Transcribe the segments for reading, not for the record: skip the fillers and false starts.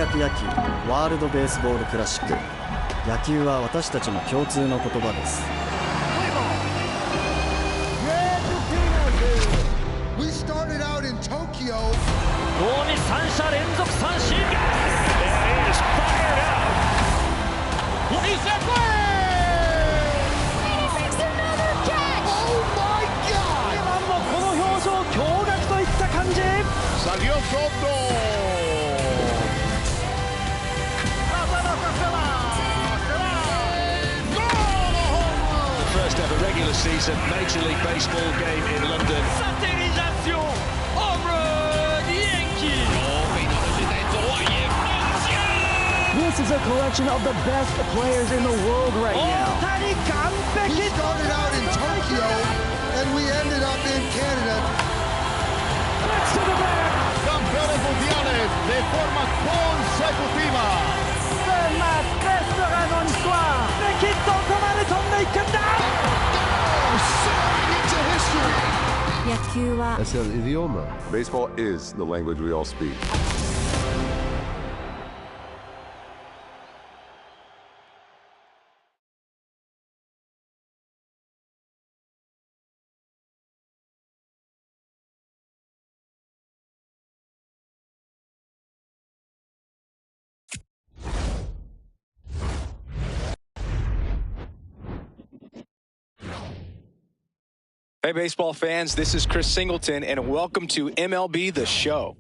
学野球ワールドベースボールクラシック。野球は私たちの共通の言葉です。近江3者連続三振。この表情、驚愕といった感じ。Salió Soto. First ever regular season Major League Baseball game in London. Satellisation, home run, Yankee. This is a collection of the best players in the world right now. We started out in Tokyo and we ended up in Canada. Let's to the back. Campeones mundiales de forma consecutiva. レストランのhistoire. キット止まる、飛んでいくんだ。Soaring into history. 野球は Es el idioma. Baseball is the language we all speak. Hey, baseball fans, this is Chris Singleton, and welcome to MLB The Show.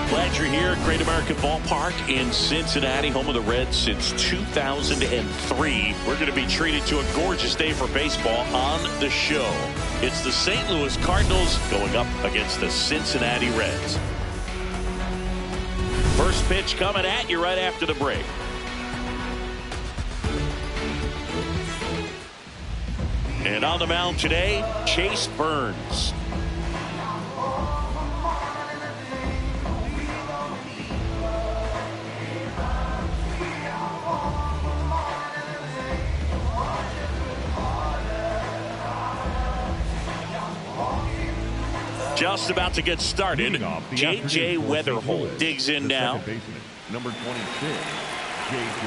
Glad you're here at Great American Ballpark in Cincinnati, home of the Reds since 2003. We're going to be treated to a gorgeous day for baseball on the show. It's the St. Louis Cardinals going up against the Cincinnati Reds. First pitch coming at you right after the break. And on the mound today, Chase Burns. Just about to get started. J.J. Wetherholt digs in now. Number 26, J.J.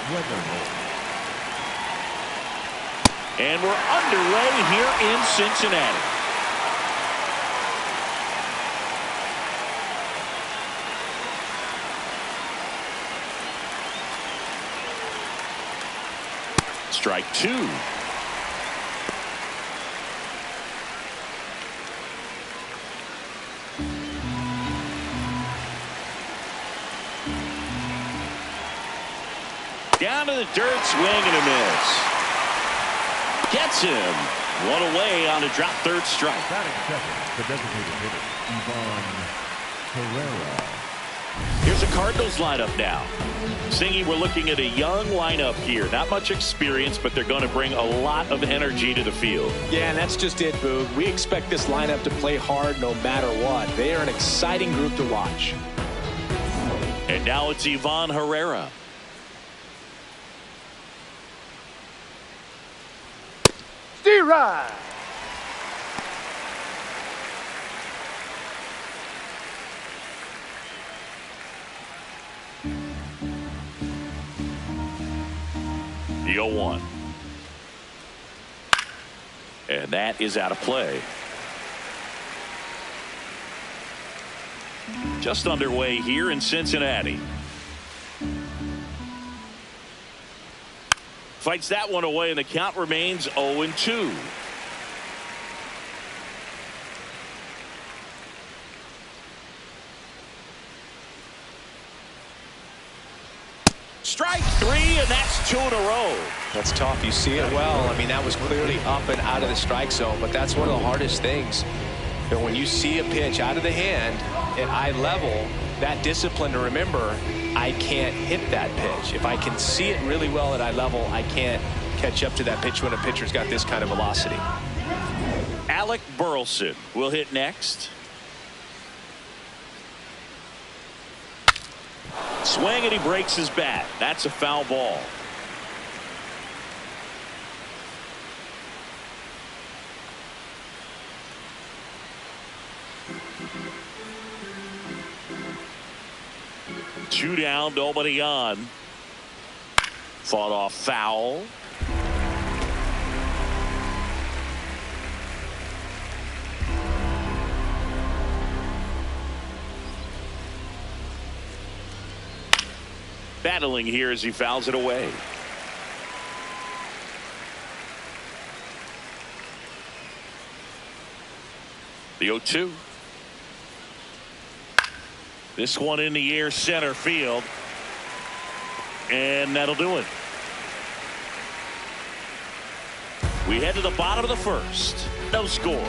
Wetherholt. And we're underway here in Cincinnati. Strike two. Down to the dirt, swing and a miss. Gets him. One away on a drop third strike. Batting second, the designated hitter, Ivan Herrera. Here's the Cardinals lineup now. Singy, we're looking at a young lineup here. Not much experience, but they're going to bring a lot of energy to the field. Yeah, and that's just it, Boog. We expect this lineup to play hard no matter what. They are an exciting group to watch. And now it's Ivan Herrera. Steve Rye. The 0-1. And that is out of play. Just underway here in Cincinnati. Fights that one away, and the count remains 0-2. Strike three, and that's 2 in a row. That's tough. You see it well. I mean, that was clearly up and out of the strike zone, but that's one of the hardest things. That when you see a pitch out of the hand at eye level, that discipline to remember, I can't hit that pitch. If I can see it really well at eye level, I can't catch up to that pitch when a pitcher's got this kind of velocity. Alec Burleson will hit next. Swing, and he breaks his bat. That's a foul ball. Two down, nobody on. Fought off foul. Battling here as he fouls it away. The 0-2. This one in the air, center field. And that'll do it. We head to the bottom of the first. No score.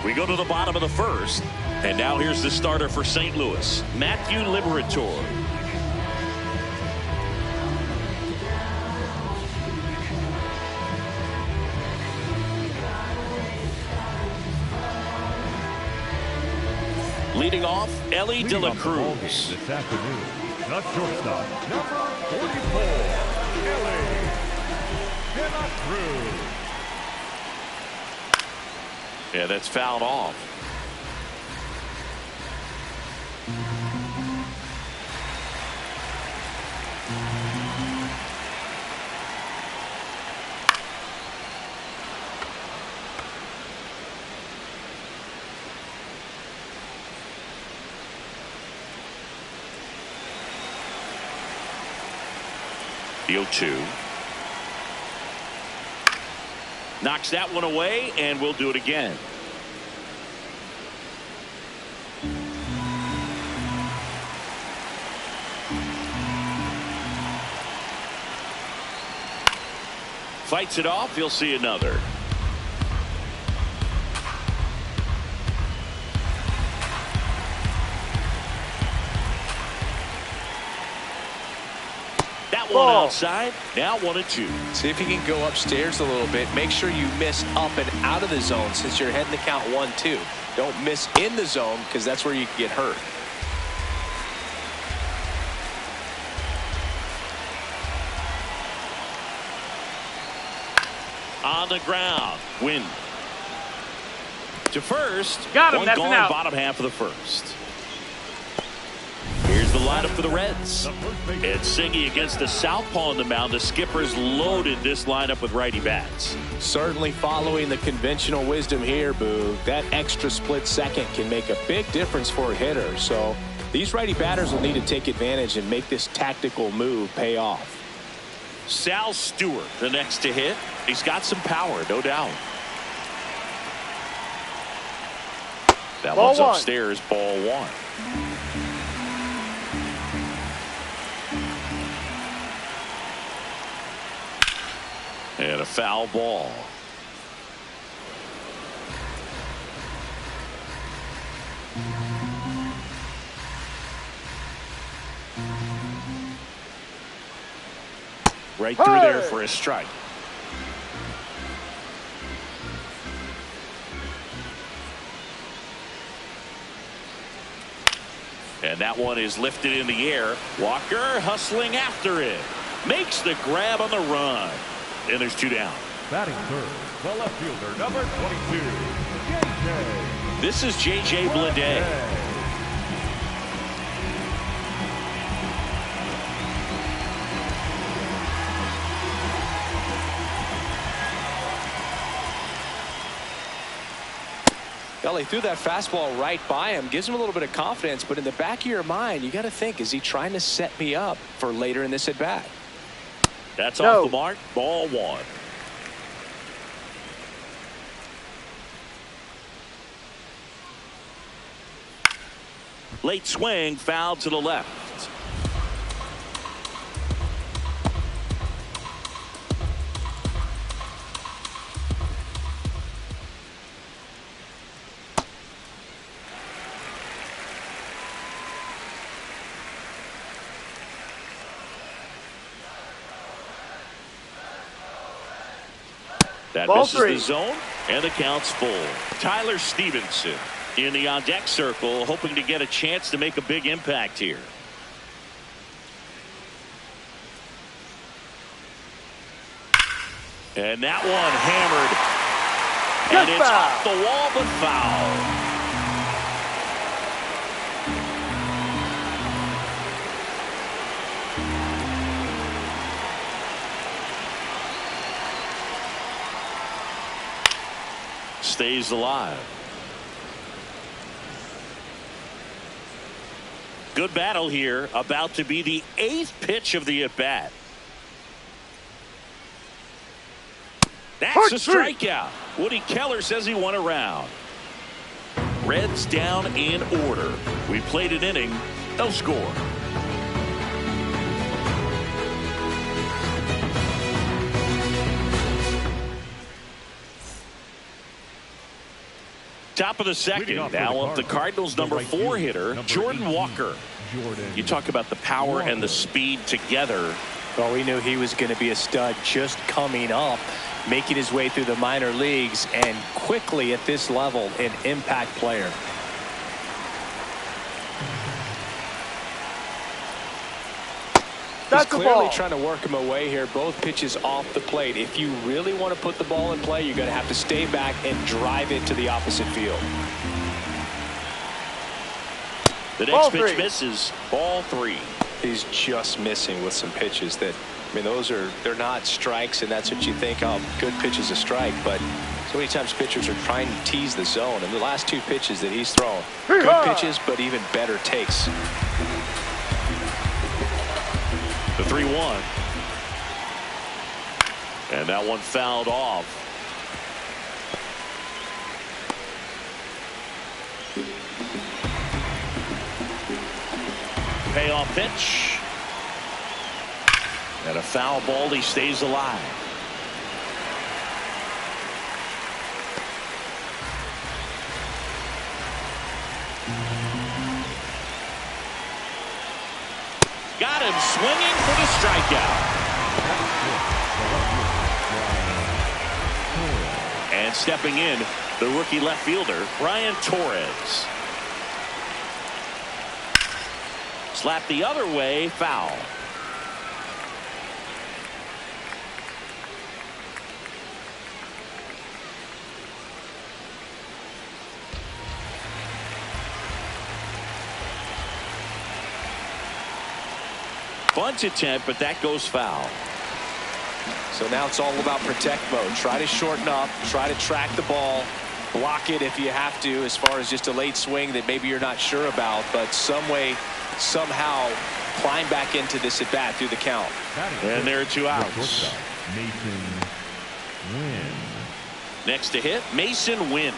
We go to the bottom of the first. And now here's the starter for St. Louis, Matthew Liberatore. Leading off, Elly De La Cruz. This afternoon, the shortstop, number 44, Elly De La Cruz. Yeah, that's fouled off. The 0-2. Knocks that one away, and we'll do it again. Fights it off. You'll see another. One outside. Now 1-2. See if you can go upstairs a little bit. Make sure you miss up and out of the zone since you're heading to count 1-2. Don't miss in the zone because that's where you can get hurt. On the ground. Win. To first. Got him. One That's gone, an out. bottom half of the first. Here's the lineup for the Reds. And Singy against the southpaw on the mound. The skipper's loaded this lineup with righty bats. Certainly following the conventional wisdom here, Boog. That extra split second can make a big difference for a hitter. So these righty batters will need to take advantage and make this tactical move pay off. Sal Stewart, the next to hit. He's got some power, no doubt. That Ball one's one. upstairs, ball one. And a foul ball. Right through there for a strike. And that one is lifted in the air. Walker hustling after it. Makes the grab on the run. And there's two down. Batting third, the left fielder, number 22, J.J. This is J.J. Bleday. He threw that fastball right by him, gives him a little bit of confidence, but in the back of your mind, you got to think, is he trying to set me up for later in this at bat? That's off the mark. Ball one. Late swing, foul to the left. That misses the zone, and the count's full. Tyler Stevenson in the on-deck circle, hoping to get a chance to make a big impact here. And that one hammered. And it's off the wall, but foul. Stays alive. Good battle here. About to be the 8th pitch of the at-bat. That's a strikeout. Woody Keller says he won a round. Reds down in order. We played an inning. No score. Top of the second. Now up the Cardinals' number 4 hitter, Jordan Walker. You talk about the power and the speed together. Well, we knew he was going to be a stud just coming up, making his way through the minor leagues, and quickly at this level, an impact player. He's clearly trying to work him away here. Both pitches off the plate. If you really want to put the ball in play, you're going to have to stay back and drive it to the opposite field. The next pitch misses. Ball 3. He's just missing with some pitches that, I mean, they're not strikes, and that's what you think of. Good pitch is a strike, but so many times pitchers are trying to tease the zone. And the last 2 pitches that he's thrown, good pitches, but even better takes. The 3-1. And that one fouled off. Payoff pitch. And a foul ball. He stays alive. Got him swinging for the strikeout. And stepping in, the rookie left fielder, Brian Torres. Slapped the other way, foul. Bunt attempt, but that goes foul. So now it's all about protect mode. Try to shorten up, try to track the ball, block it if you have to, as far as just a late swing that maybe you're not sure about, but some way, somehow climb back into this at bat through the count. And there are 2 outs. Mason Wynn. Next to hit, Mason Wynn.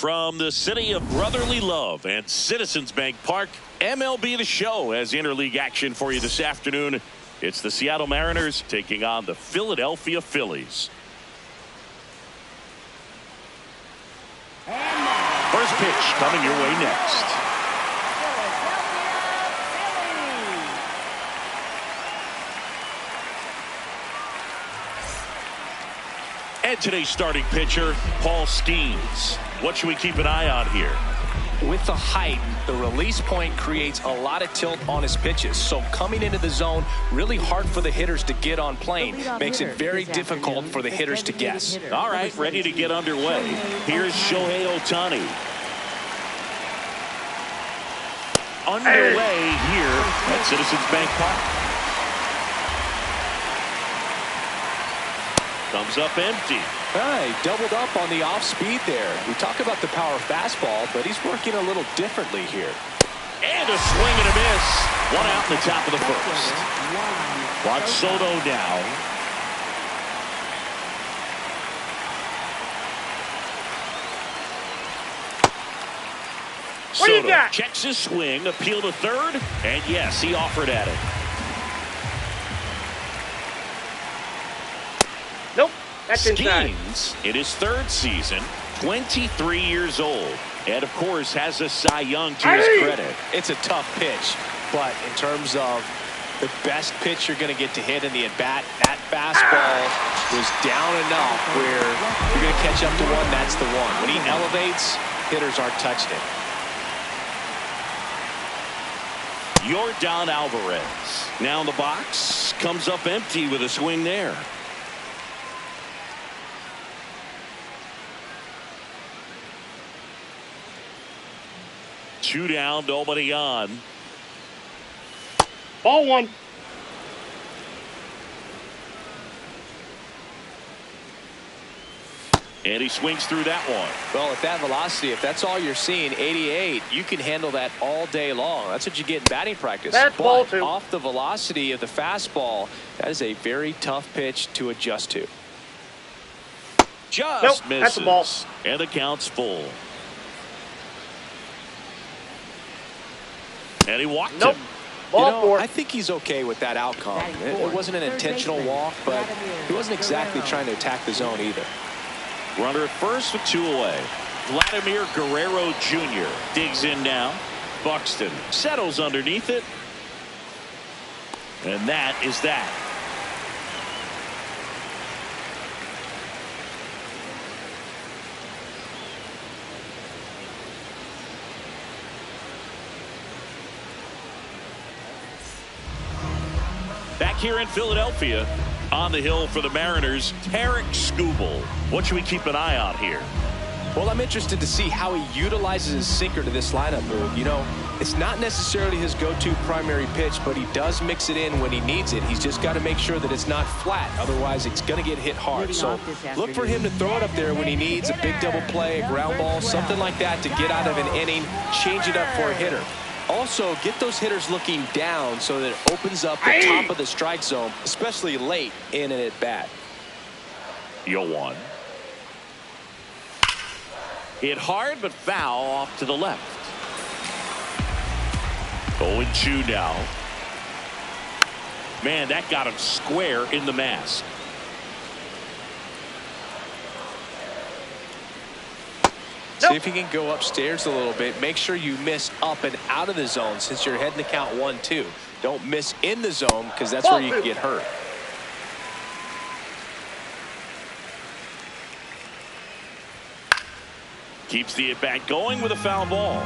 From the city of brotherly love and Citizens Bank Park, MLB The Show has interleague action for you this afternoon. It's the Seattle Mariners taking on the Philadelphia Phillies. First pitch coming your way next. And today's starting pitcher, Paul Skeens. What should we keep an eye on here? With the height, the release point creates a lot of tilt on his pitches. So coming into the zone, really hard for the hitters to get on plane. Makes it very difficult for the hitters to guess. All right, ready to get underway. Here's Shohei Ohtani. Underway here at Citizens Bank Park. Comes up empty. He doubled up on the off speed there. We talk about the power fastball, but he's working a little differently here. And a swing and a miss. One out in the top of the first. Watch Soto now. Soto checks his swing, appeal to third, and yes, he offered at it. Nope, that's inside. Skeens, in his third season, 23 years old, and of course has a Cy Young to his credit. It's a tough pitch, but in terms of the best pitch you're going to get to hit in the at-bat, that fastball was down enough where you're going to catch up to one, that's the one. When he elevates, hitters aren't touching it. Yordan Alvarez now in the box, comes up empty with a swing there. Two down, nobody on. Ball one. And he swings through that one. Well, at that velocity, if that's all you're seeing, 88, you can handle that all day long. That's what you get in batting practice. That's ball two. Off the velocity of the fastball, that is a very tough pitch to adjust to. Just nope, misses. That's a ball. And the count's full. And he walked him. Ball four. I think he's okay with that outcome. It wasn't an intentional walk, but he wasn't exactly trying to attack the zone either. Runner at first with two away. Vladimir Guerrero Jr. digs in now. Buxton settles underneath it. And that is that. Back here in Philadelphia, on the hill for the Mariners, Tarik Skubal. What should we keep an eye on here? Well, I'm interested to see how he utilizes his sinker to this lineup move. You know, it's not necessarily his go-to primary pitch, but he does mix it in when he needs it. He's just got to make sure that it's not flat. Otherwise, it's going to get hit hard. So look for him to throw it up there when he needs a big double play, a ground ball, something like that to get out of an inning, change it up for a hitter. Also, get those hitters looking down so that it opens up the top of the strike zone, especially late in an at-bat. 0-1. Hit hard, but foul off to the left. 0-2 now. Man, that got him square in the mask. See if you can go upstairs a little bit. Make sure you miss up and out of the zone since you're heading to count 1-2. Don't miss in the zone because that's where you can get hurt. Keeps the at-bat going with a foul ball.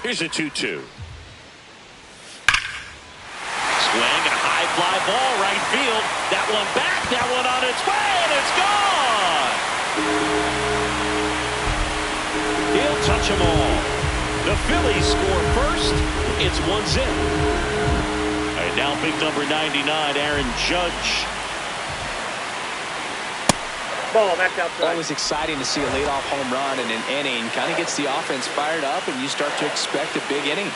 Here's a 2-2. Swing and a high fly ball right field. That one back, that one on its way, and it's gone. He'll touch them all. The Phillies score first. It's 1-0. And now big number 99, Aaron Judge. Ball, that's outside. Always exciting to see a leadoff home run in an inning. Kind of gets the offense fired up, and you start to expect a big inning.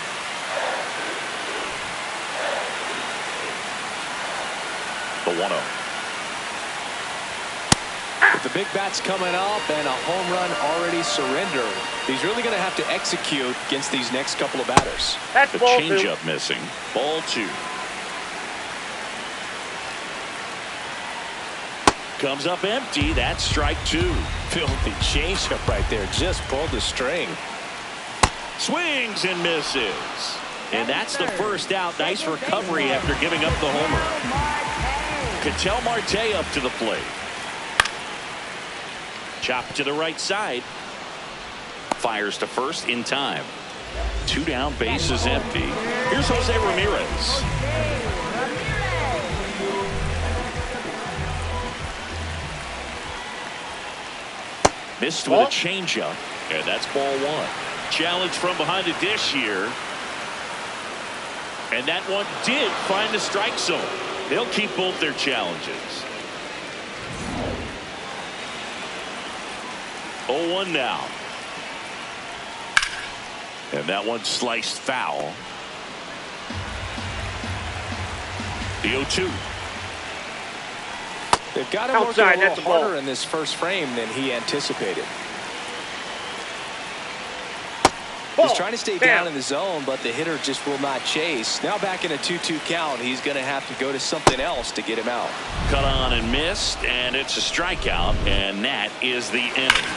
1-0. With the big bats coming up and a home run already surrendered, he's really going to have to execute against these next couple of batters. That's The ball 2. changeup missing. Ball 2. Comes up empty. That's strike 2. Filthy changeup right there. Just pulled the string. Swings and misses. And that's the first out. Nice recovery after giving up the homer. Ketel Marte up to the plate. Chop to the right side. Fires to first in time. 2 down, bases empty. Here's Jose Ramirez. Missed with a changeup, and that's ball 1. Challenge from behind the dish here. And that one did find the strike zone. They'll keep both their challenges. 0-1 now. And that one sliced foul. The 0-2. They've got him working a little harder in this first frame than he anticipated. He's trying to stay down in the zone, but the hitter just will not chase. Now back in a 2-2 count, he's going to have to go to something else to get him out. Cut on and missed, and it's a strikeout, and that is the inning.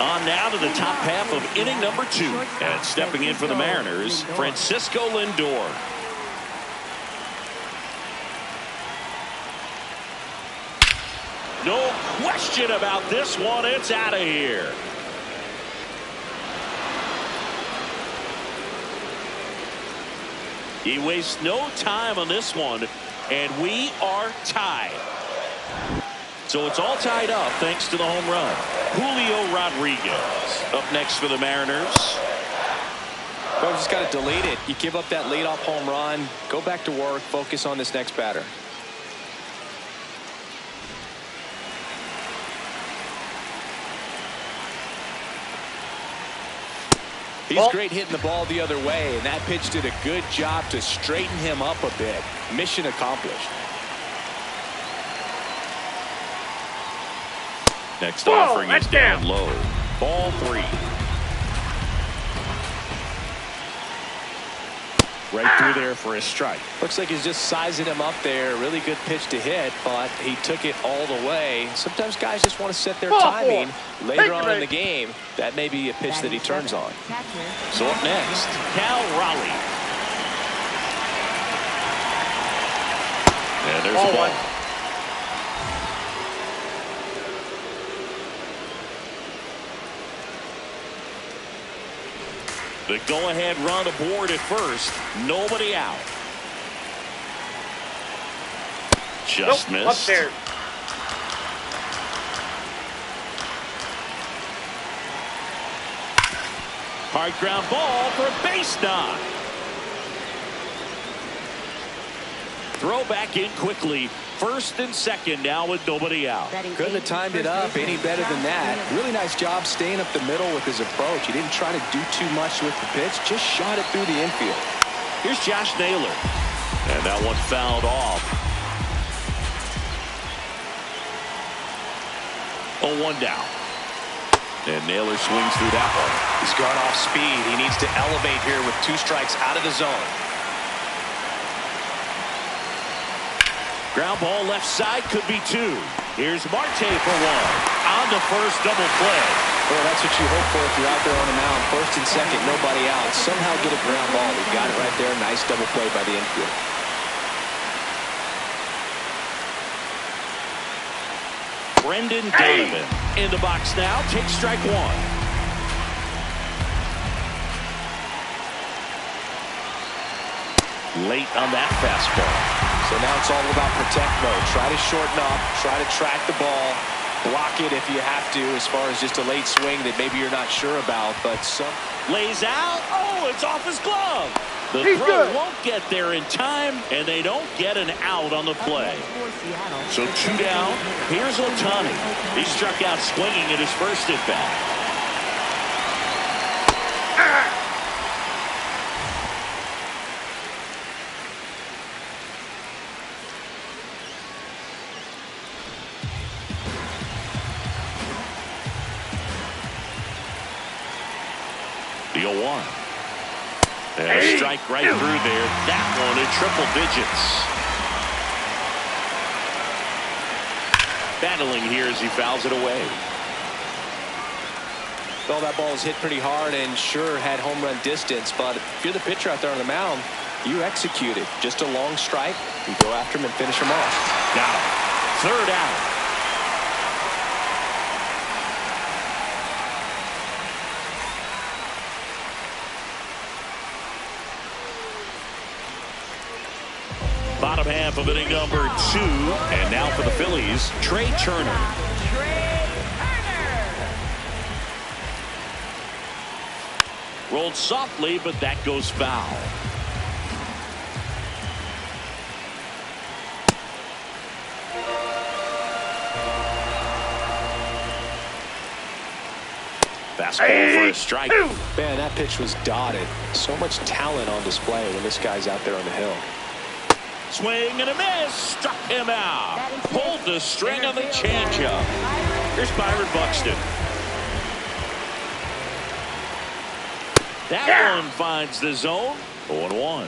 On now to the top half of inning number 2. And stepping in for the Mariners, Francisco Lindor. No question about this one. It's out of here. He wastes no time on this one, and we are tied. So it's all tied up thanks to the home run. Julio Rodriguez up next for the Mariners. Well, just got to delete it. You give up that leadoff home run, go back to work, focus on this next batter. He's great hitting the ball the other way, and that pitch did a good job to straighten him up a bit. Mission accomplished. Next offering is down low. Ball 3. Right through there for a strike. Looks like he's just sizing him up there. Really good pitch to hit, but he took it all the way. Sometimes guys just want to set their timing later on in the game. That may be a pitch that he turns on. So up next, Cal Raleigh. And there's a ball. The go-ahead run aboard at first. Nobody out. Just missed. Upstairs. Hard ground ball for a base knock. Throw back in quickly. First and second now with nobody out. Couldn't have timed it up any better than that. Really nice job staying up the middle with his approach. He didn't try to do too much with the pitch, just shot it through the infield. Here's Josh Naylor. And that one fouled off. 0-1 down. And Naylor swings through that one. He's gone off speed. He needs to elevate here with 2 strikes out of the zone. Ground ball left side, could be 2. Here's Marte for 1. On to first, double play. Well, that's what you hope for if you're out there on the mound. First and second, nobody out. Somehow get a ground ball. We got it right there. Nice double play by the infield. Brendan Donovan in the box now. Takes strike 1. Late on that fastball. So now it's all about protect mode. Try to shorten up, try to track the ball, block it if you have to, as far as just a late swing that maybe you're not sure about. But some lays out. Oh, it's off his glove. The throw won't get there in time, and they don't get an out on the play. So 2 down. Here's Ohtani. He struck out swinging at his first at bat. The 0-1. And a strike right through there. That one in triple digits. Battling here as he fouls it away. Well, that ball is hit pretty hard and sure had home run distance, but if you're the pitcher out there on the mound, you execute it. Just a long strike. You go after him and finish him off. Got him. Third out. Bottom half of inning number 2. And now for the Phillies, Trey Turner. Rolled softly, but that goes foul. Fastball for a strike. Man, that pitch was dotted. So much talent on display when this guy's out there on the hill. Swing and a miss. Struck him out. Pulled the string on the changeup. Here's Byron Buxton. That one finds the zone. 0-1.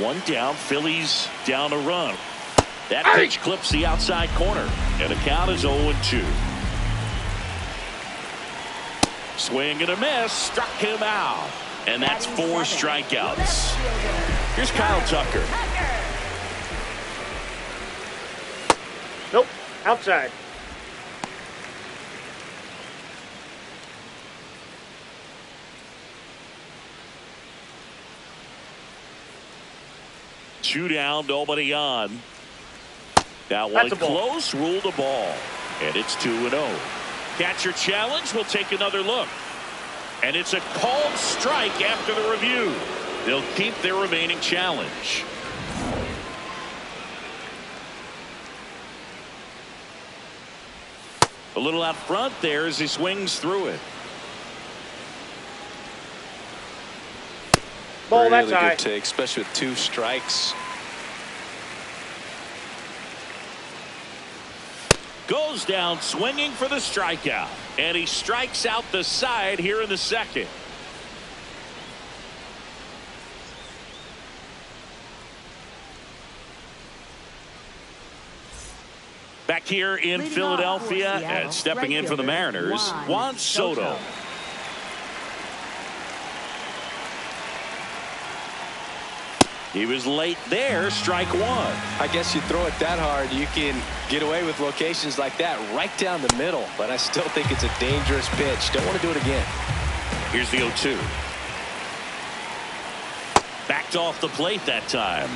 One down. Phillies down a run. That pitch clips the outside corner. And the count is 0-2. Swing and a miss. Struck him out. And that's 4 strikeouts. Here's Kyle Tucker. Nope. Outside. Two down, nobody on. That one close, ruled a ball. And it's 2-0. Catcher challenge. We'll take another look. And it's a called strike after the review. They'll keep their remaining challenge. A little out front there as he swings through it. Ball, really that's high. good take, especially with 2 strikes. Goes down swinging for the strikeout. And he strikes out the side here in the second. Back here in Philadelphia and stepping in for the Mariners, Juan Soto. He was late there, strike 1. I guess you throw it that hard, you can get away with locations like that right down the middle. But I still think it's a dangerous pitch. Don't want to do it again. Here's the 0-2. Backed off the plate that time.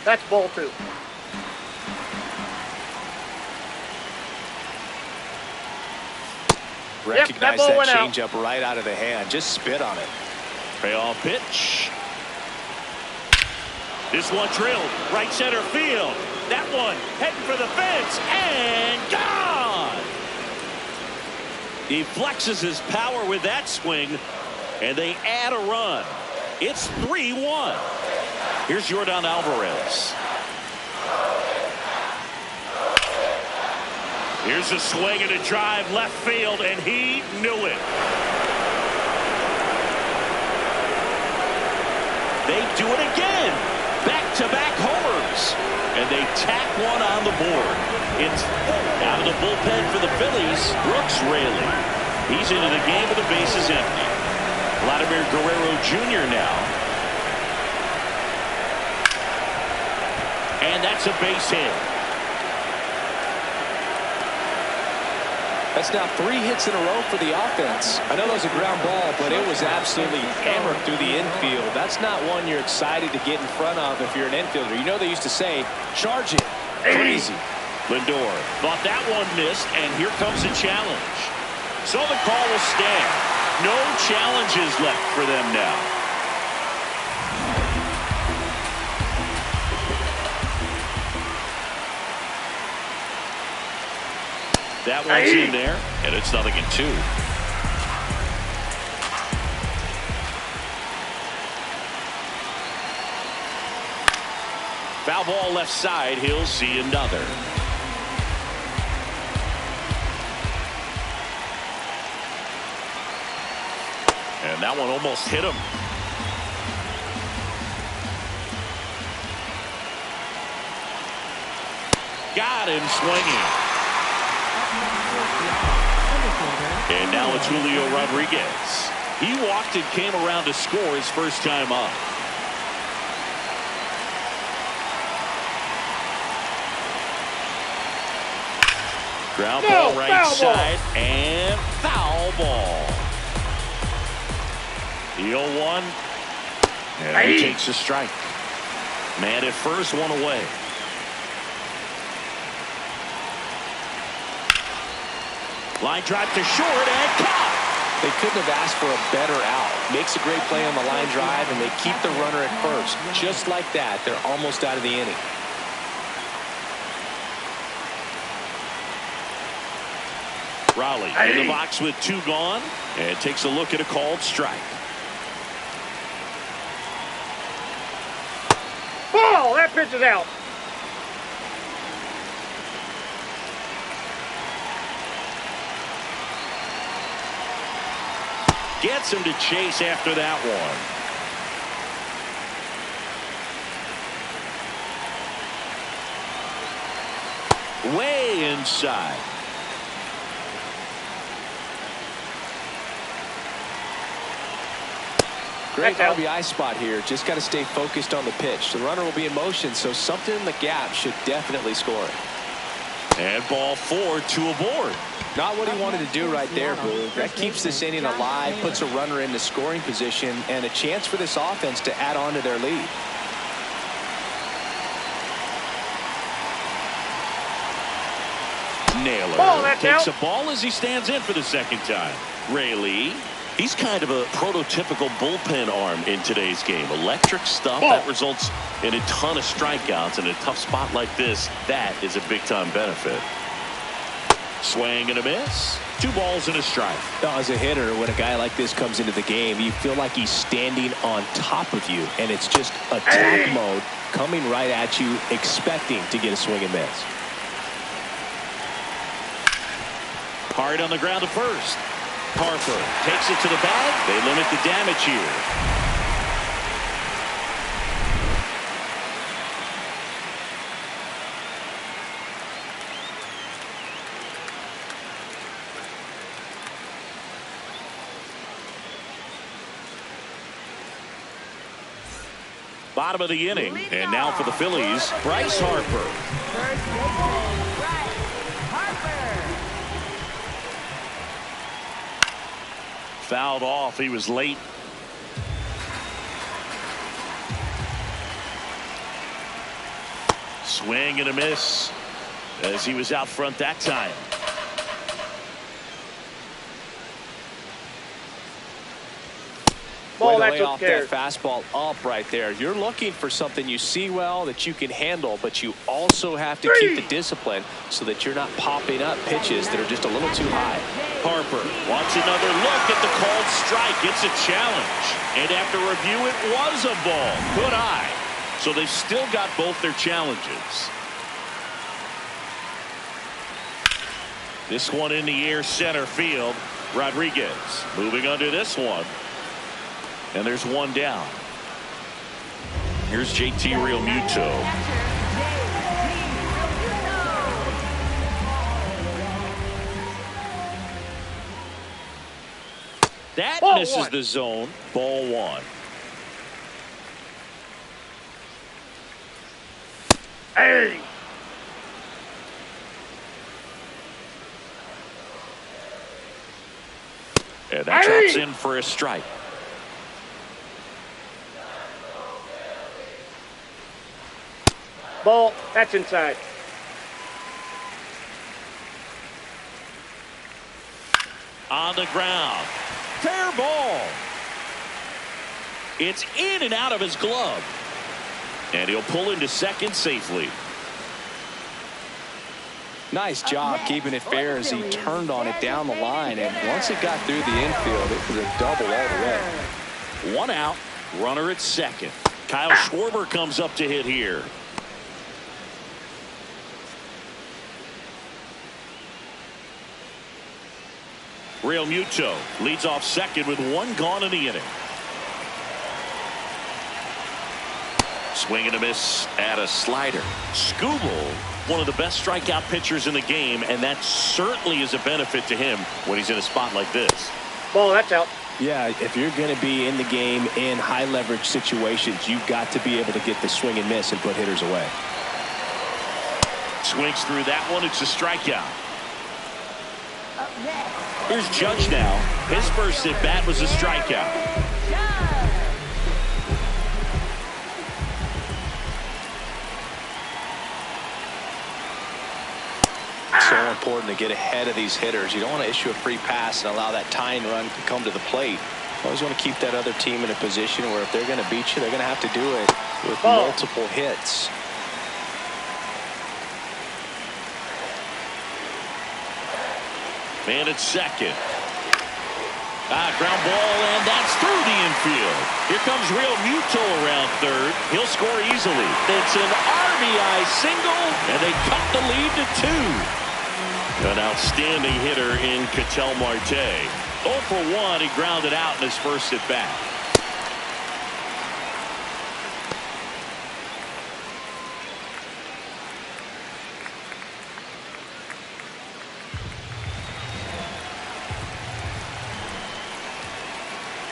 That's ball 2. Recognize that changeup right out of the hand. Just spit on it. Payoff pitch. This one drilled right center field. That one heading for the fence and gone. He flexes his power with that swing, and they add a run. It's 3-1. Here's Yordan Alvarez. Here's a swing and a drive left field, and he knew it. They do it again. Back-to-back homers. And they tack one on the board. It's out of the bullpen for the Phillies, Brooks Raley. He's into the game with the bases empty. Vladimir Guerrero Jr. now. And that's a base hit. That's now 3 hits in a row for the offense. I know that was a ground ball, but it was absolutely hammered through the infield. That's not one you're excited to get in front of if you're an infielder. You know they used to say, charge it. Crazy. Lindor thought that one missed, and here comes a challenge. So the call will stand. No challenges left for them now. That one's in there, and it's 0-2. Foul ball left side. He'll see another. And that one almost hit him. Got him swinging. And now it's Julio Rodriguez. He walked and came around to score his first time up. Ground ball right side and foul ball. The 0-1. And he takes a strike. Man at first, one away. Line drive to short and caught. They couldn't have asked for a better out. Makes a great play on the line drive, and they keep the runner at first. Just like that, they're almost out of the inning. Raleigh in the box with 2 gone, and takes a look at a called strike. Oh, that pitch is out. Gets him to chase after that one. Way inside. Great RBI spot here. Just got to stay focused on the pitch. The runner will be in motion, so something in the gap should definitely score it. And ball 4, 2 aboard. Not what he wanted to do right there, Blue. That keeps this inning alive, puts a runner in the scoring position, and a chance for this offense to add on to their lead. Naylor takes a ball as he stands in for the second time. Rayleigh, he's kind of a prototypical bullpen arm in today's game. Electric stuff that results in a ton of strikeouts. In a tough spot like this, that is a big-time benefit. Swing and a miss. 2 balls and a strike. Now, as a hitter, when a guy like this comes into the game, you feel like he's standing on top of you, and it's just attack mode coming right at you, expecting to get a swing and miss. Hard on the ground to first. Harper takes it to the bag. They limit the damage here. Bottom of the inning, and now for the Phillies, Bryce Harper. Fouled off. He was late. Swing and a miss as he was out front that time. Way to lay off that fastball up right there. You're looking for something you see well that you can handle, but you also have to keep the discipline so that you're not popping up pitches that are just a little too high. Harper wants another look at the called strike. It's a challenge. And after review, it was a ball. Good eye. So they've still got both their challenges. This one in the air, center field. Rodriguez moving under this one. And there's one down. Here's JT Realmuto. That misses the zone. Ball 1. Hey! And that drops in for a strike. Ball, that's inside. On the ground. Fair ball. It's in and out of his glove. And he'll pull into second safely. Nice job keeping it fair as he turned on it down the line. And once it got through the infield, it was a double all the way. 1 out. Runner at second. Kyle Schwarber comes up to hit here. Real Muto leads off second with 1 gone in the inning. Swing and a miss at a slider. Skubal, one of the best strikeout pitchers in the game, and that certainly is a benefit to him when he's in a spot like this. Ball, that's out. Yeah, if you're going to be in the game in high leverage situations, you've got to be able to get the swing and miss and put hitters away. Swings through that one. It's a strikeout. Here's Judge now. His first at bat was a strikeout. So important to get ahead of these hitters. You don't want to issue a free pass and allow that tying run to come to the plate. You always want to keep that other team in a position where if they're going to beat you, they're going to have to do it with multiple hits. Man at second. Ground ball, and that's through the infield. Here comes Real Muto around third. He'll score easily. It's an RBI single, and they cut the lead to 2. An outstanding hitter in Ketel Marte. 0 for 1, he grounded out in his first at bat.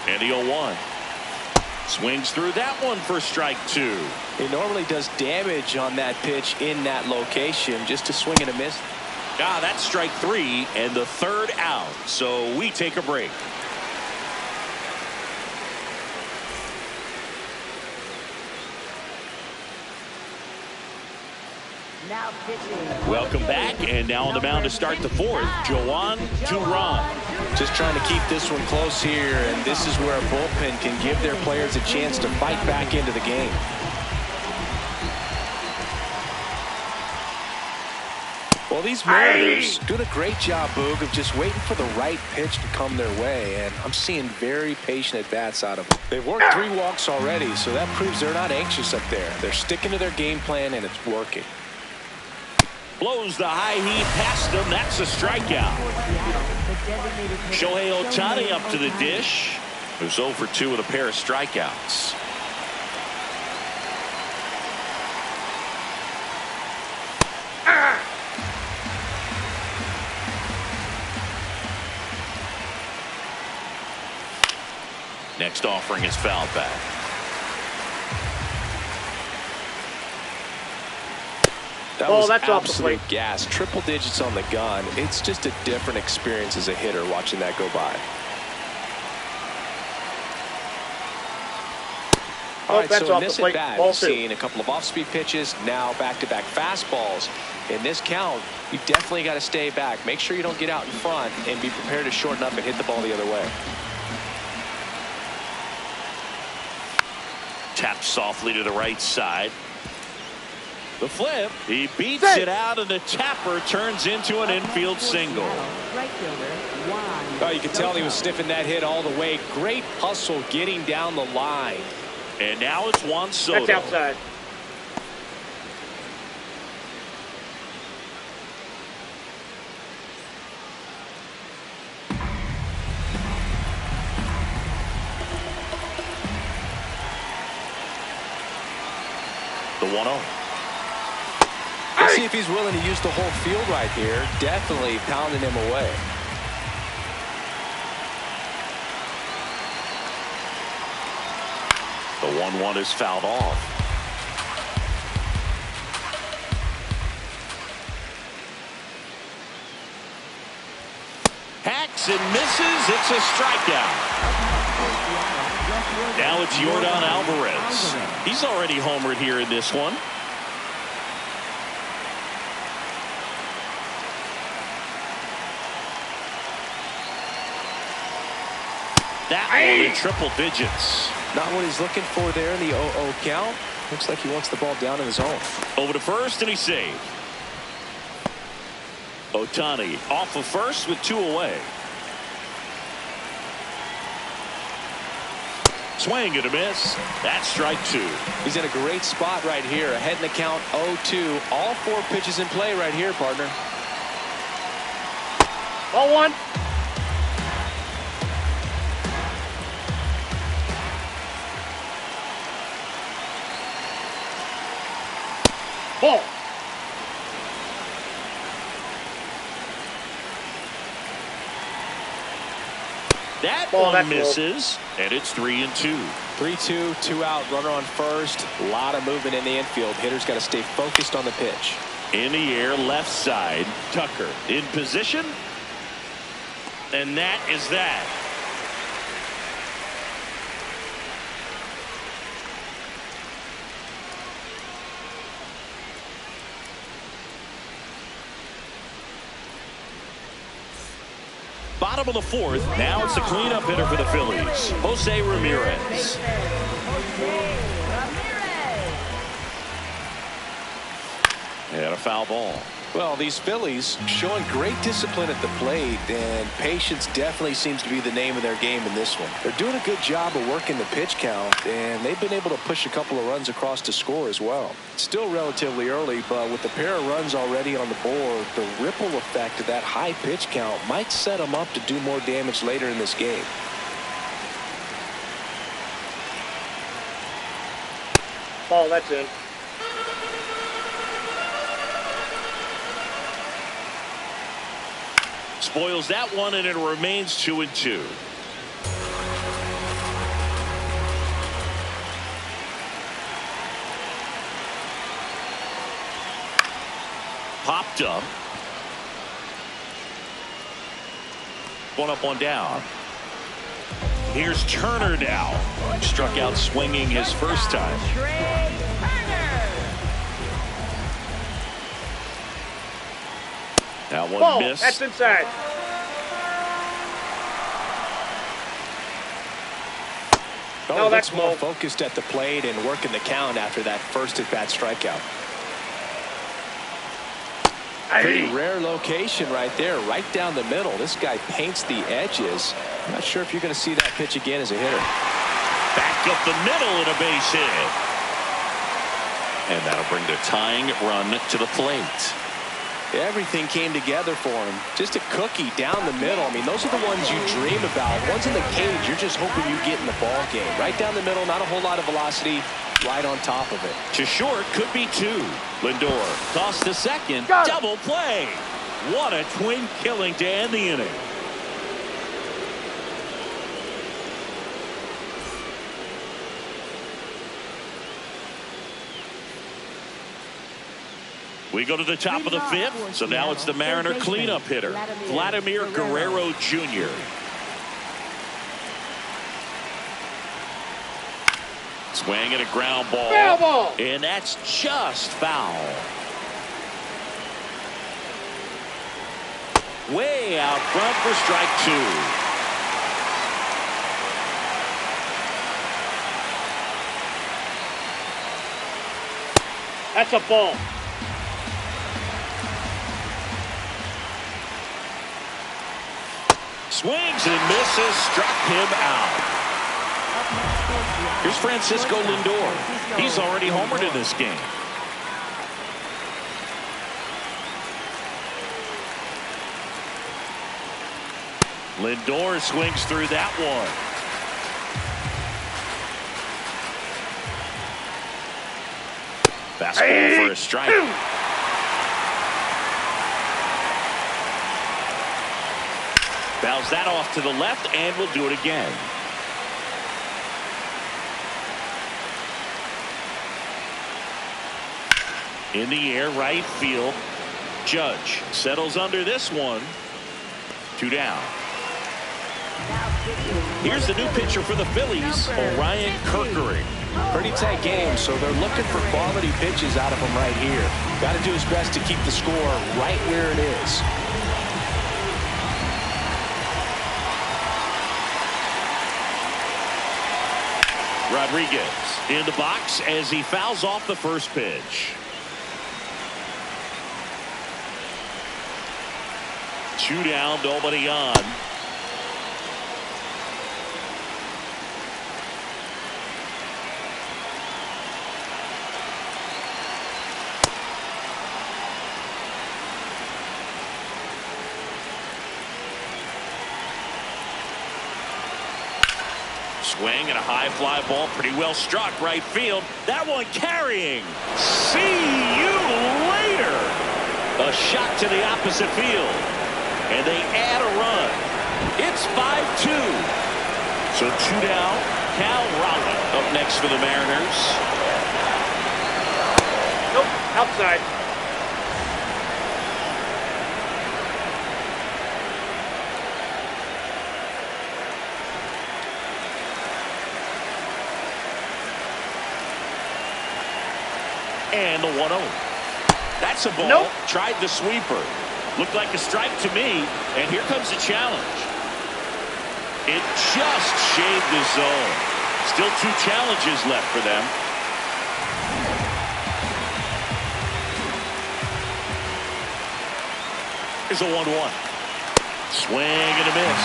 And the 0-1. Swings through that one for strike 2. He normally does damage on that pitch in that location. Just a swing and a miss. That's strike 3 and the 3rd out. So we take a break. Now pitching. Welcome back, and now on the mound to start the 4th, Jhoan Duran. Just trying to keep this one close here, and this is where a bullpen can give their players a chance to fight back into the game. Well, these Mariners doing a great job, Boog, of just waiting for the right pitch to come their way, and I'm seeing very patient at-bats out of them. They've worked 3 walks already, so that proves they're not anxious up there. They're sticking to their game plan, and it's working. Blows the high heat past him. That's a strikeout. Shohei Ohtani up to the dish. Who's 0 for 2 with a pair of strikeouts. Next offering is fouled back. That was absolute gas. Triple digits on the gun. It's just a different experience as a hitter watching that go by. All right, so in this at bat, we've seen a couple of off-speed pitches, now back-to-back fastballs. In this count, you definitely got to stay back. Make sure you don't get out in front and be prepared to shorten up and hit the ball the other way. Tapped softly to the right side. The flip, he beats it out, and the tapper turns into an infield single. Oh, you can tell he was sniffing that hit all the way. Great hustle getting down the line. And now it's Juan Soto. That's outside. The 1-0. Let's see if he's willing to use the whole field right here. Definitely pounding him away. The 1-1 is fouled off. Hacks and misses. It's a strikeout. Now it's Yordan Alvarez. He's already homered here in this one. That one in triple digits. Not what he's looking for there in the 0-0 count. Looks like he wants the ball down in his zone. Over to first, and he saved. Ohtani off of first with 2 away. Swing and a miss. That's strike 2. He's in a great spot right here. Ahead in the count 0-2. All 4 pitches in play right here, partner. Ball 1. Ball. That Ball, one that's misses, and it's 3-2. 3-2, 2 out, runner on first. A lot of movement in the infield. Hitter's got to stay focused on the pitch. In the air, left side. Tucker in position. And that is that. Bottom of the fourth. Now it's the cleanup hitter for the Phillies, Jose Ramirez. And a foul ball. Well, these Phillies showing great discipline at the plate, and patience definitely seems to be the name of their game in this one. They're doing a good job of working the pitch count, and they've been able to push a couple of runs across to score as well. It's still relatively early, but with the pair of runs already on the board, the ripple effect of that high pitch count might set them up to do more damage later in this game. Ball, that's in. Spoils that one, and it remains 2-2. Popped up. One up, one down. Here's Turner now. Struck out swinging his first time. That one Ball, missed. that's inside. No, that's more focused at the plate and working the count after that first at-bat strikeout. Pretty rare location right there, right down the middle. This guy paints the edges. I'm not sure if you're going to see that pitch again as a hitter. Back up the middle and a base hit. And that'll bring the tying run to the plate. Everything came together for him. Just a cookie down the middle. I mean, those are the ones you dream about. Ones in the cage, you're just hoping you get in the ball game. Right down the middle, not a whole lot of velocity, right on top of it. To short, could be two. Lindor tossed to second. Double play. What a twin killing to end the inning. We go to the top of the fifth, so now it's the Mariner cleanup hitter, Vladimir Guerrero Jr. Swing and a ground ball. Foul ball. And that's just foul. Way out front for strike two. That's a ball. Swings and misses, struck him out. Here's Francisco Lindor. He's already homered in this game. Lindor swings through that one. Fastball for a strike. Fouls that off to the left, and will do it again. In the air, right field. Judge settles under this one. 2 down. Here's the new pitcher for the Phillies, Orion Kerkering. Pretty tight game, so they're looking for quality pitches out of him right here. Got to do his best to keep the score right where it is. Rodriguez in the box as he fouls off the first pitch. 2 down, nobody on. Swing and a high fly ball, pretty well struck right field. That one carrying. See you A shot to the opposite field. And they add a run. It's 5-2. So 2 down. Cal Raleigh up next for the Mariners. Nope, outside. And the 1-0. That's a ball. Nope. Tried the sweeper. Looked like a strike to me. And here comes the challenge. It just shaved the zone. Still 2 challenges left for them. Here's a 1-1. Swing and a miss.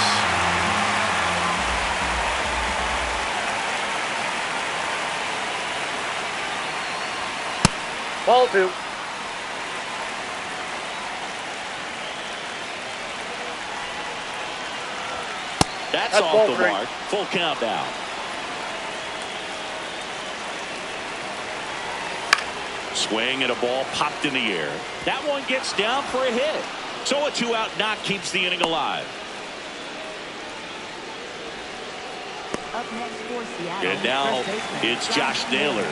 Ball 2. That's off ball the 3. mark. Full count now. Swing and a ball popped in the air. That one gets down for a hit. So a 2-out knock keeps the inning alive. Up next for Seattle. And now it's Josh Naylor.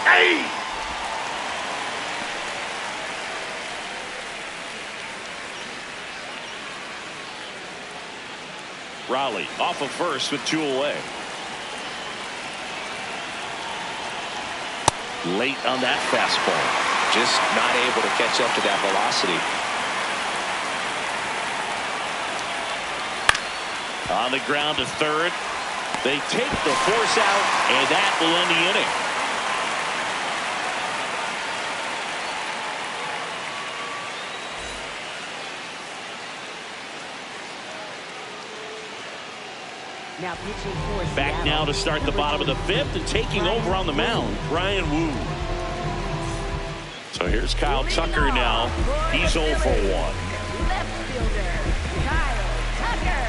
Hey! Raleigh off of first with 2 away. Late on that fastball. Just not able to catch up to that velocity. On the ground to third. They take the force out, and that will end the inning. Now pitching for Back Seattle. now to start the bottom of the 5th and taking over on the mound, Brian Wu. So here's Kyle Tucker now. He's 0 for 1. Left fielder, Kyle Tucker.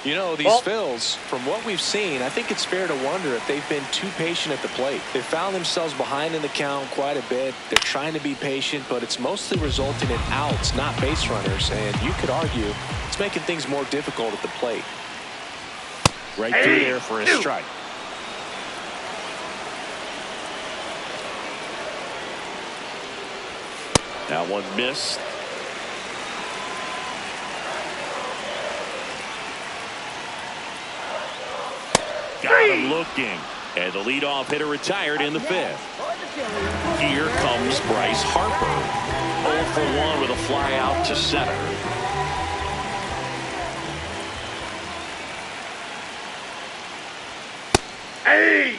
You know, these Phils, from what we've seen, I think it's fair to wonder if they've been too patient at the plate. They found themselves behind in the count quite a bit. They're trying to be patient, but it's mostly resulting in outs, not base runners. And you could argue it's making things more difficult at the plate. Right through there for a strike. That one missed. Got him looking. And the leadoff hitter retired in the 5th. Here comes Bryce Harper. 0 for 1 with a fly out to center. Hey!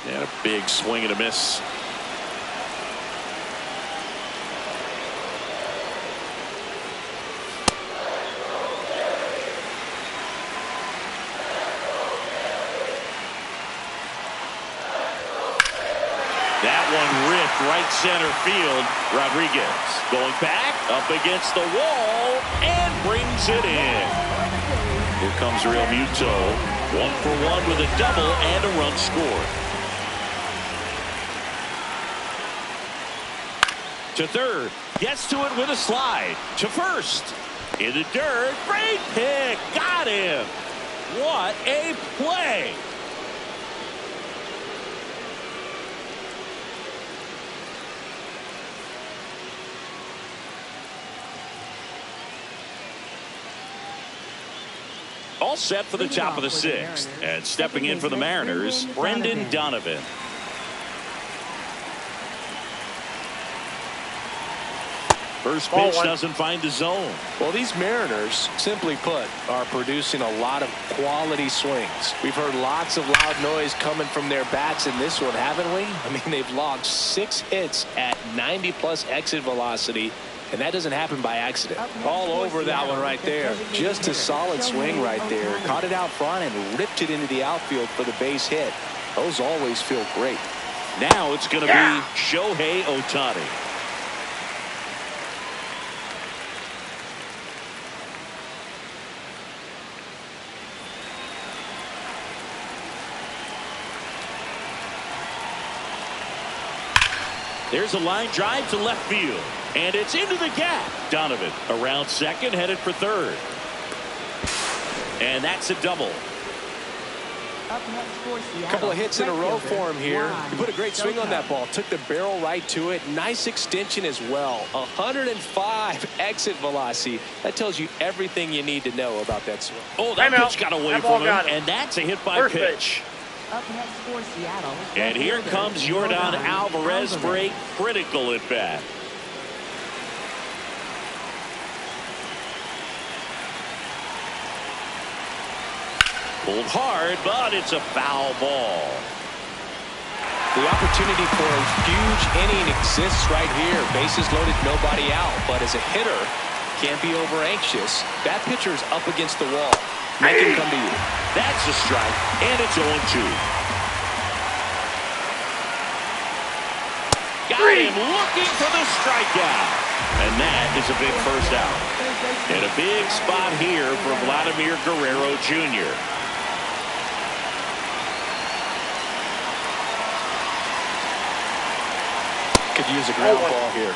And a big swing and a miss. That one ripped right center field. Rodriguez going back up against the wall and brings it in. Here comes Real Muto. 1 for 1 with a double and a run scored. To third. Gets to it with a slide. To first. In the dirt. Great pick. Got him. What a play. All set for the top of the 6th. And stepping in for the Mariners, Brendan Donovan. First pitch doesn't find the zone. Well, these Mariners, simply put, are producing a lot of quality swings. We've heard lots of loud noise coming from their bats in this one, haven't we? I mean, they've logged 6 hits at 90+ exit velocity. And that doesn't happen by accident. All over that one right there. Just a solid swing right there. Caught it out front and ripped it into the outfield for the base hit. Those always feel great. Now it's going to be Shohei Ohtani. There's a line drive to left field, and it's into the gap. Donovan around second, headed for third. And that's a double. Up next for Seattle. A couple of hits in a row for him here. He put a great swing on that ball. Took the barrel right to it. Nice extension as well. 105 exit velocity. That tells you everything you need to know about that swing. Oh, that pitch got away from him, and that's a hit by pitch. Up next for Seattle. And here comes Yordan Alvarez for a critical at bat. Pulled hard, but it's a foul ball. The opportunity for a huge inning exists right here. Bases loaded, nobody out. But as a hitter, can't be over anxious. That pitcher's up against the wall. Make him come to you. That's a strike, and it's 0-2. Got him looking for the strikeout. And that is a big first out. And a big spot here for Vladimir Guerrero Jr. Could use a ground ball here.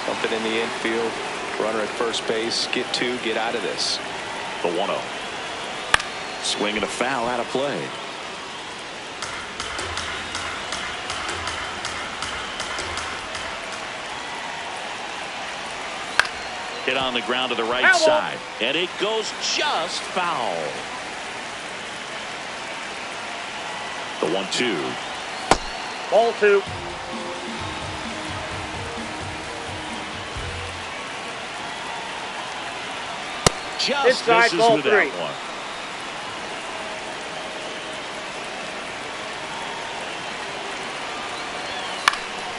Something in the infield. Runner at first base. Get two, get out of this. The 1-0. Swing and a foul out of play. Hit on the ground to the right side, and it goes just foul. The 1-2. Ball 2. Just inside, misses ball with 3. that one.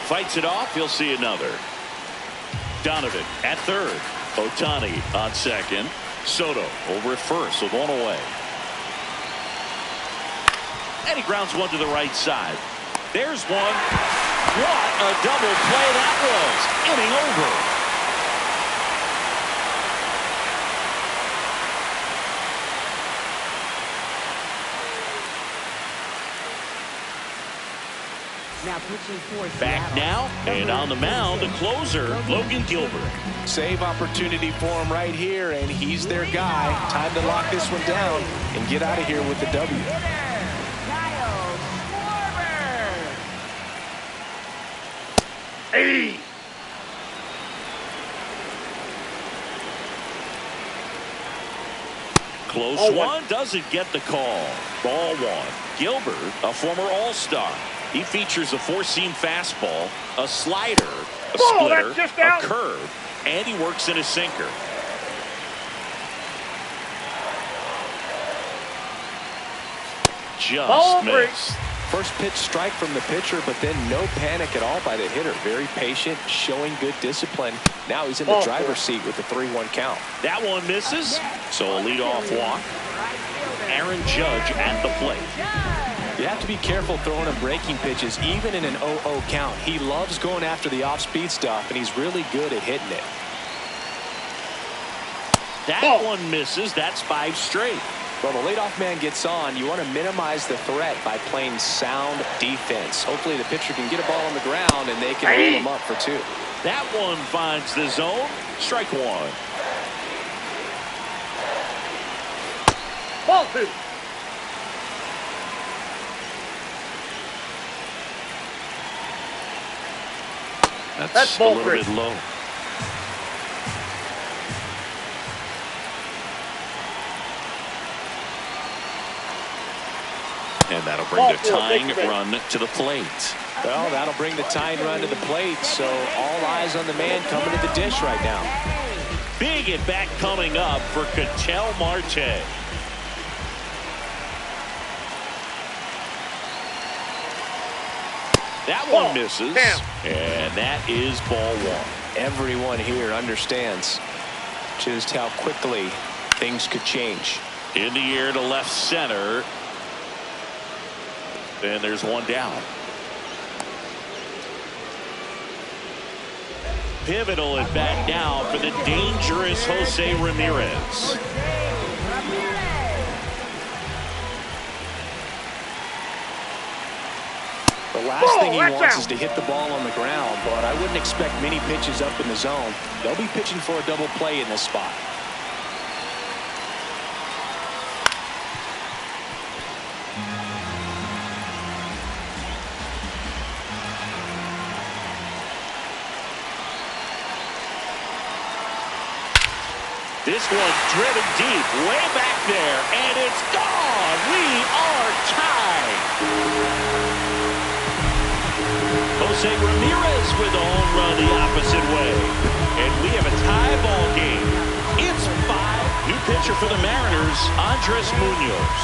Fights it off. He'll see another. Donovan at third. Ohtani on second. Soto over at first with one away. And he grounds one to the right side. There's one. What a double play that was. Inning over. Now pitching for Back Seattle. now, and on the mound, the closer, Logan Gilbert. Save opportunity for him right here, and he's their guy. Time to lock this one down and get out of here with the W. Kyle Schwarber. Hey! Close one, doesn't get the call. Ball 1. Gilbert, a former All-Star. He features a four-seam fastball, a slider, a splitter, a curve, and he works in a sinker. Just missed. First pitch strike from the pitcher, but then no panic at all by the hitter. Very patient, showing good discipline. Now he's in the driver's seat with the 3-1 count. That one misses, so a leadoff walk. Aaron Judge at the plate. You have to be careful throwing him breaking pitches, even in an 0-0 count. He loves going after the off-speed stuff, and he's really good at hitting it. That one misses. That's 5 straight. Well, the leadoff man gets on. You want to minimize the threat by playing sound defense. Hopefully the pitcher can get a ball on the ground, and they can roll him up for 2. That one finds the zone. Strike 1. Ball 2. That's ball a little 3. bit low. And that'll bring the tying run to the plate. Well, that'll bring the tying run to the plate, so all eyes on the man coming to the dish right now. Big at bat coming up for Ketel Marte. That one misses, and that is ball 1. Everyone here understands just how quickly things could change. In the air to left center. And there's one down. pivotal at bat now for the dangerous Jose Ramirez. The last thing he wants is to hit the ball on the ground, but I wouldn't expect many pitches up in the zone. They'll be pitching for a double play in this spot. This one driven deep, way back there, and it's gone. We are tied. Jose Ramirez with a home run the opposite way. And we have a tie ball game. It's 5. New pitcher for the Mariners, Andres Munoz.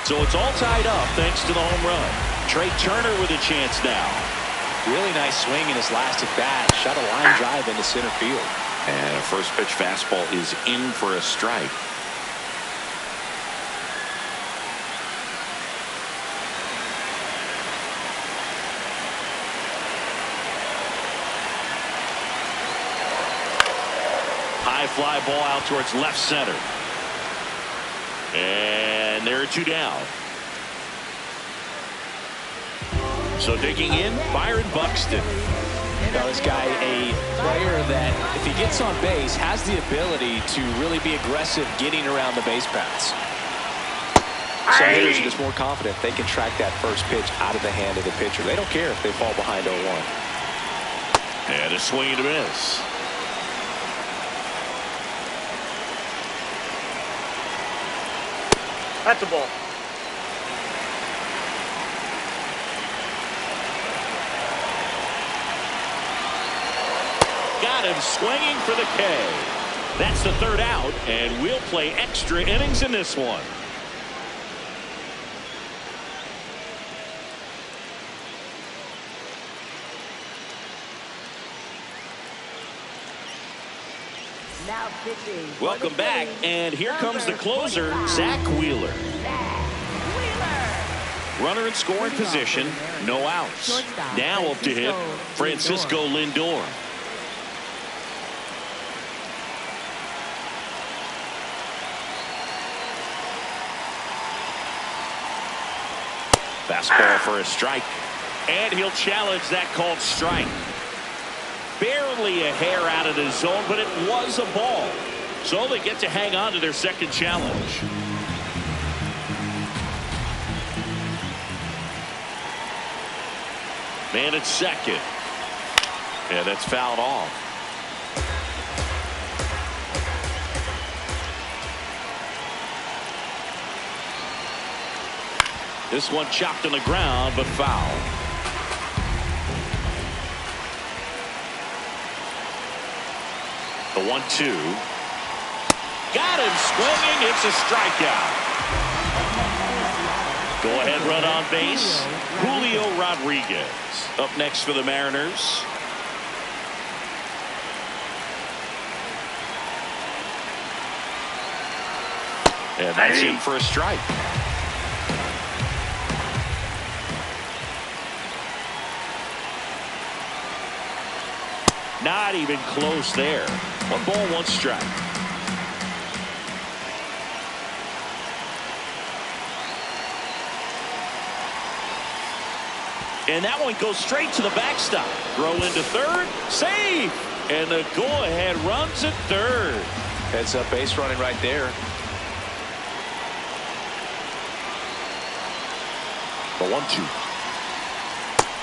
So it's all tied up thanks to the home run. Trey Turner with a chance now. Really nice swing in his last at bat. Shot a line drive into center field. And a first pitch fastball is in for a strike. High fly ball out towards left center. And there are 2 down. So digging in, Byron Buxton. Now this guy, a player that, if he gets on base, has the ability to really be aggressive getting around the base paths. Some hitters are just more confident they can track that first pitch out of the hand of the pitcher. They don't care if they fall behind 0-1. And a swing and a miss. That's a ball. Got him swinging for the K. That's the 3rd out, and we'll play extra innings in this one. Now pitching. Welcome back, and here comes the closer, Zach Wheeler. Runner in scoring position, no outs. Now up to hit Francisco Lindor. Fastball for a strike. And he'll challenge that called strike. Barely a hair out of the zone, but it was a ball. So they get to hang on to their second challenge. Man at second. And that's fouled off. This one chopped on the ground, but foul. The 1-2. Got him swinging. It's a strikeout. Go ahead run on base. Julio Rodriguez up next for the Mariners. And that's in for a strike. Not even close there. 1 ball, 1 strike. And that one goes straight to the backstop. Throw into third. Safe. And the go-ahead runs at third. Heads up base running right there. The 1-2.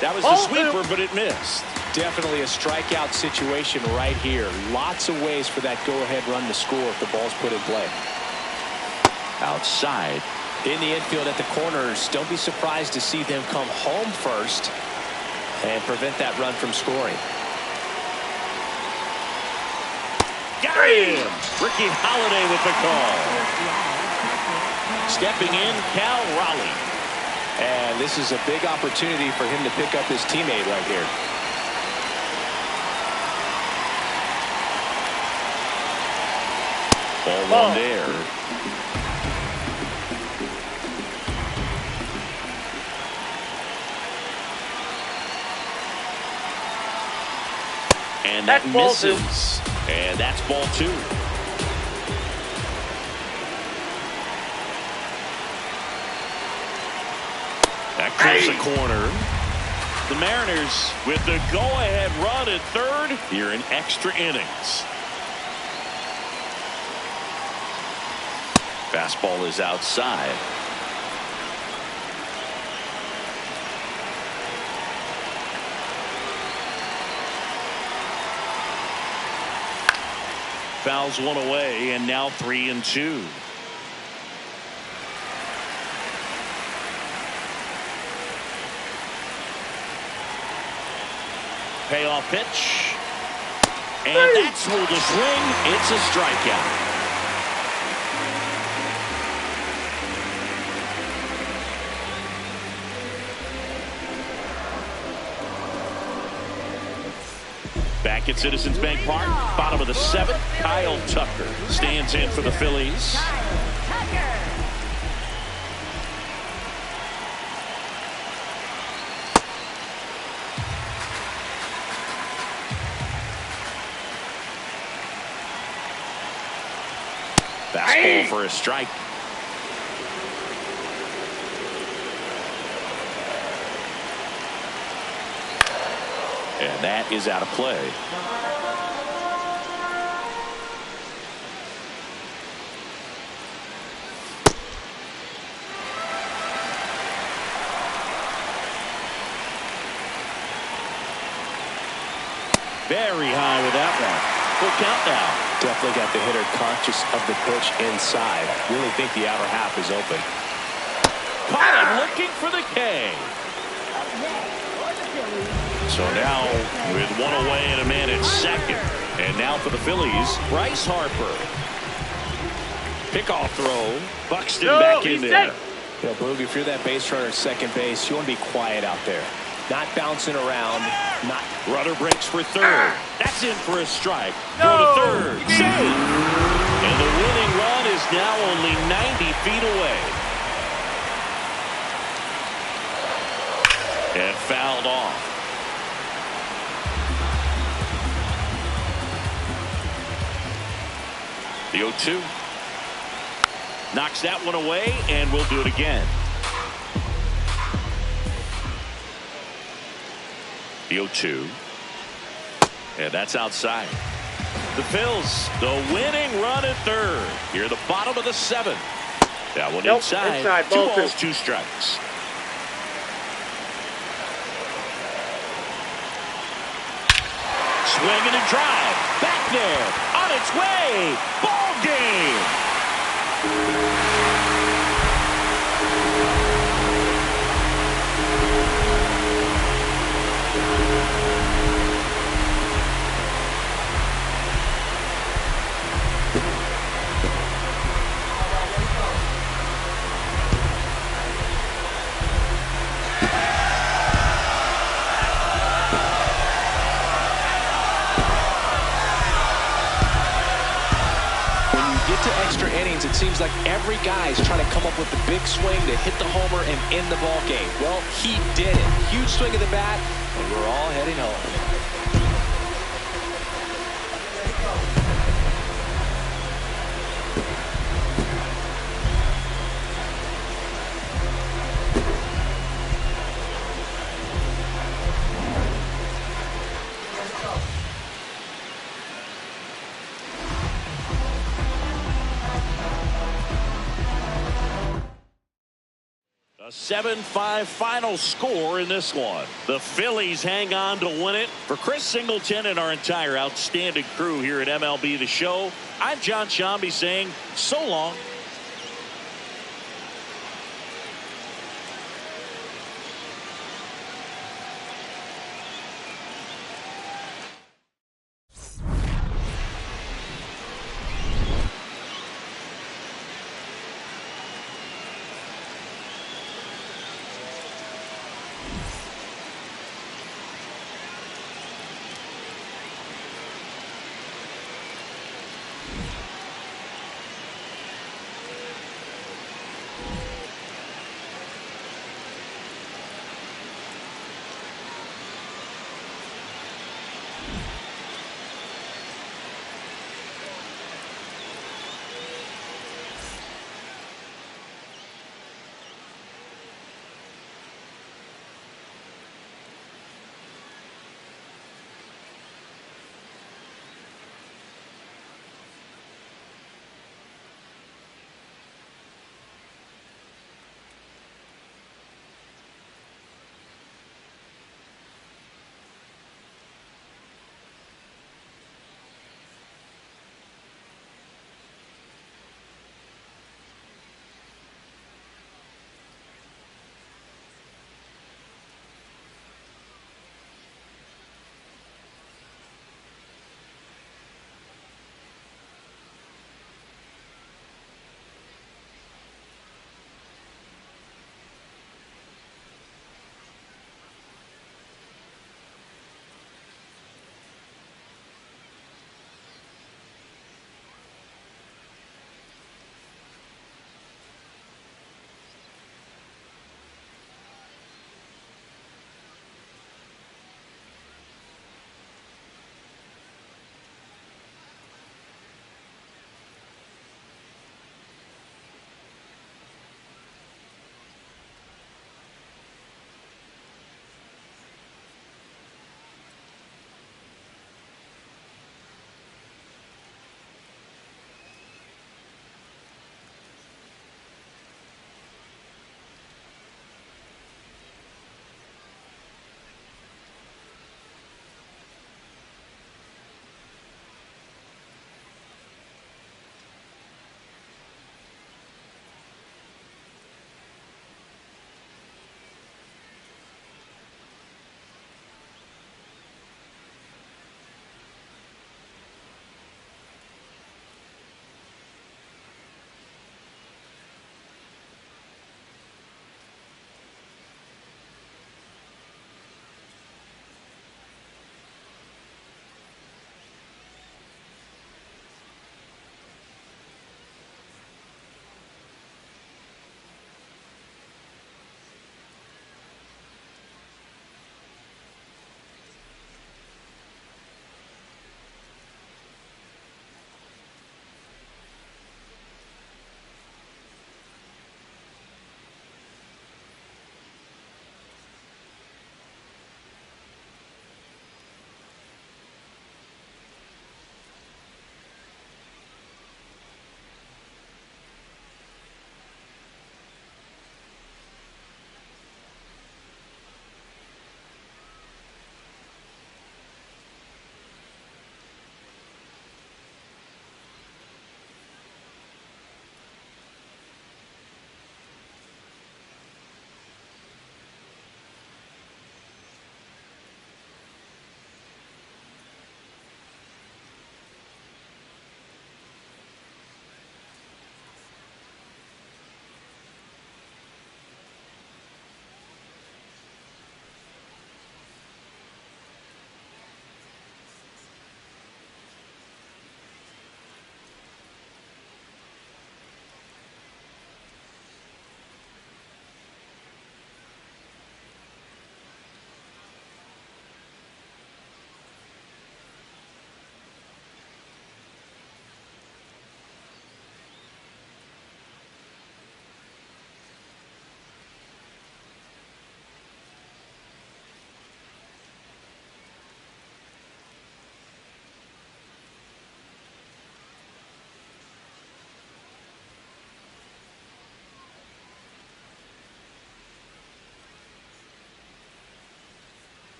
That was the sweeper, but it missed. Definitely a strikeout situation right here. Lots of ways for that go-ahead run to score if the ball's put in play. Outside. In the infield at the corners, don't be surprised to see them come home first and prevent that run from scoring. Got him! Ricky Holiday with the call. Stepping in, Cal Raleigh. And this is a big opportunity for him to pick up his teammate right here. Ball 1 there. and That's that ball misses. And that's ball 2. That clips the corner. The Mariners with the go-ahead run at third here in extra innings. Fastball is outside. Fouls one away, and now 3-2. Payoff pitch. And that's ruled a swing. It's a strikeout. Back at Citizens Bank Park, bottom of the 7th, Kyle Tucker stands in for the Phillies. Fastball for a strike. And that is out of play. Very high with that one. Full count now. Definitely got the hitter conscious of the pitch inside. Really think the outer half is open. Caught him looking for the K. So now with one away and a man at second. And now for the Phillies, Bryce Harper. Pickoff throw. Buxton back in there. You know, Boog, if you're that base runner at second base, you want to be quiet out there. Not bouncing around. Not. Runner breaks for third. That's in for a strike. Throw to third. Save. And the winning run is now only 90 feet away. And fouled off. The 0-2. Knocks that one away, and we'll do it again. The 0-2. And that's outside. The Phils, the winning run at third. Here at the bottom of the 7th. That one inside. 2 balls, 2 strikes. Swing and a drive. Back there. On its way. Ball game. Extra innings, it seems like every guy is trying to come up with the big swing to hit the homer and end the ball game. Well, he did it. Huge swing of the bat, and we're all heading home. A 7-5 final score in this one. The Phillies hang on to win it. For Chris Singleton and our entire outstanding crew here at MLB The Show, I'm John Shambi saying so long.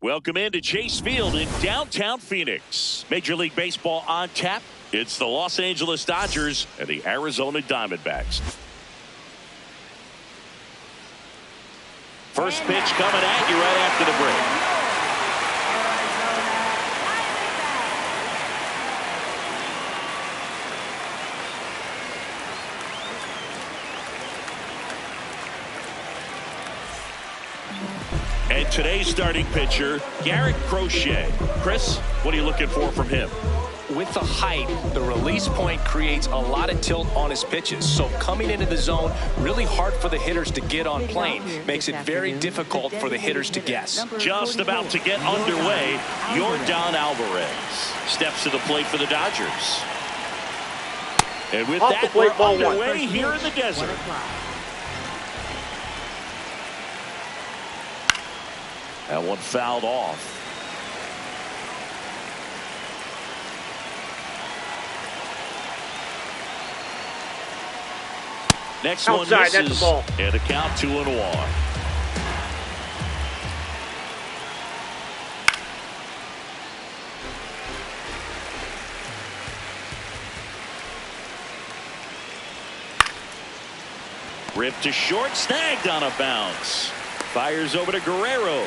Welcome into Chase Field in downtown Phoenix. Major League Baseball on tap. It's the Los Angeles Dodgers and the Arizona Diamondbacks. First pitch coming at you right after the break. And today's starting pitcher, Garrett Crochet. Chris, what are you looking for from him? With the height, the release point creates a lot of tilt on his pitches. So coming into the zone, really hard for the hitters to get on plane. Makes it very difficult for the hitters to guess. Just about to get underway, Yordan Alvarez steps to the plate for the Dodgers. And with that, we're underway here in the desert. That one fouled off. Next one misses, that's a ball. And a count 2-1. Ripped to short, snagged on a bounce. Fires over to Guerrero.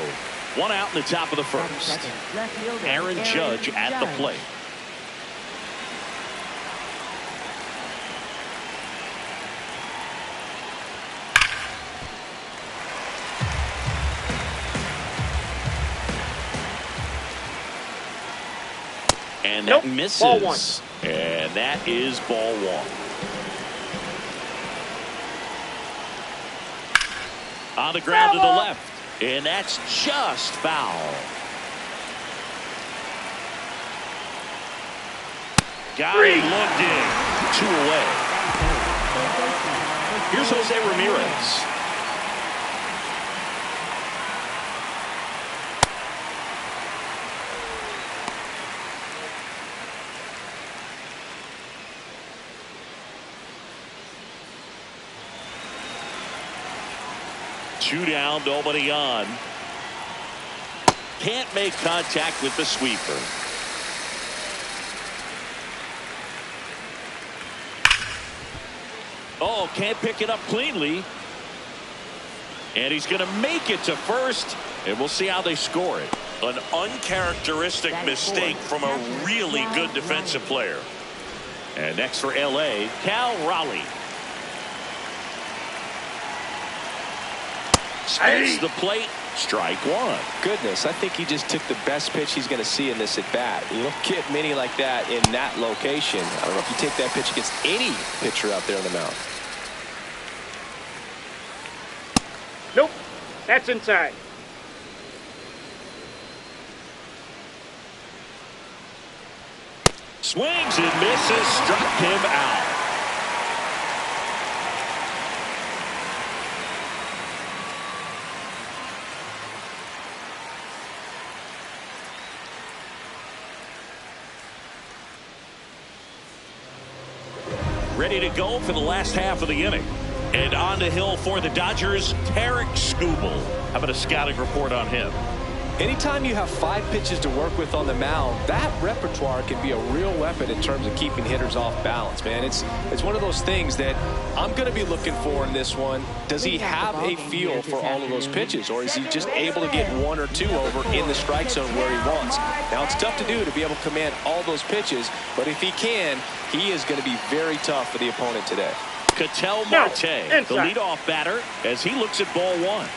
One out in the top of the first. Aaron Judge at the plate. And that misses. Ball one. And that is ball one. On the ground to the left. And that's just foul. Got it looked in. 2 away. Here's Jose Ramirez. Two down, nobody on. Can't make contact with the sweeper. Oh, can't pick it up cleanly. And he's going to make it to first. And we'll see how they score it. An uncharacteristic mistake from a really good defensive player. And next for LA, Cal Raleigh. Spins the plate. Strike one. Goodness, I think he just took the best pitch he's going to see in this at bat. You don't get many like that in that location. I don't know if you take that pitch against any pitcher out there on the mound. Nope, that's inside. Swings and misses. Struck him out. Ready to go for the last half of the inning. And on the hill for the Dodgers, Tarik Skubal. How about a scouting report on him? Anytime you have 5 pitches to work with on the mound, that repertoire can be a real weapon in terms of keeping hitters off balance, man. It's one of those things that I'm going to be looking for in this one. Does he have a feel for all of those pitches, or is he just able to get 1 or 2 over in the strike zone where he wants? Now, it's tough to do to be able to command all those pitches, but if he can, he is going to be very tough for the opponent today. Ketel Marte, the leadoff batter, as he looks at ball one.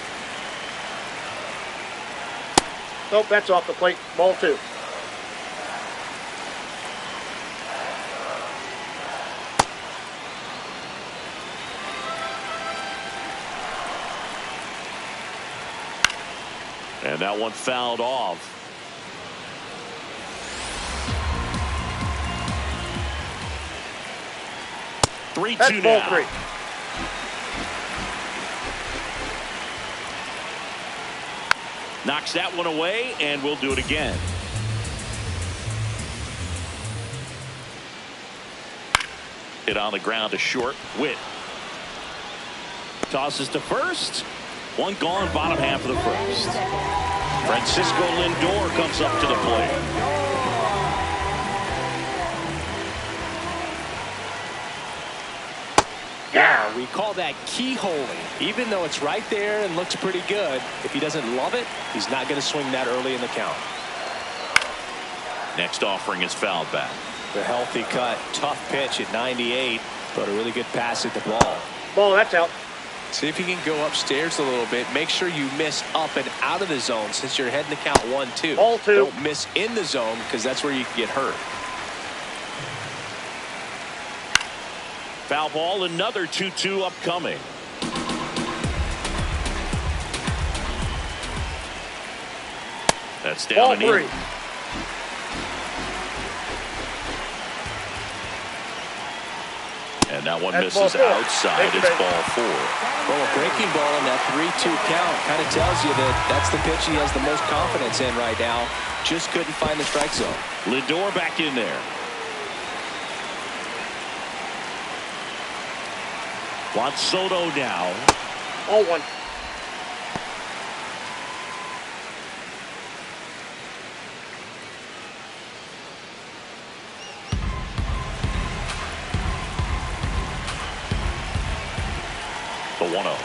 Nope, that's off the plate. Ball 2. And that one fouled off. That's 3-2 ball now. 3. Knocks that one away, and we'll do it again. Hit on the ground to short. Witt tosses to first. One gone, bottom half of the first. Francisco Lindor comes up to the plate. Yeah, we call that keyholing. Even though it's right there and looks pretty good, if he doesn't love it, he's not going to swing that early in the count. Next offering is fouled back. The healthy cut, tough pitch at 98, but a really good pass at the ball. Ball, that's out. See if you can go upstairs a little bit. Make sure you miss up and out of the zone since you're heading to count 1-2. Ball 2. Don't miss in the zone because that's where you can get hurt. Foul ball, another 2-2 upcoming. That's down Ball and 3. in. And that one That's misses ball 4. outside. It's ball 4. Well, a breaking ball in that 3-2 count kind of tells you that that's the pitch he has the most confidence in right now. Just couldn't find the strike zone. Lindor back in there. Juan Soto now. All 1. The 1-0.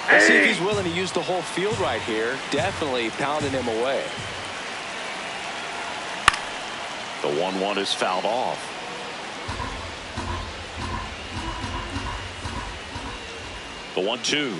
Let's see if he's willing to use the whole field right here. Definitely pounding him away. The 1-1 is fouled off. The 1-2.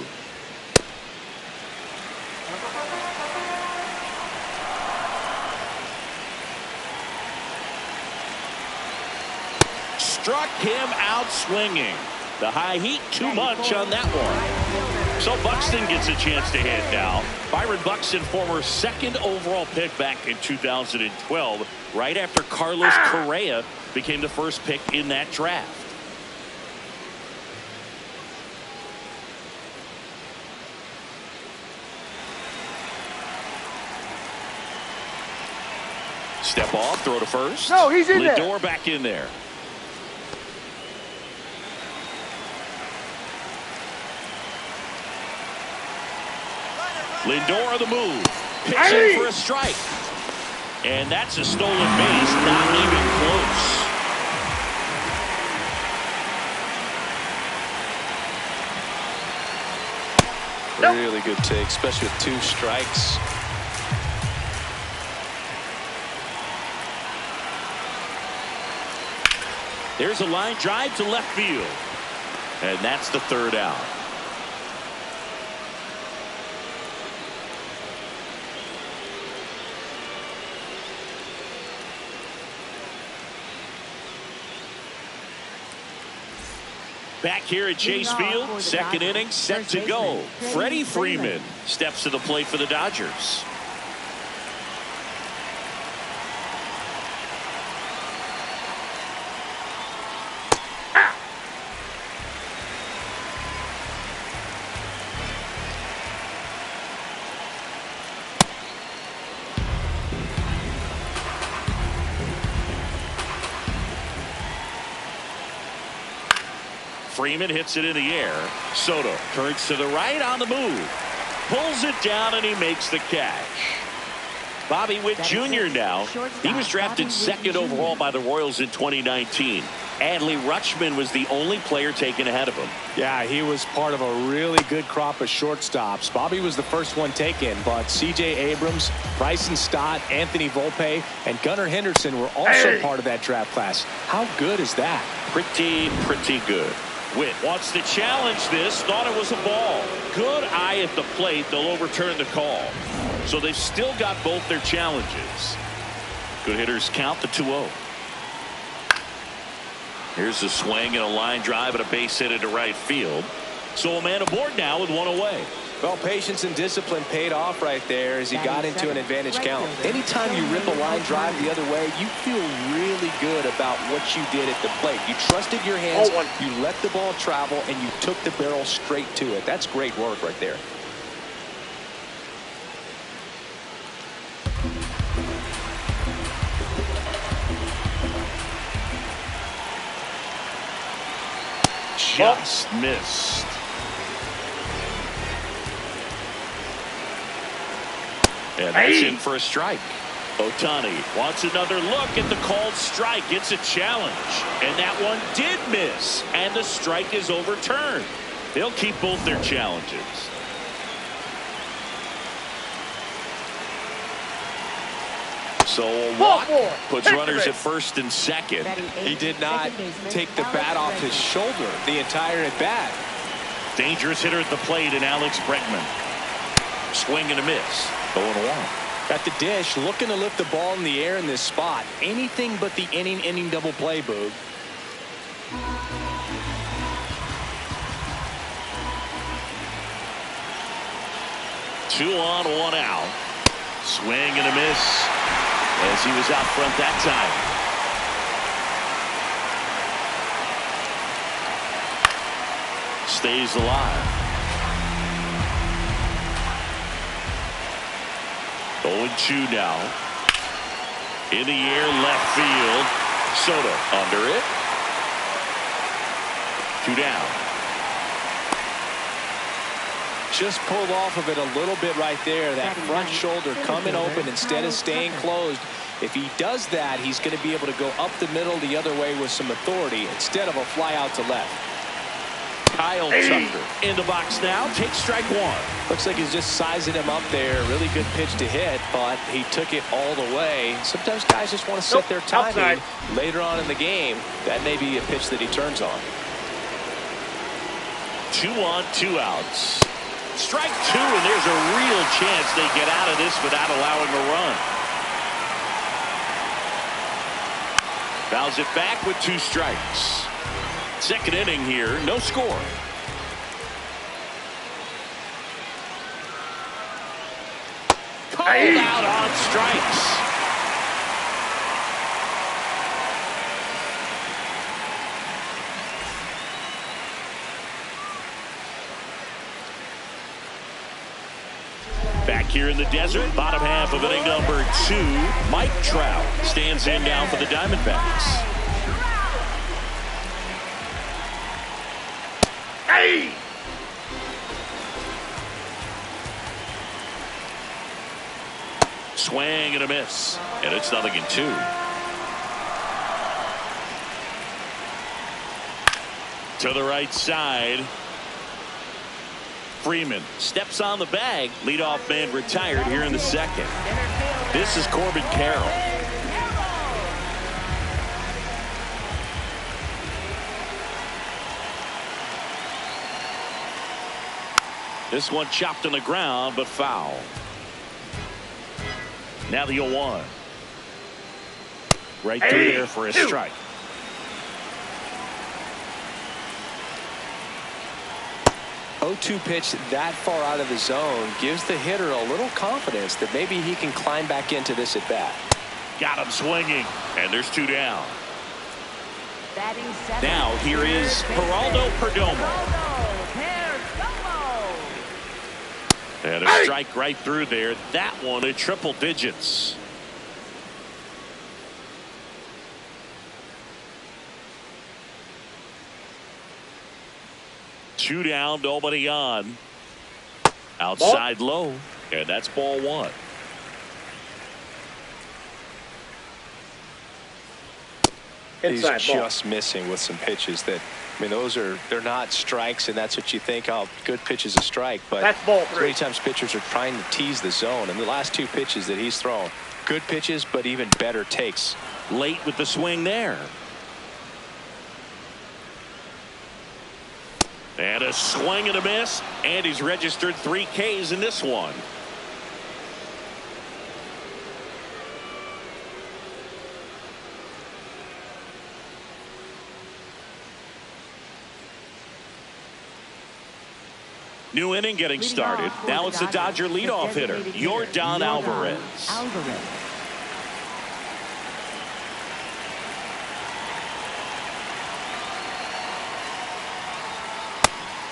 Struck him out swinging. The high heat too much on that one. So Buxton gets a chance to hit now. Byron Buxton, former second overall pick back in 2012, right after Carlos Correa became the first pick in that draft. Step off, throw to first. No, he's in there. Lindor back in there. Lindor on the move. Pitching for a strike. And that's a stolen base. Not even close. Really good take, especially with 2 strikes. There's a line drive to left field. And that's the 3rd out. Back here at Chase Field, second inning set to go. Freddie Freeman steps to the plate for the Dodgers. Freeman hits it in the air. Soto turns to the right on the move. Pulls it down and he makes the catch. Bobby Witt Jr. now. He was drafted 2nd overall by the Royals in 2019. Adley Rutschman was the only player taken ahead of him. Yeah, he was part of a really good crop of shortstops. Bobby was the first one taken, but C.J. Abrams, Bryson Stott, Anthony Volpe, and Gunnar Henderson were also part of that draft class. How good is that? Pretty good. Witt wants to challenge this. Thought it was a ball. Good eye at the plate. They'll overturn the call. So they've still got both their challenges. Good hitters count the 2-0. Here's a swing and a line drive and a base hit into right field. So a man aboard now with 1 away. Well, patience and discipline paid off right there as he got into an advantage count. Anytime you rip a line drive the other way, you feel really good about what you did at the plate. You trusted your hands, you let the ball travel, and you took the barrel straight to it. That's great work right there. Just missed. And that's in for a strike. Ohtani wants another look at the called strike. It's a challenge. And that one did miss. And the strike is overturned. They'll keep both their challenges. So a walk puts runners at first and second. He did not take the bat off his shoulder the entire at bat. Dangerous hitter at the plate in Alex Bregman. Swing and a miss. 0-1. At the dish, looking to lift the ball in the air in this spot. Anything but the inning double play, Boog. Two on, one out. Swing and a miss as he was out front that time. Stays alive. 0-2 now. In the air, left field. Soto under it. 2 down. Just pulled off of it a little bit right there. That front shoulder coming open instead of staying closed. If he does that, he's going to be able to go up the middle the other way with some authority instead of a fly out to left. Kyle Tucker in the box now. Takes strike one. Looks like he's just sizing him up there. Really good pitch to hit, but he took it all the way. Sometimes guys just want to set their timing later on in the game. That may be a pitch that he turns on. 2 on, 2 outs. Strike 2, and there's a real chance they get out of this without allowing a run. Fouls it back with 2 strikes. Second inning here, no score. Called out on strikes. Back here in the desert, bottom half of inning number 2, Mike Trout stands in now for the Diamondbacks. Hey! Swing and a miss, and it's 0-2. To the right side. Freeman steps on the bag. Leadoff man retired here in the second. This is Corbin Carroll. This one chopped on the ground, but foul. Now the 0-1. Right through there for a strike. 0-2 pitch that far out of the zone gives the hitter a little confidence that maybe he can climb back into this at bat. Got him swinging, and there's 2 down. Now here is Geraldo Perdomo. And a strike right through there. That one in triple digits. Two down, nobody on. Outside low, and that's ball 1. He's just missing with some pitches that, I mean, they're not strikes, and that's what you think, oh, good pitch is a strike. But that's ball 3. Many times pitchers are trying to tease the zone, and the last 2 pitches that he's thrown, good pitches, but even better takes. Late with the swing there. And a swing and a miss, and he's registered 3 Ks in this one. New inning getting started. Now it's the Dodger leadoff hitter, Yordan Alvarez.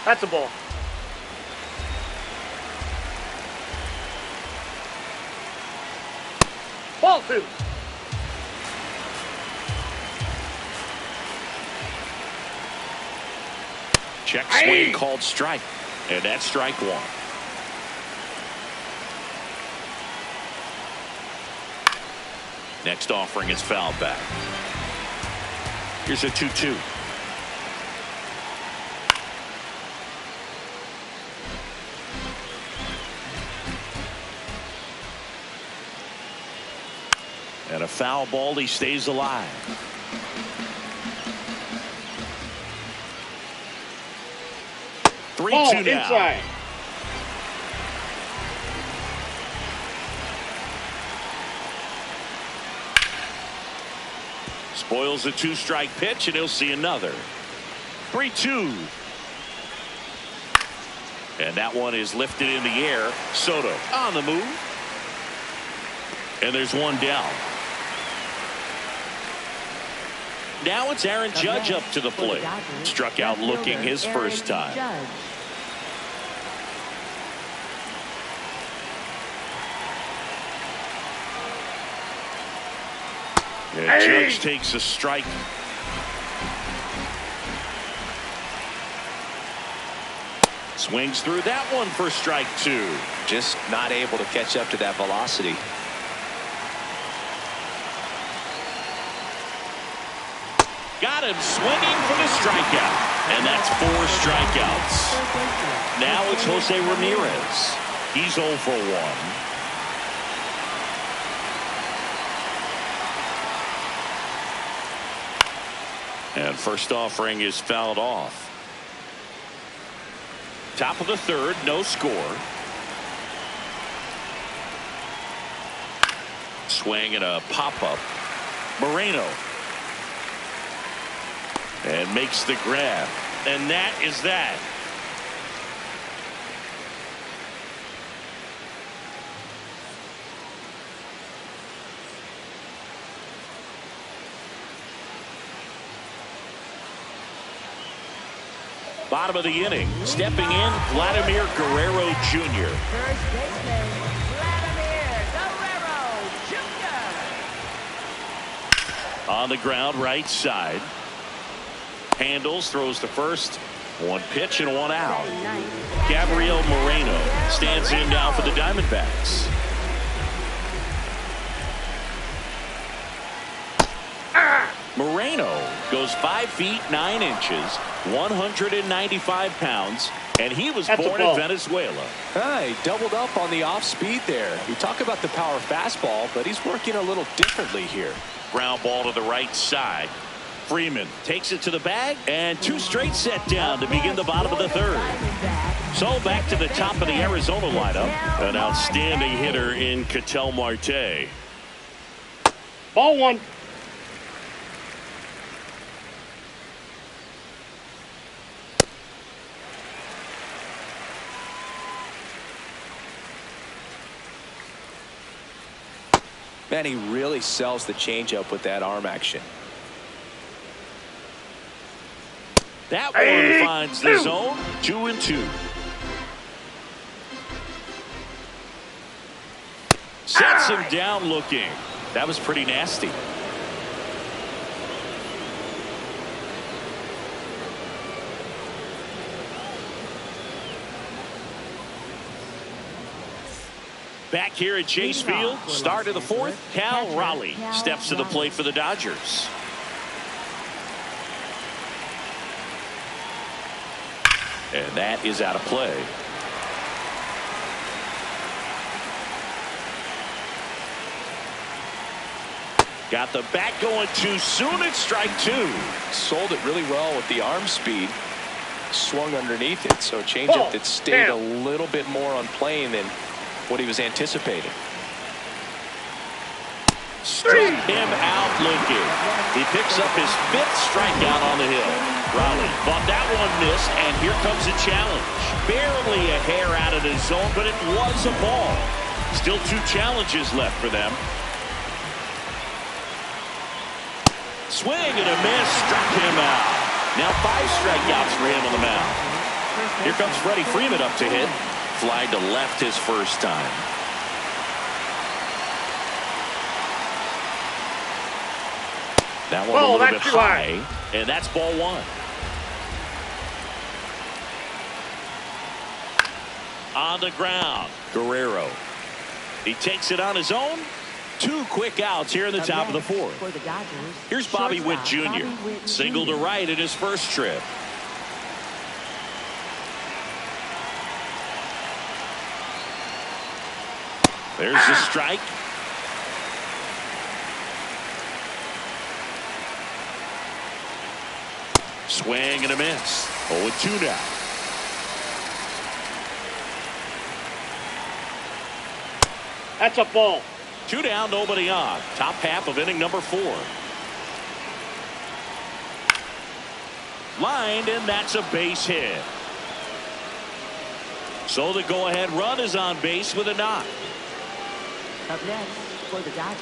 That's a ball. Ball 2. Check swing called strike. And that's strike 1. Next offering is fouled back. Here's a 2-2. And a foul ball. He stays alive. Ball 3-2 now. inside. Spoils a 2-strike pitch, and he'll see another. 3-2. And that one is lifted in the air. Soto on the move. And there's one down. Now it's Aaron Judge up to the plate. Struck out looking his first time. And Judge takes a strike. Swings through that one for strike 2. Just not able to catch up to that velocity. Got him swinging for the strikeout. And that's 4 strikeouts. Now it's Jose Ramirez. He's 0 for 1. And first offering is fouled off. Top of the third, no score. Swing and a pop-up. Moreno. And makes the grab. And that is that. Bottom of the inning, stepping in, Vladimir Guerrero Jr. First baseman, Vladimir Guerrero Jr. On the ground, right side. Handles, throws to first. One pitch and one out. Gabriel Moreno stands in now for the Diamondbacks. Moreno goes 5 feet 9 inches, 195 pounds, and he was born in Venezuela. He doubled up on the off speed there. You talk about the power fastball, but he's working a little differently here. Ground ball to the right side. Freeman takes it to the bag, and 2 straight set down to begin the bottom of the third. So back to the top of the Arizona lineup, an outstanding hitter in Ketel Marte. Ball 1. Man, he really sells the changeup with that arm action. That one finds the zone. 2-2. Sets him down looking. That was pretty nasty. Back here at Chase Field, start of the fourth, Cal Raleigh steps to the plate for the Dodgers. And that is out of play. Got the bat going too soon. It's strike 2. Sold it really well with the arm speed. Swung underneath it, so changeup that stayed a little bit more on plane than what he was anticipating. Struck him out looking. He picks up his 5th strikeout on the hill. Raleigh thought that one missed, and here comes a challenge. Barely a hair out of the zone, but it was a ball. Still 2 challenges left for them. Swing and a miss, struck him out. Now 5 strikeouts for him on the mound. Here comes Freddie Freeman up to hit. Fly to left his first time. That one a little bit high, and that's ball 1. On the ground, Guerrero. He takes it on his own, 2 quick outs here in the top of the 4th. For the Dodgers, Here's Bobby Witt shortstop Jr. Bobby Witt Single to Jr. right in his first trip. There's the strike. Swing and a miss. 0-2 now. That's a ball. 2 down, nobody on. Top half of inning number 4. Lined, and that's a base hit. So the go-ahead run is on base with a knock. Up next for the Dodgers,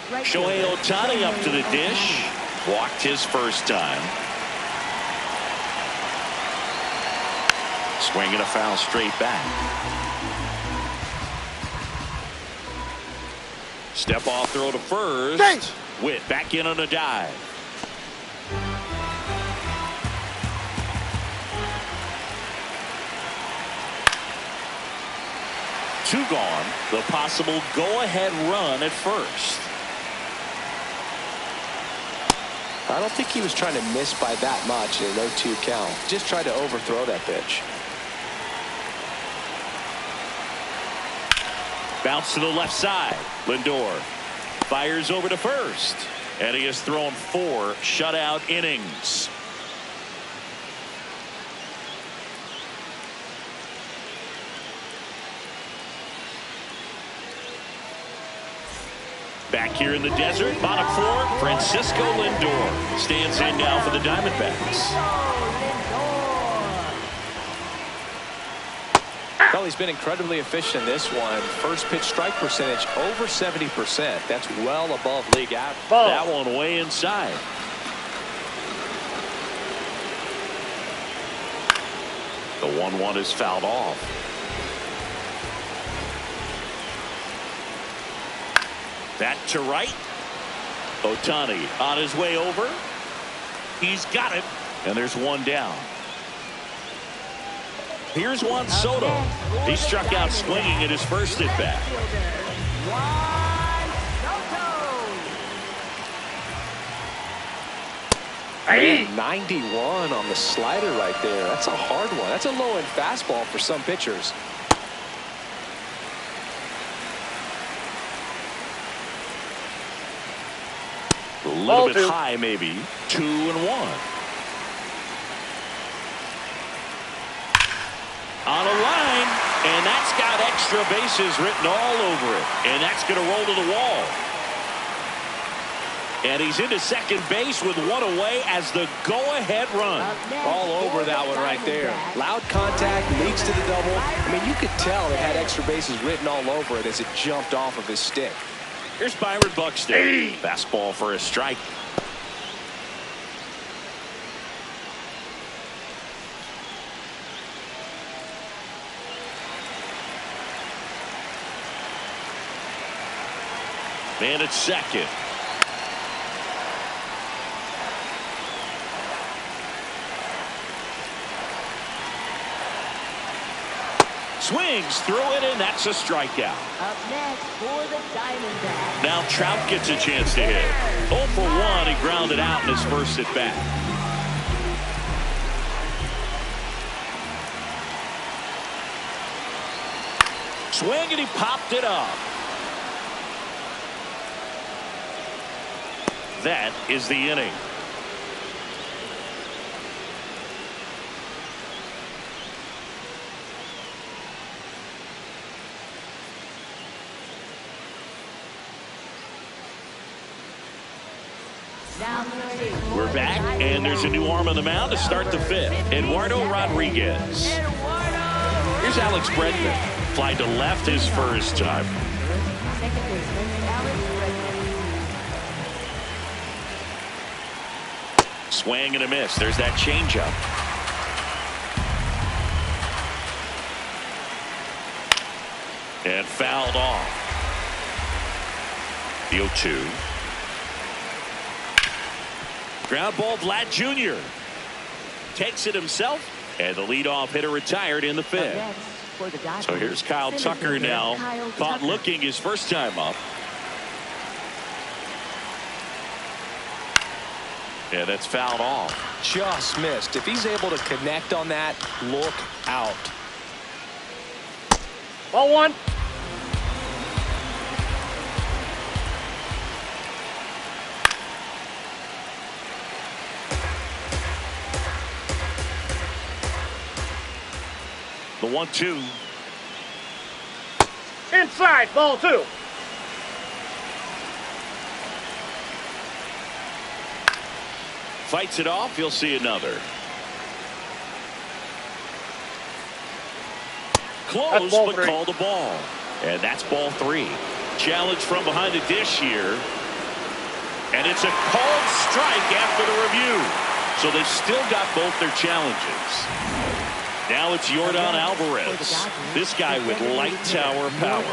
right Shohei fielder, Ohtani up to the Shohei dish. Ohtani. Walked his first time. Swinging a foul straight back. Step off throw to first. Thanks. Witt back in on a dive. Two gone. The possible go-ahead run at first. I don't think he was trying to miss by that much in an 0-2 count. Just tried to overthrow that pitch. Bounce to the left side. Lindor fires over to first. And he has thrown 4 shutout innings. Back here in the desert, bottom 4, Francisco Lindor stands in now for the Diamondbacks. Well, he's been incredibly efficient in this one. First pitch strike percentage over 70%. That's well above league average. That one way inside. The 1-1 is fouled off. That to right. Ohtani on his way over. He's got it. And there's one down. Here's Juan Soto. He struck out swinging at his first at bat. Hey. 91 on the slider right there. That's a hard one. That's a low-end fastball for some pitchers. A little bit high, maybe. 2-1. On a line, and that's got extra bases written all over it. And that's going to roll to the wall. And he's into second base with one away as the go-ahead run. All over that one right there. Loud contact, leads to the double. I mean, you could tell it had extra bases written all over it as it jumped off of his stick. Here's Byron Buxton. Fastball for a strike. Man at second. Swings through it, and that's a strikeout. Up next for the Diamondbacks. Now Trout gets a chance to hit. 0 for 1. He grounded out in his first at bat. Swing, and he popped it up. That is the inning. We're back, and there's a new arm on the mound to start the 5th. Eduardo Rodriguez. Here's Alex Bregman. Fly to left his first time. Swing and a miss. There's that changeup. And fouled off. The 0-2. Ground ball, Vlad Jr. Takes it himself, and the leadoff hitter retired in the 5th. So here's Kyle Tucker now. Caught looking his first time up. Yeah, that's fouled off. Just missed. If he's able to connect on that, look out. Ball one. The 1-2. Inside, ball two. Fights it off. You'll see another. Close, but called a ball. And that's ball three. Challenge from behind the dish here. And it's a called strike after the review. So they've still got both their challenges. Now it's Yordan Alvarez. This guy with light tower power.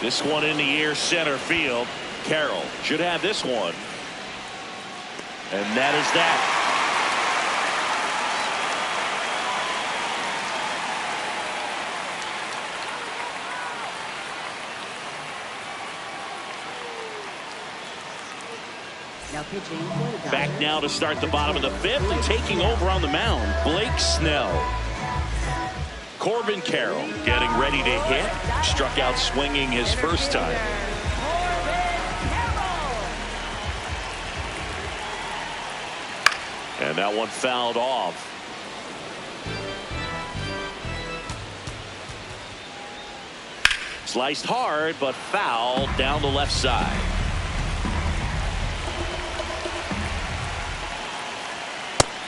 This one in the air center field. Carroll should have this one. And that is that. Back now to start the bottom of the fifth, and taking over on the mound, Blake Snell. Corbin Carroll getting ready to hit. Struck out swinging his first time. And that one fouled off. Sliced hard, but fouled down the left side.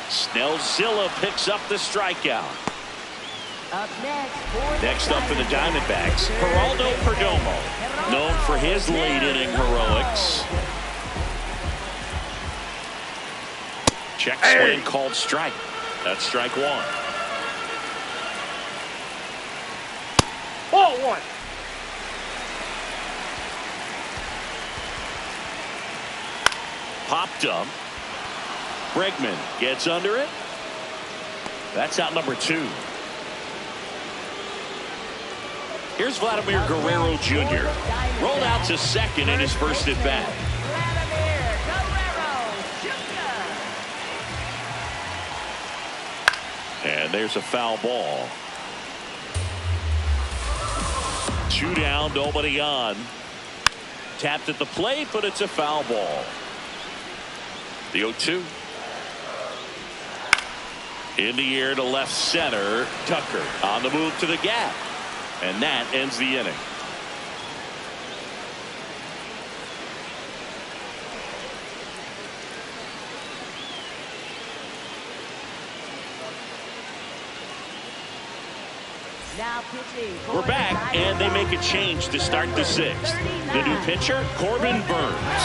Snellzilla picks up the strikeout. Next up for the Diamondbacks, Geraldo Perdomo, known for his late inning heroics. Check swing called strike. That's strike one. Ball one. Popped up. Bregman gets under it. That's out number two. Here's Vladimir Guerrero Jr. Rolled out to second in his first at bat. And there's a foul ball. 2 down, nobody on. Tapped at the plate, but it's a foul ball. The 0-2. In the air to left center. Tucker on the move to the gap. And that ends the inning. We're back, and they make a change to start the sixth. The new pitcher, Corbin Burns.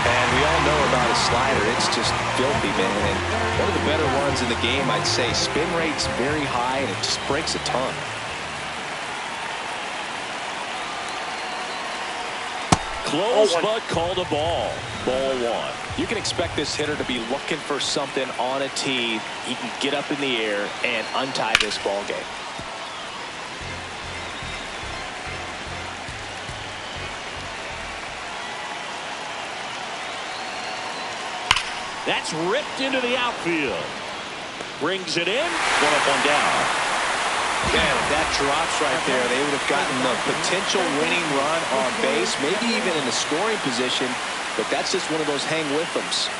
And we all know about his slider. It's just filthy, man. And one of the better ones in the game, I'd say. Spin rate's very high, and it just breaks a ton. Close, but called a ball. Ball one. You can expect this hitter to be looking for something on a tee. He can get up in the air and untie this ball game. That's ripped into the outfield. Brings it in. One up, one down. Man, if that drops right there, they would have gotten the potential winning run on base, maybe even in a scoring position, but that's just one of those hang with thems.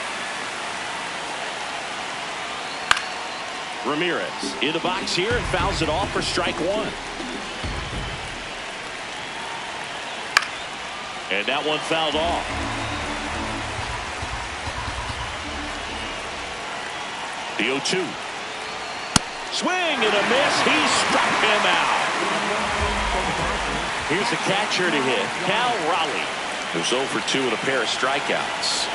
Ramirez in the box here and fouls it off for strike one. And that one fouled off. The 0-2. Swing and a miss. He struck him out. Here's the catcher to hit, Cal Raleigh, who's 0 for 2 with a pair of strikeouts.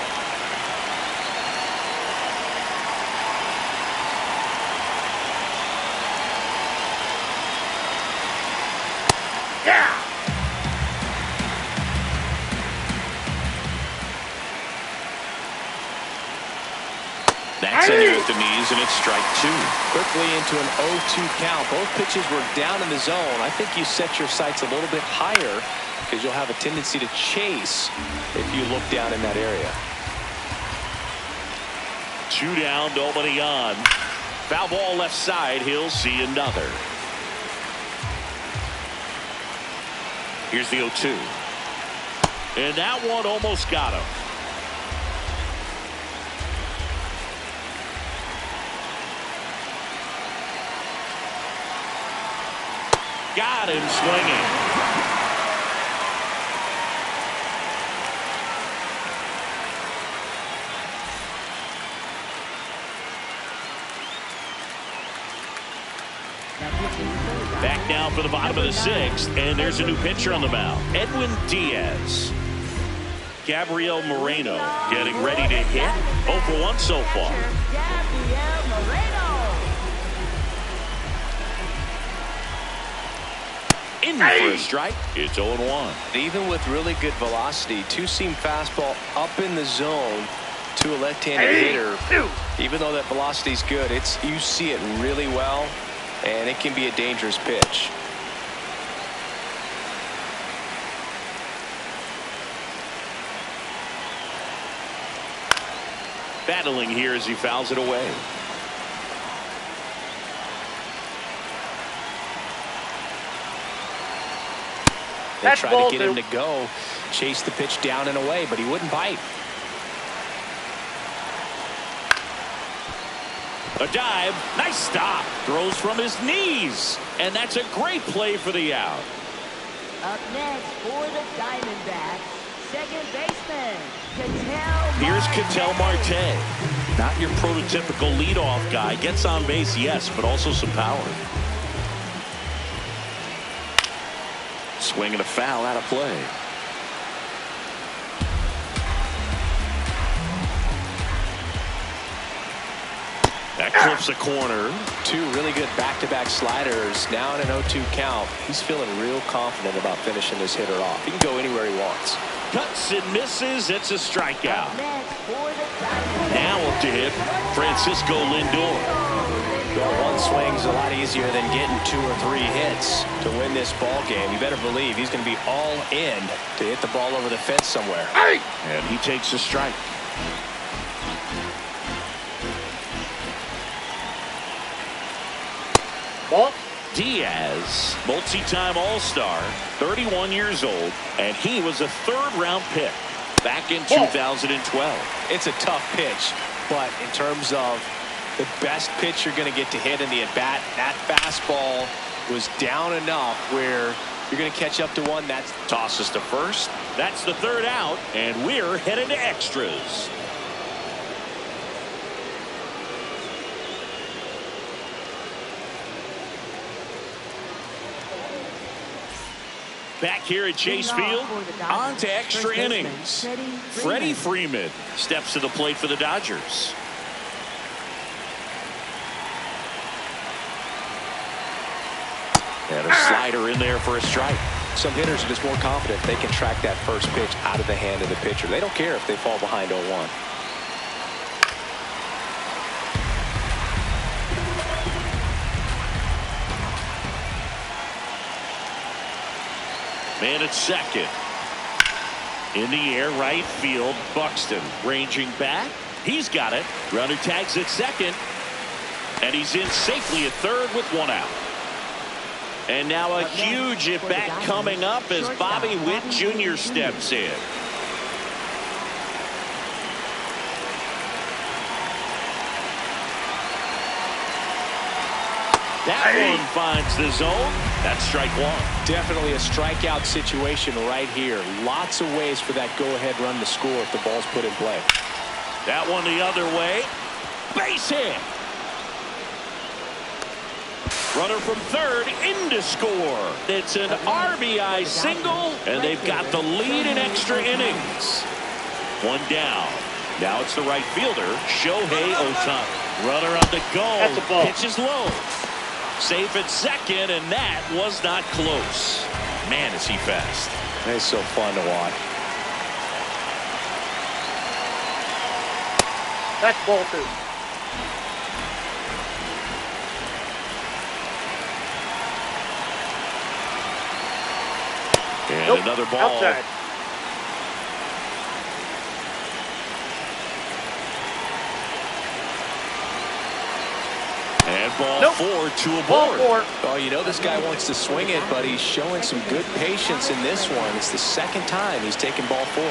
Yeah. That's in there at the knees, and it's strike two. Quickly into an 0-2 count. Both pitches were down in the zone. I think you set your sights a little bit higher because you'll have a tendency to chase if you look down in that area. 2 down, nobody on. Foul ball left side. He'll see another. Here's the 0-2. And that one almost got him. Got him swinging. Back now for the bottom of the 6th, and there's a new pitcher on the mound, Edwin Diaz. Gabriel Moreno getting ready to hit. 0 for 1 so far. In for a strike. It's 0-1. Even with really good velocity, two-seam fastball up in the zone to a left-handed hitter. Even though that velocity is good, you see it really well, and it can be a dangerous pitch. Battling here as he fouls it away. They tried to get him to go, chase the pitch down and away, but he wouldn't bite. A dive, nice stop, throws from his knees, and that's a great play for the out. Up next for the Diamondbacks, second baseman, Ketel Here's Ketel Marte. Not your prototypical leadoff guy. Gets on base, yes, but also some power. Swing and a foul out of play. That clips a corner. Two really good back-to-back sliders. Now in an 0-2 count. He's feeling real confident about finishing this hitter off. He can go anywhere he wants. Cuts and misses. It's a strikeout. Now up to hit Francisco Lindor. Well, one swing's a lot easier than getting 2 or 3 hits to win this ball game. You better believe he's going to be all in to hit the ball over the fence somewhere. And he takes a strike. Diaz, multi-time All-Star, 31 years old, and he was a 3rd-round pick back in 2012. It's a tough pitch, but in terms of the best pitch you're going to get to hit in the at-bat, that fastball was down enough where you're going to catch up to one. That tosses to first. That's the 3rd out, and we're headed to extras. Back here at Chase Field, on to extra innings. Freddie Freeman steps to the plate for the Dodgers. And a slider in there for a strike. Some hitters are just more confident they can track that first pitch out of the hand of the pitcher. They don't care if they fall behind 0-1. Man at second. In the air, right field, Buxton ranging back. He's got it. Runner tags at second. And he's in safely at 3rd with 1 out. And now a huge at-bat coming up as Bobby Witt Jr. steps in. That one finds the zone. That's strike 1. Definitely a strikeout situation right here. Lots of ways for that go-ahead run to score if the ball's put in play. That one the other way. Base hit. Runner from 3rd in to score. It's an RBI single, and they've got the lead in extra innings. 1 down. Now it's the right fielder, Shohei Ohtani. Runner on the go. Pitch is low. Safe at second, and that was not close. Man, is he fast. It's so fun to watch. That's ball 2. And And another ball. Outside. And ball 4 to a Ball board. 4. Oh, you know this guy wants to swing it, but he's showing some good patience in this one. It's the second time he's taken ball 4.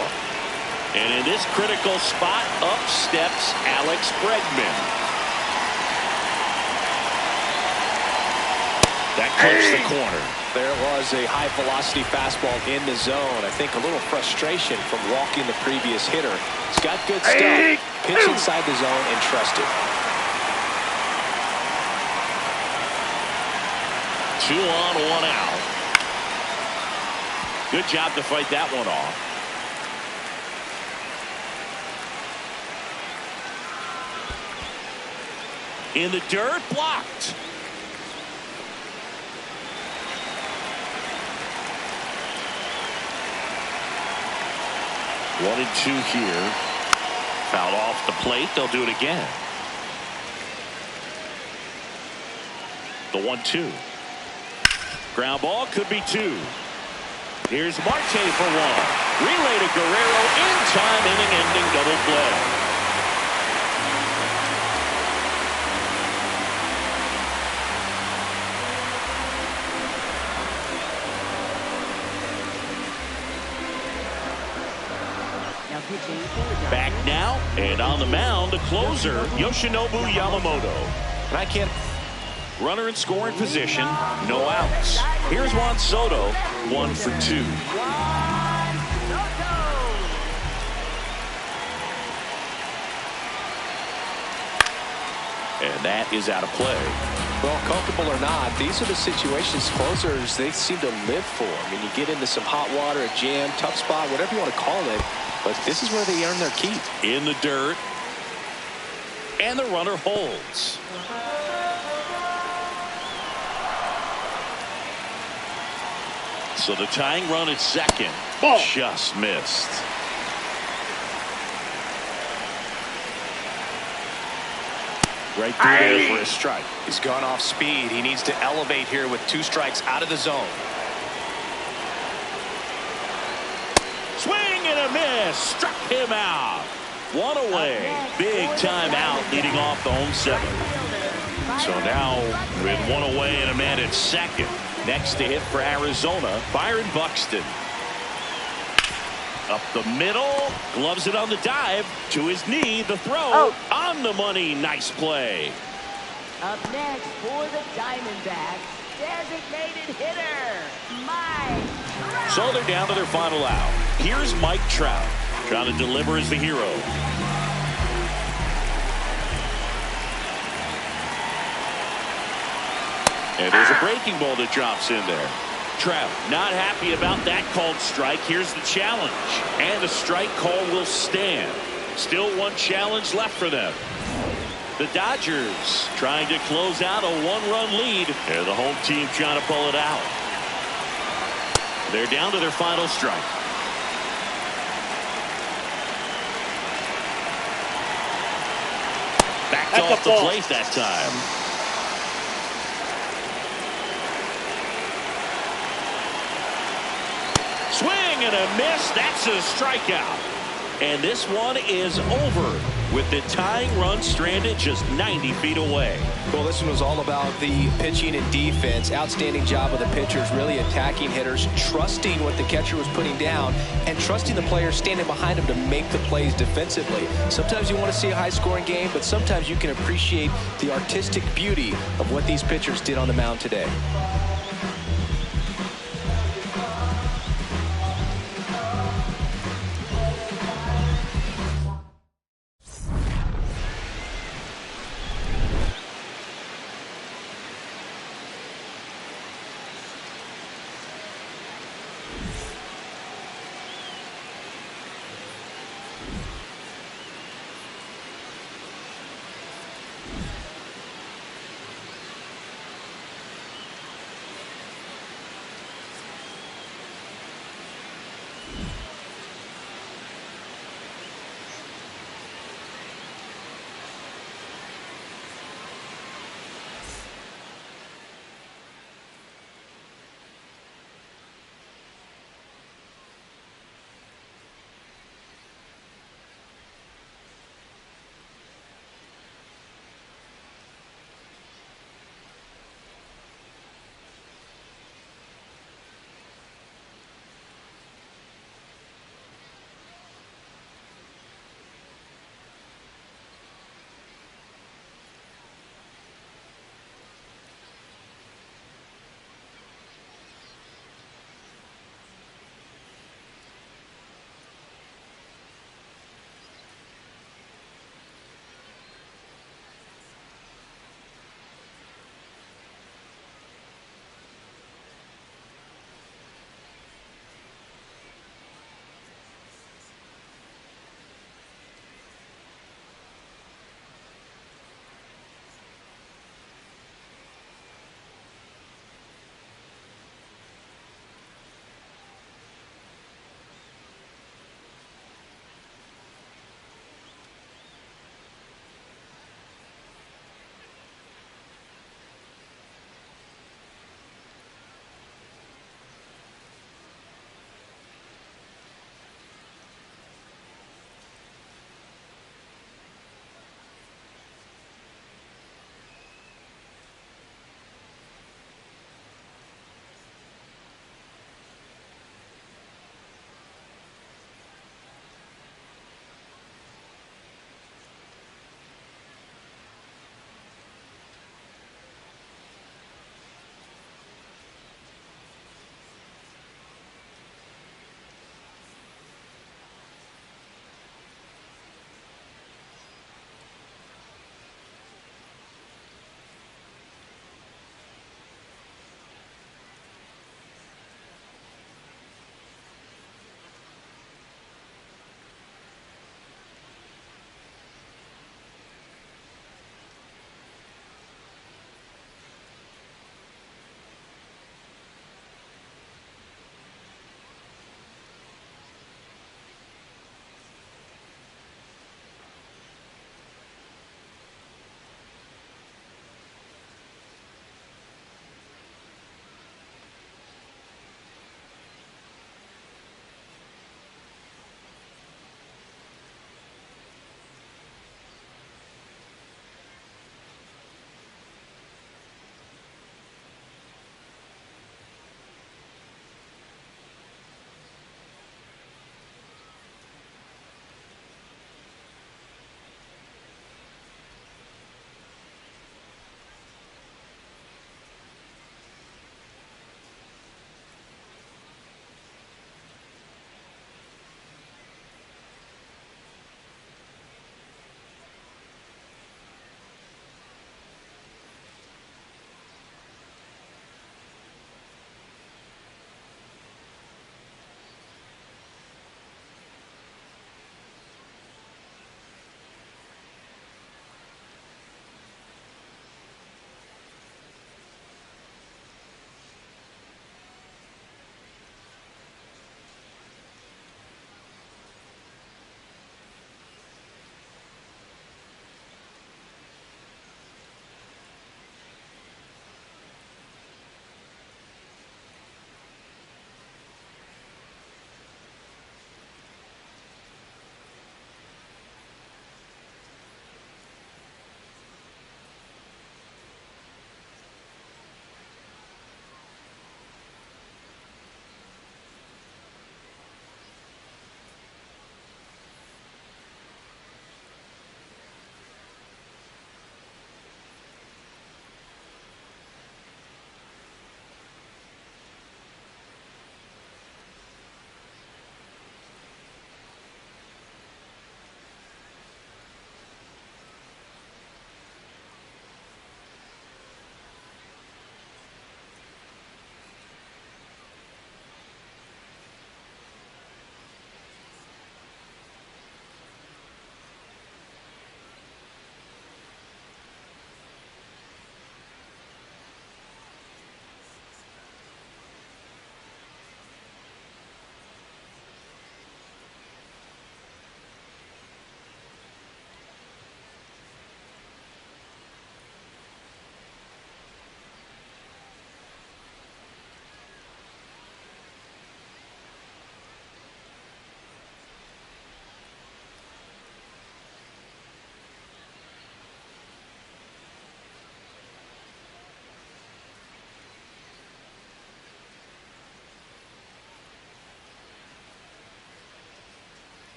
And in this critical spot, up steps Alex Bregman. That clips the corner. There was a high-velocity fastball in the zone. I think a little frustration from walking the previous hitter. He's got good stuff. Pitch inside the zone and trust it. 2 on, 1 out. Good job to fight that one off. In the dirt, blocked. One and 2 here. Foul off the plate. They'll do it again. The 1-2. Ground ball could be 2. Here's Marte for 1. Relay to Guerrero in time, inning-ending double play. Back now, and on the mound, the closer, Yoshinobu Yamamoto. And I can't. Runner in scoring position, no outs. Here's Juan Soto, 1 for 2. And that is out of play. Well, comfortable or not, these are the situations closers they seem to live for. I mean, you get into some hot water, a jam, tough spot, whatever you want to call it, but this is where they earn their keep. In the dirt, and the runner holds. So the tying run at second. Ball. Just missed. Right through there for a strike. He's gone off speed. He needs to elevate here with 2 strikes out of the zone. Swing and a miss. Struck him out. 1 away. Big time out leading off the home 7th. So now with 1 away and a man at second. Next to hit for Arizona, Byron Buxton. Up the middle, gloves it on the dive, to his knee, the throw, on the money, nice play. Up next for the Diamondbacks, designated hitter, Mike Trout. So they're down to their final out. Here's Mike Trout, trying to deliver as the hero. And there's a breaking ball that drops in there. Trout not happy about that called strike. Here's the challenge. And the strike call will stand. Still 1 challenge left for them. The Dodgers trying to close out a 1-run lead. And the home team trying to pull it out. They're down to their final strike. Backed off the plate that time. Swing and a miss. That's a strikeout. And this one is over with the tying run stranded just 90 feet away. Well, this one was all about the pitching and defense. Outstanding job of the pitchers, really attacking hitters, trusting what the catcher was putting down, and trusting the players standing behind him to make the plays defensively. Sometimes you want to see a high-scoring game, but sometimes you can appreciate the artistic beauty of what these pitchers did on the mound today.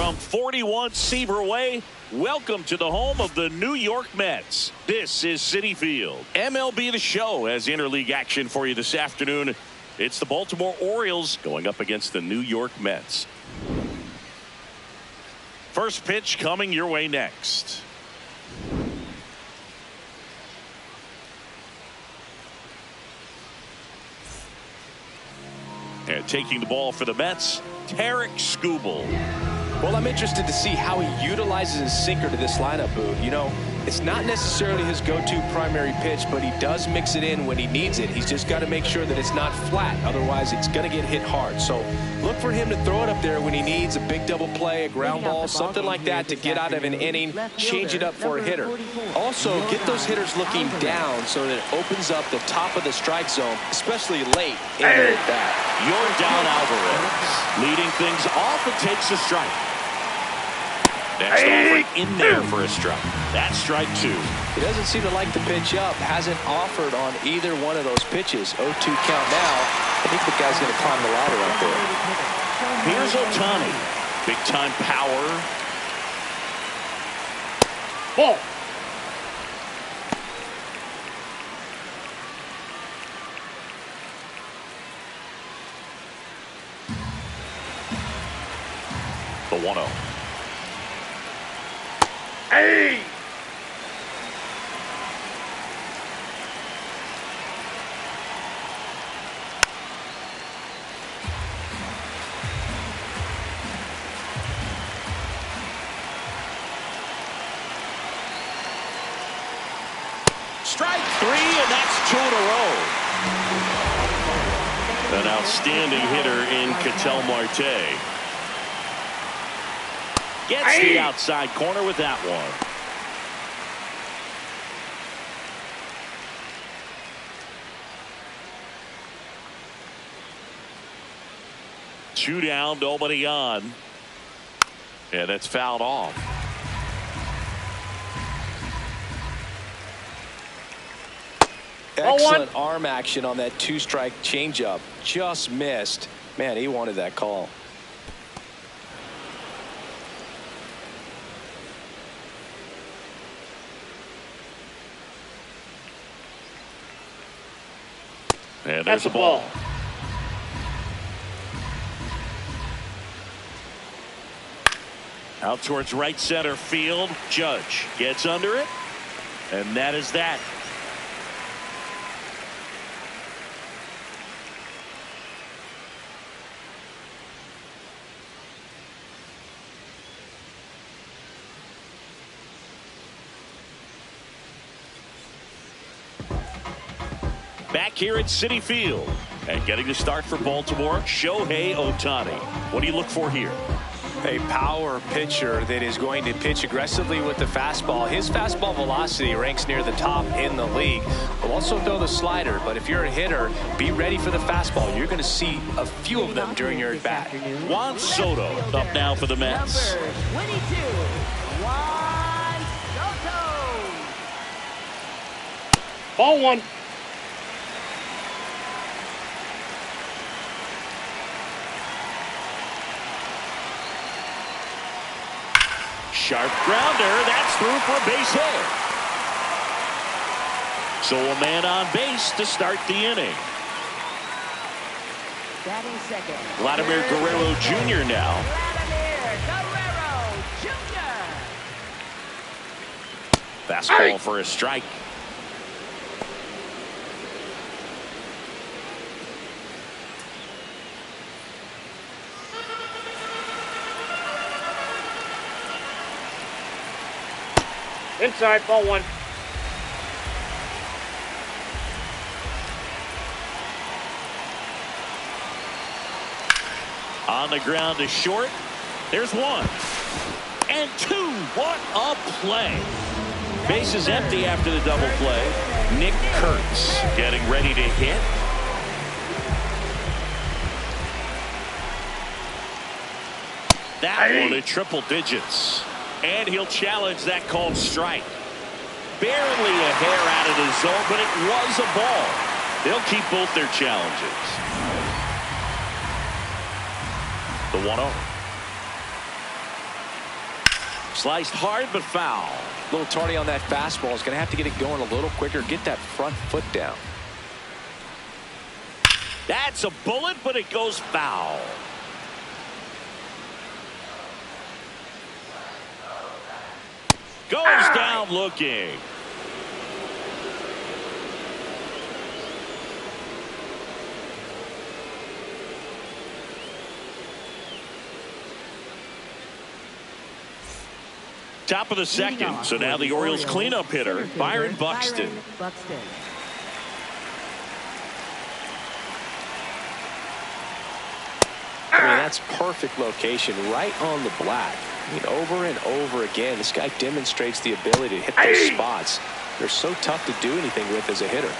From 41 Seaver Way, welcome to the home of the New York Mets. This is Citi Field. MLB The Show has interleague action for you this afternoon. It's the Baltimore Orioles going up against the New York Mets. First pitch coming your way next. And taking the ball for the Mets, Tarik Skubal. Well, I'm interested to see how he utilizes his sinker to this lineup, Boog. You know, it's not necessarily his go-to primary pitch, but he does mix it in when he needs it. He's just got to make sure that it's not flat. Otherwise, it's going to get hit hard. So look for him to throw it up there when he needs a big double play, a ground ball, something like that to get out of an inning, change it up for a hitter. Also, get those hitters looking down so that it opens up the top of the strike zone, especially late in the at-bat. Yordan Alvarez leading things off and takes a strike. Next offering in there for a strike. That's strike 2. He doesn't seem to like the pitch up. Hasn't offered on either one of those pitches. 0-2 count now. I think the guy's going to climb the ladder up there. Here's Ohtani. Big time power. Ball. The 1-0. Hey! Strike 3, and that's 2 in a row. An outstanding hitter in Ketel Marte. Gets the outside corner with that one. Two down, nobody on. And that's fouled off. Excellent arm action on that 2-strike changeup. Just missed. Man, he wanted that call. And there's the ball. Out towards right center field. Judge gets under it. And that is that. Back here at Citi Field. And getting the start for Baltimore, Shohei Ohtani. What do you look for here? A power pitcher that is going to pitch aggressively with the fastball. His fastball velocity ranks near the top in the league. Will also throw the slider, but if you're a hitter, be ready for the fastball. You're going to see a few of them during your at-bat. Juan Soto up now for the Mets. Number 22, Juan Soto. Ball 1. Sharp grounder. That's through for a base hit. So a man on base to start the inning. Batting second. Vladimir Guerrero Jr. now. Vladimir Guerrero Jr. Fastball for a strike. Inside, ball 1. On the ground to short. There's 1 and 2. What a play. Base is empty after the double play. Nick Kurtz getting ready to hit. That one at triple digits. And he'll challenge that called strike. Barely a hair out of the zone, but it was a ball. They'll keep both their challenges. The 1-0. Sliced hard, but foul. A little tardy on that fastball. Is going to have to get it going a little quicker. Get that front foot down. That's a bullet, but it goes foul. Goes down looking. Top of the second. So now the Orioles cleanup hitter, Byron Buxton. I mean, that's perfect location right on the black. I mean, over and over again, this guy demonstrates the ability to hit those spots. They're so tough to do anything with as a hitter.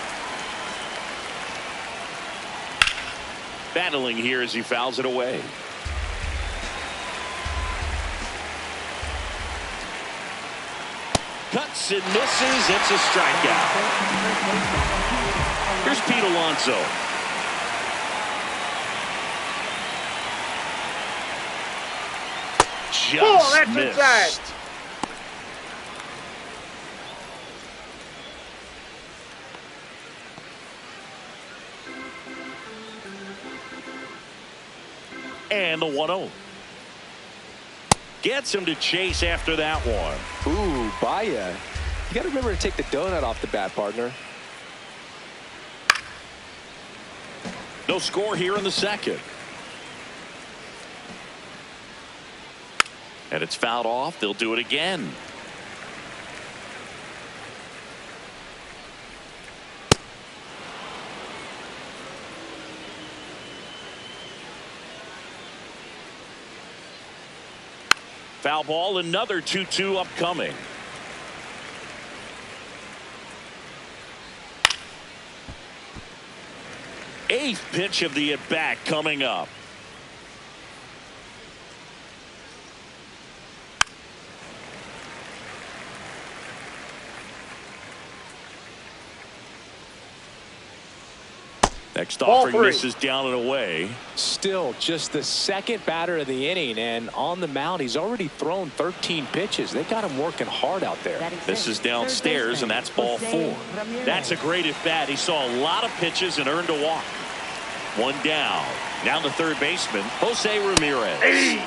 Battling here as he fouls it away. Cuts and misses. It's a strikeout. Here's Pete Alonso. Just missed. Inside. And the 1-0. Gets him to chase after that one. Ooh, Baya. You got to remember to take the donut off the bat, partner. No score here in the second. And it's fouled off. They'll do it again. Foul ball, another 2-2 upcoming. Eighth pitch of the at-bat coming up. Next offering misses down and away. Still just the second batter of the inning, and on the mound he's already thrown 13 pitches. They got him working hard out there. This is downstairs, and that's ball 4. That's a great at bat. He saw a lot of pitches and earned a walk. One down. Now the third baseman, Jose Ramirez.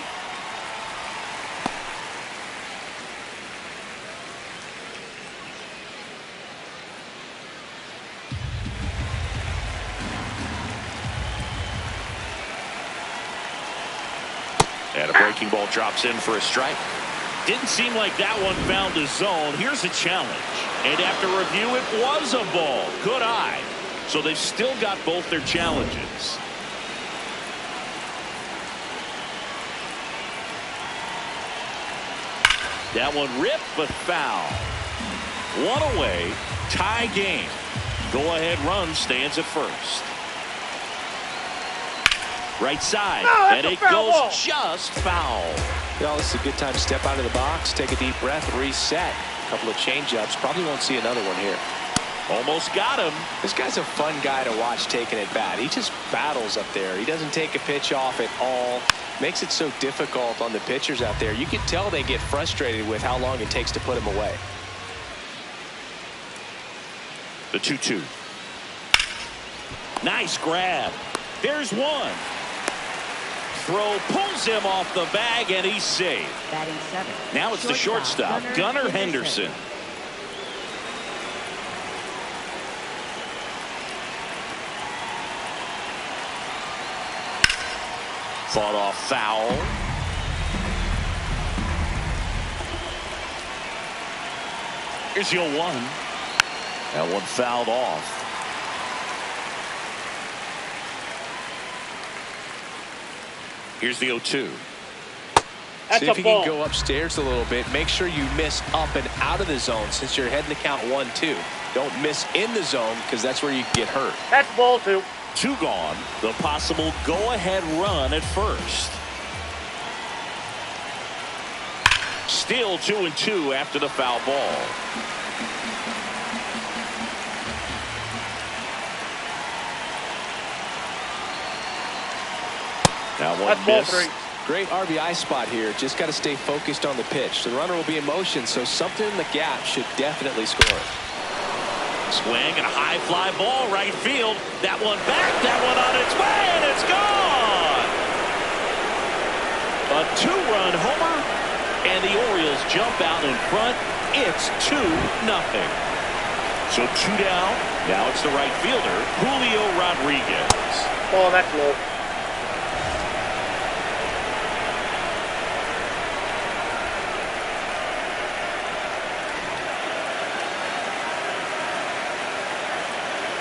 And a breaking ball drops in for a strike. Didn't seem like that one found the zone. Here's a challenge. And after review, it was a ball. Good eye. So they've still got both their challenges. That one ripped, but foul. One away. Tie game. Go-ahead run stands at first. Right side, and it goes just foul. Well, this is a good time to step out of the box, take a deep breath, reset. A couple of change-ups. Probably won't see another one here. Almost got him. This guy's a fun guy to watch taking at bat. He just battles up there. He doesn't take a pitch off at all. Makes it so difficult on the pitchers out there. You can tell they get frustrated with how long it takes to put him away. The 2-2. Nice grab. There's one. Throw pulls him off the bag, and he's safe. Batting 7. Now it's the shortstop, Gunnar Henderson. Fought off foul. Here's the 0-1. That one fouled off. Here's the 0-2. See if you can go upstairs a little bit. Make sure you miss up and out of the zone since you're heading to count 1-2. Don't miss in the zone because that's where you can get hurt. That's ball 2. 2 gone. The possible go-ahead run at first. Still 2-2 after the foul ball. Now one That's ball missed. 3. Great RBI spot here. Just got to stay focused on the pitch. The runner will be in motion, so something in the gap should definitely score. Swing and a high fly ball right field. That one back, that one on its way, and it's gone. A 2-run homer, and the Orioles jump out in front. It's 2-0. So 2 down. Now it's the right fielder, Julio Rodriguez. Oh, that's low.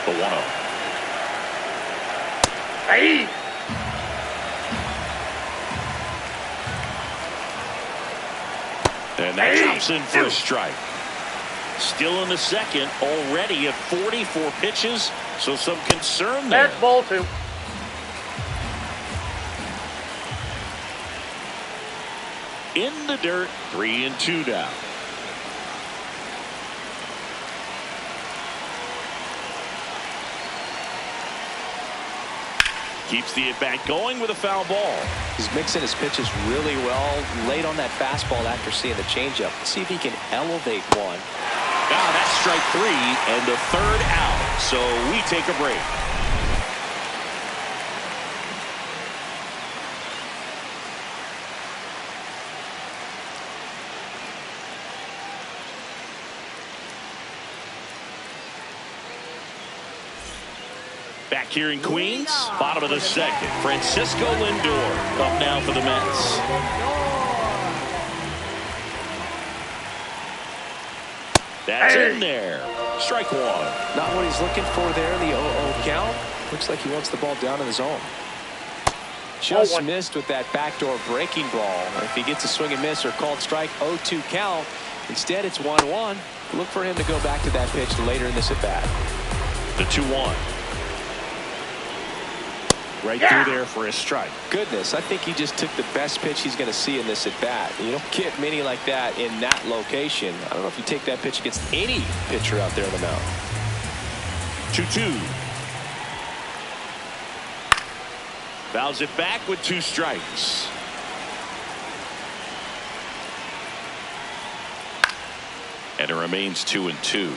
The 1-0. Hey! And that drops in for a strike. Still in the second, already at 44 pitches, so some concern there. That's ball 2. In the dirt, 3-2 down. Keeps the at-bat going with a foul ball. He's mixing his pitches really well. Late on that fastball after seeing the changeup. Let's see if he can elevate one. Ah, that's strike 3 and the 3rd out. So we take a break. Back here in Queens, bottom of the second. Francisco Lindor up now for the Mets. That's in there. Strike 1. Not what he's looking for there in the 0-0 count. Looks like he wants the ball down in the zone. Just missed with that backdoor breaking ball. If he gets a swing and miss or called strike, 0-2 count. Instead, it's 1-1. Look for him to go back to that pitch later in this at-bat. The 2-1. Right through there for a strike. Goodness, I think he just took the best pitch he's going to see in this at-bat. You don't get many like that in that location. I don't know if you take that pitch against any pitcher out there on the mound. 2-2. Fouls it back with 2 strikes. And it remains 2-2.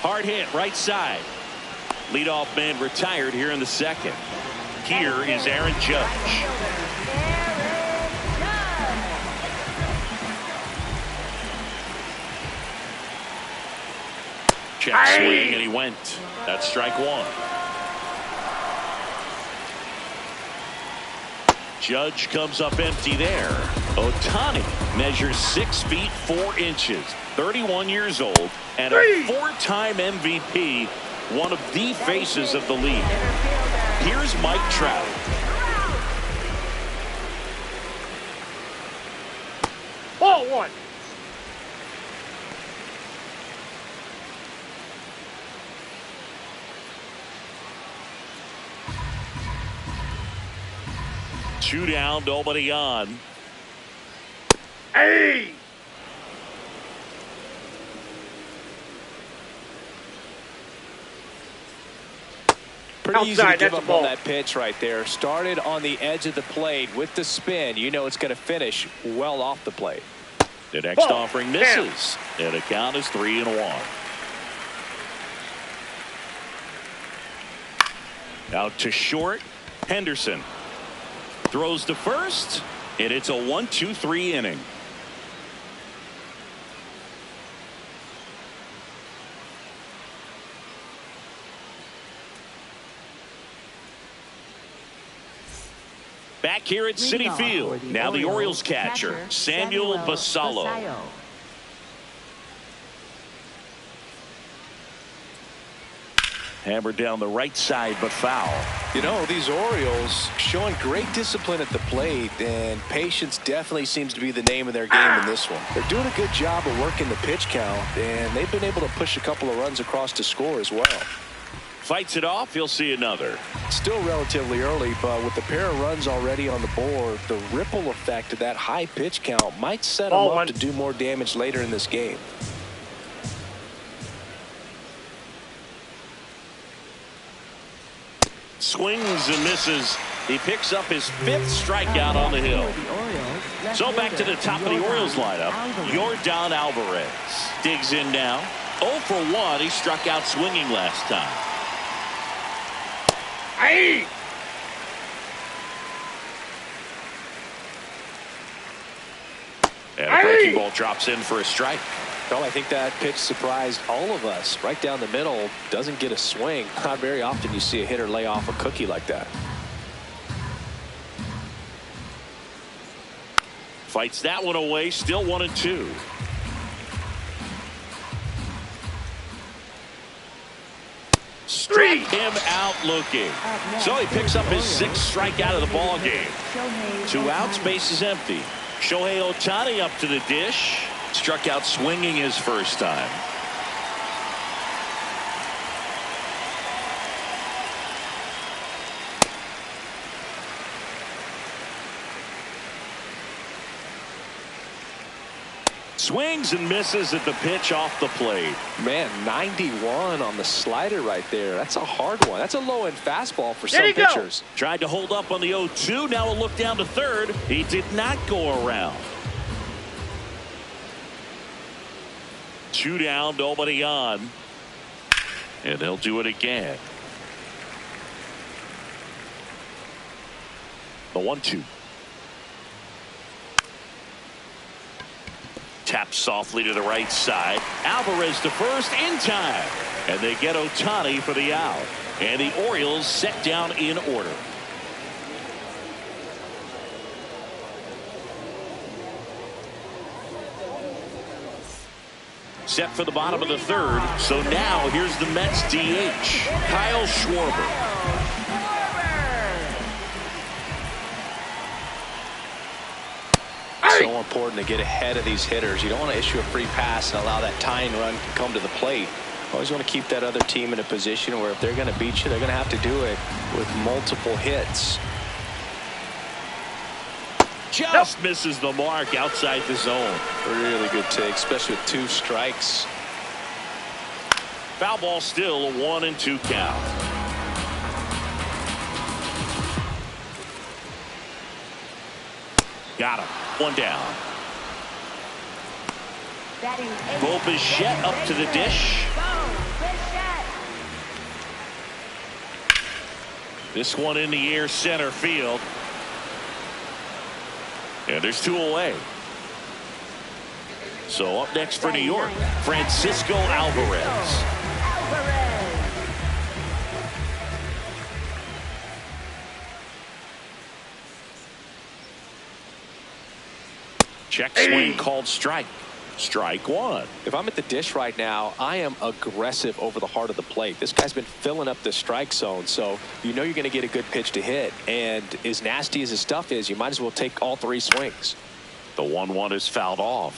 Hard hit right side. Leadoff man retired here in the second. Here is Aaron Judge. Check swing and he went. That's strike 1. Judge comes up empty there. Ohtani measures 6 feet 4 inches, 31 years old, and a 4-time MVP, one of the faces of the league. Here's Mike Trout. Ball 1. Two down, nobody on. Hey! Pretty easy to give up on that pitch right there. Started on the edge of the plate with the spin. You know it's going to finish well off the plate. The next offering misses. And the count is 3-1. Out to short. Henderson throws to first, and it's a 1-2-3 inning. Back here at Citi Field, now the Orioles catcher, Samuel Basallo. Hammered down the right side, but foul. You know, these Orioles showing great discipline at the plate, and patience definitely seems to be the name of their game in this one. They're doing a good job of working the pitch count, and they've been able to push a couple of runs across to score as well. Fights it off, he'll see another. Still relatively early, but with a pair of runs already on the board, the ripple effect of that high pitch count might set them up to do more damage later in this game. Swings and misses. He picks up his 5th strikeout on the hill. So back to the top of the Orioles lineup. Yordan Alvarez digs in now. 0 for 1. He struck out swinging last time. Aye. And a breaking ball drops in for a strike. Well, I think that pitch surprised all of us. Right down the middle, doesn't get a swing. Not very often you see a hitter lay off a cookie like that. Fights that one away, still 1-2. Struck him out looking. So he picks up his 6th strikeout of the ball game. 2 outs, base is empty. Shohei Ohtani up to the dish. Struck out swinging his first time. Swings and misses at the pitch off the plate. Man, 91 on the slider right there. That's a hard one. That's a low-end fastball for some pitchers. Tried to hold up on the 0-2. Now a look down to third. He did not go around. 2 down, nobody on. And they'll do it again. The 1-2. Taps softly to the right side. Alvarez to first in time. And they get Ohtani for the out. And the Orioles set down in order. Set for the bottom of the 3rd. So now here's the Mets DH, Kyle Schwarber. So important to get ahead of these hitters. You don't want to issue a free pass and allow that tying run to come to the plate. Always want to keep that other team in a position where if they're going to beat you, they're going to have to do it with multiple hits. Just misses the mark outside the zone. Really good take, especially with 2 strikes. Foul ball, still a 1-2 count. Got him. 1 down. Bo Bichette up to the dish. This one in the air, center field. And there's 2 away. So up next for New York, Francisco Alvarez. Check swing called strike. Strike 1. If I'm at the dish right now, I am aggressive over the heart of the plate. This guy's been filling up the strike zone, so you know you're going to get a good pitch to hit. And as nasty as his stuff is, you might as well take all 3 swings. The 1-1 is fouled off.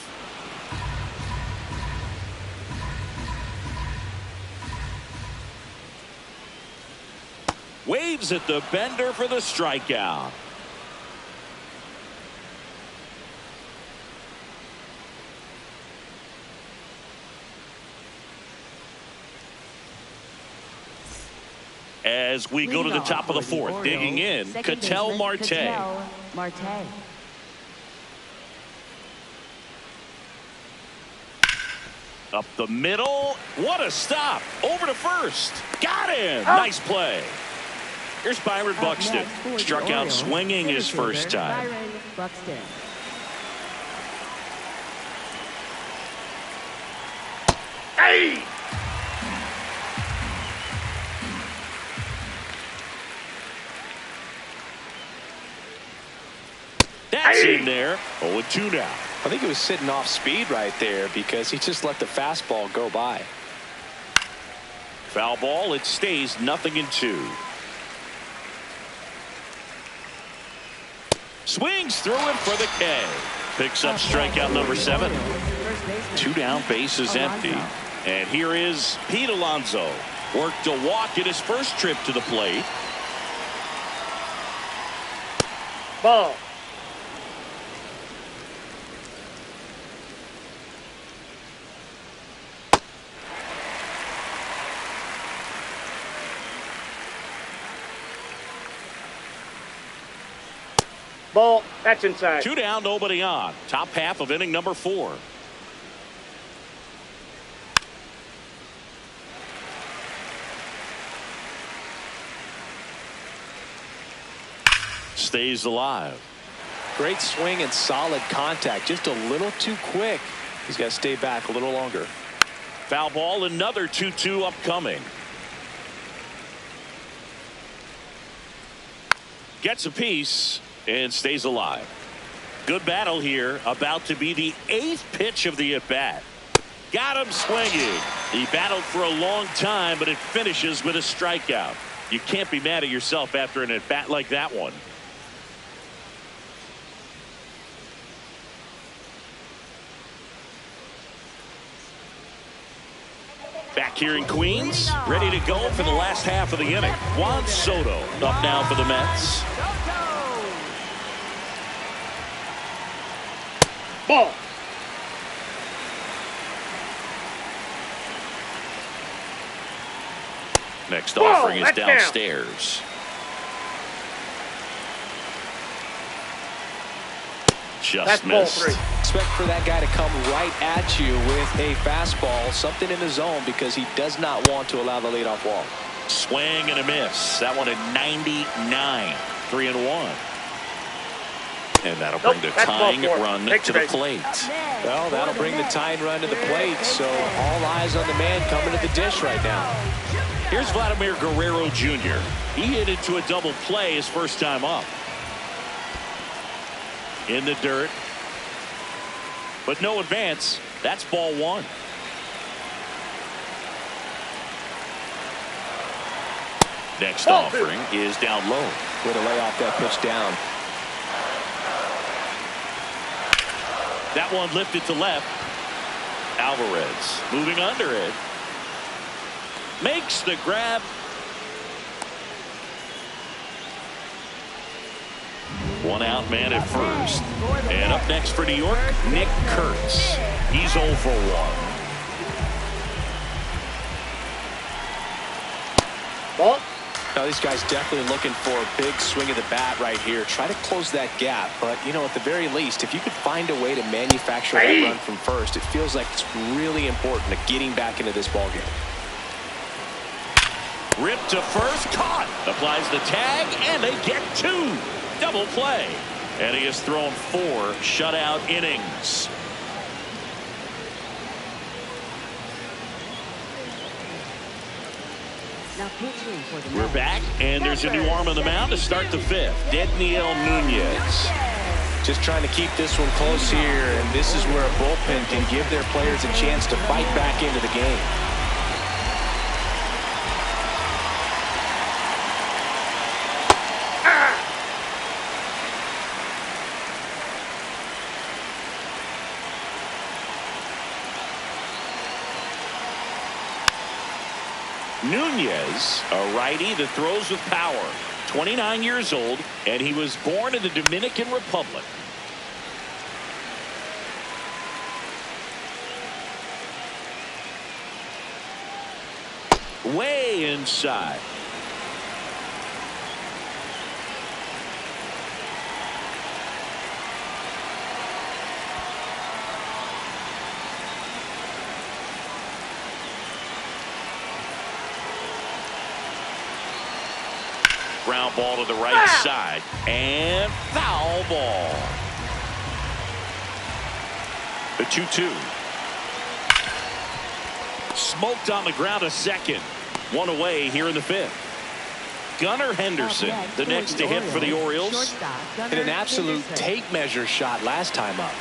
Waves at the bender for the strikeout. As we go to the top of the 4th, digging in, Ketel Marte. Up the middle. What a stop. Over to first. Got him. Nice play. Here's Byron Buxton. Struck out swinging his first time. Hey! That's in there. 0-2 now. I think he was sitting off speed right there because he just let the fastball go by. Foul ball. It stays 0-2. Swings through it for the K. Picks up strikeout number 7. 2 down, base is empty. And here is Pete Alonso. Worked a walk in his first trip to the plate. Ball. Ball. That's inside. 2 down, nobody on. Top half of inning number 4. Stays alive. Great swing and solid contact. Just a little too quick. He's got to stay back a little longer. Foul ball, another 2-2 upcoming. Gets a piece and stays alive. Good battle here. About to be the 8th pitch of the at-bat. Got him swinging. He battled for a long time, but it finishes with a strikeout. You can't be mad at yourself after an at-bat like that one. Back here in Queens, ready to go for the last half of the inning. Juan Soto up now for the Mets. Ball. Next offering is downstairs. Just missed. Expect for that guy to come right at you with a fastball, something in the zone, because he does not want to allow the leadoff walk. Swing and a miss. That one at 99. 3-1. And that'll bring the tying run to the plate. Well, that'll bring the tying run to the plate. So all eyes on the man coming to the dish right now. Here's Vladimir Guerrero Jr. He hit into a double play his first time up. In the dirt. But no advance. That's ball 1. Next offering is down low. Way to lay off that pitch down. That one lifted to left. Alvarez moving under it. Makes the grab. One out man at first. And up next for New York, Nick Kurtz. He's 0 for 1. Ball. Now these guys definitely looking for a big swing of the bat right here. Try to close that gap. But, you know, at the very least, if you could find a way to manufacture that run from first, it feels like it's really important to getting back into this ballgame. Ripped to first, caught. Applies the tag, and they get 2. Double play. And he has thrown 4 shutout innings. Now pitching for the We're back, and there's a new arm on the mound to start the 5th. Dedniel Nunez. Just trying to keep this one close here, and this is where a bullpen can give their players a chance to fight back into the game. Nunez, a righty that throws with power. 29 years old, and he was born in the Dominican Republic. Way inside. Ground ball to the right side, and foul ball. The 2-2. Smoked on the ground a second. 1 away here in the 5th. Gunnar Henderson, the next to hit for the Orioles. Hit an absolute tape measure shot last time up.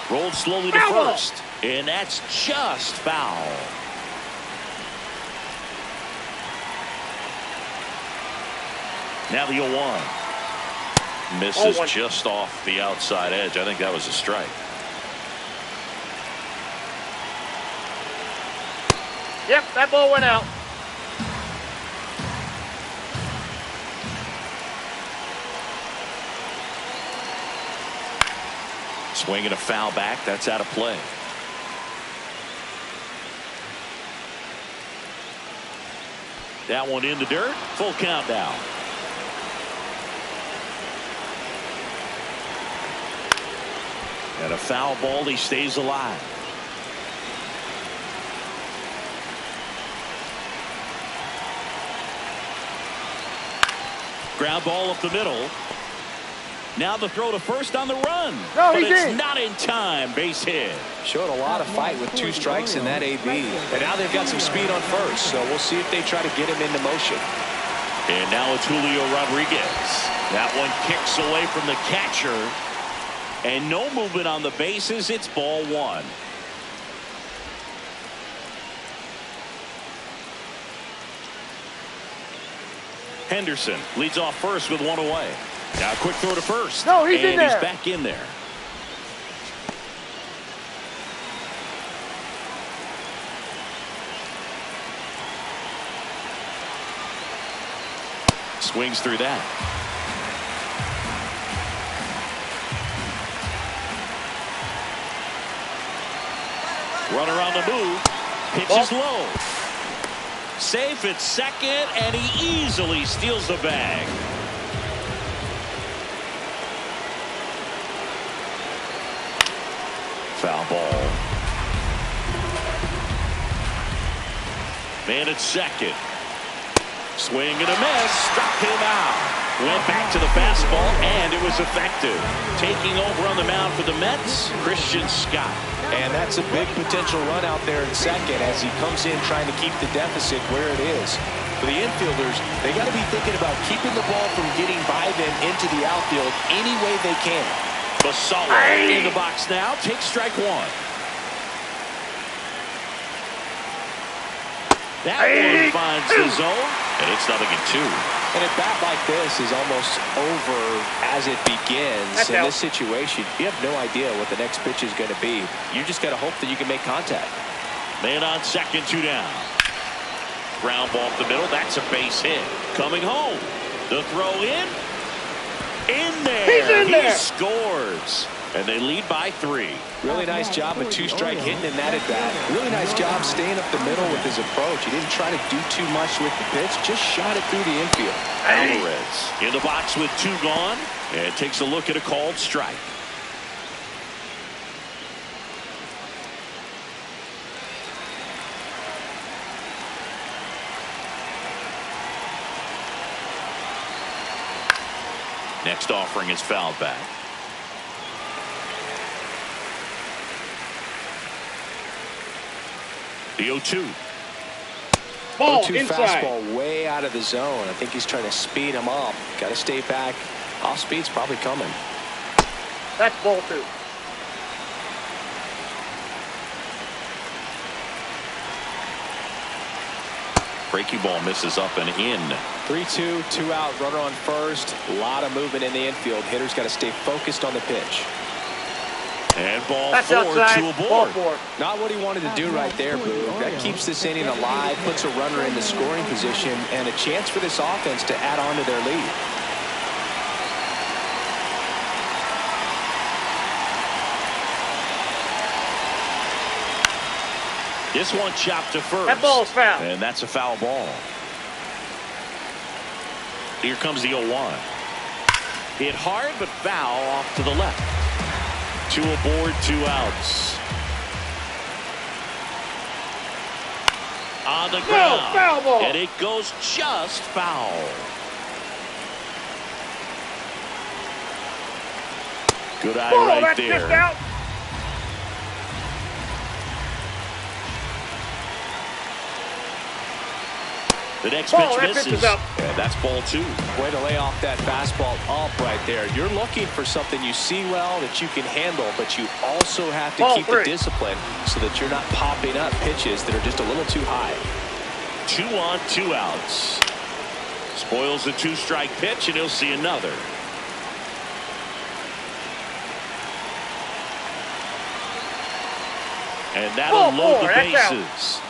Rolled slowly to first, and that's just foul. Now the 0-1. Misses just off the outside edge. I think that was a strike. Yep, that ball went out. Swinging a foul back. That's out of play. That one in the dirt. Full count now. And a foul ball. He stays alive. Ground ball up the middle. Now the throw to first on the run. No, but he it's did. not in time. Base hit. Showed a lot of fight with 2 strikes in that AB. And now they've got some speed on first, so we'll see if they try to get him into motion. And now it's Julio Rodriguez. That one kicks away from the catcher. And no movement on the bases. It's ball 1. Henderson leads off first with 1 away. Now a quick throw to first. No, he's in there. He's back in there. Swings through that. Runner on the move. Pitches low. Safe at second, and he easily steals the bag. Foul ball. Man at second. Swing and a miss. Struck him out. Went back to the fastball, and it was effective. Taking over on the mound for the Mets, Christian Scott. And that's a big potential run out there in second as he comes in trying to keep the deficit where it is. For the infielders, they got to be thinking about keeping the ball from getting by them into the outfield any way they can. Basallo in the box now. Takes strike 1. That one finds the zone, and it's 0-2. And a bat like this is almost over as it begins. In this situation, you have no idea what the next pitch is going to be. You just got to hope that you can make contact. Man on second, 2 down. Ground ball up the middle. That's a base hit. Coming home. The throw in. In there. He's in there. He scores. And they lead by 3. Really nice job with 2-strike hitting in that at bat. Really nice job staying up the middle with his approach. He didn't try to do too much with the pitch. Just shot it through the infield. Alvarez in the box with 2 gone. And takes a look at a called strike. Next offering is fouled back. The 0-2. Ball 0-2 inside. fastball way out of the zone. I think he's trying to speed him up. Got to stay back. Off speed's probably coming. That's ball 2. Breaking ball misses up and in. 3-2, 2 out, runner on first. A lot of movement in the infield. Hitter's got to stay focused on the pitch. And ball That's 4, outside. 2 aboard. Ball 4. Not what he wanted to do right there, Boog. That keeps this inning alive, puts a runner in the scoring position, and a chance for this offense to add on to their lead. This one chopped to first. That ball's foul. And that's a foul ball. Here comes the 0-1. Hit hard, but foul off to the left. 2 aboard, 2 outs. On the ground. No, foul ball. And it goes just foul. Good eye Ball, right that's there. just out. The next Ball, pitch that pitch misses. is up. And that's ball 2. Way to lay off that fastball up right there. You're looking for something you see well that you can handle, but you also have to Ball keep 3. the discipline so that you're not popping up pitches that are just a little too high. 2 on, 2 outs. Spoils the 2-strike pitch, and he'll see another. And that'll Ball load 4, the that's out. bases.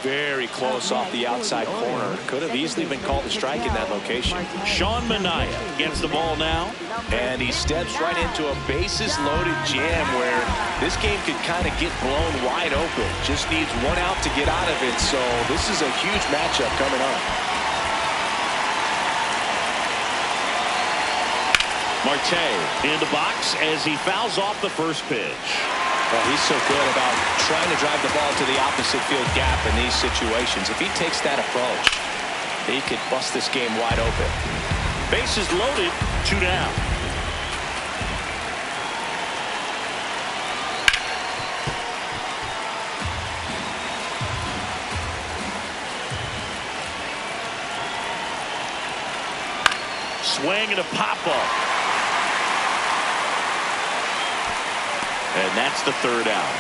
very close off the outside corner. Could have easily been called a strike in that location. Sean Manaea gets the ball now. And he steps right into a bases-loaded jam where this game could kind of get blown wide open. Just needs one out to get out of it. So this is a huge matchup coming up. Marte in the box as he fouls off the first pitch. Well, he's so good about trying to drive the ball to the opposite field gap in these situations. If he takes that approach, he could bust this game wide open. Bases loaded, 2 down. Swing and a pop-up. And that's the 3rd out.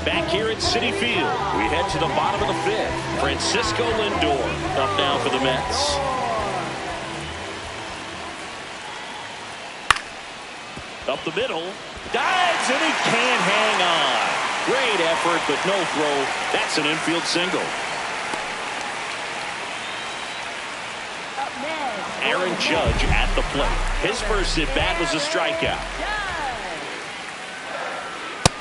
Back here at Citi Field, we head to the bottom of the 5th. Francisco Lindor up now for the Mets. Up the middle, dives, and he can't hang on. Great effort, but no throw. That's an infield single. Aaron Judge at the plate. His first at-bat was a strikeout.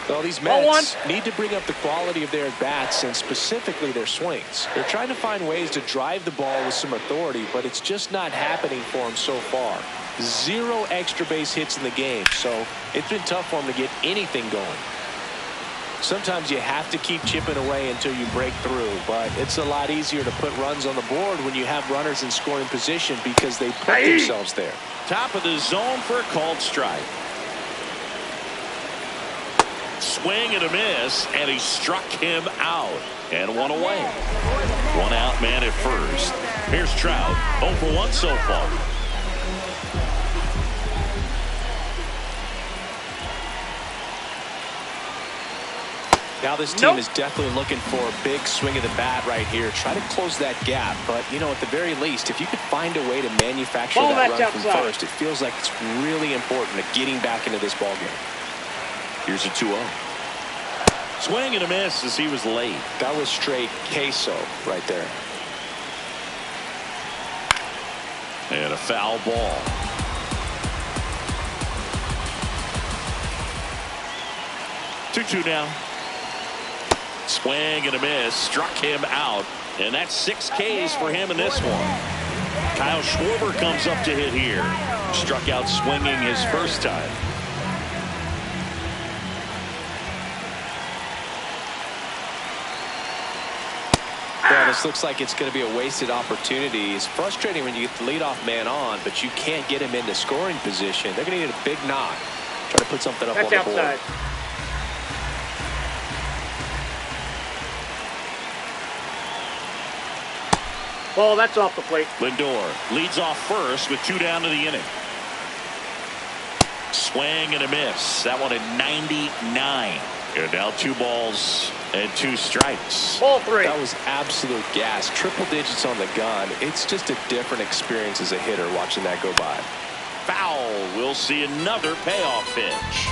Well, these Mets need to bring up the quality of their at-bats and specifically their swings. They're trying to find ways to drive the ball with some authority, but it's just not happening for them so far. 0 extra base hits in the game, so it's been tough for them to get anything going. Sometimes you have to keep chipping away until you break through, but it's a lot easier to put runs on the board when you have runners in scoring position because they put themselves there. Top of the zone for a called strike. Swing and a miss, and he struck him out. And 1 away. 1 out man at first. Here's Trout, 0 for 1 so far. Now this team is definitely looking for a big swing of the bat right here. Try to close that gap, but you know, at the very least, if you could find a way to manufacture that run from first, it feels like it's really important to getting back into this ball game. Here's a 2-0. Swing and a miss as he was late. That was straight queso right there. And a foul ball. Two now. Swing and a miss. Struck him out. And that's 6 Ks for him in this one. Kyle Schwarber comes up to hit here. Struck out swinging his first time. Well, this looks like it's going to be a wasted opportunity. It's frustrating when you get the leadoff man on, but you can't get him into scoring position. They're going to need a big knock. Try to put something up on the board. Ball, that's off the plate. Lindor leads off first with 2 down to the inning. Swing and a miss. That one at 99. And now 2 balls and 2 strikes. Ball 3. That was absolute gas. Triple digits on the gun. It's just a different experience as a hitter watching that go by. Foul. We'll see another payoff pitch.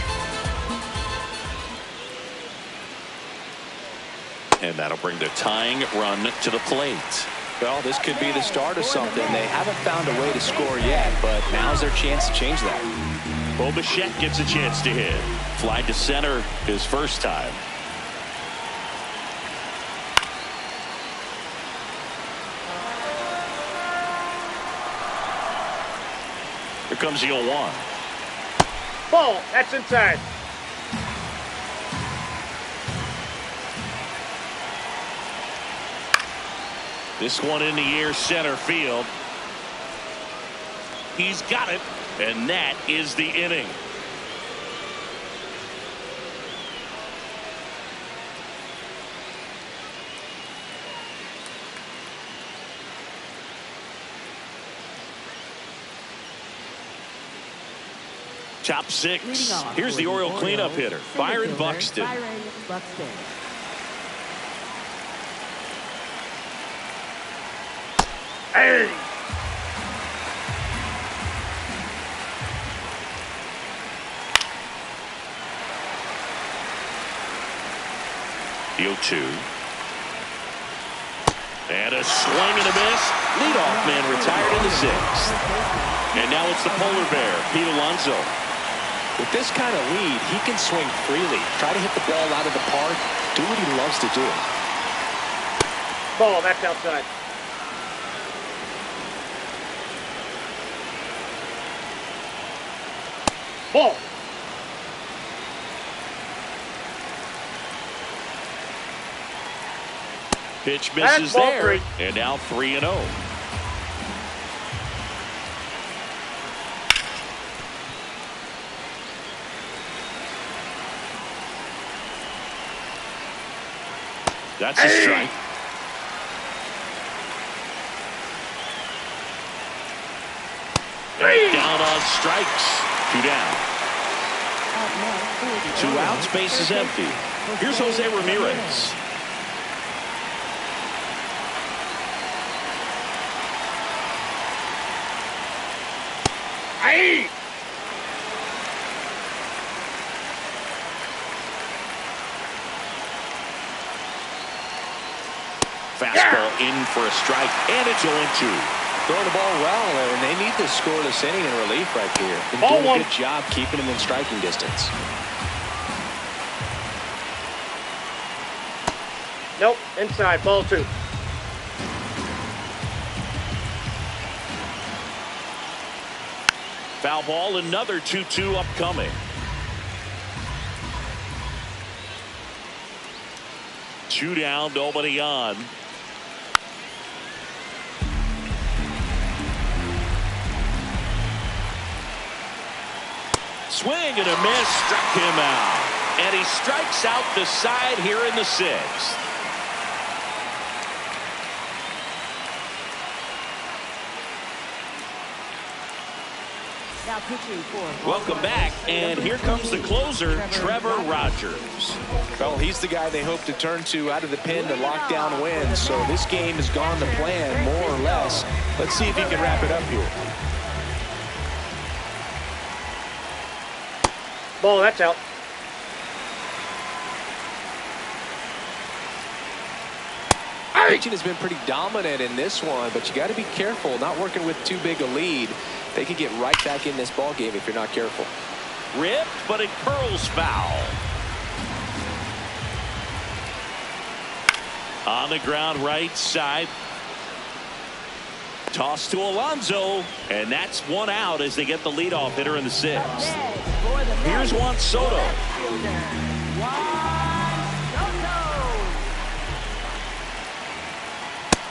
And that'll bring the tying run to the plate. Well, this could be the start of something. They haven't found a way to score yet, but now's their chance to change that. Bo Bichette gets a chance to hit. Fly to center his first time. Here comes the 0-1. Ball, that's inside. This one in the air center field. He's got it, and that is the inning. Top 6. Here's the Oriole cleanup hitter, Byron Buxton. Hey! The 0-2. And a swing and a miss. Leadoff man retired in the 6th. And now it's the polar bear, Pete Alonso. With this kind of lead, he can swing freely. Try to hit the ball out of the park. Do what he loves to do. Ball, that's outside. Ball. Pitch misses ball there. 3. And now 3-0. That's a strike. Down on strikes. 2 down. 2 outs, base is empty. Here's Jose Ramirez. Hey! Fastball in for a strike, and it's 0-2. Throwing the ball well, and they need to score this inning in relief right here. Been Ball doing 1. a good job keeping him in striking distance. Nope, inside, ball 2. Foul ball, another 2-2 upcoming. 2 down, nobody on. Swing and a miss, struck him out. And he strikes out the side here in the 6th. Now pitching for. Welcome back, and here comes the closer, Trevor Rogers. Well, he's the guy they hope to turn to out of the pen to lock down wins. So this game has gone to plan, more or less. Let's see if he can wrap it up here. Ball, that's out. Pitching has been pretty dominant in this one, but you got to be careful, not working with too big a lead. They could get right back in this ball game if you're not careful. Ripped, but it curls foul. On the ground, right side. Toss to Alonso, and that's 1 out as they get the leadoff hitter in the 6th. Here's Juan Soto.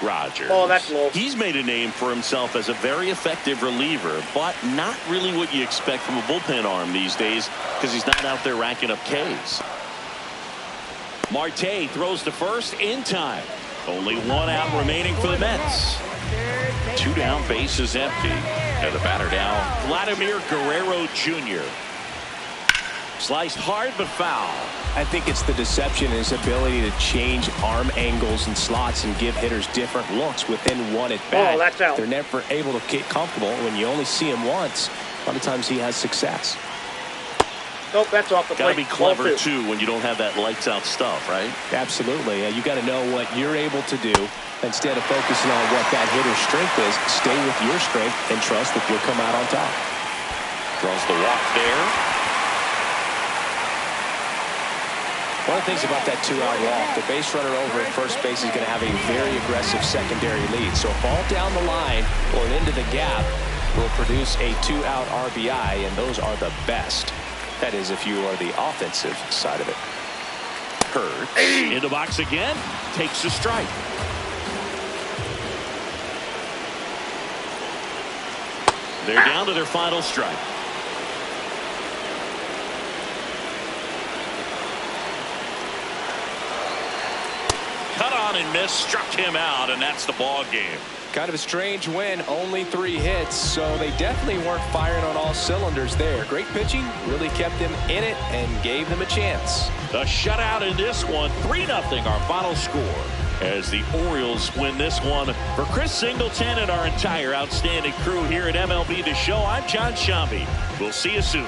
Rogers. Oh, that's low. He's made a name for himself as a very effective reliever, but not really what you expect from a bullpen arm these days because he's not out there racking up Ks. Marte throws to first in time. Only 1 out remaining for the Mets. 2 down, base is empty. And the batter now, Vladimir Guerrero Jr. Sliced hard but foul. I think it's the deception and his ability to change arm angles and slots and give hitters different looks within 1 at bat. Oh, that's out. They're never able to get comfortable. When you only see him once, a lot of times he has success. Nope, that's off the plate. Gotta be clever too when you don't have that lights out stuff, right? Absolutely. You got to know what you're able to do instead of focusing on what that hitter's strength is. Stay with your strength and trust that you'll come out on top. Draws the walk there. One of the things about that 2-out walk, the base runner over at first base is going to have a very aggressive secondary lead. So a ball down the line or into the gap will produce a 2-out RBI, and those are the best. That is if you are the offensive side of it. Hurts in the box again, takes a strike. They're down to their final strike. Cut on and miss, struck him out, and that's the ball game. Kind of a strange win, only 3 hits, so they definitely weren't firing on all cylinders there. Great pitching, really kept them in it and gave them a chance. The shutout in this one, 3-0 our final score. as the Orioles win this one. For Chris Singleton and our entire outstanding crew here at MLB The Show, I'm John Shambi. We'll see you soon.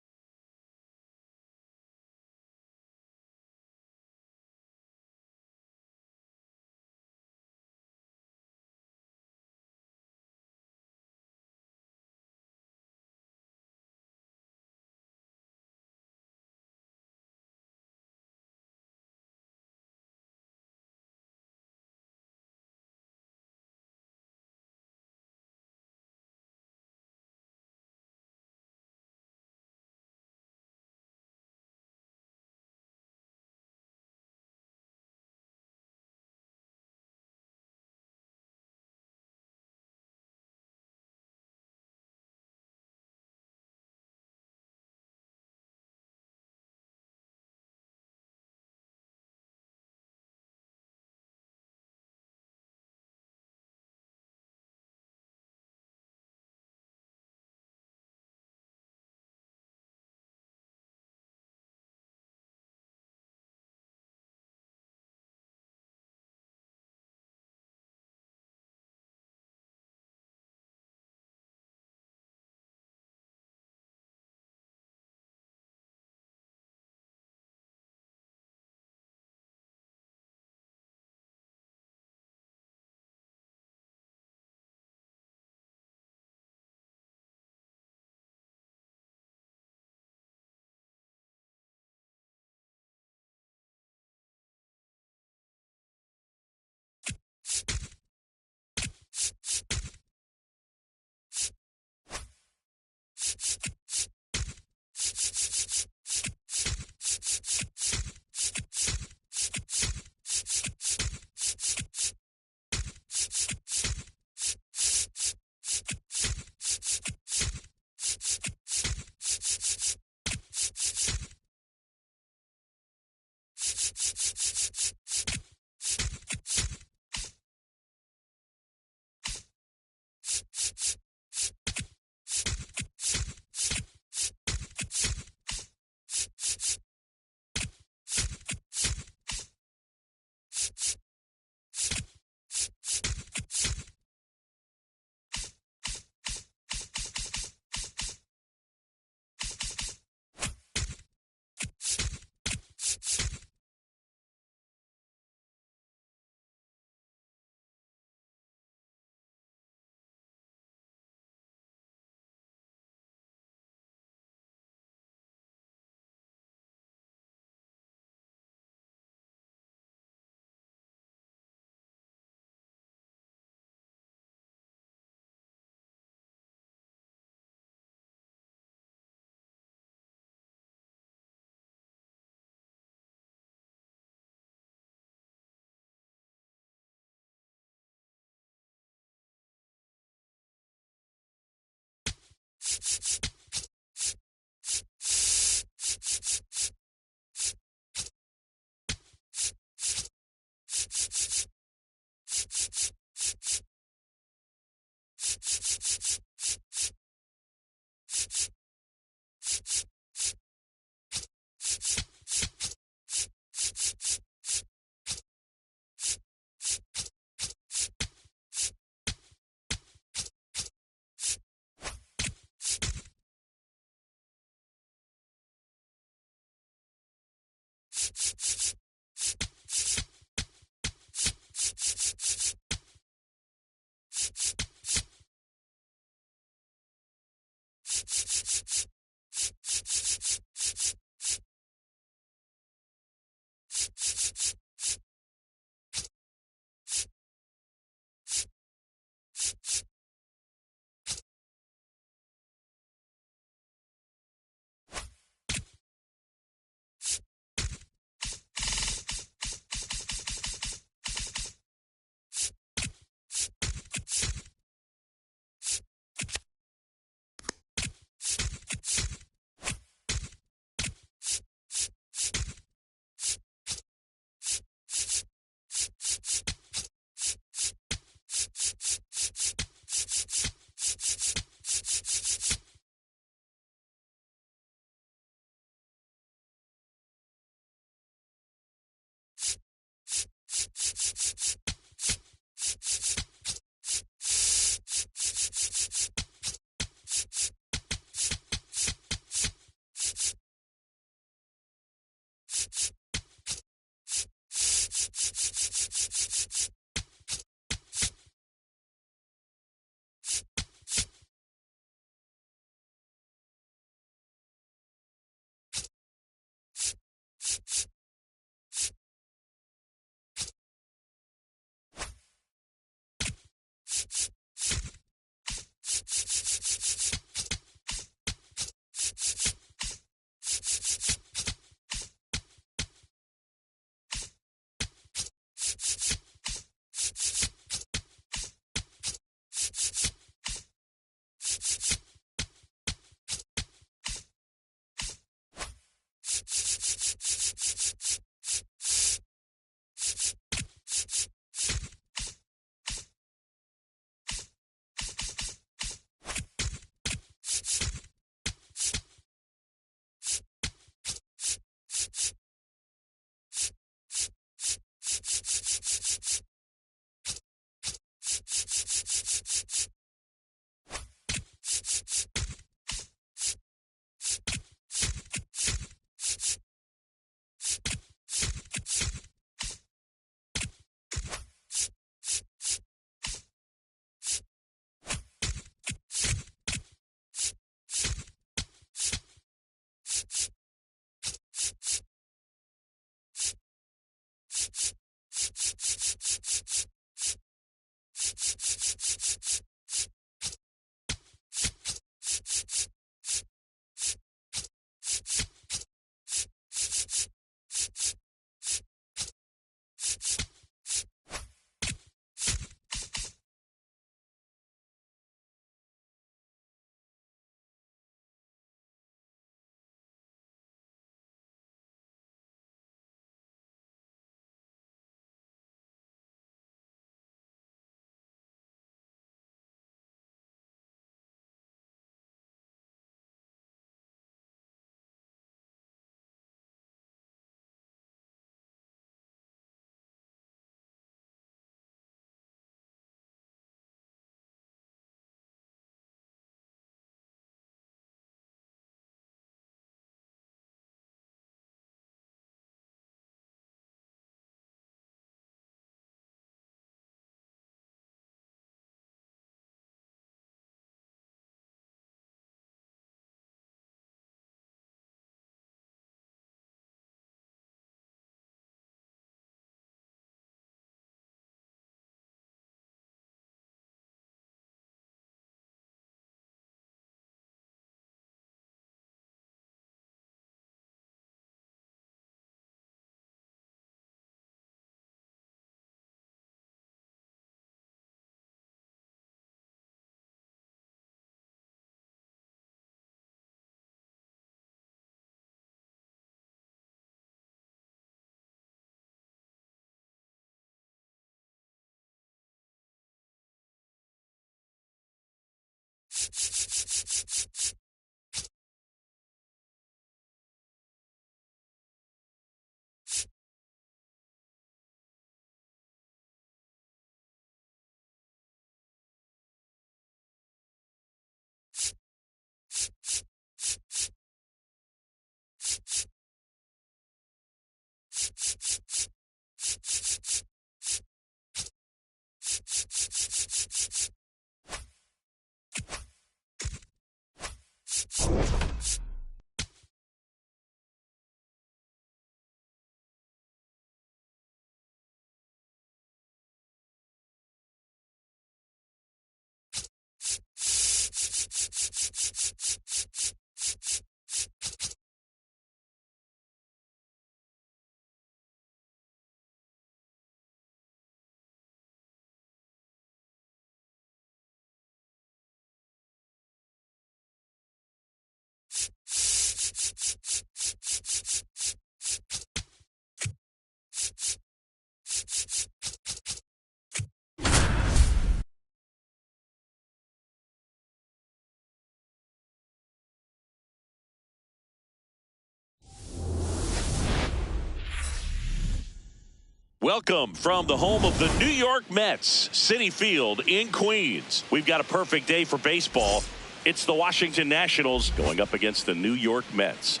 Welcome from the home of the New York Mets, Citi Field in Queens. We've got a perfect day for baseball. It's the Washington Nationals going up against the New York Mets.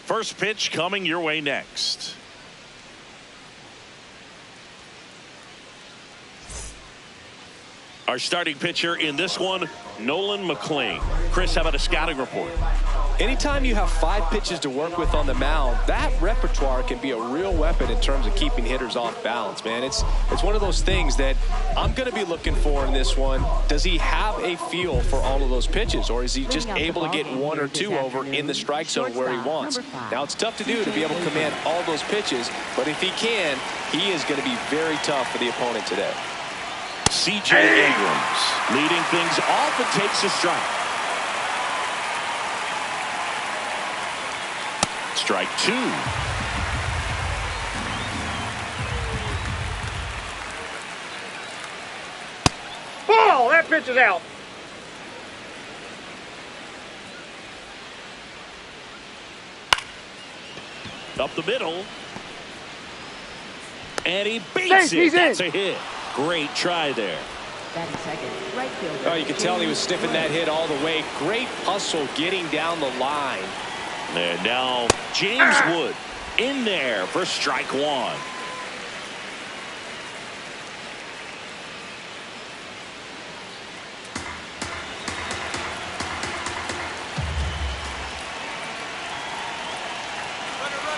First pitch coming your way next. Our starting pitcher in this one, Nolan McLean. Chris, how about a scouting report? Anytime you have 5 pitches to work with on the mound, that repertoire can be a real weapon in terms of keeping hitters off balance, man. It's one of those things that I'm going to be looking for in this one. Does he have a feel for all of those pitches, or is he just able to get 1 or 2 over in the strike zone where he wants? Now, it's tough to do to be able to command all those pitches, but if he can, he is going to be very tough for the opponent today. C.J. Abrams leading things off and takes a strike. Strike 2. Ball! That pitch is out. Up the middle. And he beats it. That's a hit. Great try there. Batting second, right fielder. Oh, you can tell he was sniffing that hit all the way. Great hustle getting down the line. And now James Wood in there for strike 1.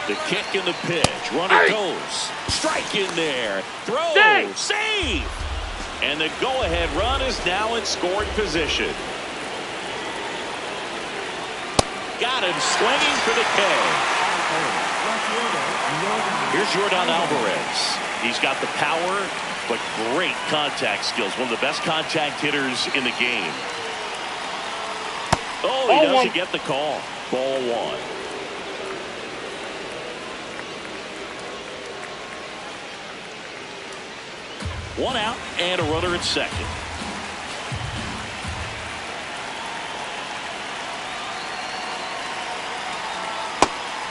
The kick and the pitch. Runner goes. Strike in there. Throw. Save. And the go-ahead run is now in scoring position. Got him swinging for the K. Here's Yordan Alvarez. He's got the power, but great contact skills. One of the best contact hitters in the game. Oh, he doesn't get the call. Ball 1. One out and a runner at second.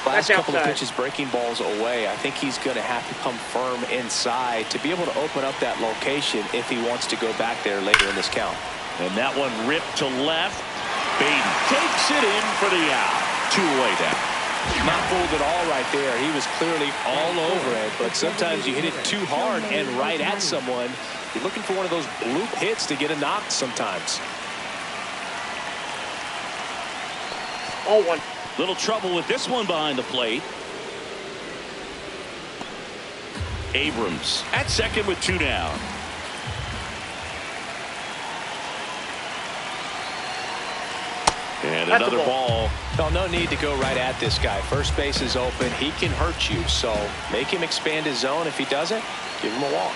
Last couple of pitches breaking balls away. I think he's going to have to come firm inside to be able to open up that location if he wants to go back there later in this count. And that one ripped to left. Baden takes it in for the out. 2 away down. Not fooled at all right there. He was clearly all over it, but sometimes you hit it too hard and right at someone. You're looking for one of those bloop hits to get a knock sometimes. 0-1. Little trouble with this one behind the plate. Abrams at second with 2 down. And another ball. No need to go right at this guy. First base is open. He can hurt you, so make him expand his zone. If he doesn't, give him a walk.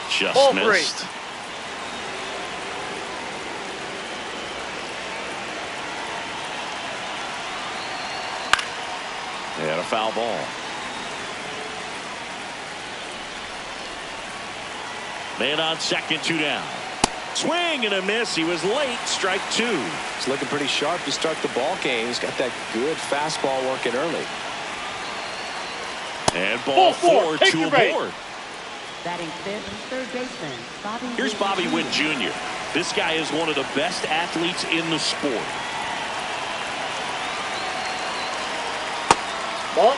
Just missed. And a foul ball. Man on second, 2 down. Swing and a miss. He was late. Strike 2. He's looking pretty sharp to start the ball game. He's got that good fastball working early. And ball 4 to aboard. Batting fifth, third baseman, Bobby. Here's Bobby Witt Jr. This guy is one of the best athletes in the sport. Ball.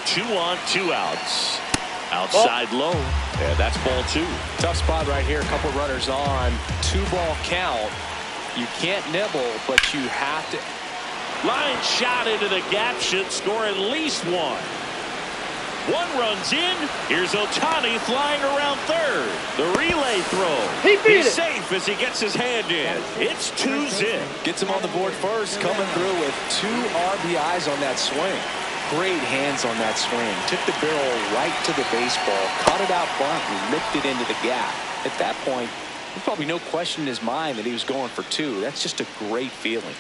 Two on, 2 outs. Outside low. Yeah, that's ball 2. Tough spot right here. A couple runners on. 2-ball count. You can't nibble, but you have to. Line shot into the gap should score at least 1. 1 runs in. Here's Ohtani flying around third. The relay throw. He's safe as he gets his hand in. It's 2-zip. Gets him on the board first, coming through with 2 RBIs on that swing. Great hands on that swing. Took the barrel right to the baseball, caught it out front, and ripped it into the gap. At that point, there's probably no question in his mind that he was going for 2. That's just a great feeling.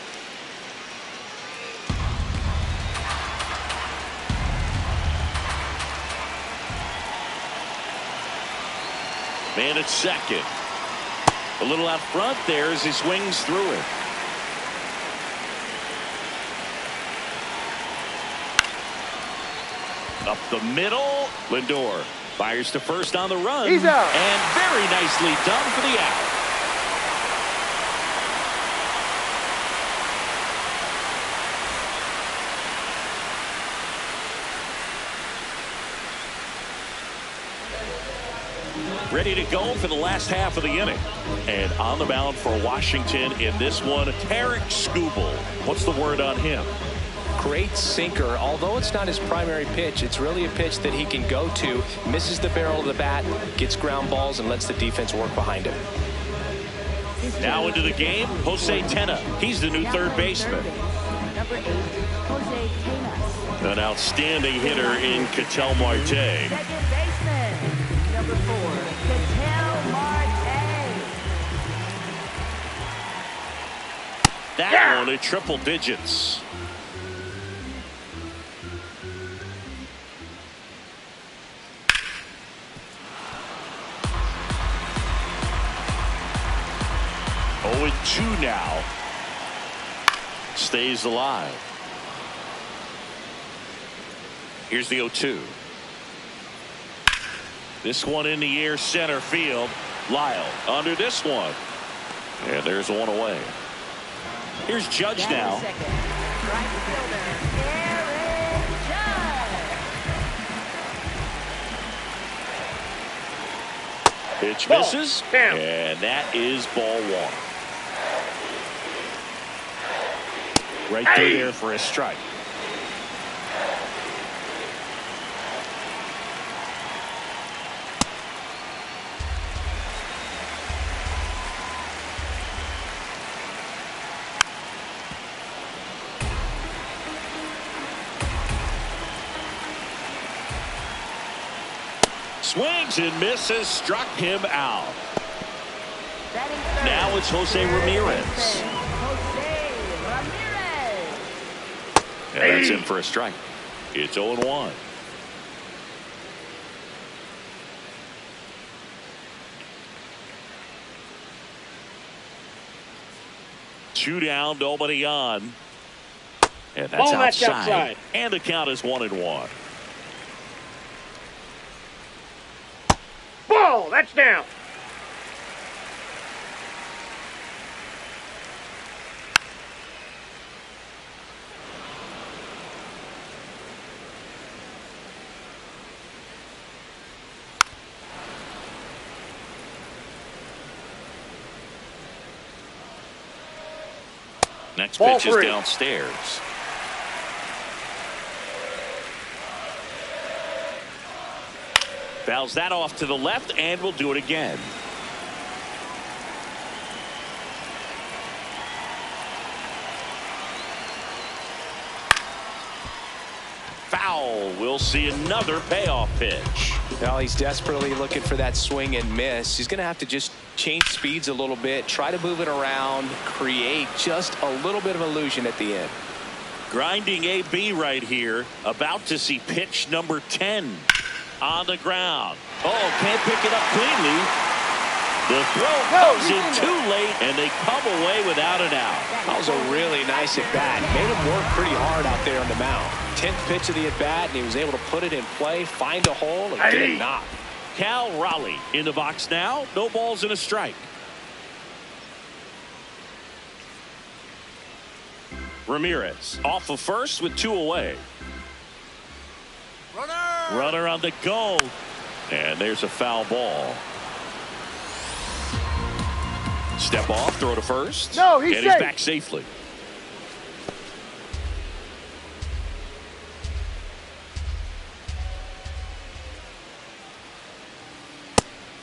Man at second. A little out front there as he swings through it. Up the middle. Lindor fires to first on the run. He's out. And very nicely done for the out. Ready to go for the last half of the inning. And on the mound for Washington in this one, Tarik Skubal. What's the word on him? Great sinker. Although it's not his primary pitch, it's really a pitch that he can go to, misses the barrel of the bat, gets ground balls, and lets the defense work behind him. Now into the game, Jose Tena. He's the new third baseman. Number 8, Jose Tenas. An outstanding hitter in Ketel Marte. Second baseman, number 4, Ketel Marte. That one at triple digits. Oh, and 2 now. Stays alive. Here's the 0-2. This one in the air, center field. Lyle under this one. And there's one away. Here's Judge now. Right fielder, Aaron Judge. Pitch misses. And that is ball 1. Right through there for a strike. Swings and misses, struck him out. Now it's Jose Ramirez. And that's in for a strike. It's 0-1. Two down, nobody on. And that's outside. And the count is 1-1. Ball, that's down. Next pitch is downstairs. Fouls that off to the left, and we'll do it again. Foul. We'll see another payoff pitch. Well, he's desperately looking for that swing and miss. He's going to have to just change speeds a little bit, try to move it around, create just a little bit of illusion at the end. Grinding AB right here, about to see pitch number 10 on the ground. Oh, can't pick it up cleanly. The throw comes in too late, and they come away without an out. That was a really nice at bat. Made him work pretty hard out there on the mound. 10th pitch of the at bat, and he was able to put it in play, find a hole, and get a knock. Cal Raleigh in the box now. No balls and a strike. Ramirez off of first with 2 away. Runner on the go. And there's a foul ball. Step off, throw to first. No, he's and he's back safely.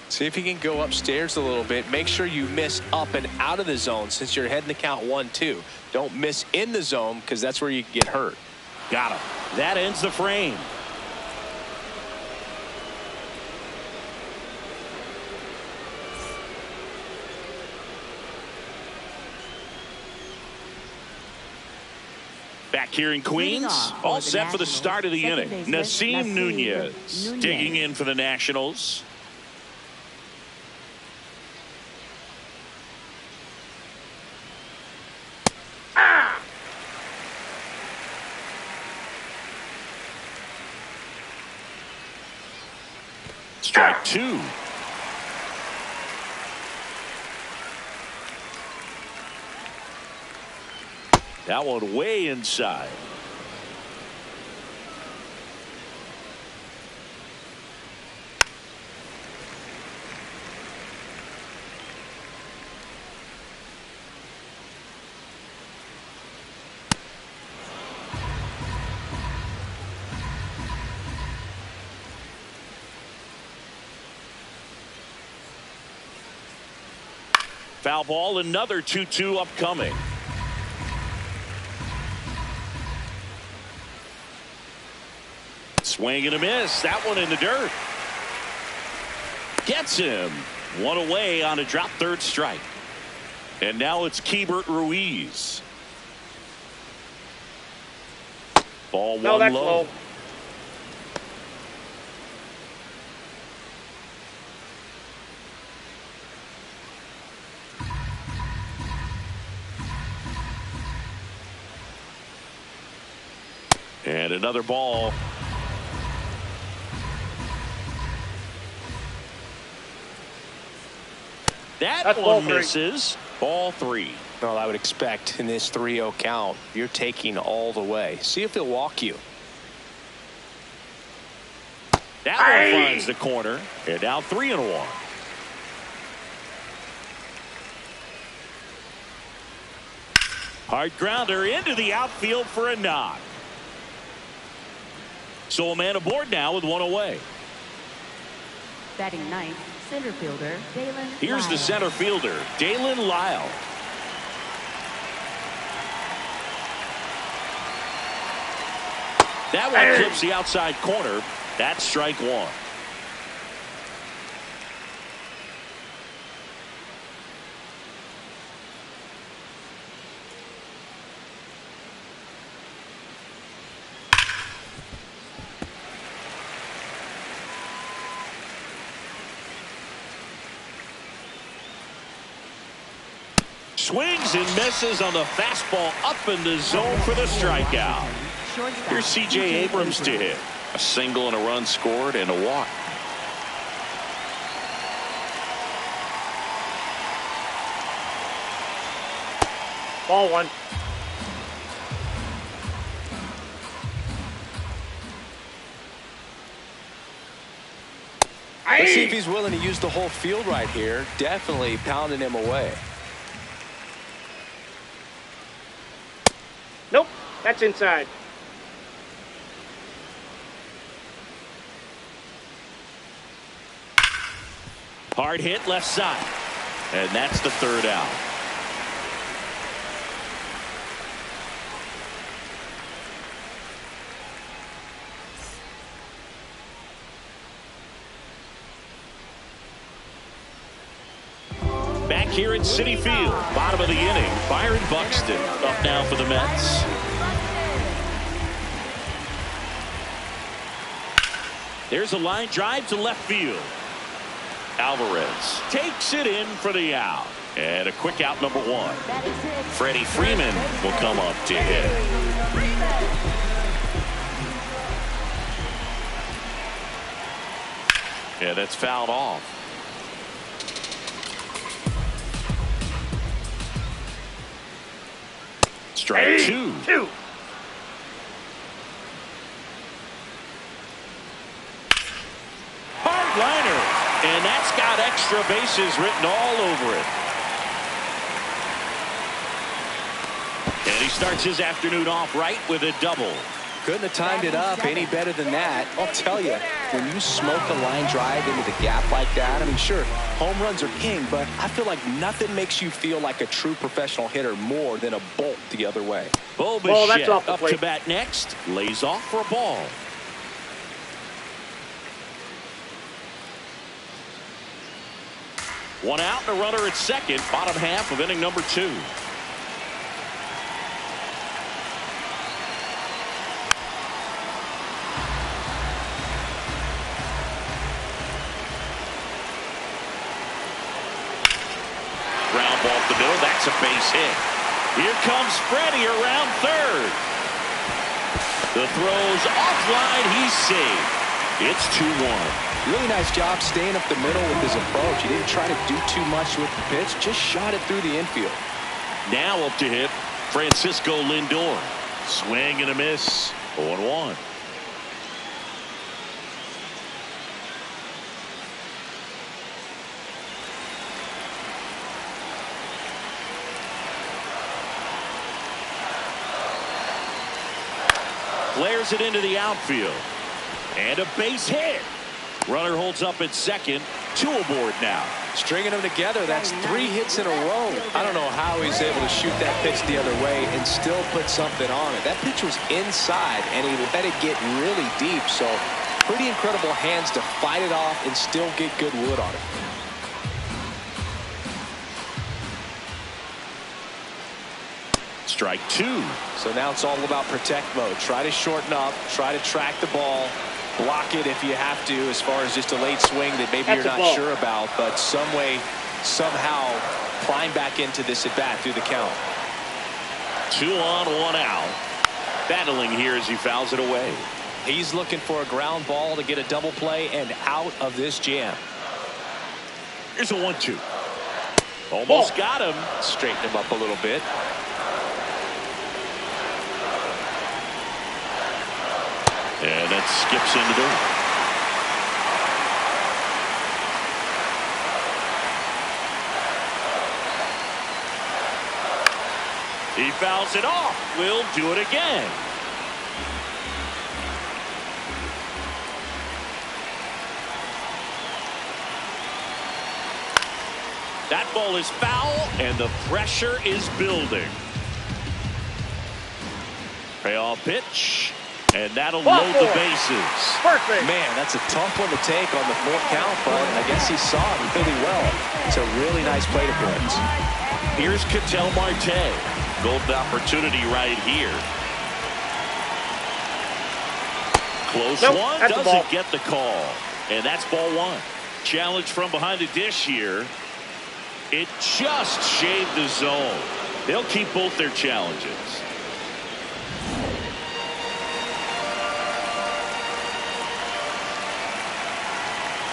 See if you can go upstairs a little bit. Make sure you miss up and out of the zone since you're heading to count 1-2. Don't miss in the zone because that's where you get hurt. Got him. That ends the frame. Back here in Queens, all set for the start of the inning. Nasim Nunez digging in for the Nationals. Strike two. That one way inside. Foul ball, another 2-2 upcoming. Swing and a miss. That one in the dirt. Gets him. One away on a drop third strike. And now it's Keibert Ruiz. Ball No, one that's low. low. And another ball. That's one misses. Ball three. Well, I would expect in this 3-0 count, you're taking all the way. See if he'll walk you. That one finds the corner. And now 3-1. Hard grounder into the outfield for a knock. So a man aboard now with one away. Batting ninth, center fielder, Dalen Here's Lyle. the center fielder, Dalen Lyle. That one clips the outside corner. That's strike one. Swings and misses on the fastball up in the zone for the strikeout. Here's C.J. Abrams to hit. A single and a run scored and a walk. Ball one. Let's see if he's willing to use the whole field right here. Definitely pounding him away. Nope, that's inside. Hard hit left side. And that's the third out. Back here at Citi Field, bottom of the inning, Byron Buxton up now for the Mets. There's a line drive to left field. Alvarez takes it in for the out. And a quick out, number one. Freddie Freeman will come up to hit. Yeah, that's fouled off. Strike two. Hard liner. And that's got extra bases written all over it. And he starts his afternoon off right with a double. Couldn't have timed it up any better than that. I'll tell you, when you smoke a line drive into the gap like that, I mean, sure, home runs are king, but I feel like nothing makes you feel like a true professional hitter more than a bolt the other way. Bo Bichette up to bat next. Lays off for a ball. One out and a runner at second. Bottom half of inning number two. Ground ball up the middle. That's a base hit. Here comes Freddie around third. The throw's offline. He's safe. It's 2-1. Really nice job staying up the middle with his approach. He didn't try to do too much with the pitch, just shot it through the infield. Now up to hit Francisco Lindor. Swing and a miss. 0-1. Flares it into the outfield. And a base hit. Runner holds up at second. 2 aboard now. Stringing them together, that's 3 hits in a row. I don't know how he's able to shoot that pitch the other way and still put something on it. That pitch was inside, and he let it get really deep. So pretty incredible hands to fight it off and still get good wood on it. Strike 2. So now it's all about protect mode. Try to shorten up, try to track the ball, block it if you have to, as far as just a late swing that maybe you're not sure about, but some way, somehow climb back into this at bat through the count. 2 on, 1 out. Battling here as he fouls it away. He's looking for a ground ball to get a double play and out of this jam. Here's a 1-2. Almost got him. Straighten him up a little bit. And that skips into there. He fouls it off. We'll do it again. That ball is foul, and the pressure is building. Payoff pitch. And that'll load the bases. Perfect. Man, that's a tough one to take on the 4th count, but I guess he saw it really well. It's a really nice plate appearance. Here's Ketel Marte. Golden opportunity right here. Close one. Doesn't get the call. And that's ball 1. Challenge from behind the dish here. It just shaved the zone. They'll keep both their challenges.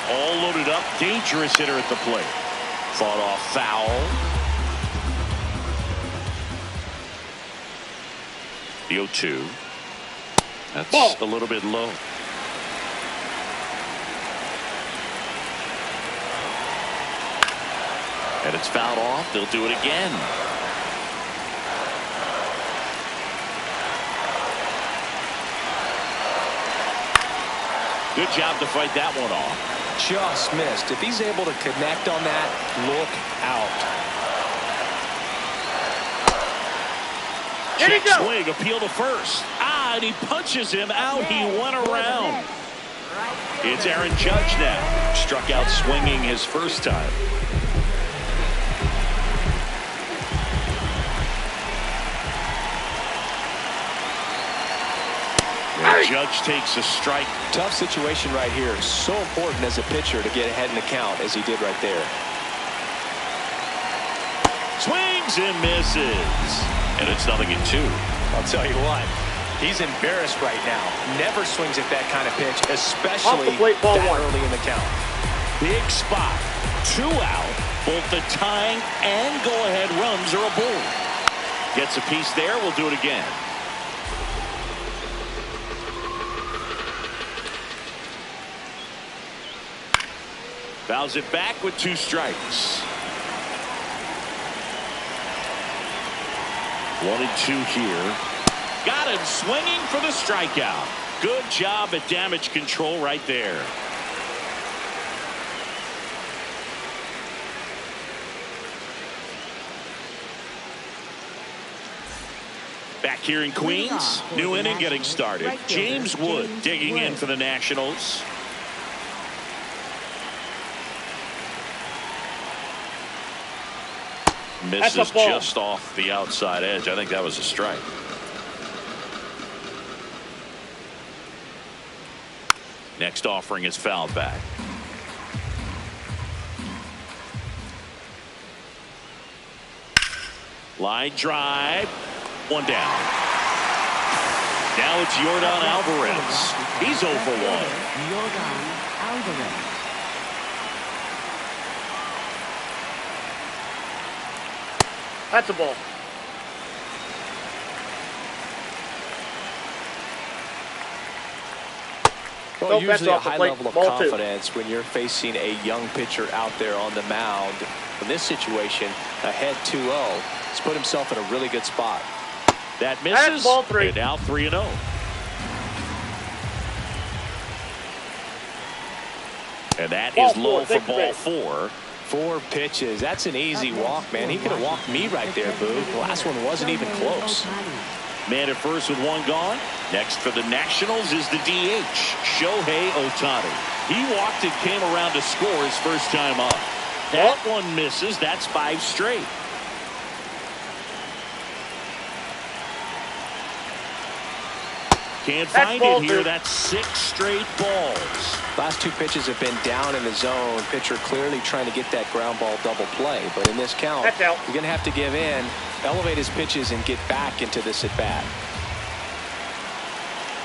All loaded up. Dangerous hitter at the plate. Fought off foul. The 0-2. That's a little bit low. And it's fouled off. They'll do it again. Good job to fight that one off. Just missed. If he's able to connect on that, look out. Here he goes. Swing, appeal to first. And he punches him out. He went around. It's Aaron Judge now. Struck out swinging his first time. And Judge takes a strike. Tough situation right here. So important as a pitcher to get ahead in the count as he did right there. Swings and misses. And it's 0-2. I'll tell you what. He's embarrassed right now. Never swings at that kind of pitch, especially that early in the count. Big spot. 2 out. Both the tying and go-ahead runs are aboard. Gets a piece there. We'll do it again. Fouls it back with 2 strikes. 1-2 here. Got him swinging for the strikeout. Good job at damage control right there. Back here in Queens, new inning getting started. James Wood digging in for the Nationals. Misses just off the outside edge. I think that was a strike. Next offering is fouled back. Line drive. 1 down. Now it's Yordan Alvarez. He's 0 for 1. Yordan Alvarez. That's a ball. Well, Nope, that's usually a off the high plate. level of Ball 2. confidence when you're facing a young pitcher out there on the mound. In this situation, ahead 2-0, he's put himself in a really good spot. That misses. That's ball 3. And now 3-0. And that Ball is low 4. for Take the ball base. 4 pitches. That's an easy walk, man. He could have walked me right there, Boog. The last one wasn't even close. Man at first with 1 gone. Next for the Nationals is the DH, Shohei Ohtani. He walked and came around to score his first time up. That one misses. That's 5 straight. Can't find it here. That's 6 straight balls. Last 2 pitches have been down in the zone. Pitcher clearly trying to get that ground ball double play. But in this count, That's out. you're going to have to give in, elevate his pitches, and get back into this at bat.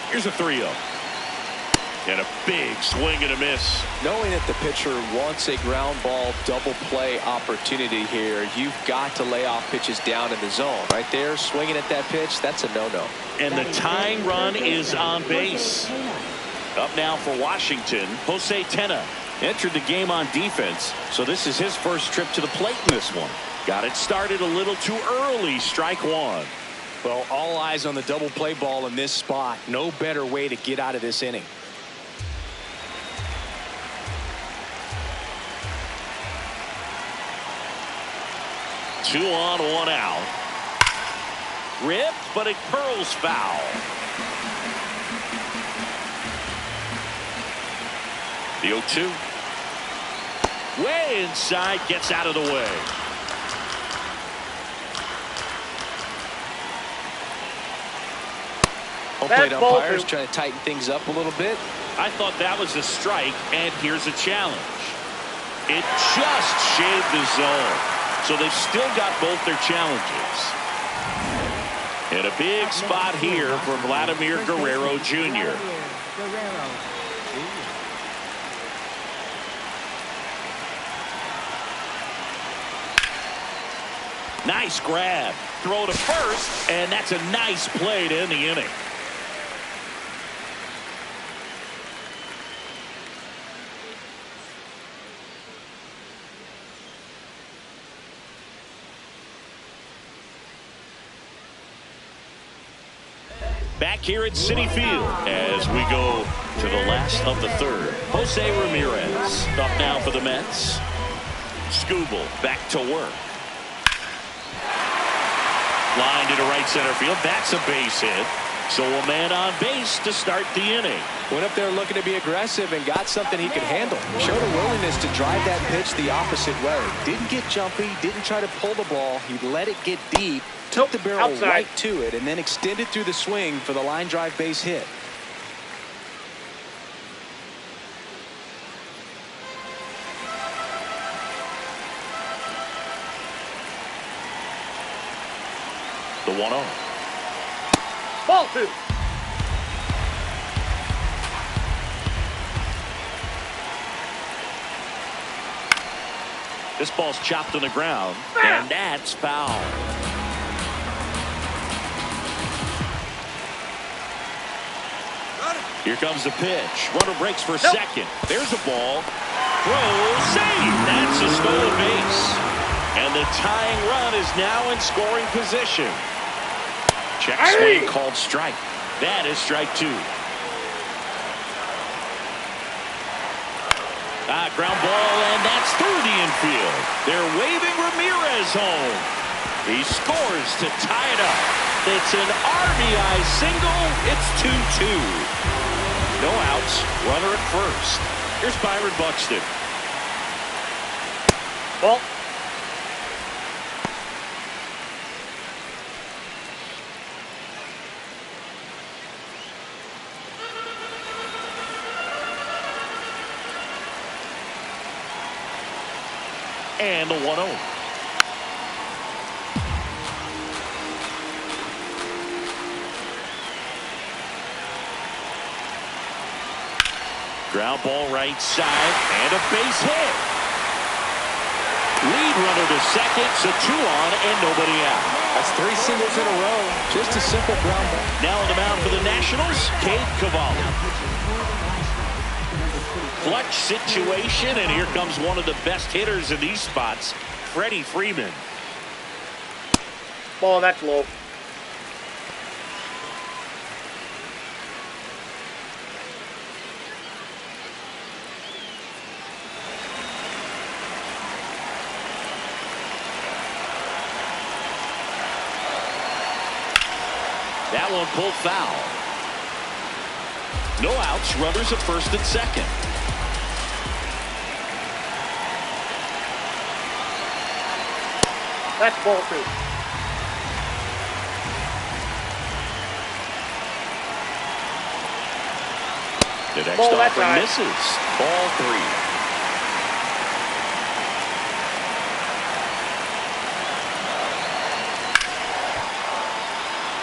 Here's a 3-0. And a big swing and a miss. Knowing that the pitcher wants a ground ball double play opportunity here, you've got to lay off pitches down in the zone. Right there, swinging at that pitch, that's a no-no. And the tying run is on base. Up now for Washington, Jose Tena entered the game on defense, so this is his first trip to the plate in this one. Got it started a little too early, strike 1. Well, all eyes on the double play ball in this spot. No better way to get out of this inning. Two on, 1 out. Ripped, but it curls foul. The 0-2. Way inside, gets out of the way. Home plate umpires trying to tighten things up a little bit. I thought that was a strike, and here's a challenge. It just shaved the zone, so they've still got both their challenges. And a big spot here for Vladimir Guerrero Jr. Nice grab. Throw to first, and that's a nice play to end the inning. Back here at Citi Field as we go to the last of the third. Jose Ramirez up now for the Mets. Skubal back to work. Line to right center field. That's a base hit. So a man on base to start the inning. Went up there looking to be aggressive and got something he could handle. Showed a willingness to drive that pitch the opposite way. Didn't get jumpy, didn't try to pull the ball. He let it get deep, took the barrel right to it, and then extended through the swing for the line drive base hit. The 1-0. Ball 2. This ball's chopped on the ground, and that's foul. Here comes the pitch. Runner breaks for second. There's a ball. Throw, save. That's a stolen base. And the tying run is now in scoring position. Check swing called strike. That is strike 2. Ground ball, and that's through the infield. They're waving Ramirez home. He scores to tie it up. It's an RBI single. It's 2-2. No outs. Runner at first. Here's Byron Buxton. Ball. And the 1-0. Ground ball right side and a base hit. Lead runner to second, so 2 on and nobody out. That's 3 singles in a row. Just a simple ground ball. Now on the mound for the Nationals, Cade Cavalli. Clutch situation, and here comes one of the best hitters in these spots, Freddie Freeman. Ball, that's low. That one pulled foul. No outs, runners at first and second. That's ball 2. The next Ball, that's offering high. misses. Ball 3.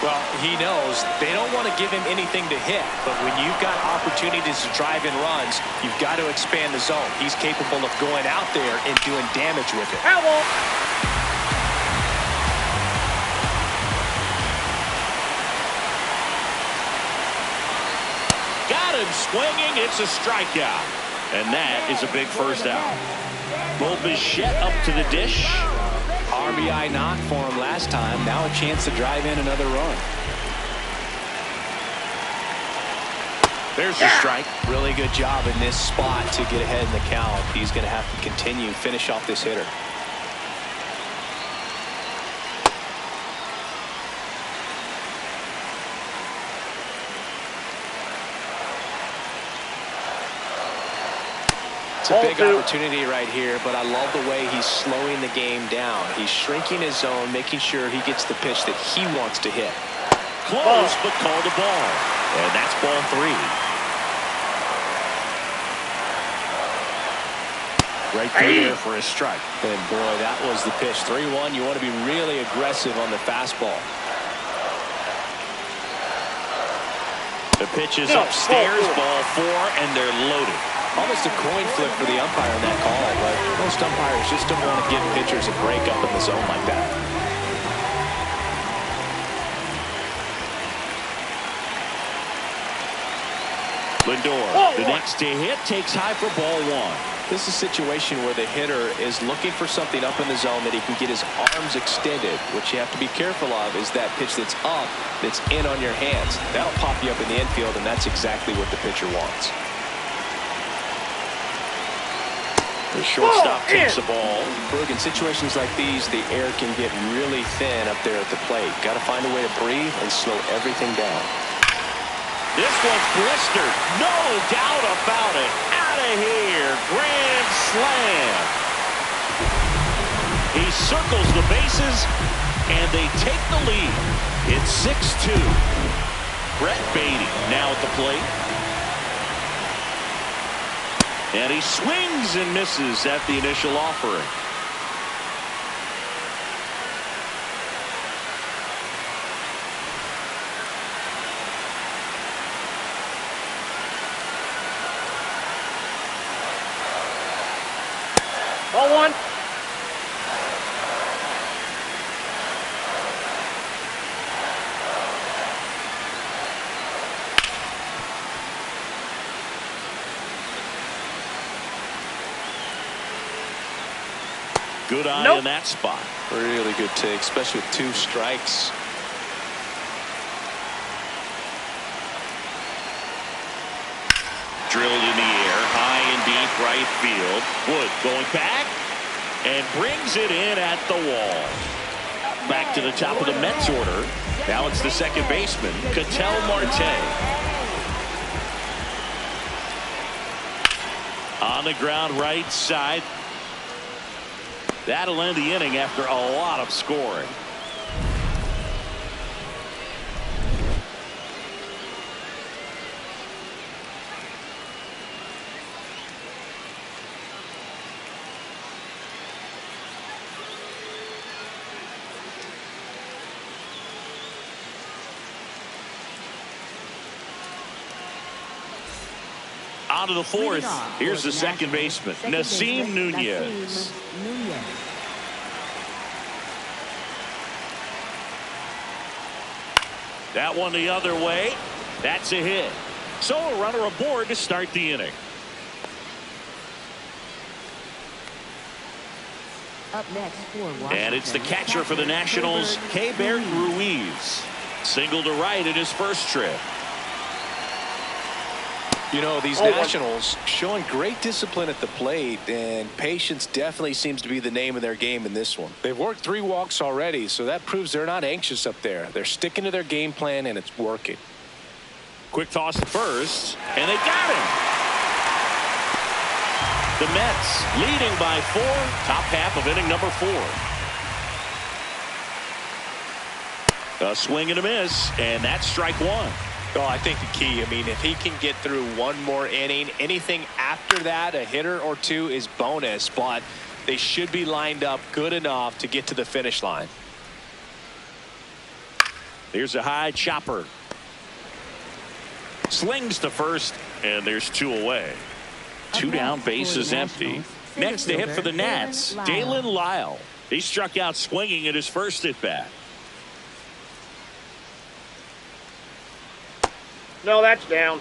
Well, he knows they don't want to give him anything to hit, but when you've got opportunities to drive in runs, you've got to expand the zone. He's capable of going out there and doing damage with it. Foul ball. Got him swinging. It's a strikeout. And that is a big first out. Bo Bichette up to the dish. RBI knock for him last time. Now a chance to drive in another run. There's the strike. Really good job in this spot to get ahead in the count. He's going to have to continue, finish off this hitter. It's a big opportunity right here, but I love the way he's slowing the game down. He's shrinking his zone, making sure he gets the pitch that he wants to hit. Close, but called a ball. And that's ball 3. Right there for a strike. And boy, that was the pitch. 3-1. You want to be really aggressive on the fastball. The pitch is upstairs, ball 4, and they're loaded. Almost a coin flip for the umpire on that call, but most umpires just don't want to give pitchers a break up in the zone like that. Lindor, the next to hit, takes high for ball 1. This is a situation where the hitter is looking for something up in the zone that he can get his arms extended. What you have to be careful of is that pitch that's up, that's in on your hands. That'll pop you up in the infield, and that's exactly what the pitcher wants. The shortstop takes the ball. Brugge, in situations like these, the air can get really thin up there at the plate. Got to find a way to breathe and slow everything down. This one's blistered. No doubt about it. Out of here. Grand slam. He circles the bases, and they take the lead. It's 6-2. Brett Baty now at the plate. And he swings and misses at the initial offering. Ball 1. Good eye in that spot. Really good take, especially with 2 strikes. Drilled in the air, high and deep right field. Wood going back and brings it in at the wall. Back to the top of the Mets order. Now it's the second baseman, Ketel Marte. On the ground right side. That'll end the inning after a lot of scoring. On to the fourth. Here's the second baseman, Nasim Nunez. That one the other way. That's a hit. So a runner aboard to start the inning. Up next for Washington. And it's the catcher for the Nationals, Keibert Ruiz. Single to right in his first trip. You know, these Nationals showing great discipline at the plate, and patience definitely seems to be the name of their game in this one. They've worked 3 walks already, so that proves they're not anxious up there. They're sticking to their game plan, and it's working. Quick toss at first, and they got him. The Mets leading by 4, top half of inning number 4. A swing and a miss, and that's strike 1. Oh, I think the key, I mean, if he can get through one more inning, anything after that, a hitter or 2 is bonus, but they should be lined up good enough to get to the finish line. Here's a high chopper. Slings to first, and there's 2 away. 2 down, base is empty. Next to hit for the Nats, Dalen Lyle. He struck out swinging at his first at bat. No, that's down.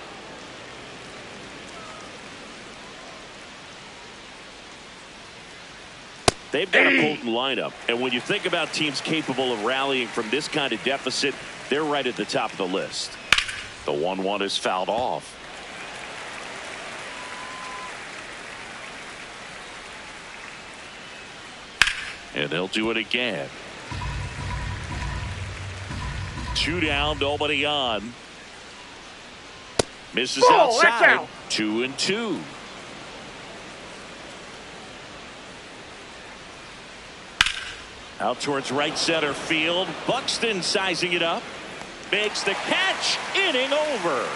They've got a potent lineup, and when you think about teams capable of rallying from this kind of deficit, they're right at the top of the list. The 1-1 is fouled off. And they'll do it again. 2 down, nobody on. Misses outside. 2-2. Out towards right center field. Buxton sizing it up. Makes the catch. Inning over.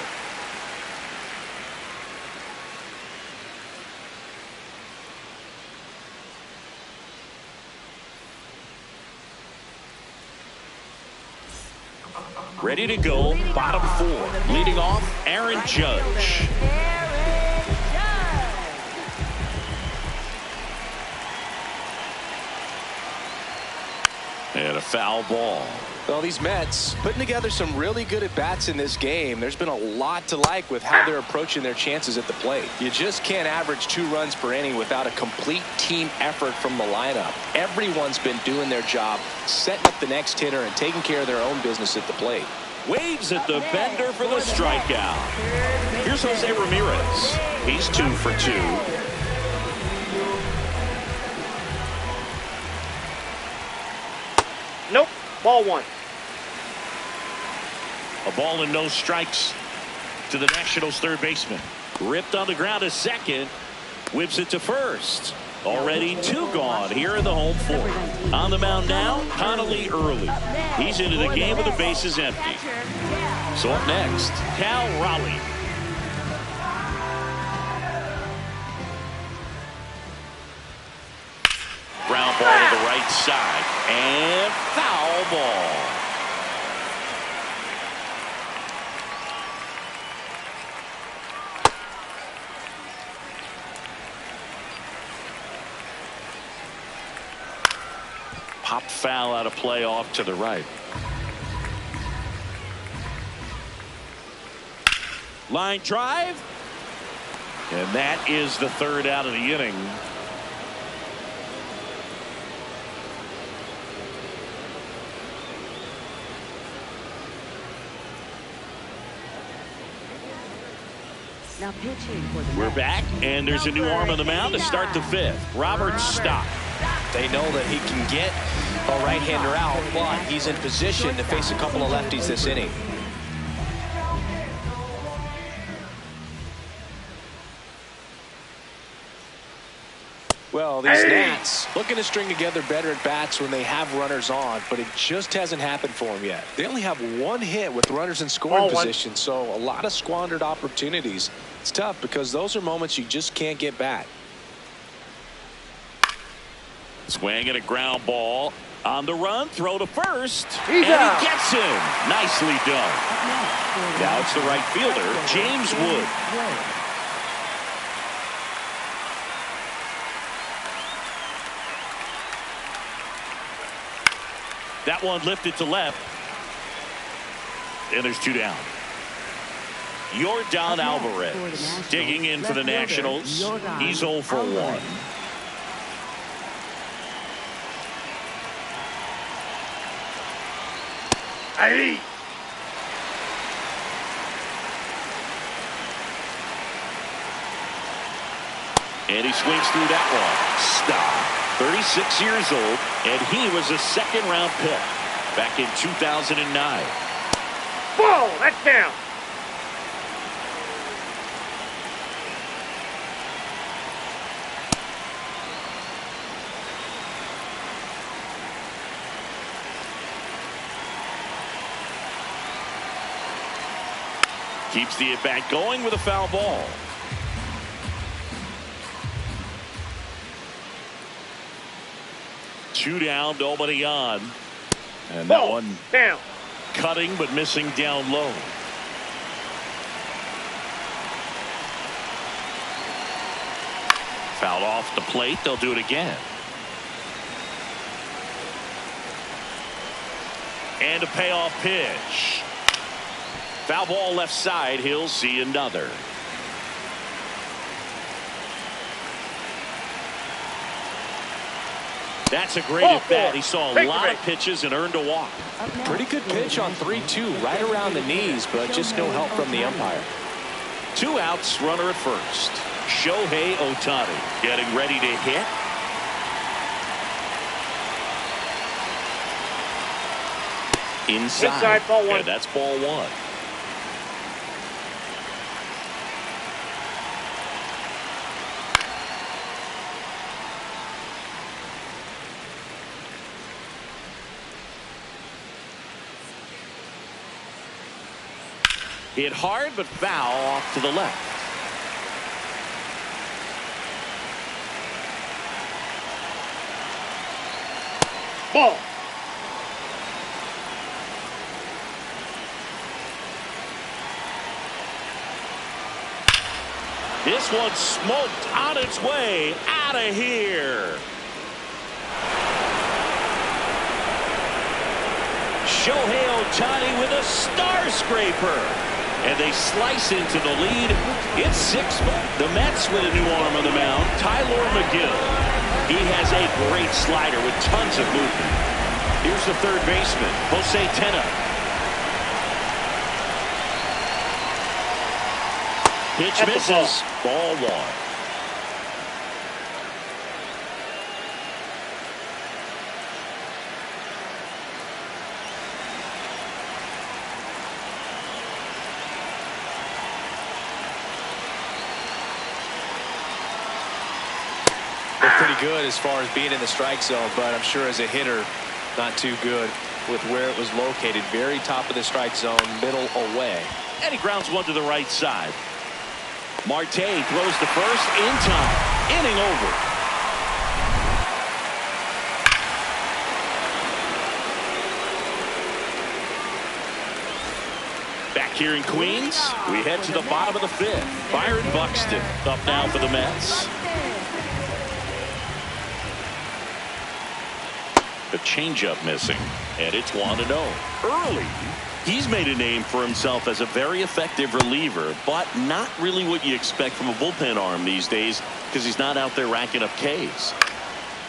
Ready to go, bottom 4. Leading off, Aaron Judge. And a foul ball. Well, these Mets putting together some really good at-bats in this game. There's been a lot to like with how they're approaching their chances at the plate. You just can't average 2 runs per inning without a complete team effort from the lineup. Everyone's been doing their job, setting up the next hitter and taking care of their own business at the plate. Waves at the bender for the strikeout. Here's Jose Ramirez. He's 2 for 2. Nope. Ball 1. A ball and no strikes to the Nationals' third baseman. Ripped on the ground to second. Whips it to first. Already 2 gone here in the home 4th. On the mound now, Connolly Early. He's into the game with the bases empty. So up next, Cal Raleigh. Ground ball to the right side. And foul ball. Popped foul out of play off to the right. Line drive. And that is the 3rd out of the inning. Now pitching for the We're Mets. back, and there's a new arm on the mound to start the 5th. Robert Stock. They know that he can get a right-hander out, but he's in position to face a couple of lefties this inning. Well, these Nats looking to string together better at bats when they have runners on, but it just hasn't happened for them yet. They only have 1 hit with runners in scoring position, so a lot of squandered opportunities. It's tough because those are moments you just can't get back. Swing and a ground ball on the run, throw to first, and he gets him. Nicely done. Now it's the right fielder, James Wood. That one lifted to left. And there's 2 down. Yordan Alvarez digging in for the Nationals. He's 0 for 1. Hey. And he swings through that one. Stop. 36 years old, and he was a second-round pick back in 2009. Ball, that's down. Keeps the at-bat going with a foul ball. Two down, nobody on. And that one down. Cutting but missing down low. Foul off the plate. They'll do it again. And a payoff pitch. Foul ball left side. He'll see another. That's a great at bat. He saw a lot of pitches and earned a walk. Pretty good pitch on 3-2, right around the knees, but just no help from the umpire. 2 outs, runner at first. Shohei Ohtani getting ready to hit. Inside ball 1. And that's ball 1. Hit hard but foul off to the left. Ball. This one's smoked on its way out of here. Shohei Ohtani with a star scraper. And they slice into the lead. It's 6. The Mets with a new arm on the mound, Tyler McGill. He has a great slider with tons of movement. Here's the third baseman, Jose Tena. Pitch misses. Ball 1. Pretty good as far as being in the strike zone, but I'm sure as a hitter, not too good with where it was located. Very top of the strike zone, middle away. And he grounds one to the right side. Marte throws the first in time. Inning over. Back here in Queens, we head to the bottom of the 5th. Byron Buxton up now for the Mets. The changeup missing, and it's 1-0. Early, he's made a name for himself as a very effective reliever, but not really what you expect from a bullpen arm these days because he's not out there racking up Ks.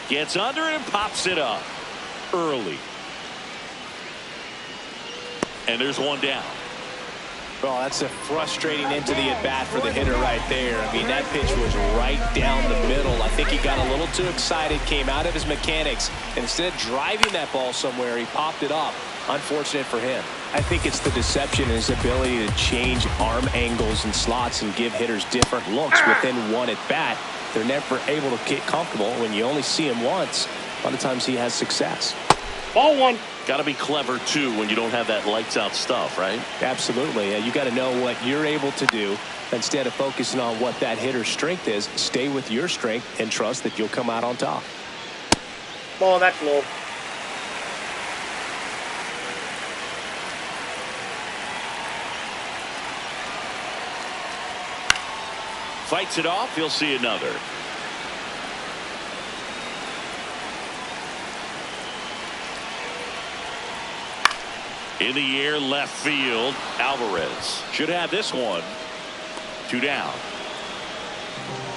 Gets under it and pops it up early. And there's 1 down. Well, that's a frustrating end to the at-bat for the hitter right there. I mean, that pitch was right down the middle. I think he got a little too excited, came out of his mechanics, and instead of driving that ball somewhere, he popped it up. Unfortunate for him. I think it's the deception in his ability to change arm angles and slots and give hitters different looks within one at-bat. They're never able to get comfortable. When you only see him once, a lot of times he has success. Ball 1. Got to be clever, too, when you don't have that lights-out stuff, right? Absolutely. You got to know what you're able to do. Instead of focusing on what that hitter's strength is, stay with your strength and trust that you'll come out on top. Ball, that's low. Fights it off. He'll see another. In the air, left field. Alvarez should have this one. 2 down.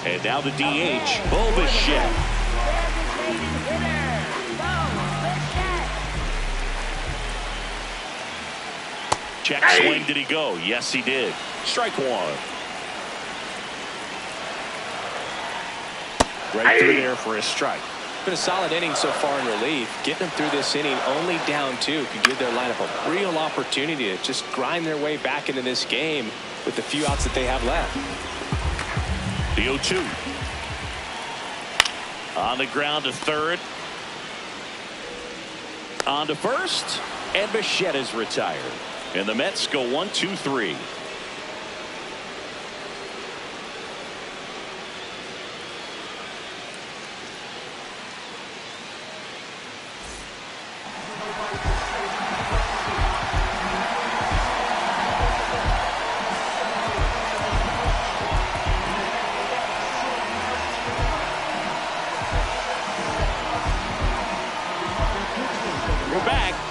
And now the DH, Bo Bichette. Check swing. Did he go? Yes, he did. Strike 1. Right through there for a strike. Been a solid inning so far in relief. Getting them through this inning only down 2 could give their lineup a real opportunity to just grind their way back into this game with the few outs that they have left. The 0-2. On the ground to third. On to first. And Bichette is retired. And the Mets go 1-2-3.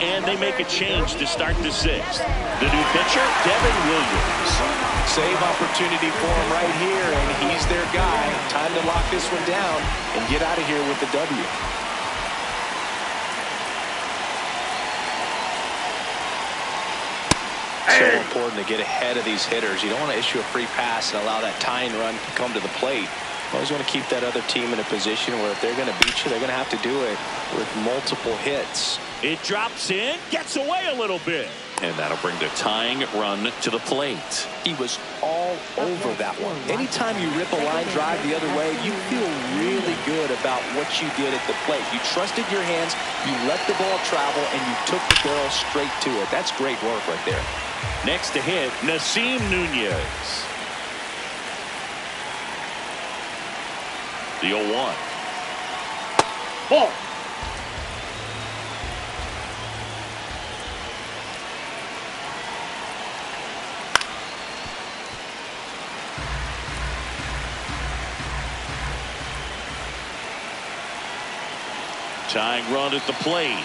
And they make a change to start the 6th. The new pitcher, Devin Williams. Save opportunity for him right here, and he's their guy. Time to lock this one down and get out of here with the W. So important to get ahead of these hitters. You don't want to issue a free pass and allow that tying run to come to the plate. You always want to keep that other team in a position where if they're going to beat you, they're going to have to do it with multiple hits. It drops in, gets away a little bit. And that'll bring the tying run to the plate. He was all over that one. Anytime you rip a line drive the other way, you feel really good about what you did at the plate. You trusted your hands, you let the ball travel, and you took the barrel straight to it. That's great work right there. Next to hit, Nasim Nunez. The 0-1. Ball. Tying run at the plate.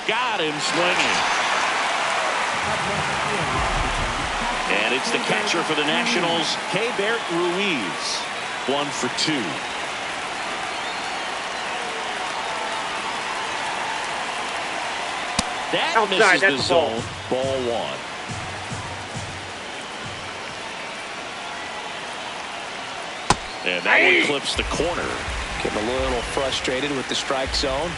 Got him swinging. And it's the catcher for the Nationals, Keibert Ruiz. 1 for 2. That outside, misses the zone. Ball 1. And that one clips the corner. Getting a little frustrated with the strike zone.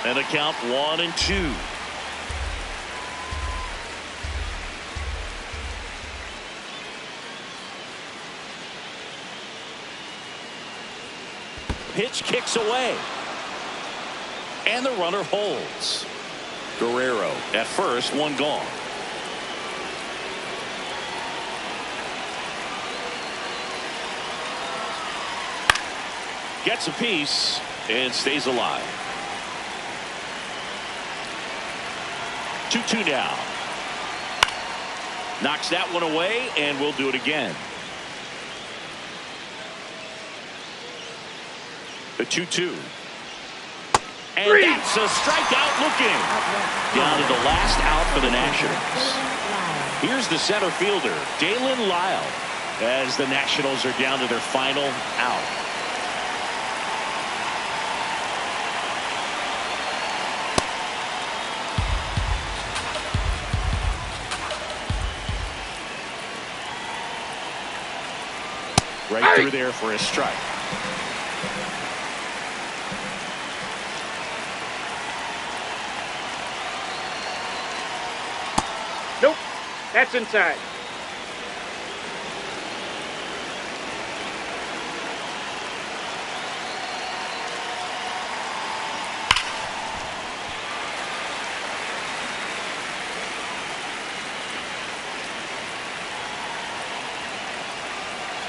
And a count 1-2. Pitch kicks away. And the runner holds. Guerrero at first, 1 gone. Gets a piece and stays alive. 2-2 now. Knocks that one away, and we'll do it again. The 2-2. And that's a strikeout looking. Down to the last out for the Nationals. Here's the center fielder, Dalen Lyle, as the Nationals are down to their final out. Right through there for a strike. Nope. That's inside.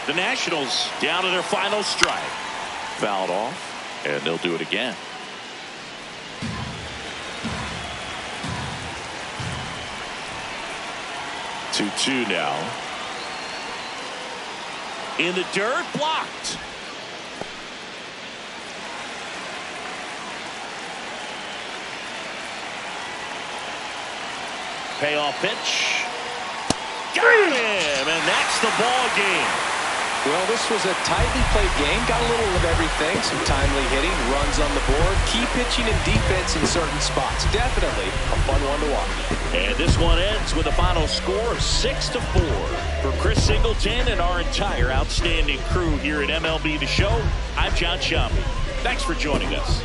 The Nationals down to their final strike. Fouled off, and they'll do it again. Two now. In the dirt, blocked. payoff pitch. Got him, and that's the ball game. Well, this was a tightly played game. Got a little of everything. Some timely hitting, runs on the board, key pitching and defense in certain spots. Definitely a fun one to watch. And this one ends with a final score of 6-4. For Chris Singleton and our entire outstanding crew here at MLB The Show, I'm John Sciambi. Thanks for joining us.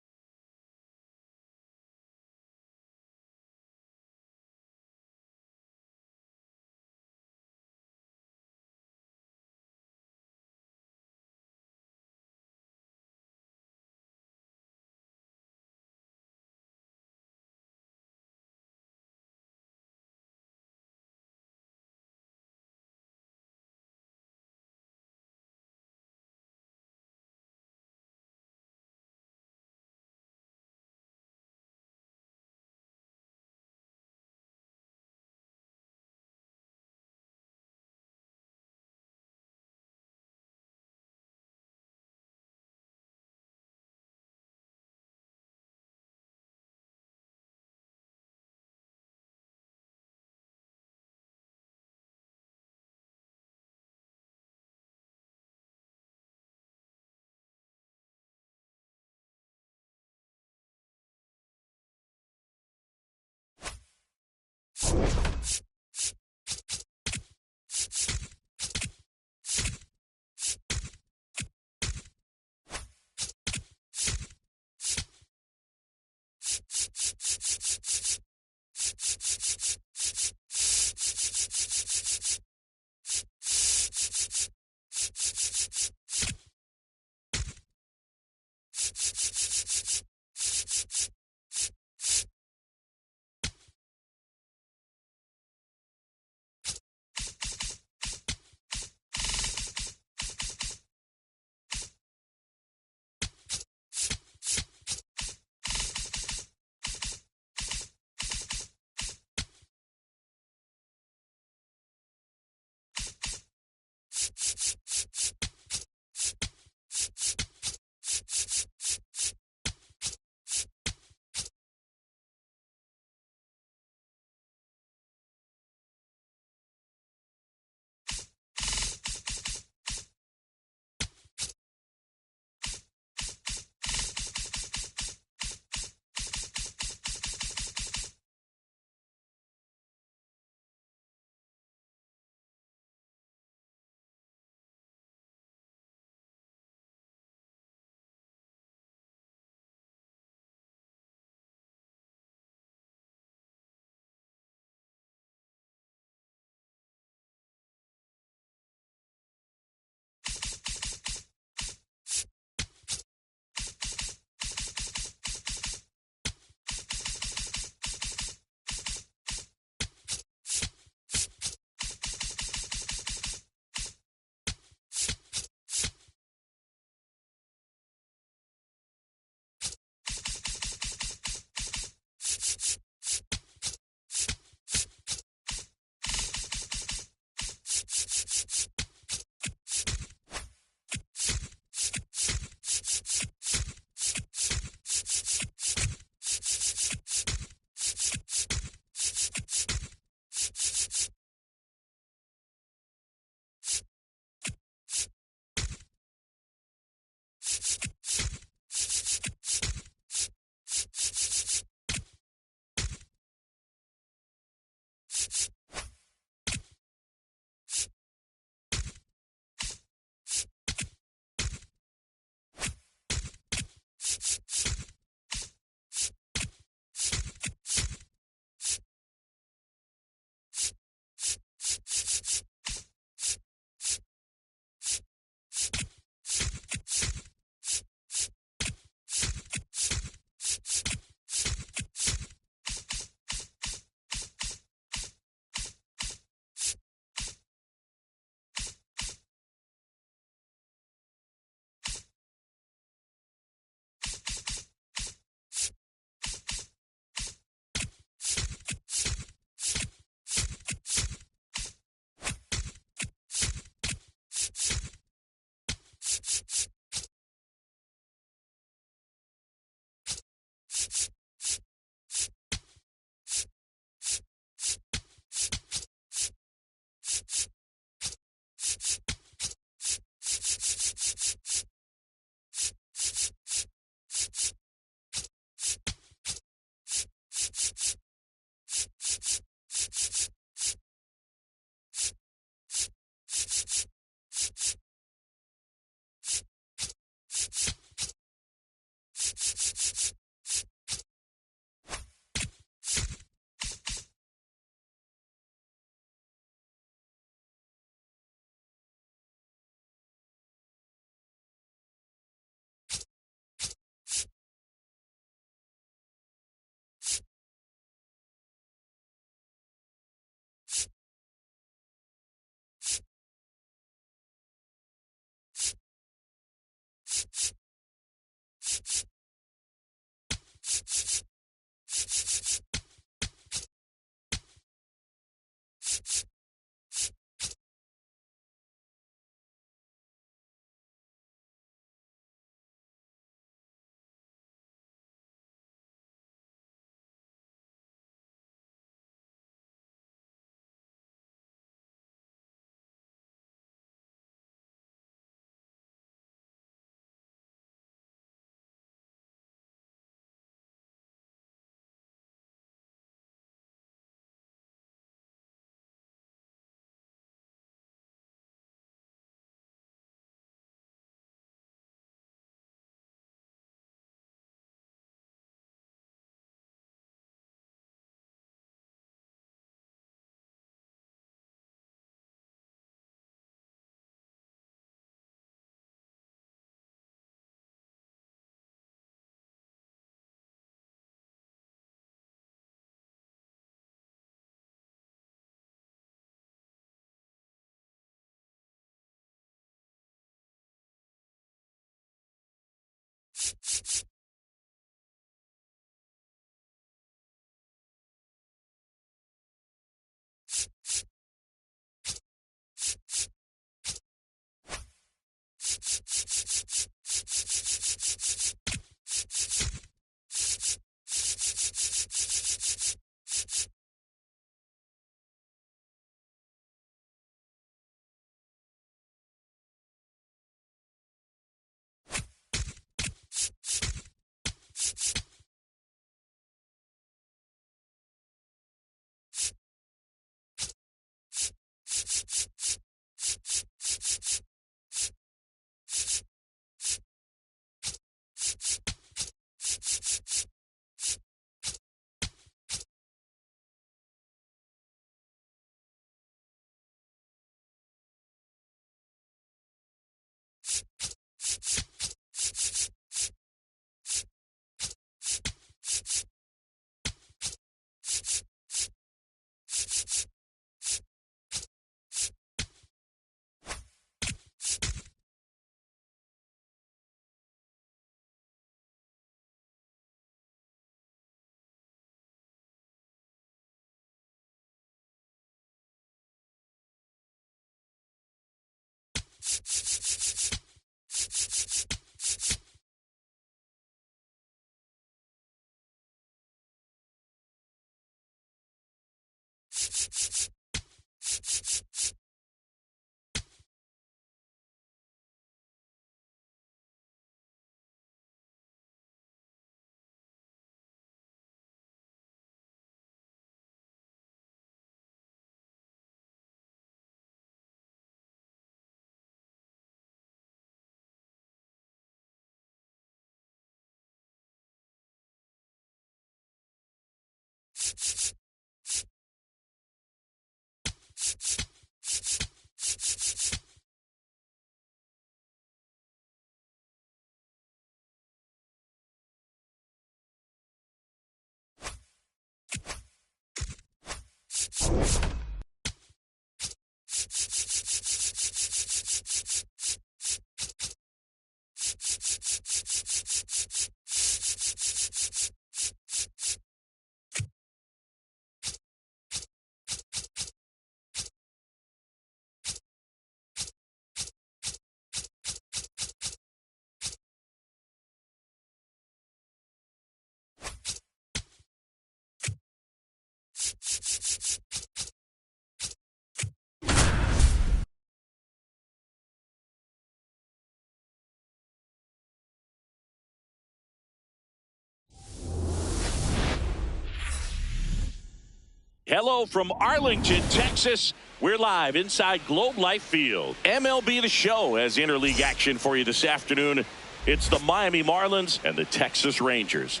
Hello from Arlington, Texas. We're live inside Globe Life Field. MLB The Show has interleague action for you this afternoon. It's the Miami Marlins and the Texas Rangers.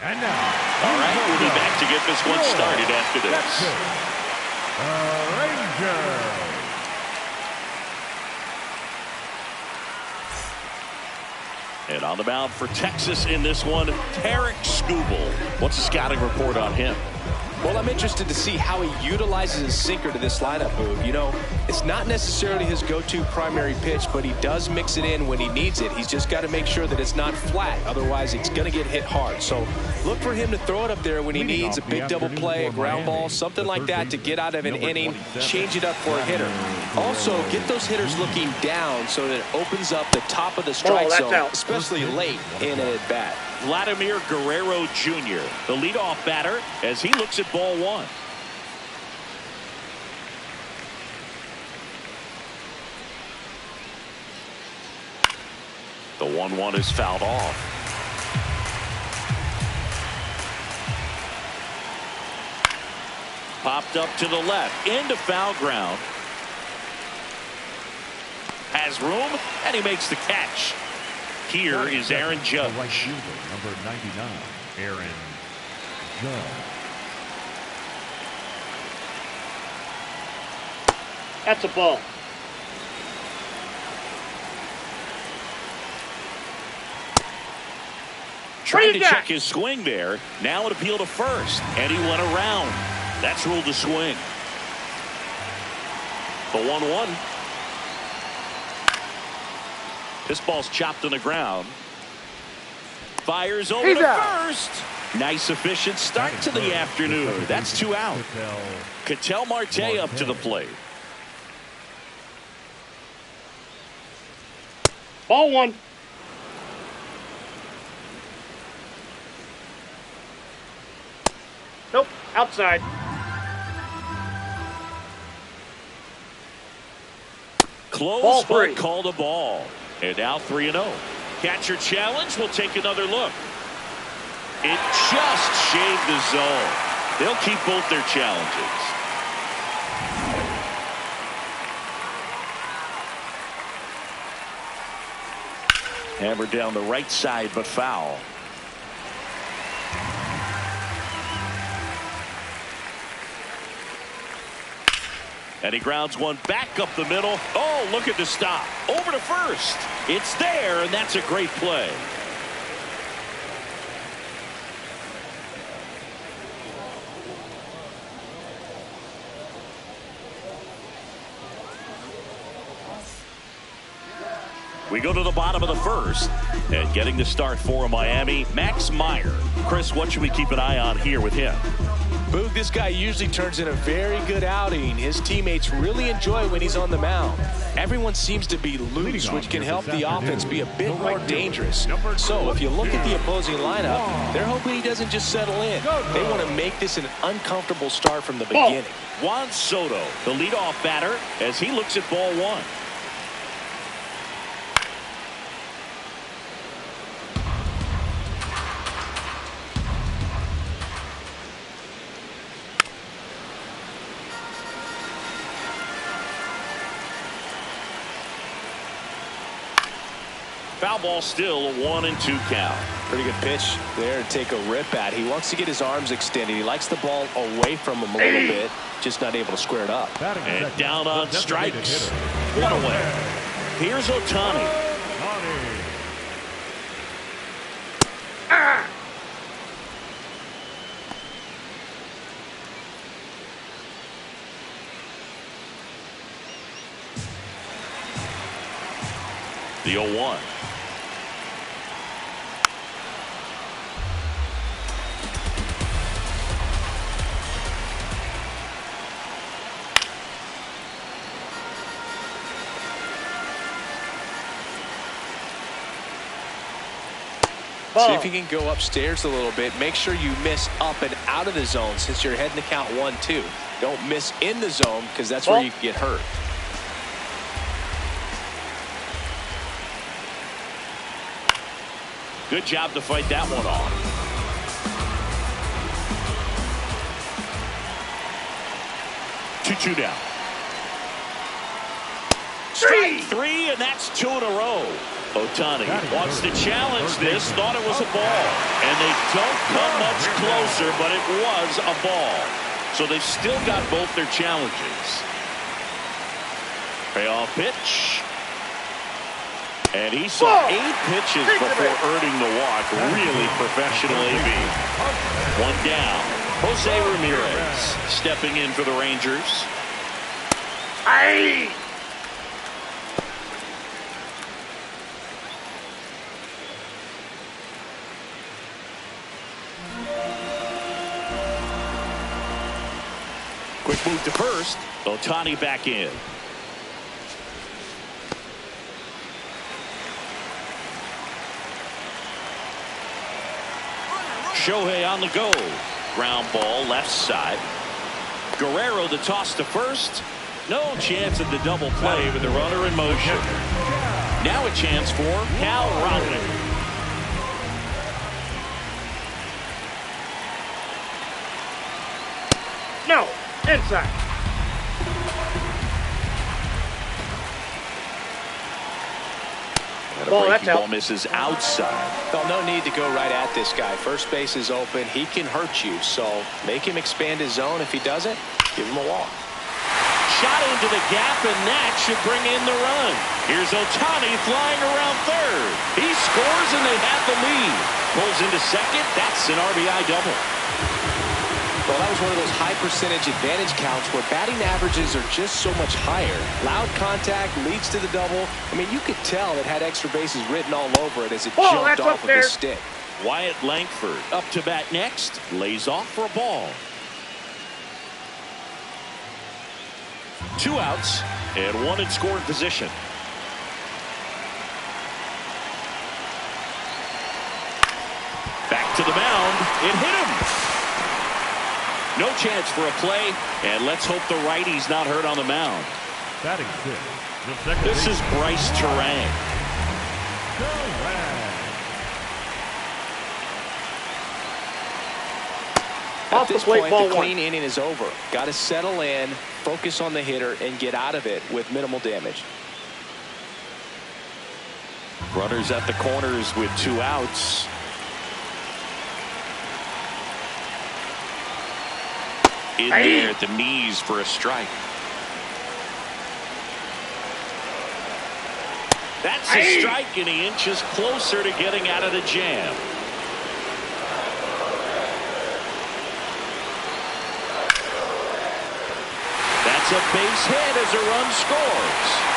And now, all right, we'll be back to get this one started after this. Rangers. And on the mound for Texas in this one, Tarik Skubal. What's the scouting report on him? Well, I'm interested to see how he utilizes his sinker to this lineup, Boog. You know, it's not necessarily his go-to primary pitch, but he does mix it in when he needs it. He's just got to make sure that it's not flat. Otherwise, it's going to get hit hard. So look for him to throw it up there when he needs a big double play, a ground ball, something like that to get out of an inning, change it up for a hitter. Also, get those hitters looking down so that it opens up the top of the strike zone, especially late in an at-bat. Vladimir Guerrero Jr., the leadoff batter, as he looks at ball one. The 1-1 is fouled off. Popped up to the left, into foul ground. Has room, and he makes the catch. Here is Aaron Judge. Right fielder, number 99, Aaron Judge. That's a ball. Trying to check his swing there. Now an appeal to first, and he went around. That's ruled a swing. The 1-1. This ball's chopped on the ground. Fires over to first. Nice efficient start to the afternoon. That's 2 out. Ketel Marte up to the plate. Ball one. Nope, outside. Close, but called a ball. And now 3-0. Catcher challenge. We'll take another look. It just shaved the zone. They'll keep both their challenges. Hammered down the right side, but foul. And he grounds one back up the middle. Oh, look at the stop. Over to first. It's there, and that's a great play. We go to the bottom of the first. And getting the start for Miami, Max Meyer. Chris, what should we keep an eye on here with him? Boog, this guy usually turns in a very good outing. His teammates really enjoy when he's on the mound. Everyone seems to be loose, which can help the offense be a bit more dangerous. So if you look at the opposing lineup, they're hoping he doesn't just settle in. They want to make this an uncomfortable start from the beginning. Juan Soto, the leadoff batter, as he looks at ball one. Foul ball, still a 1-2 count. Pretty good pitch there to take a rip at. He wants to get his arms extended. He likes the ball away from him a little bit, just not able to square it up. And down on strikes. One away. Here's Ohtani. The 0-1. See if you can go upstairs a little bit. Make sure you miss up and out of the zone since you're heading to count 1-2. Don't miss in the zone because that's where you can get hurt. Good job to fight that one off. 2 down. Strike 3, and that's 2 in a row. Ohtani wants to challenge this, thought it was a ball. And they don't come much closer, but it was a ball. So they've still got both their challenges. Payoff pitch. And he saw 8 pitches before earning the walk. Really professional AB. 1 down. Jose Ramirez stepping in for the Rangers. Aye. Quick move to first. Ohtani back in. Shohei on the go. Ground ball left side. Guerrero the toss to first. No chance at the double play with the runner in motion. Now a chance for Cal Raleigh. No, inside. Ball, that's out. Ball misses outside. Well, no need to go right at this guy. First base is open. He can hurt you. So make him expand his zone. If he doesn't, give him a walk. Shot into the gap, and that should bring in the run. Here's Ohtani flying around third. He scores, and they have the lead. Pulls into second. That's an RBI double. Well, that was one of those high percentage advantage counts where batting averages are just so much higher. Loud contact leads to the double. I mean, you could tell it had extra bases written all over it as it jumped off of his stick. Wyatt Langford up to bat next. Lays off for a ball. 2 outs and 1 in scoring position. Back to the mound. It hit him. No chance for a play, and let's hope the righty's not hurt on the mound. Batting 6. This is Bryce Turang. At this point, the clean inning is over. Got to settle in, focus on the hitter, and get out of it with minimal damage. Runners at the corners with 2 outs. In there at the knees for a strike. That's a strike, and he inches closer to getting out of the jam. That's a base hit as a run scores.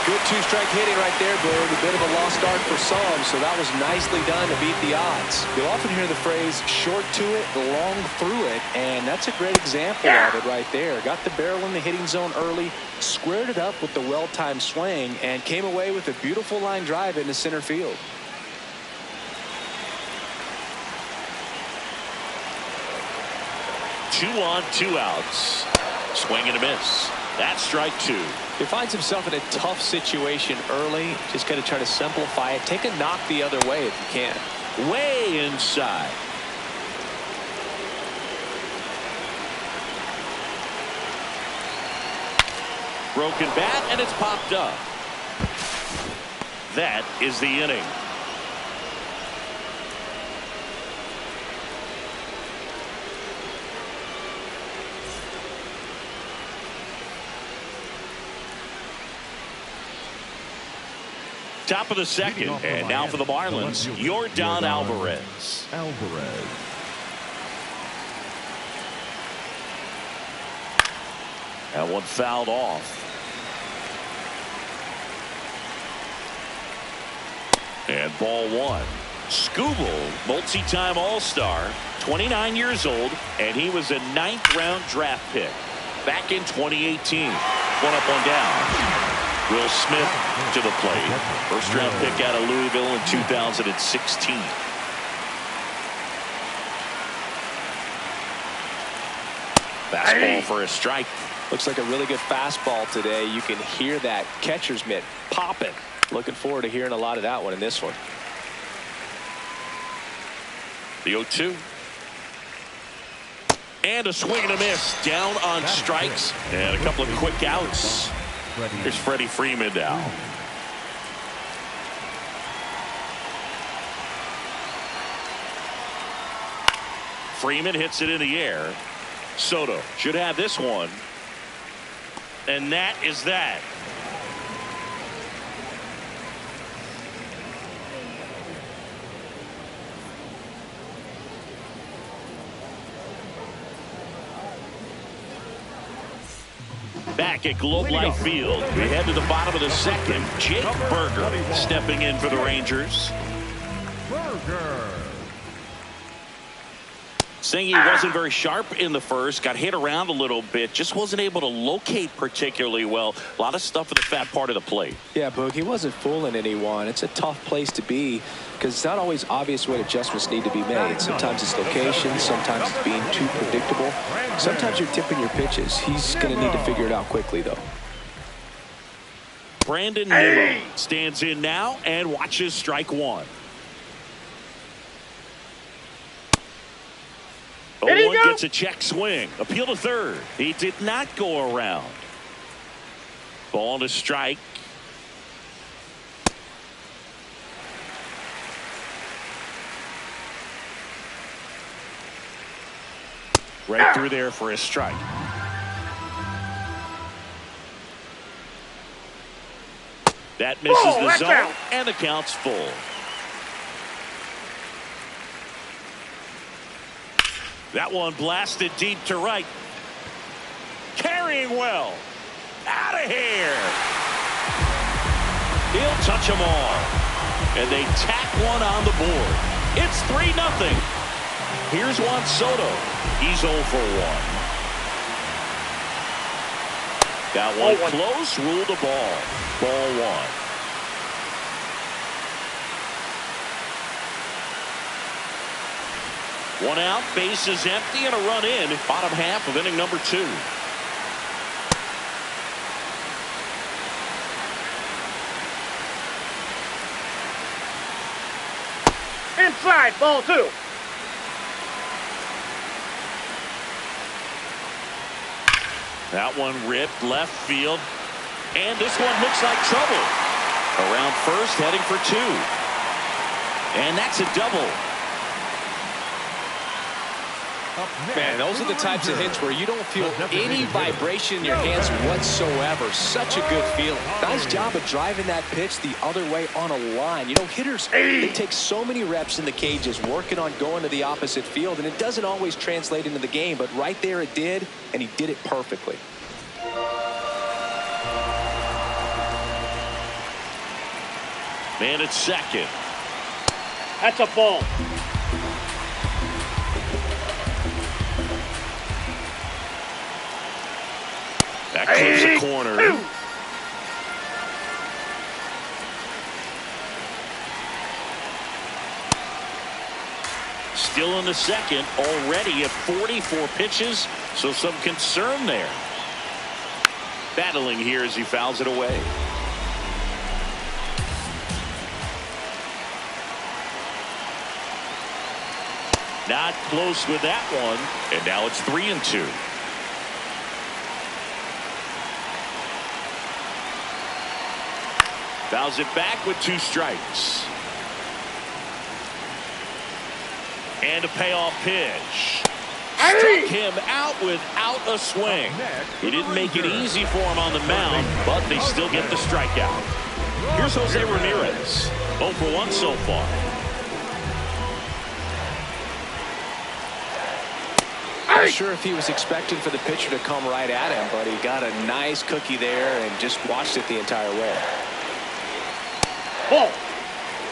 Good 2-strike hitting right there, Boog. A bit of a lost start for some, so that was nicely done to beat the odds. You'll often hear the phrase, short to it, long through it, and that's a great example of it right there. Got the barrel in the hitting zone early, squared it up with the well-timed swing, and came away with a beautiful line drive into center field. Two on, 2 outs. Swing and a miss. That's strike 2. He finds himself in a tough situation early. Just got to try to simplify it. Take a knock the other way if you can. Way inside. Broken bat, and it's popped up. That is the inning. Top of the second, and now for the Marlins, Yordan Alvarez. That one fouled off. And ball 1. Skubal, multi-time All-Star, 29 years old, and he was a 9th-round draft pick back in 2018. 1 up, 1 down. Will Smith to the plate. First-round pick out of Louisville in 2016. Fastball for a strike. Looks like a really good fastball today. You can hear that catcher's mitt popping. Looking forward to hearing a lot of that one in this one. The 0-2. And a swing and a miss. Down on strikes. And a couple of quick outs. Here's Freddie Freeman now. Freeman hits it in the air. Soto should have this one. And that is that. Back at Globe Life Field, we head to the bottom of the second. Jake Burger stepping in for the Rangers. Saying he wasn't very sharp in the first, got hit around a little bit, just wasn't able to locate particularly well. A lot of stuff in the fat part of the plate. Yeah, Boog, he wasn't fooling anyone. It's a tough place to be because it's not always obvious what adjustments need to be made. Sometimes it's location, sometimes it's being too predictable. Sometimes you're tipping your pitches. He's going to need to figure it out quickly, though. Brandon Nimmo stands in now and watches strike one. 0-1 gets a check swing. Appeal to third. He did not go around. Ball to strike. Right through there for a strike. That misses the zone, and the count's full. That one blasted deep to right. Carrying well. Out of here. He'll touch them all. And they tack one on the board. It's 3-0. Here's Juan Soto. He's 0 for 1. Got one close. Ruled the ball. Ball 1. One out, base is empty, and a run in. Bottom half of inning number 2. Inside, ball 2. That one ripped left field. And this one looks like trouble. Around first, heading for 2. And that's a double. Man, those are the types of hits where you don't feel any vibration in your hands whatsoever. Such a good feeling. Nice job of driving that pitch the other way on a line. You know, hitters, they take so many reps in the cages working on going to the opposite field, and it doesn't always translate into the game, but right there it did, and he did it perfectly. Man at second. That's a ball. That clears the corner. Still in the second, already at 44 pitches, so some concern there. Battling here as he fouls it away. Not close with that one, and now it's 3-2. Fouls it back with 2 strikes. And a payoff pitch. Struck him out without a swing. He didn't make it easy for him on the mound, but they still get the strikeout. Here's Jose Ramirez. 0 for 1 so far. Not sure if he was expecting for the pitcher to come right at him, but he got a nice cookie there and just watched it the entire way. Ball.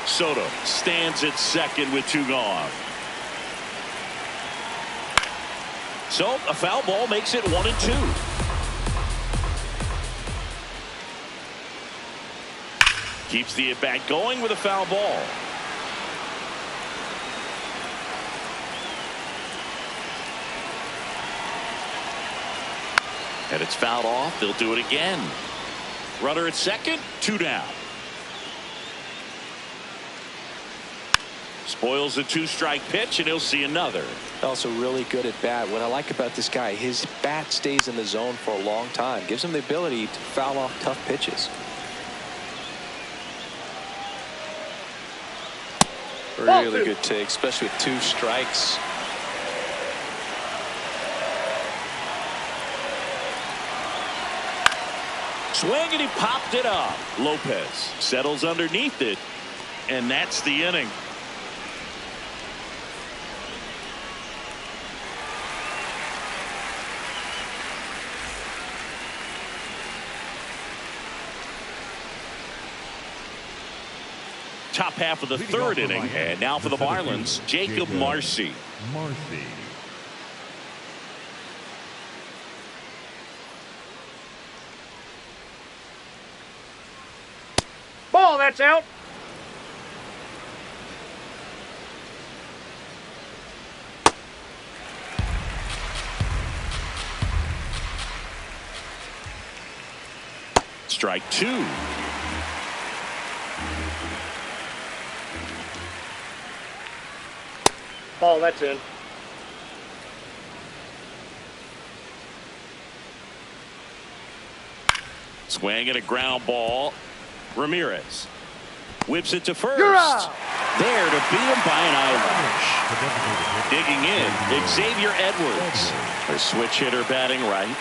Soto stands at second with 2 gone. So a foul ball makes it 1-2. Keeps the at-bat going with a foul ball. And it's fouled off. They'll do it again. Runner at second, 2 down. Spoils a 2-strike pitch, and he'll see another. Also really good at bat. What I like about this guy, his bat stays in the zone for a long time. Gives him the ability to foul off tough pitches. Really good take, especially with 2 strikes. Swing, and he popped it up. Lopez settles underneath it, and that's the inning. Top half of the 3rd inning, and now for the Marlins, Jacob Marcy. Ball, that's out. Strike 2. Ball, that's in. Swing and a ground ball. Ramirez whips it to first. There to beat him by an eye. Digging in, Xavier Edwards. A switch hitter batting right.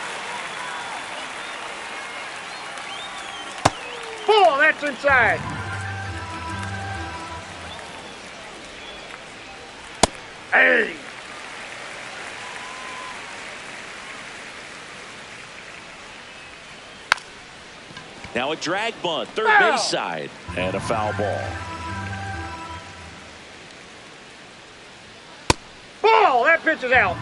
Ball, that's inside. Hey. Now a drag bunt, third base side, and a foul ball. Ball, that pitch is out.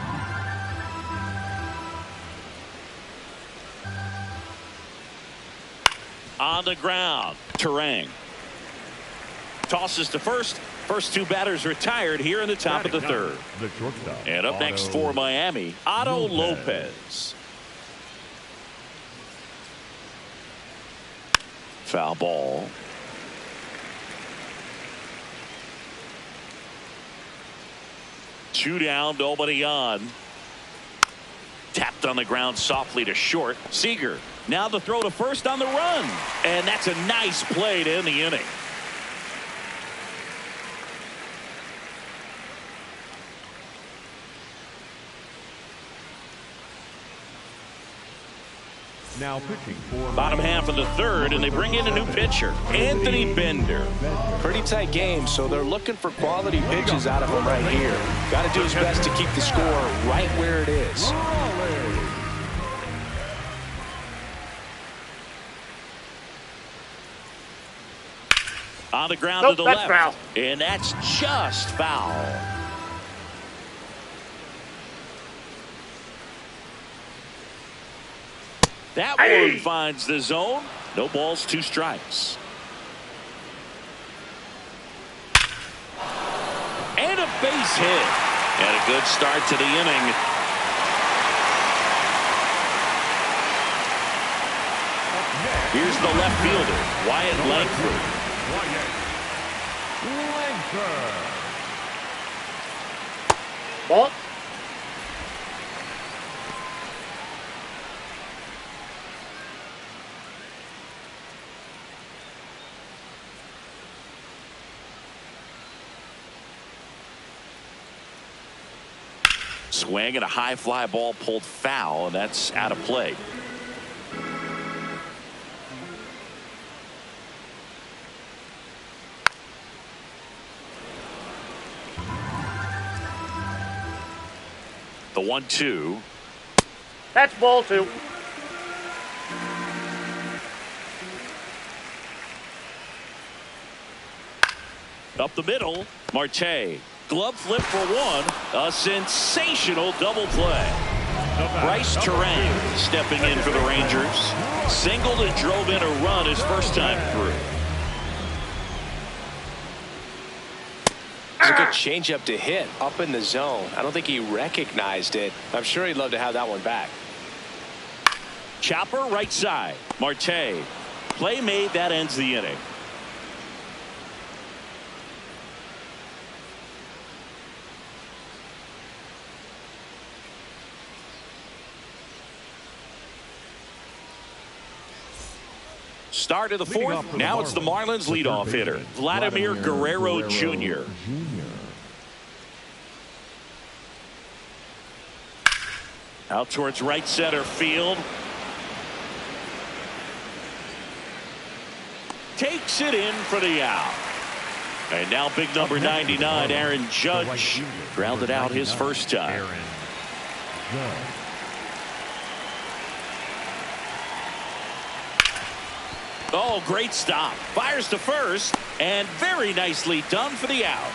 On the ground, Turang tosses to first. First 2 batters retired here in the top of the 3rd. And up next for Miami, Otto Lopez. Foul ball. Two down, nobody on. Tapped on the ground softly to short. Seager now the throw to first on the run. And that's a nice play to end the inning. Now pitching for bottom half of the 3rd, and they bring in a new pitcher, Anthony Bender. Pretty tight game, so they're looking for quality pitches out of him right here. Got to do his best to keep the score right where it is. On the ground to the left, foul. And that's just foul. That one finds the zone. No balls, 2 strikes. And a base hit. And a good start to the inning. Here's the left fielder, Wyatt Langford. Ball. Swing and a high fly ball pulled foul, and that's out of play. The 1-2. That's ball 2. Up the middle, Marte. Glove flip for 1. A sensational double play. Bryce Turang stepping in for the Rangers. Singled and drove in a run his first time through. It's a good changeup to hit up in the zone. I don't think he recognized it. I'm sure he'd love to have that one back. Chopper right side. Marte. Play made, that ends the inning. start of the fourth. Now it's the Marlins leadoff hitter, Vladimir Guerrero Jr. Out towards right center field. Takes it in for the out. And now big number 99, Aaron Judge, grounded out his first time. Oh, great stop. Fires to first, and very nicely done for the out.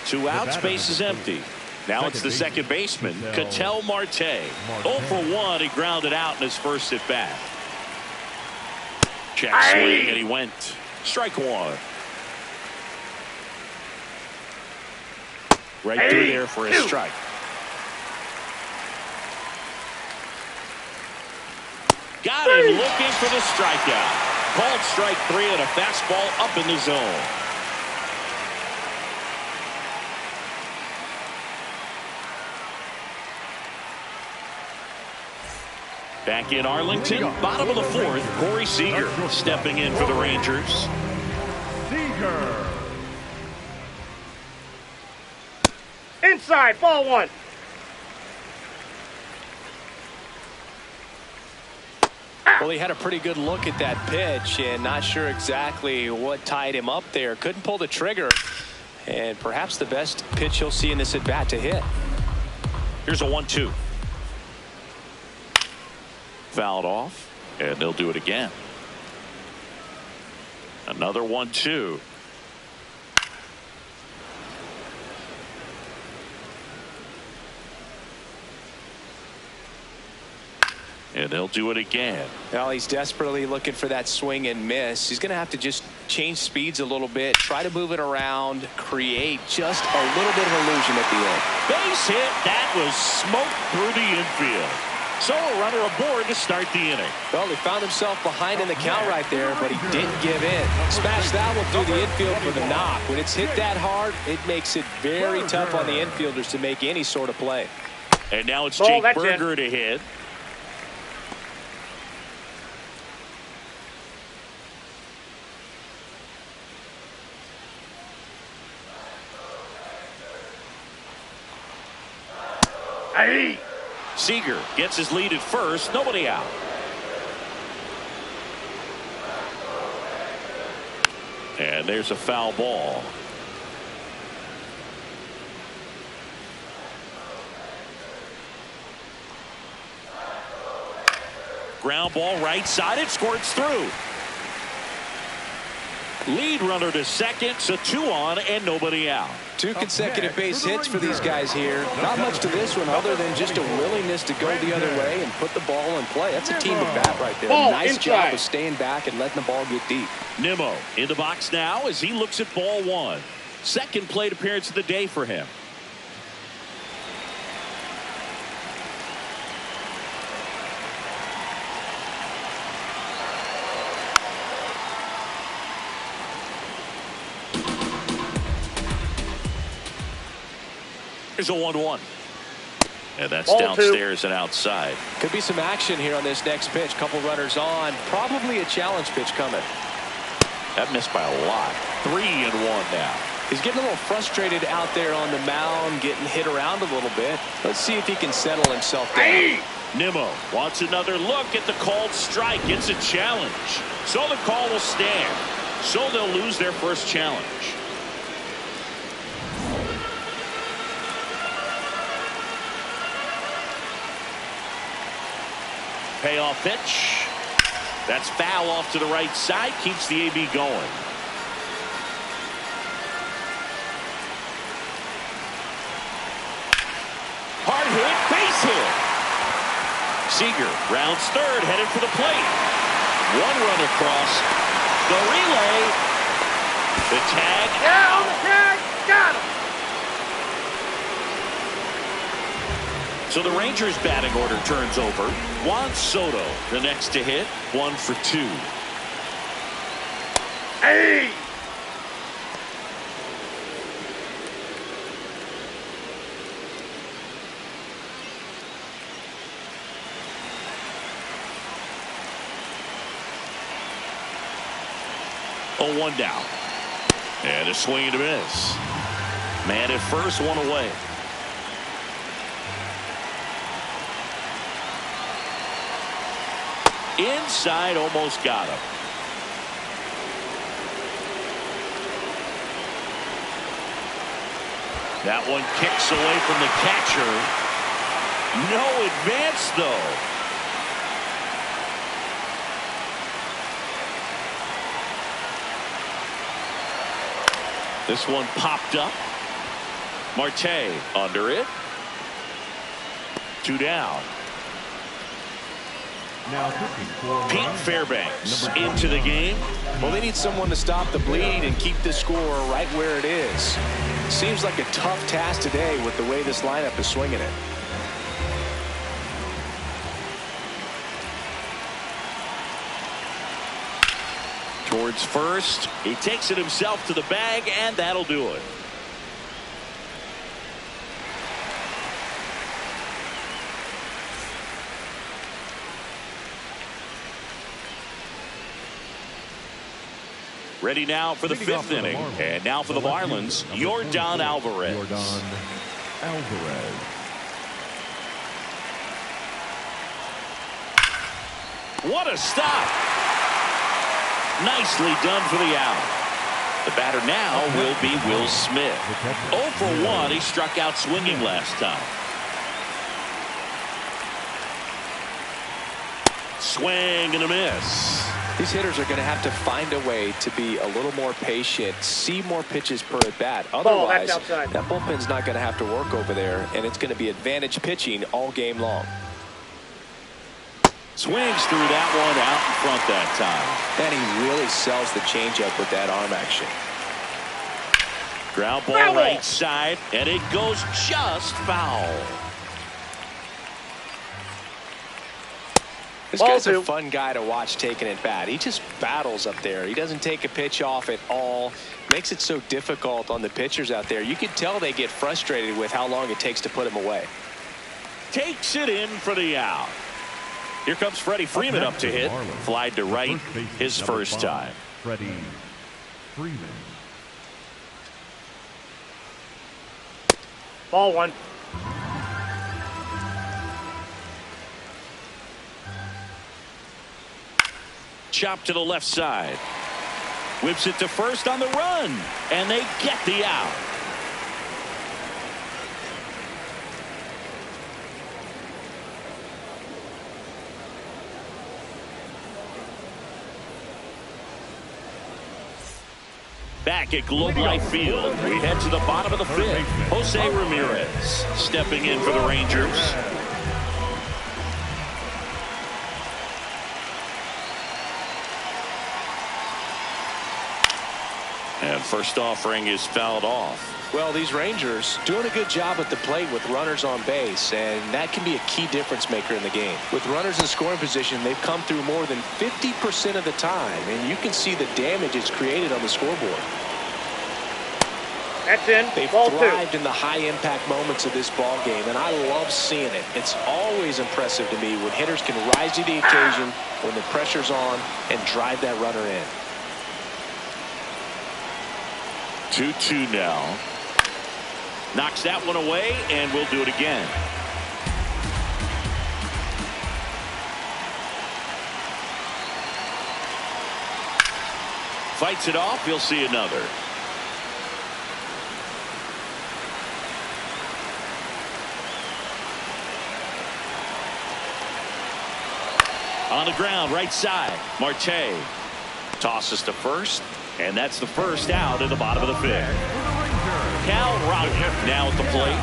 2 outs, base is empty. Now it's the second baseman, Ketel Marte. 0 for 1, he grounded out in his first at bat. Check swing, and he went. Strike 1. Right through there for a strike. Got him looking for the strikeout. Called strike 3 and a fastball up in the zone. Back in Arlington, bottom of the fourth, Corey Seager stepping in for the Rangers. Seager. Inside, ball 1. Well, he had a pretty good look at that pitch and not sure exactly what tied him up there. Couldn't pull the trigger, and perhaps the best pitch he'll see in this at bat to hit. Here's a 1-2. Fouled off, and they'll do it again. Another 1-2. And they'll do it again. Well, he's desperately looking for that swing and miss. He's going to have to just change speeds a little bit, try to move it around, create just a little bit of illusion at the end. Base hit. That was smoked through the infield. So a runner aboard to start the inning. Well, he found himself behind in the count right there, but he didn't give in. Smashed that one through the infield for the knock. When it's hit that hard, it makes it very tough on the infielders to make any sort of play. And now it's Jake Burger to hit. Seager gets his lead at first. Nobody out. And there's a foul ball. Ground ball right side. It squirts through. Lead runner to second, so 2 on and nobody out. 2 consecutive base hits for these guys here. Not much to this one other than just a willingness to go the other way and put the ball in play. That's a team at bat right there. Nice job of staying back and letting the ball get deep. Nimmo in the box now as he looks at ball 1. Second plate appearance of the day for him. Here's a 1-1. And that's ball downstairs 2. And outside. Could be some action here on this next pitch. Couple runners on. Probably a challenge pitch coming. That missed by a lot. 3-1 now. He's getting a little frustrated out there on the mound, getting hit around a little bit. Let's see if he can settle himself down. Nimmo wants another look at the called strike. It's a challenge. So the call will stand. So they'll lose their first challenge. Payoff pitch. That's foul off to the right side. Keeps the AB going. Hard hit. Base hit. Seager rounds third. Headed for the plate. 1 run across. The relay. The tag. Down the tag. Got him. So the Rangers batting order turns over. Juan Soto the next to hit. 1 for 2. Hey! 0-1 down. And a swing and a miss. Man at first, one away. Inside, almost got him. That one kicks away from the catcher. No advance, though. This one popped up. Marte under it. 2 down. Now Pete Fairbanks into the game. Well, they need someone to stop the bleed and keep the score right where it is. Seems like a tough task today with the way this lineup is swinging it. Towards first. He takes it himself to the bag, and that'll do it. Ready now for the 5th inning. And now for the Marlins, Yordan Alvarez. Yordan Alvarez. What a stop. Nicely done for the out. The batter now will be Will Smith. 0 for 1. He struck out swinging last time. Swing and a miss. These hitters are going to have to find a way to be a little more patient, see more pitches per at bat. Otherwise, that bullpen's not going to have to work over there, and it's going to be advantage pitching all game long. Swings through that one out in front that time. And he really sells the changeup with that arm action. Ground ball right side, and it goes just foul. This guy's a fun guy to watch taking at bat. He just battles up there. He doesn't take a pitch off at all. Makes it so difficult on the pitchers out there. You can tell they get frustrated with how long it takes to put him away. Takes it in for the out. Here comes Freddie Freeman up to hit. Flied to right his first time. Freddie Freeman. Ball 1. Chop to the left side. Whips it to first on the run. And they get the out. Back at Globe Life Field, we head to the bottom of the 5th. Jose Ramirez stepping in for the Rangers. And first offering is fouled off. Well, these Rangers doing a good job at the plate with runners on base, and that can be a key difference maker in the game. With runners in scoring position, they've come through more than 50% of the time, and you can see the damage it's created on the scoreboard. That's in. They've thrived in the high-impact moments of this ball game, and I love seeing it. It's always impressive to me when hitters can rise to the occasion when the pressure's on and drive that runner in. 2-2 now. Knocks that one away, and we'll do it again. Fights it off. You'll see another. On the ground, right side. Marte tosses to first, and that's the first out in the bottom of the 5th. Cal Raleigh now at the plate.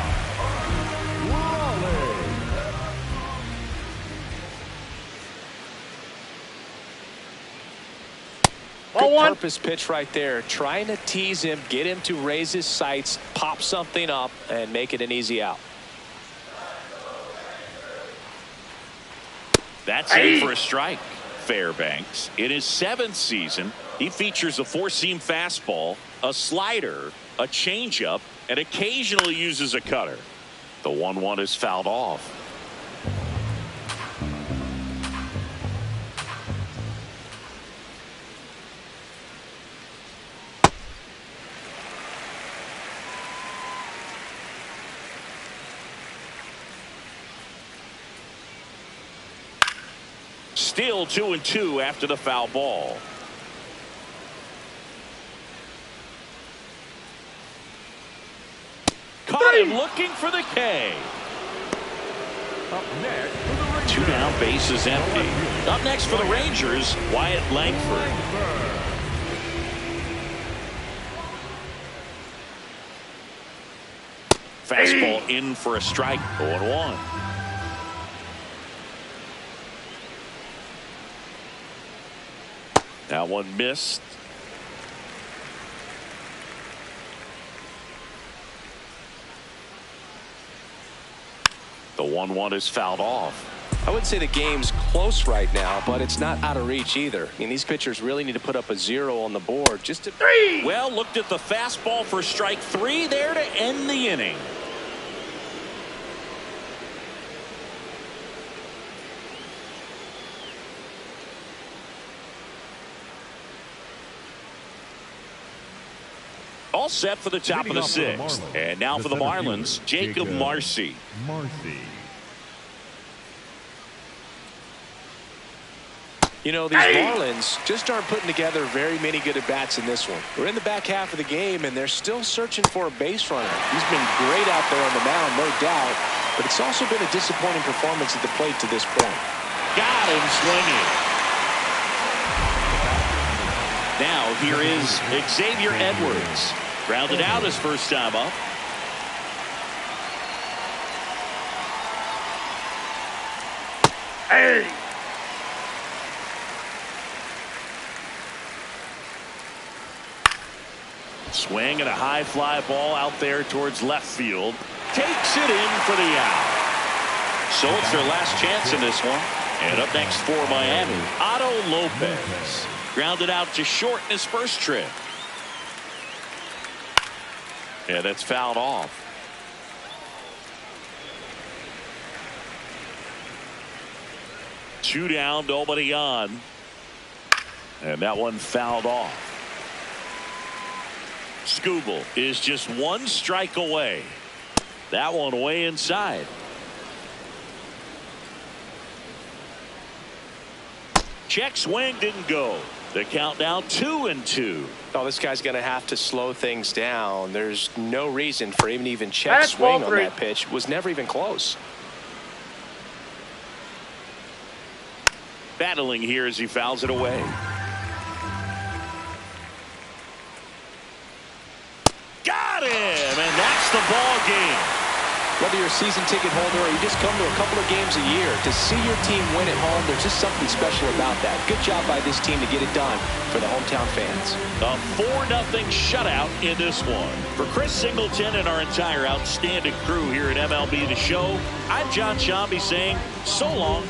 Good purpose pitch right there. Trying to tease him, get him to raise his sights, pop something up, and make it an easy out. That's in for a strike. Fairbanks, in his 7th season, he features a 4-seam fastball, a slider, a changeup, and occasionally uses a cutter. The 1-1 is fouled off. Still 2-2 after the foul ball. Caught him looking for the K. Up next for the Rangers. 2 down, base is empty. Up next for the Rangers, Wyatt Langford. Fastball in for a strike. 0-1. That one missed. The 1-1 is fouled off. I would say the game's close right now, but it's not out of reach either. I mean, these pitchers really need to put up a 0 on the board just to... Well, looked at the fastball for strike 3 there to end the inning. All set for the top of the 6th. And now for the Marlins, Jacob Marcy. You know, these Marlins just aren't putting together very many good at-bats in this one. We're in the back half of the game, and they're still searching for a base runner. He's been great out there on the mound, no doubt, but it's also been a disappointing performance at the plate to this point. Got him swinging. Now here is Xavier Edwards. Grounded out his first time up. Hey! Swing and a high fly ball out there towards left field. Takes it in for the out. So it's their last chance in this one. And up next for Miami, Otto Lopez. Grounded out to short in his first trip. Yeah, that's fouled off. Two down, nobody on. And that one fouled off. Skubal is just 1 strike away. That one way inside. Check swing didn't go. The count now 2-2. Oh, this guy's going to have to slow things down. There's no reason for him to even check swing on that pitch. Was never even close. Battling here as he fouls it away. Got him, and that's the ball game. Whether you're a season ticket holder or you just come to a couple of games a year, to see your team win at home, there's just something special about that. Good job by this team to get it done for the hometown fans. A 4-0 shutout in this one. For Chris Singleton and our entire outstanding crew here at MLB The Show, I'm John Shambi saying so long.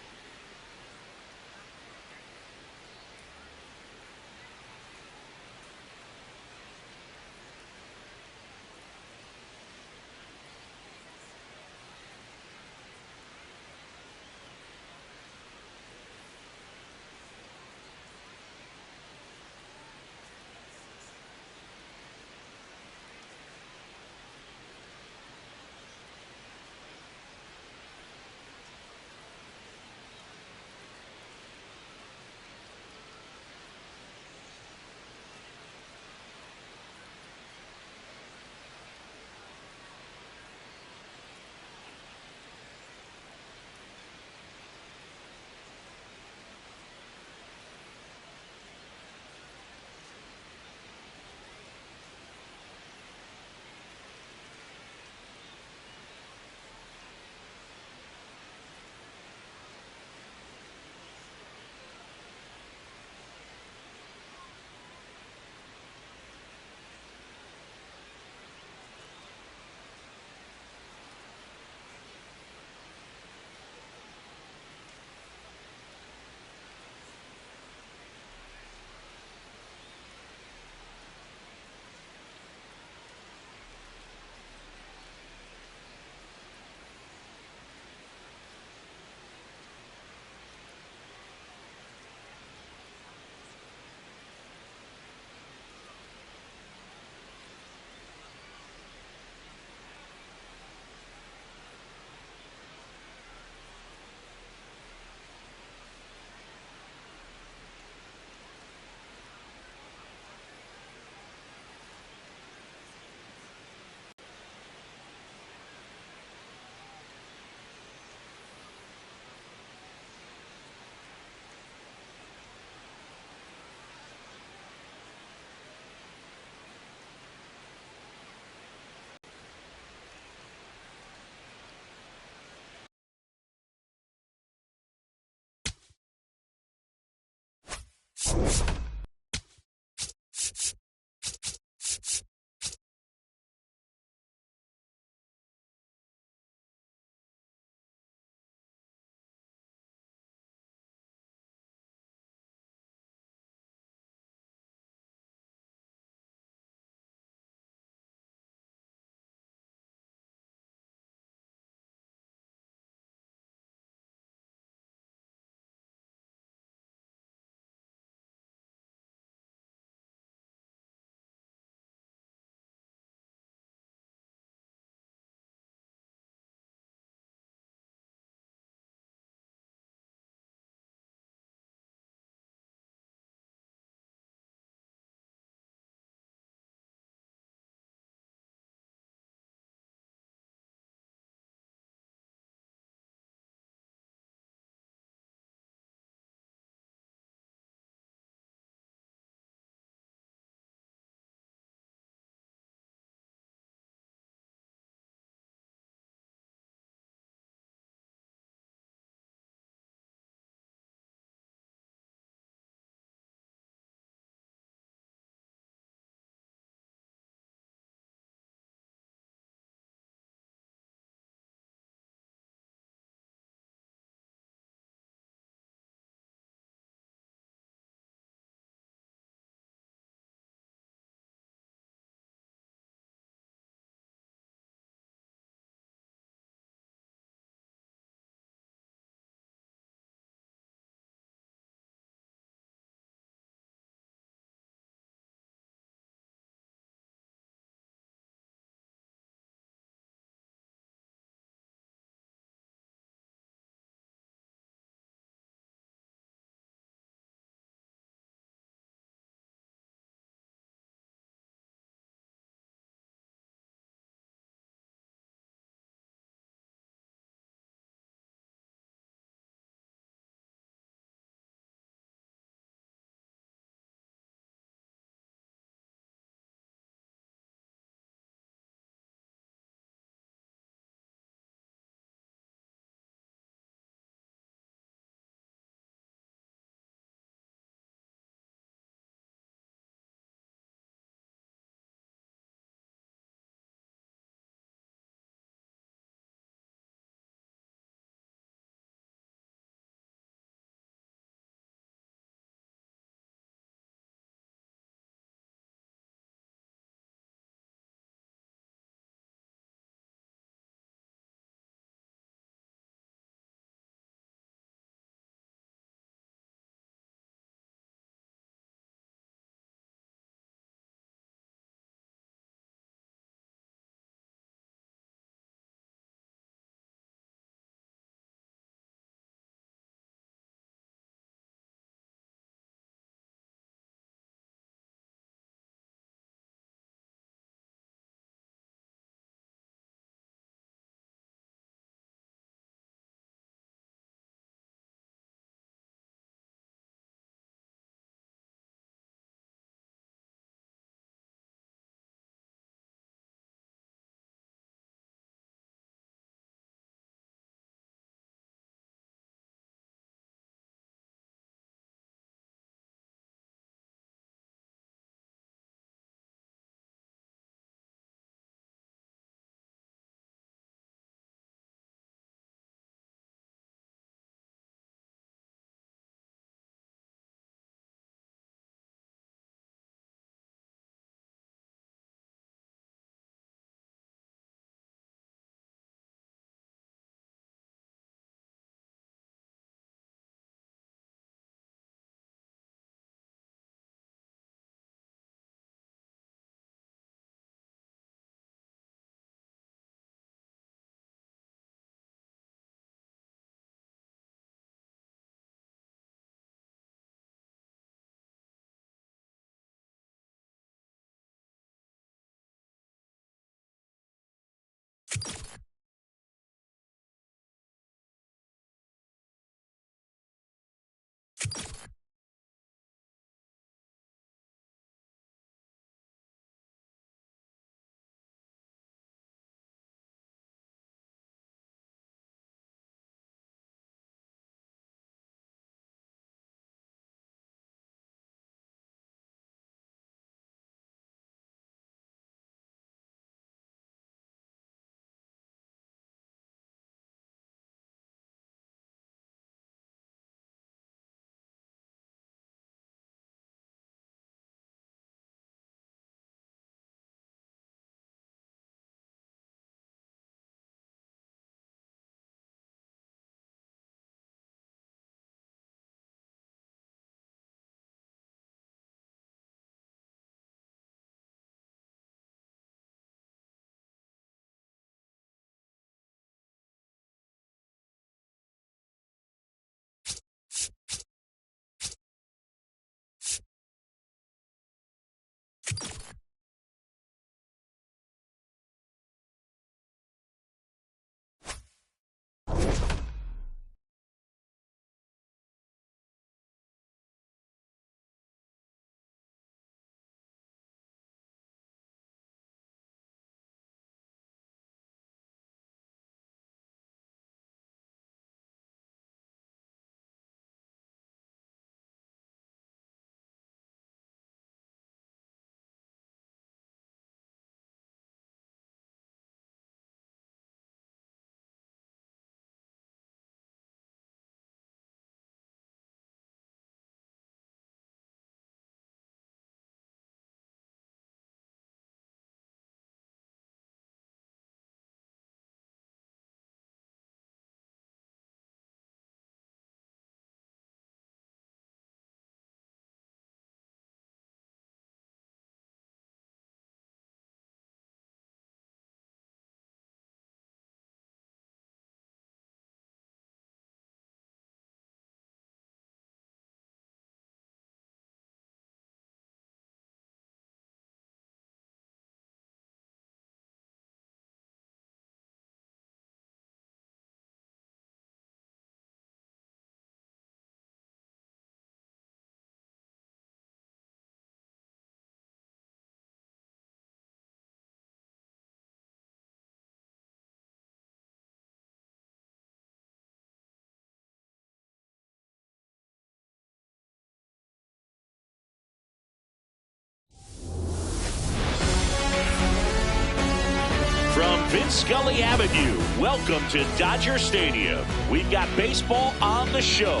in Scully Avenue. Welcome to Dodger Stadium. We've got baseball on the show.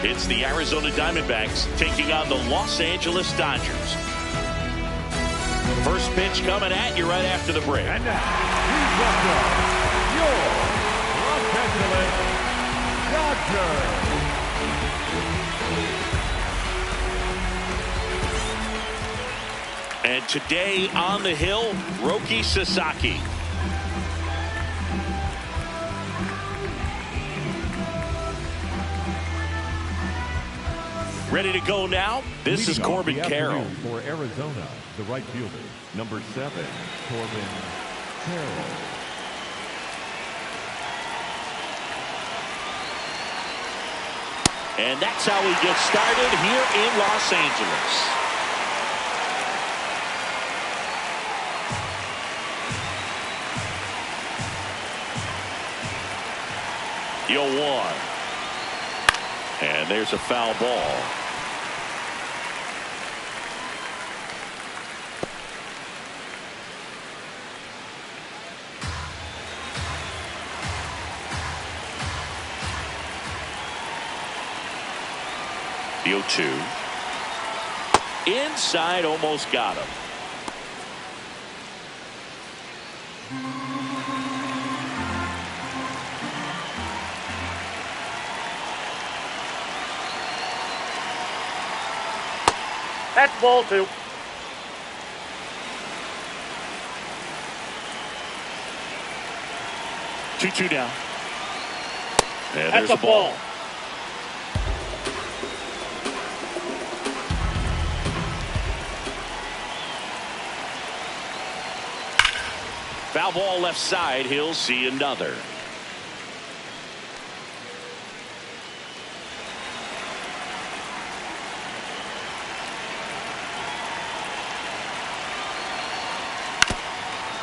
It's the Arizona Diamondbacks taking on the Los Angeles Dodgers. First pitch coming at you right after the break. And now, please welcome your Los Angeles Dodgers. And today on the hill, Roki Sasaki. Ready to go now? This is Corbin Carroll. For Arizona, the right fielder, number 7, Corbin Carroll. And that's how we get started here in Los Angeles. The 0-1. And there's a foul ball. The 0-2. Inside, almost got him. That's ball 2. Two down. And That's there's a ball. Foul ball left side. He'll see another.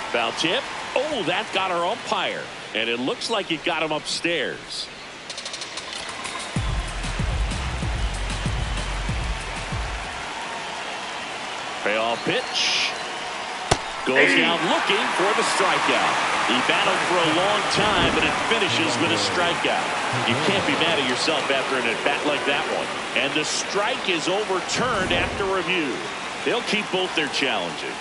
Foul tip. Oh, that got our umpire. And it looks like it got him upstairs. Payoff pitch. Goes down looking for the strikeout. He battled for a long time, but it finishes with a strikeout. You can't be mad at yourself after an at-bat like that one. And the strike is overturned after review. They'll keep both their challenges.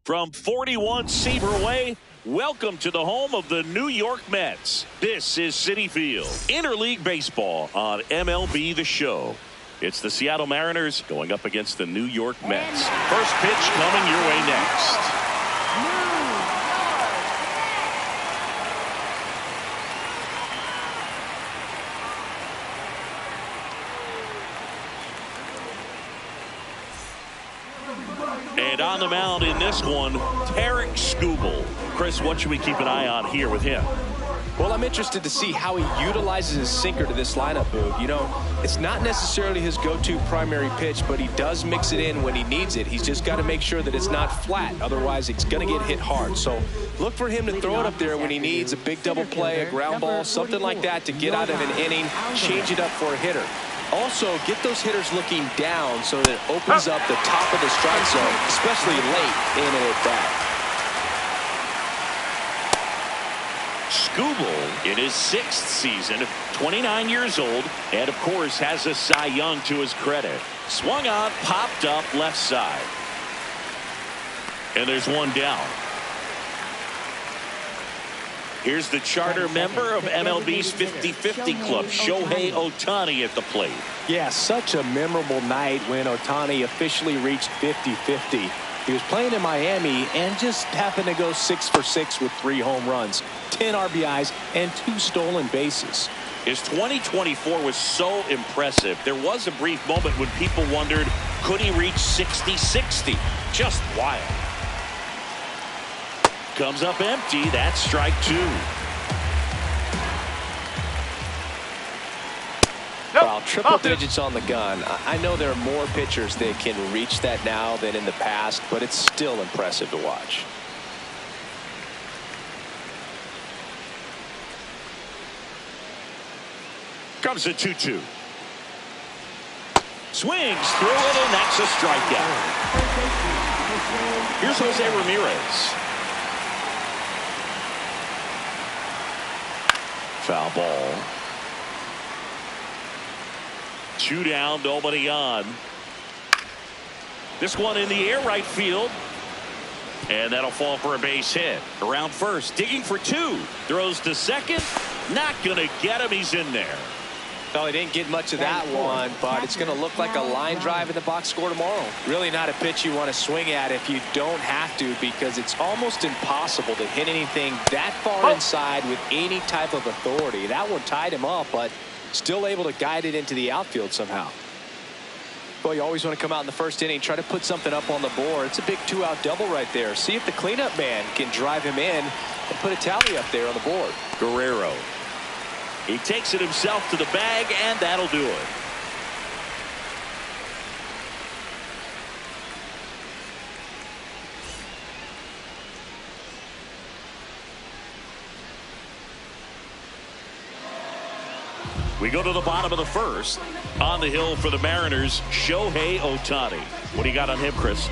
From 41 Seaver Way, welcome to the home of the New York Mets. This is Citi Field. Interleague Baseball on MLB The Show. It's the Seattle Mariners going up against the New York Mets. First pitch coming your way next. And on the mound in this one, Tarik Skubal. Chris, what should we keep an eye on here with him? Well, I'm interested to see how he utilizes his sinker to this lineup, Boog. You know, it's not necessarily his go-to primary pitch, but he does mix it in when he needs it. He's just got to make sure that it's not flat. Otherwise, it's going to get hit hard. So look for him to throw it up there when he needs a big double play, a ground ball, something like that to get out of an inning, change it up for a hitter. Also, get those hitters looking down so that it opens up the top of the strike zone, especially late in an at-bat. Skubal in his 6th season, 29 years old, and of course has a Cy Young to his credit. Swung on, popped up left side. And there's one down. Here's the charter member of MLB's 50-50 club, Shohei Ohtani at the plate. Yeah, such a memorable night when Ohtani officially reached 50-50. He was playing in Miami and just happened to go 6 for 6 with 3 home runs, 10 RBIs, and 2 stolen bases. His 2024 was so impressive. There was a brief moment when people wondered, could he reach 60-60? Just wild. Comes up empty. That's strike 2. Well, triple digits on the gun. I know there are more pitchers that can reach that now than in the past, but it's still impressive to watch. Comes a 2-2. Swings through it, and that's a strikeout. Here's Jose Ramirez. Foul ball. 2 down, nobody on. This one in the air, right field. And that'll fall for a base hit. Around first, digging for 2. Throws to second. Not going to get him. He's in there. Well, he didn't get much of that one, but it's going to look like a line drive in the box score tomorrow. Really not a pitch you want to swing at if you don't have to, because it's almost impossible to hit anything that far inside with any type of authority. That one tied him up, but still able to guide it into the outfield somehow. Well, you always want to come out in the first inning, try to put something up on the board. It's a big 2-out double right there. See if the cleanup man can drive him in and put a tally up there on the board. Guerrero. He takes it himself to the bag, and that'll do it. We go to the bottom of the first. On the hill for the Mariners, Shohei Ohtani. What do you got on him, Chris?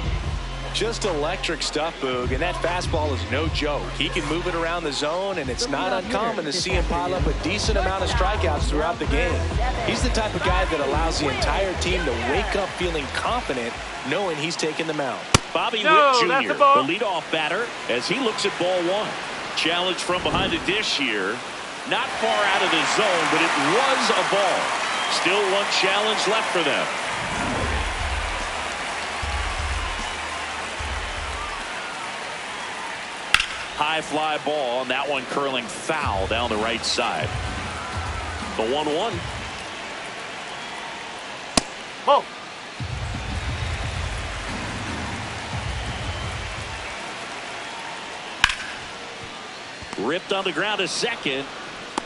Just electric stuff, Boog, and that fastball is no joke. He can move it around the zone, and it's not uncommon to see him pile up a decent amount of strikeouts throughout the game. He's the type of guy that allows the entire team to wake up feeling confident, knowing he's taking the mound. Bobby Witt Jr., the leadoff batter, as he looks at ball 1. Challenge from behind the dish here. Not far out of the zone, but it was a ball. Still one challenge left for them. High fly ball, and that one curling foul down the right side. The 1-1. Ball. Ripped on the ground to second.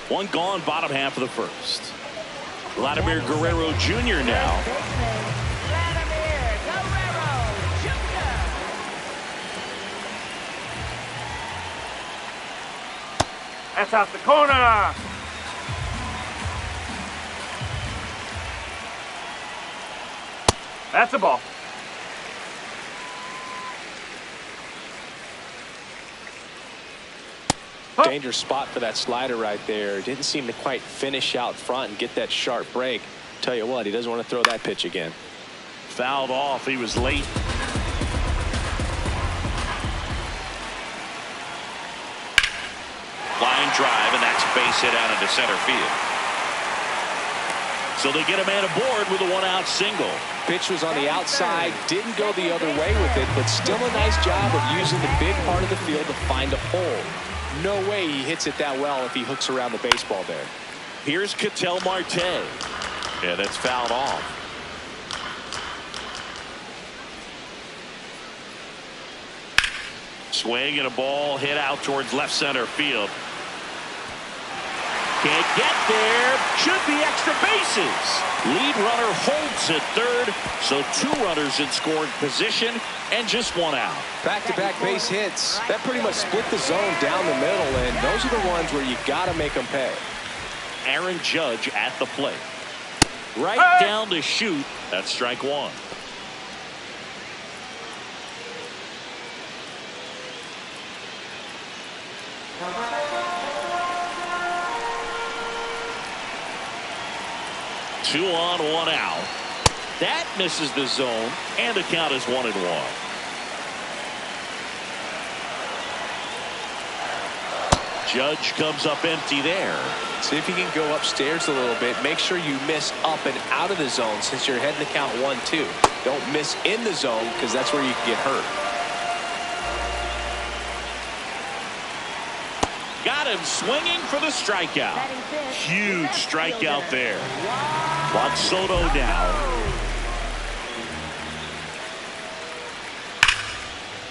One gone, bottom half of the first. Vladimir Guerrero Jr. now. That's out the corner. That's a ball. Dangerous spot for that slider right there. Didn't seem to quite finish out front and get that sharp break. Tell you what, he doesn't want to throw that pitch again. Fouled off. He was late. Line drive, and that's a base hit out into center field. So they get a man aboard with a one-out single. Pitch was on the outside, didn't go the other way with it, but still a nice job of using the big part of the field to find a hole. No way he hits it that well if he hooks around the baseball there. Here's Ketel Marte. Yeah, that's fouled off. Swing and a ball hit out towards left center field. Can't get there. Should be extra bases. Lead runner holds at third. So 2 runners in scoring position and just 1 out. Back-to-back base hits. That pretty much split the zone down the middle, and those are the ones where you got to make them pay. Aaron Judge at the plate. Right down to shoot. That's strike 1. Two on, 1 out. That misses the zone, and the count is 1-1. Judge comes up empty there. See if you can go upstairs a little bit. Make sure you miss up and out of the zone since you're heading to count 1-2. Don't miss in the zone because that's where you can get hurt. Got him swinging for the strikeout. Huge strikeout there. Juan Soto now.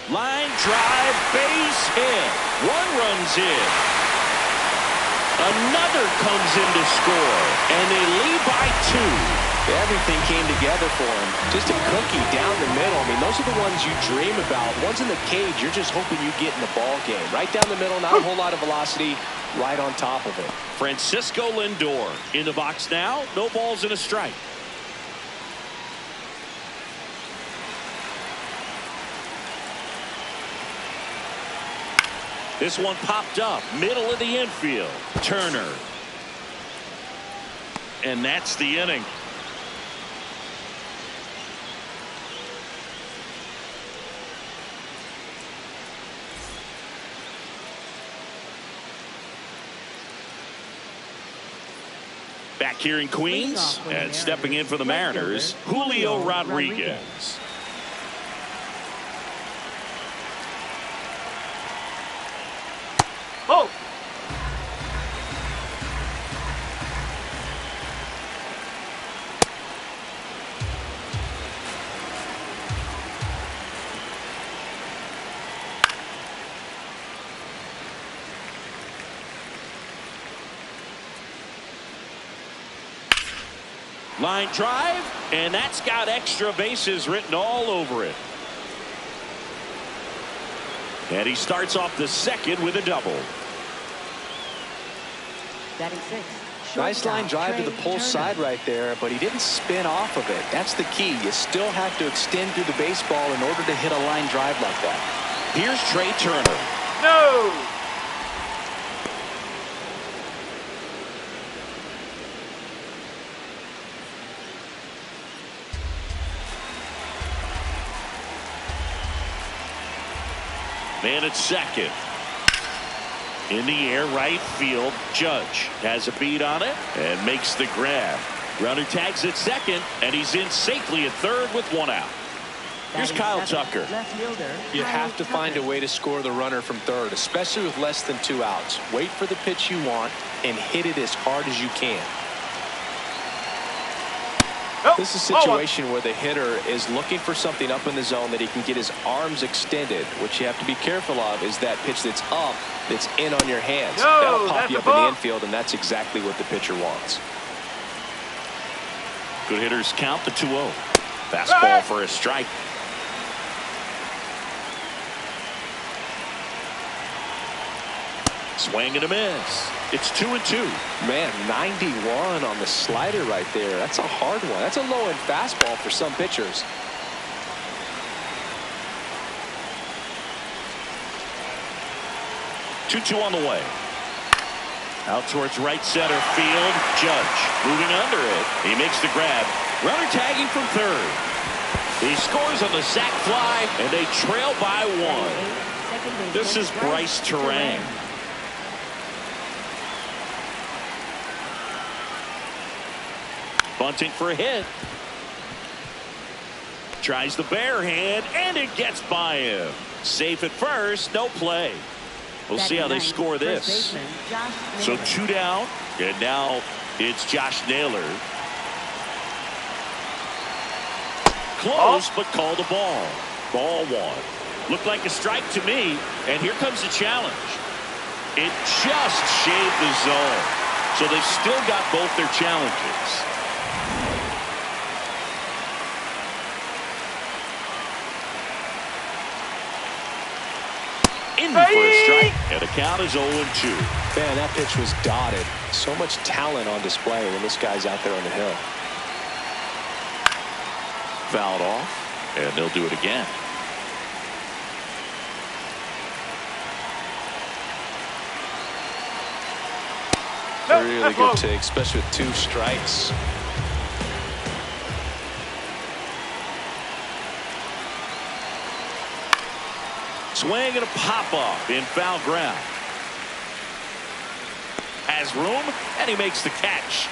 Line drive, base hit. 1 runs in. Another comes in to score, and they lead by 2. Everything came together for him. Just a cookie down the middle. I mean, those are the ones you dream about. Ones in the cage, you're just hoping you get in the ball game. Right down the middle, not a whole lot of velocity, right on top of it. Francisco Lindor in the box now. No balls and a strike. This one popped up, middle of the infield. Turner. And that's the inning. Back here in Queens, and stepping in for the Mariners, Julio Rodriguez. Oh! Line drive, and that's got extra bases written all over it. And he starts off the second with a double. Batting 6. Nice line drive to the pull side right there, but he didn't spin off of it. That's the key. You still have to extend through the baseball in order to hit a line drive like that. Here's Trey Turner. No! Man at second. In the air, right field. Judge has a beat on it and makes the grab. Runner tags at second, and he's in safely at third with 1 out. Here's Kyle Tucker. You have to find a way to score the runner from third, especially with less than 2 outs. Wait for the pitch you want and hit it as hard as you can. This is a situation where the hitter is looking for something up in the zone that he can get his arms extended. What you have to be careful of is that pitch that's up, that's in on your hands. That'll pop you up in the infield, and that's exactly what the pitcher wants. Good hitters count the 2-0. Fastball for a strike. Swing and a miss. It's 2-2. Man, 91 on the slider right there. That's a hard one. That's a low-end fastball for some pitchers. Two on the way. Out towards right center field. Judge moving under it. He makes the grab. Runner tagging from third. He scores on the sac fly, and they trail by 1. This is Bryce Terang. Bunting for a hit. Tries the bare hand, and it gets by him. Safe at first, no play. We'll see how they score this. So 2 down, and now it's Josh Naylor. Close, but called a ball. Ball 1. Looked like a strike to me, and here comes the challenge. It just shaved the zone. So they've still got both their challenges. In for a strike, and the count is 0-2. Man, that pitch was dotted. So much talent on display when this guy's out there on the hill. Fouled off, and they'll do it again. Really good take, especially with 2 strikes. Swing and a pop-up in foul ground. Has room, and he makes the catch.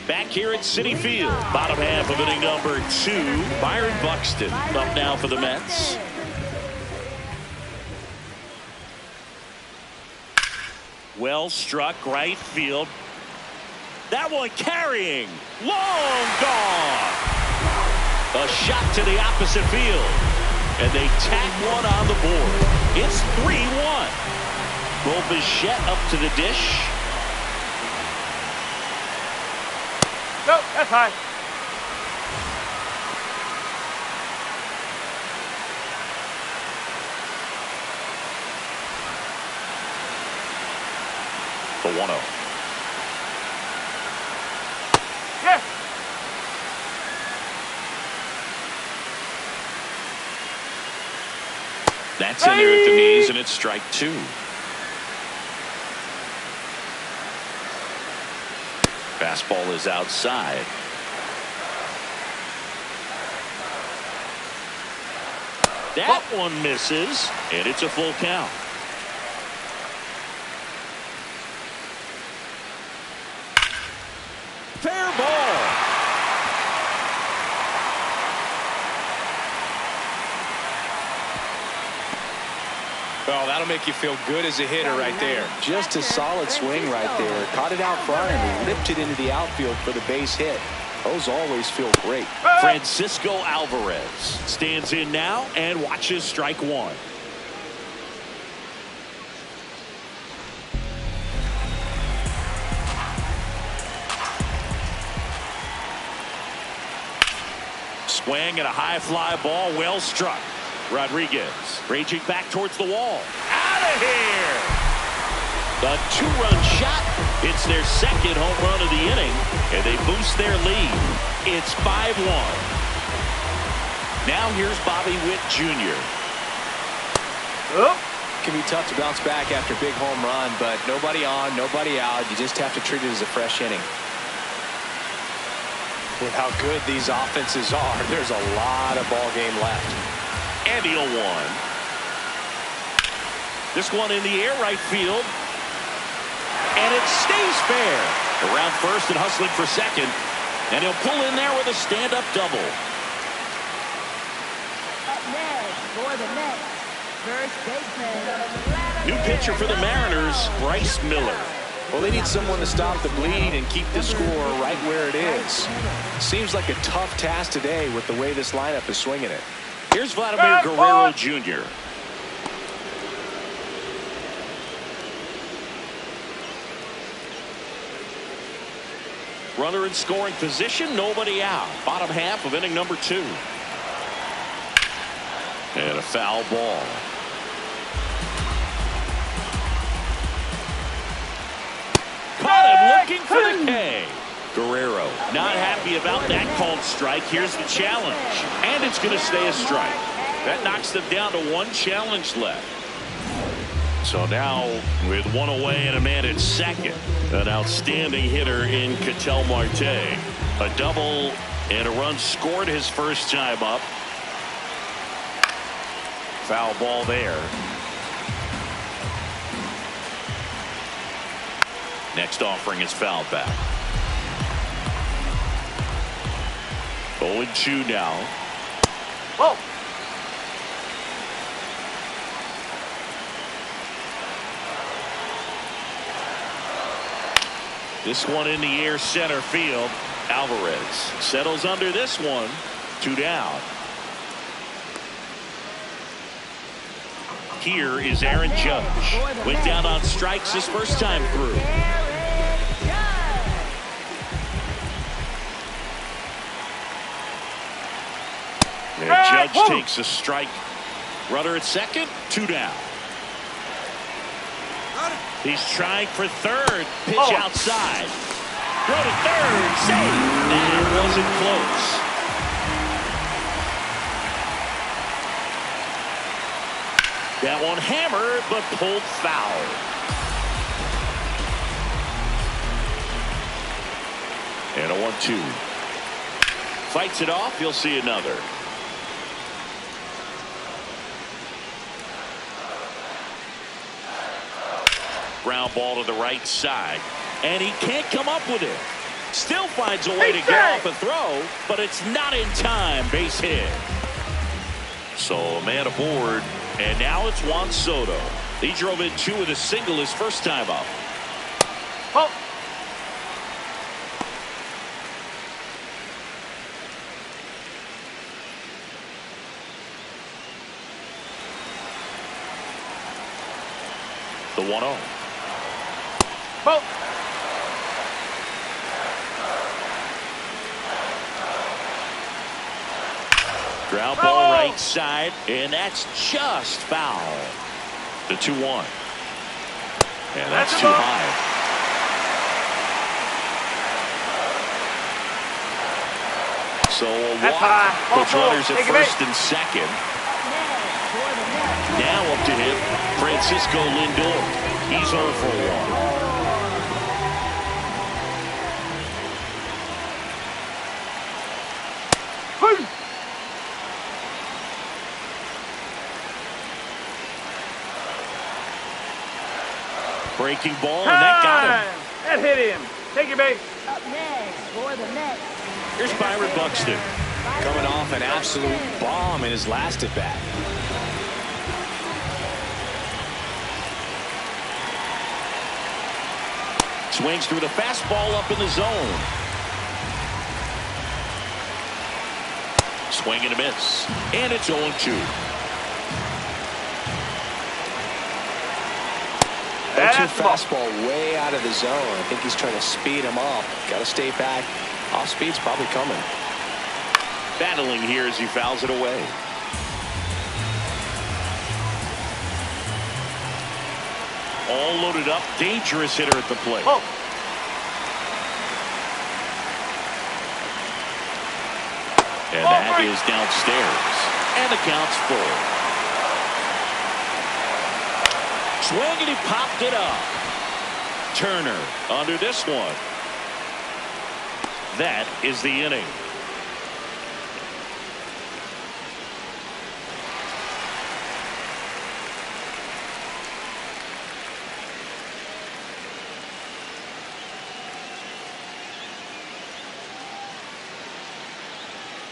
Back here at Citi Field, bottom half of inning number 2. Byron Buxton up now for the Mets. Well struck right field. That one carrying. Long gone. A shot to the opposite field. And they tack one on the board. It's 3-1. Bo Bichette up to the dish. No, that's high. The 1-0. Yeah. That's in there at the knees, and it's strike 2. Fastball is outside. That one misses, and it's a full count. Fair ball. Oh, that'll make you feel good as a hitter right there. Just a solid swing right there. Caught it out front and ripped it into the outfield for the base hit. Those always feel great. Francisco Alvarez stands in now and watches strike 1. Swing and a high fly ball, well struck. Rodriguez raging back towards the wall. Out of here! The 2-run shot. It's their second home run of the inning, and they boost their lead. It's 5-1. Now here's Bobby Witt Jr. Oh. Can be tough to bounce back after a big home run, but nobody on, nobody out. You just have to treat it as a fresh inning. With how good these offenses are, there's a lot of ball game left. And he'll 1. This one in the air right field. And it stays fair. Around first and hustling for second. And he'll pull in there with a stand-up double. Up next for the Mets, first baseman. New pitcher for the Mariners, Bryce Miller. Well, they need someone to stop the bleed and keep the score right where it is. Seems like a tough task today with the way this lineup is swinging it. Here's Vladimir Guerrero Jr. Runner in scoring position, nobody out. Bottom half of inning number 2. And a foul ball. Caught him looking for the K. Guerrero not happy about that called strike. Here's the challenge. And it's going to stay a strike. That knocks them down to 1 challenge left. So now with one away and a man at second, an outstanding hitter in Ketel Marte. A double and a run scored his first time up. Foul ball there. Next offering is fouled back. 0-2 now. Whoa. This one in the air, center field. Alvarez settles under this one. 2 down. Here is Aaron Judge. Went down on strikes his first time through. And Judge takes a strike. Runner at second. 2 down. He's trying for third. Pitch outside. Throw to third. Save. That wasn't close. That one hammered, but pulled foul. And a 1-2. Fights it off. You'll see another. Ground ball to the right side. And he can't come up with it. Still finds a way to get off a throw, but it's not in time. Base hit. So a man aboard. And now it's Juan Soto. He drove in 2 with a single his first time up. Oh. The 1-0. Oh. Ground ball right side, and that's just foul. The 2-1. And that's too high. So a walk puts runners at first and second. Now up to him, Francisco Lindor. He's 0 for 1. Breaking ball, and that got him. That hit him. Take your base. Up next for the Mets. Here's Byron Buxton. Coming off an absolute bomb in his last at bat. Swings through the fastball up in the zone. Swing and a miss. And it's 0-2. Fastball way out of the zone. I think he's trying to speed him up. Got to stay back. Off speed's probably coming. Battling here as he fouls it away. All loaded up. Dangerous hitter at the plate. Oh. And that is downstairs. And the count's full. Swing, and he popped it up. Turner under this one. That is the inning.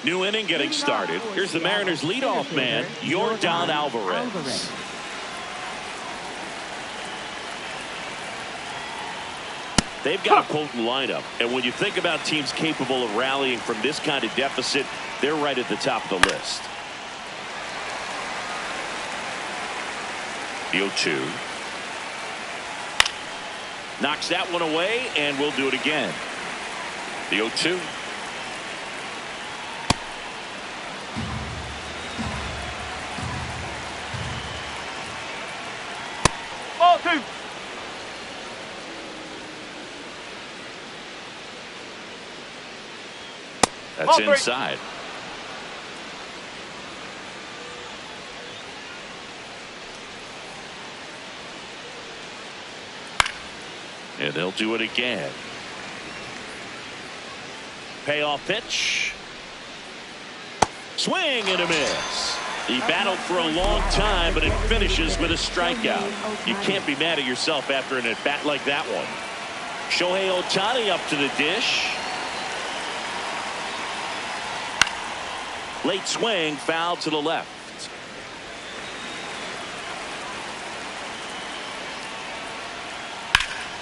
New inning getting started. Here's the Mariners leadoff man, Yordan Alvarez. They've got a potent lineup, and when you think about teams capable of rallying from this kind of deficit, they're right at the top of the list. The 0-2. Knocks that one away, and we'll do it again. The 0-2. Ball 2. That's inside. And they'll do it again. Payoff pitch. Swing and a miss. He battled for a long time, but it finishes with a strikeout. You can't be mad at yourself after an at-bat like that one. Shohei Ohtani up to the dish. Late swing, foul to the left.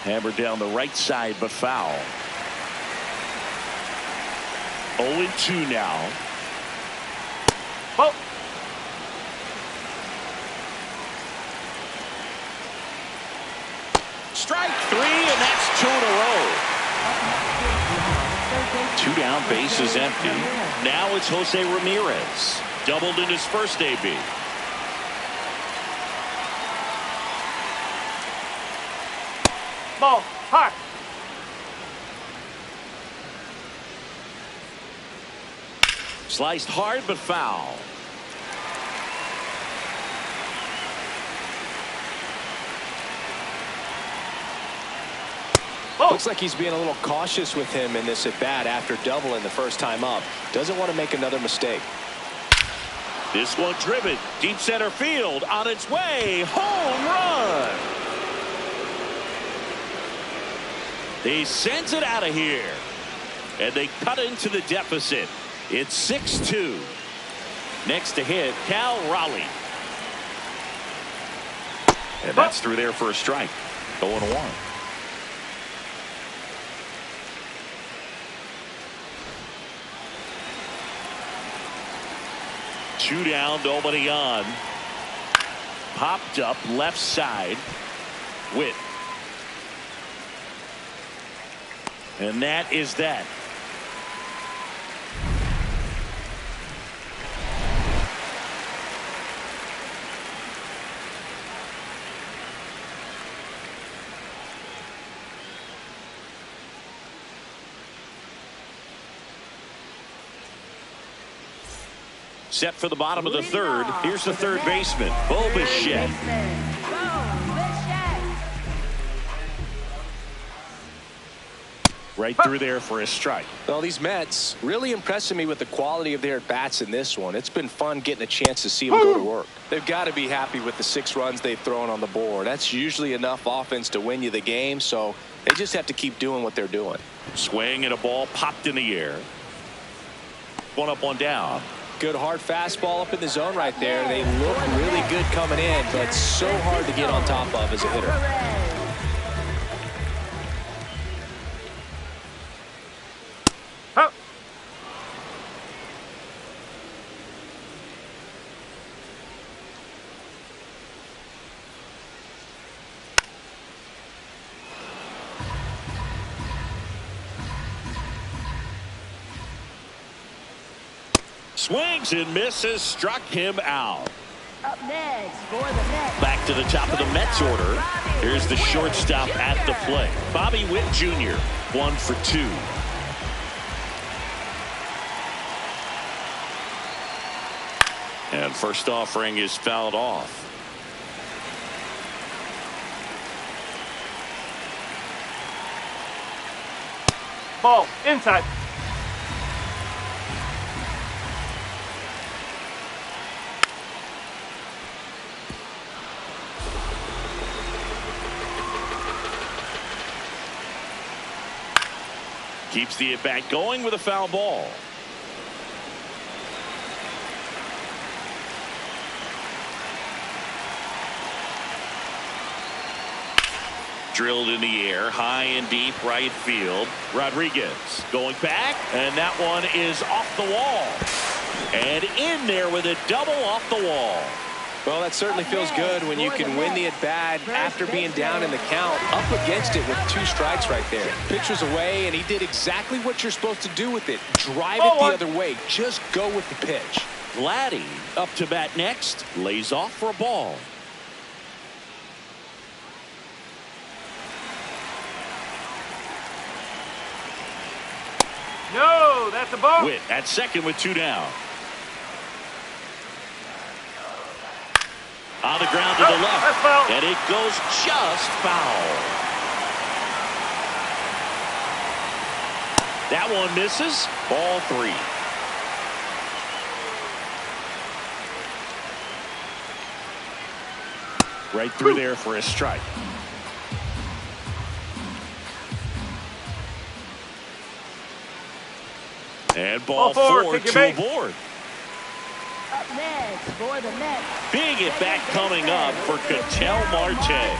Hammered down the right side, but foul. 0-2 now. Ball. Strike 3, and that's 2 in a row. 2 down, base is empty. Now it's Jose Ramirez. Doubled in his first AB. Ball. High. Sliced hard, but foul. Looks like he's being a little cautious with him in this at bat after doubling the first time up. Doesn't want to make another mistake. This one driven deep center field, on its way, home run. He sends it out of here, and they cut into the deficit. It's 6-2. Next to hit, Cal Raleigh, and that's through there for a strike. 0-1. Two down, nobody on. Popped up left side. Witt. And that is that. Set for the bottom of the third. Here's the third baseman, Bo Bichette. Right through there for a strike. Well, these Mets really impressing me with the quality of their at-bats in this one. It's been fun getting a chance to see them go to work. They've got to be happy with the 6 runs they've thrown on the board. That's usually enough offense to win you the game, so they just have to keep doing what they're doing. Swing and a ball popped in the air. One up, one down. Good hard fastball up in the zone right there. They look really good coming in, but so hard to get on top of as a hitter. Huh. Swings and misses, struck him out. Up next for the Mets. Back to the top of the Mets order. Here's the shortstop at the plate. Bobby Witt Jr., 1 for 2. And first offering is fouled off. Ball. Inside. Keeps the at-bat going with a foul ball. Drilled in the air, high and deep right field. Rodriguez going back, and that one is off the wall. And in there with a double off the wall. Well, that certainly feels good when you can win the at-bat after being down in the count, up against it with 2 strikes right there. Pitcher's away, and he did exactly what you're supposed to do with it. Drive it the other way. Just go with the pitch. Vladdy up to bat next. Lays off for a ball. No, that's a ball. Witt at second with 2 down. On the ground to the left, and it goes just foul. That one misses. Ball 3. Right through there for a strike. And ball 4 to aboard. Up next for the Mets. Big at bat coming up for Ketel Marte.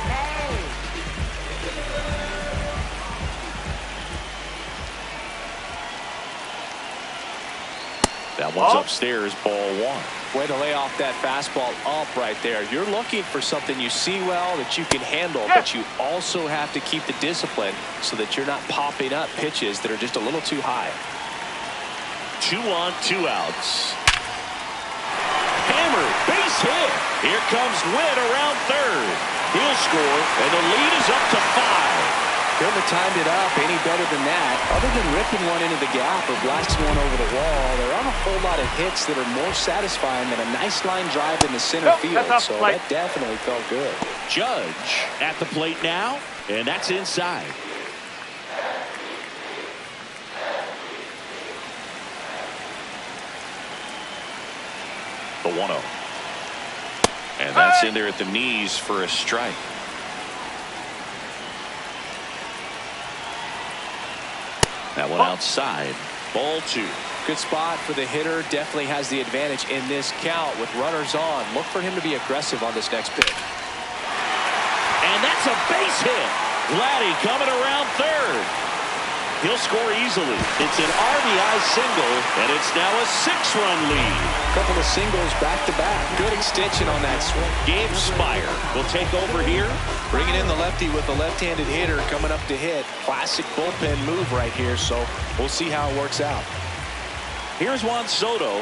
That one's upstairs, ball 1. Way to lay off that fastball up right there. You're looking for something you see well that you can handle, but you also have to keep the discipline so that you're not popping up pitches that are just a little too high. 2 on, 2 outs. Hammered, base hit. Here comes Witt around third. He'll score, and the lead is up to 5. Couldn't have timed it up any better than that. Other than ripping one into the gap or blasting one over the wall, there aren't a whole lot of hits that are more satisfying than a nice line drive in the center field. So that definitely felt good. Judge at the plate now, and that's inside. The 1-0. And that's in there at the knees for a strike. That one outside. Ball 2. Good spot for the hitter. Definitely has the advantage in this count with runners on. Look for him to be aggressive on this next pitch. And that's a base hit. Vladdy coming around third. He'll score easily. It's an RBI single, and it's now a 6-run lead. A couple of singles back-to-back. Good extension on that swing. Gabe Spire will take over here. Bringing in the lefty with the left-handed hitter coming up to hit. Classic bullpen move right here, so we'll see how it works out. Here's Juan Soto.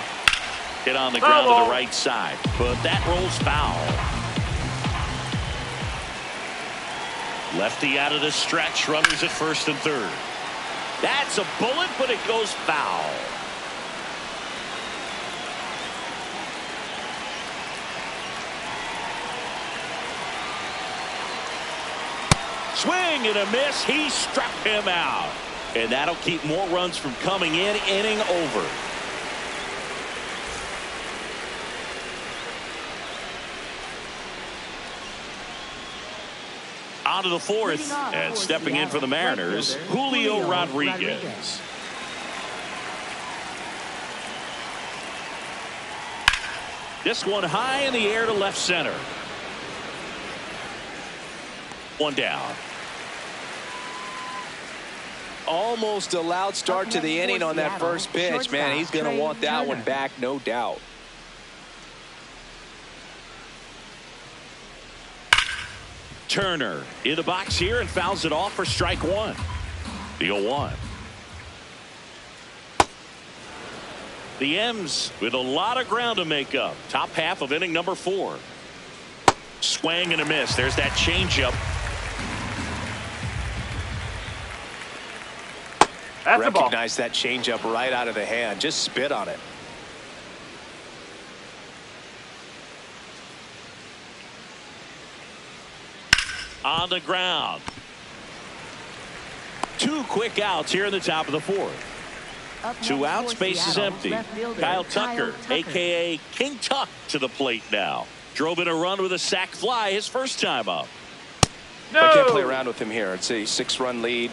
Hit on the ground to the right side, but that rolls foul. Lefty out of the stretch. Runners at first and third. That's a bullet, but it goes foul. Swing and a miss. He struck him out. And that'll keep more runs from coming in. Inning over. On to the fourth, and stepping in for the Mariners, Julio Rodriguez. This one high in the air to left center. One down. Almost a loud start to the inning on that first pitch. Man, he's going to want that one back, no doubt. Turner in the box here and fouls it off for strike 1. The 0-1. The M's with a lot of ground to make up. Top half of inning number 4. Swing and a miss. There's that changeup. Recognize that changeup right out of the hand. Just spit on it. On the ground. 2 quick outs here in the top of the 4th. 2 outs, base is empty. Kyle Tucker, a.k.a. King Tuck, to the plate now. Drove in a run with a sac fly his first time up. I can't play around with him here. It's a 6-run lead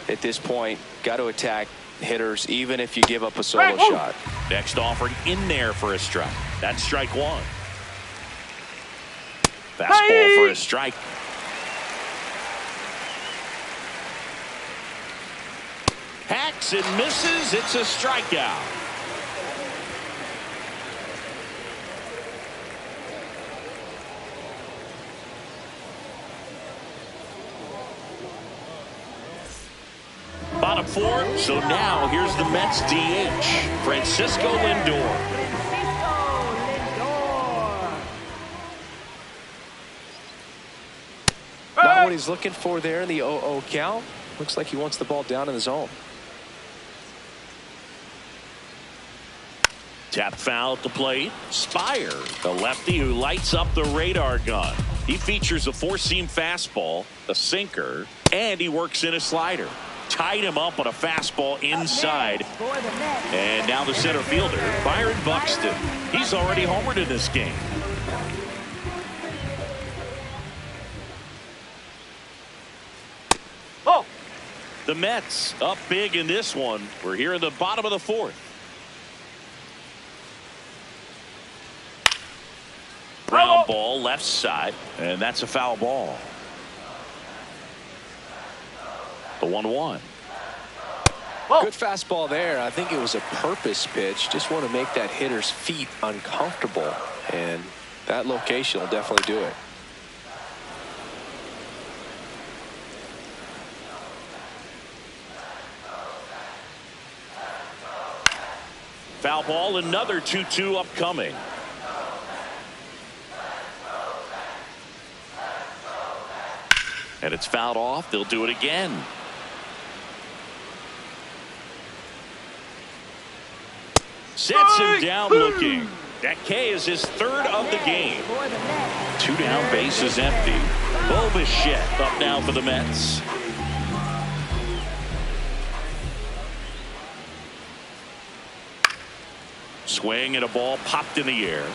at this point. Got to attack hitters even if you give up a solo shot. Next offering in there for a strike. That's strike 1. Fastball for a strike. Hacks and misses. It's a strikeout. Bottom 4. So now here's the Mets DH, Francisco Lindor. Not what he's looking for there in the 0-0 count. Looks like he wants the ball down in the zone. Tap foul at the plate. Spire, the lefty who lights up the radar gun. He features a 4-seam fastball, a sinker, and he works in a slider. tied him up on a fastball inside. For the Mets, And now the center fielder, Byron Buxton. He's already homered in this game. Oh! The Mets up big in this one. We're here in the bottom of the fourth. Ground ball left side, and that's a foul ball. The 1-1. Good fastball there. I think it was a purpose pitch. Just want to make that hitter's feet uncomfortable, and that location will definitely do it. Foul ball, another 2-2 upcoming. And it's fouled off. They'll do it again. Sets him down looking. That K is his third of the game. 2 down, bases empty. Bo Bichette up now for the Mets. Swing and a ball popped in the air.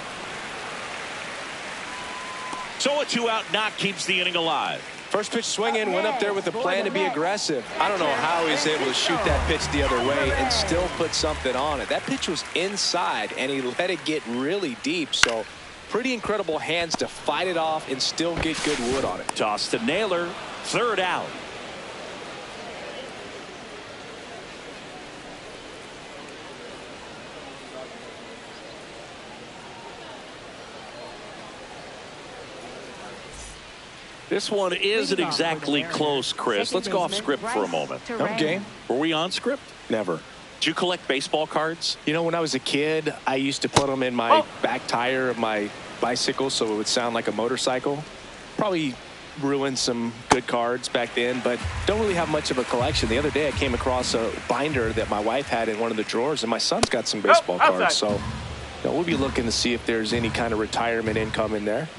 So a 2-out knock keeps the inning alive. First pitch swinging, went up there with a plan to be aggressive. I don't know how he's able to shoot that pitch the other way and still put something on it. That pitch was inside, and he let it get really deep. So pretty incredible hands to fight it off and still get good wood on it. Toss to Naylor, third out. This one isn't exactly close, Chris. Let's go off script for a moment. Okay. Were we on script? Never. Did you collect baseball cards? You know, when I was a kid, I used to put them in my back tire of my bicycle so it would sound like a motorcycle. Probably ruined some good cards back then, but don't really have much of a collection. The other day I came across a binder that my wife had in one of the drawers, and my son's got some baseball cards. So we'll be looking to see if there's any kind of retirement income in there.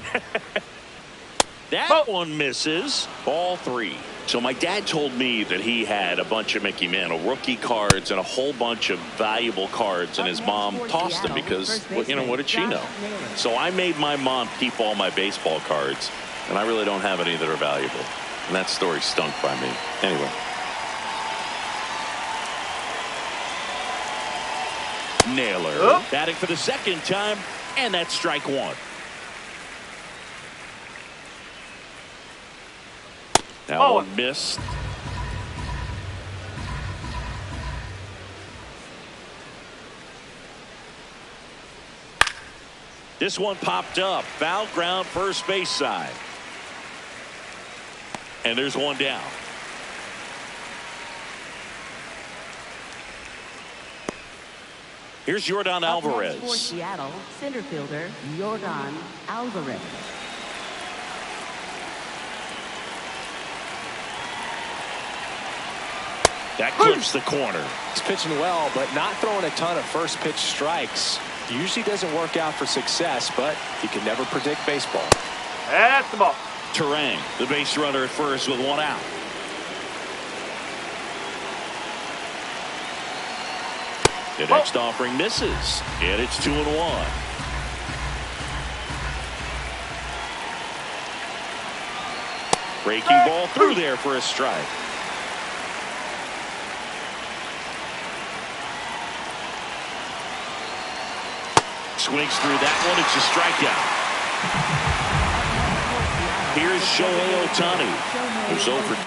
That one misses. Ball 3. So my dad told me that he had a bunch of Mickey Mantle rookie cards and a whole bunch of valuable cards, and his mom tossed them because, well, you know, what did she know? So I made my mom keep all my baseball cards, and I really don't have any that are valuable. And that story stunk by me. Anyway. Naylor batting for the second time, and that's strike 1. That one missed. This one popped up. Foul ground, first base side. And there's one down. Here's Yordan Alvarez. For Seattle, center fielder Yordan Alvarez. That clips the corner. He's pitching well, but not throwing a ton of first pitch strikes. Usually doesn't work out for success, but you can never predict baseball. That's the ball. Terang, the base runner at first with 1 out. The next offering misses, and it's 2-1. Breaking ball through there for a strike. Swings through that one. It's a strikeout. Here's Shohei Ohtani, who's over.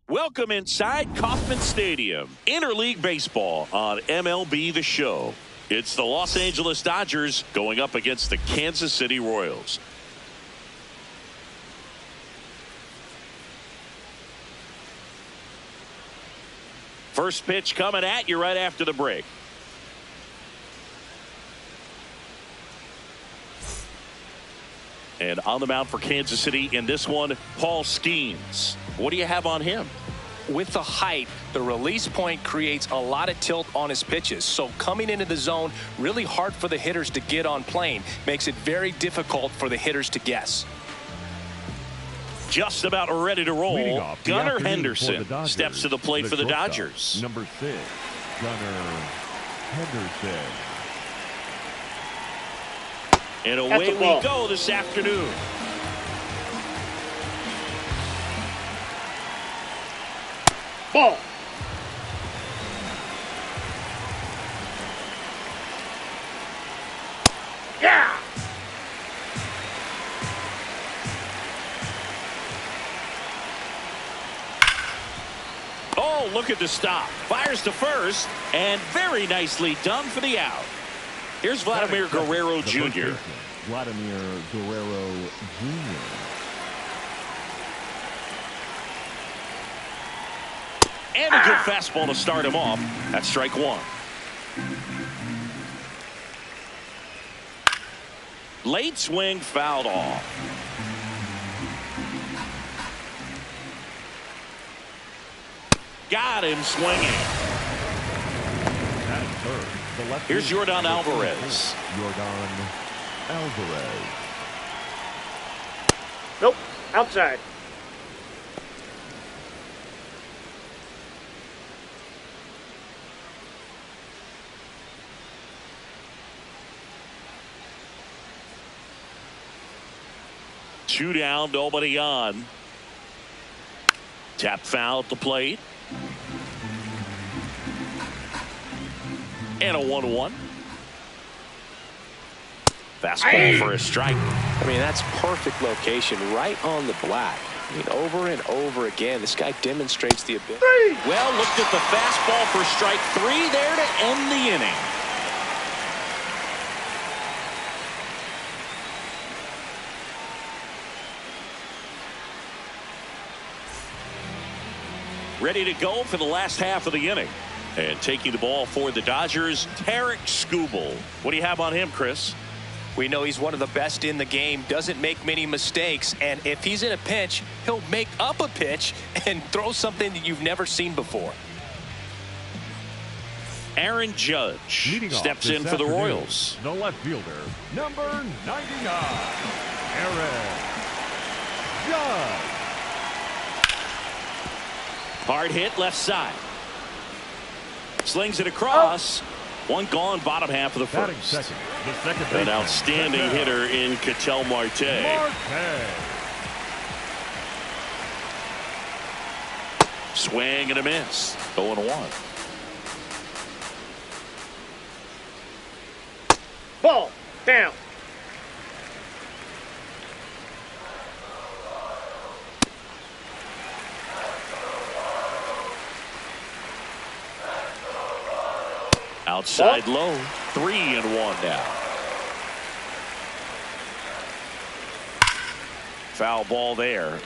Welcome inside Kauffman Stadium. Interleague Baseball on MLB The Show. It's the Los Angeles Dodgers going up against the Kansas City Royals. First pitch coming at you right after the break. And on the mound for Kansas City in this one, Paul Skeens. What do you have on him? With the height, the release point creates a lot of tilt on his pitches. So coming into the zone, really hard for the hitters to get on plane. Makes it very difficult for the hitters to guess. Just about ready to roll. Gunnar Henderson steps to the plate for the Dodgers. Number 6, Gunnar Henderson. And away we go this afternoon. Ball. Yeah. Oh, look at the stop. Fires to first, and very nicely done for the out. Here's Vladimir Guerrero Jr. Vladimir Guerrero Jr. And a good fastball to start him off. That's strike one. Late swing fouled off. Got him swinging. Here's Jordan Alvarez. Jordan Alvarez. Nope. Outside. Two down, nobody on. Tap foul at the plate. And a 1-1. Fastball for a strike. I mean, that's perfect location, right on the black. I mean, over and over again, this guy demonstrates the ability. Well, looked at the fastball for strike three there to end the inning. Ready to go for the last half of the inning. And taking the ball for the Dodgers, Tarik Skubal. What do you have on him, Chris? We know he's one of the best in the game, doesn't make many mistakes, and if he's in a pinch, he'll make up a pitch and throw something that you've never seen before. Aaron Judge Leading steps in for the Royals. The left fielder, number 99, Aaron Judge. Hard hit left side. Slings it across. One gone, bottom half of the first. Second, the second An baseman, outstanding hitter in Ketel Marte. Swing and a miss. 0-1. Ball. Down. Outside low. 3-1 now. Foul ball there.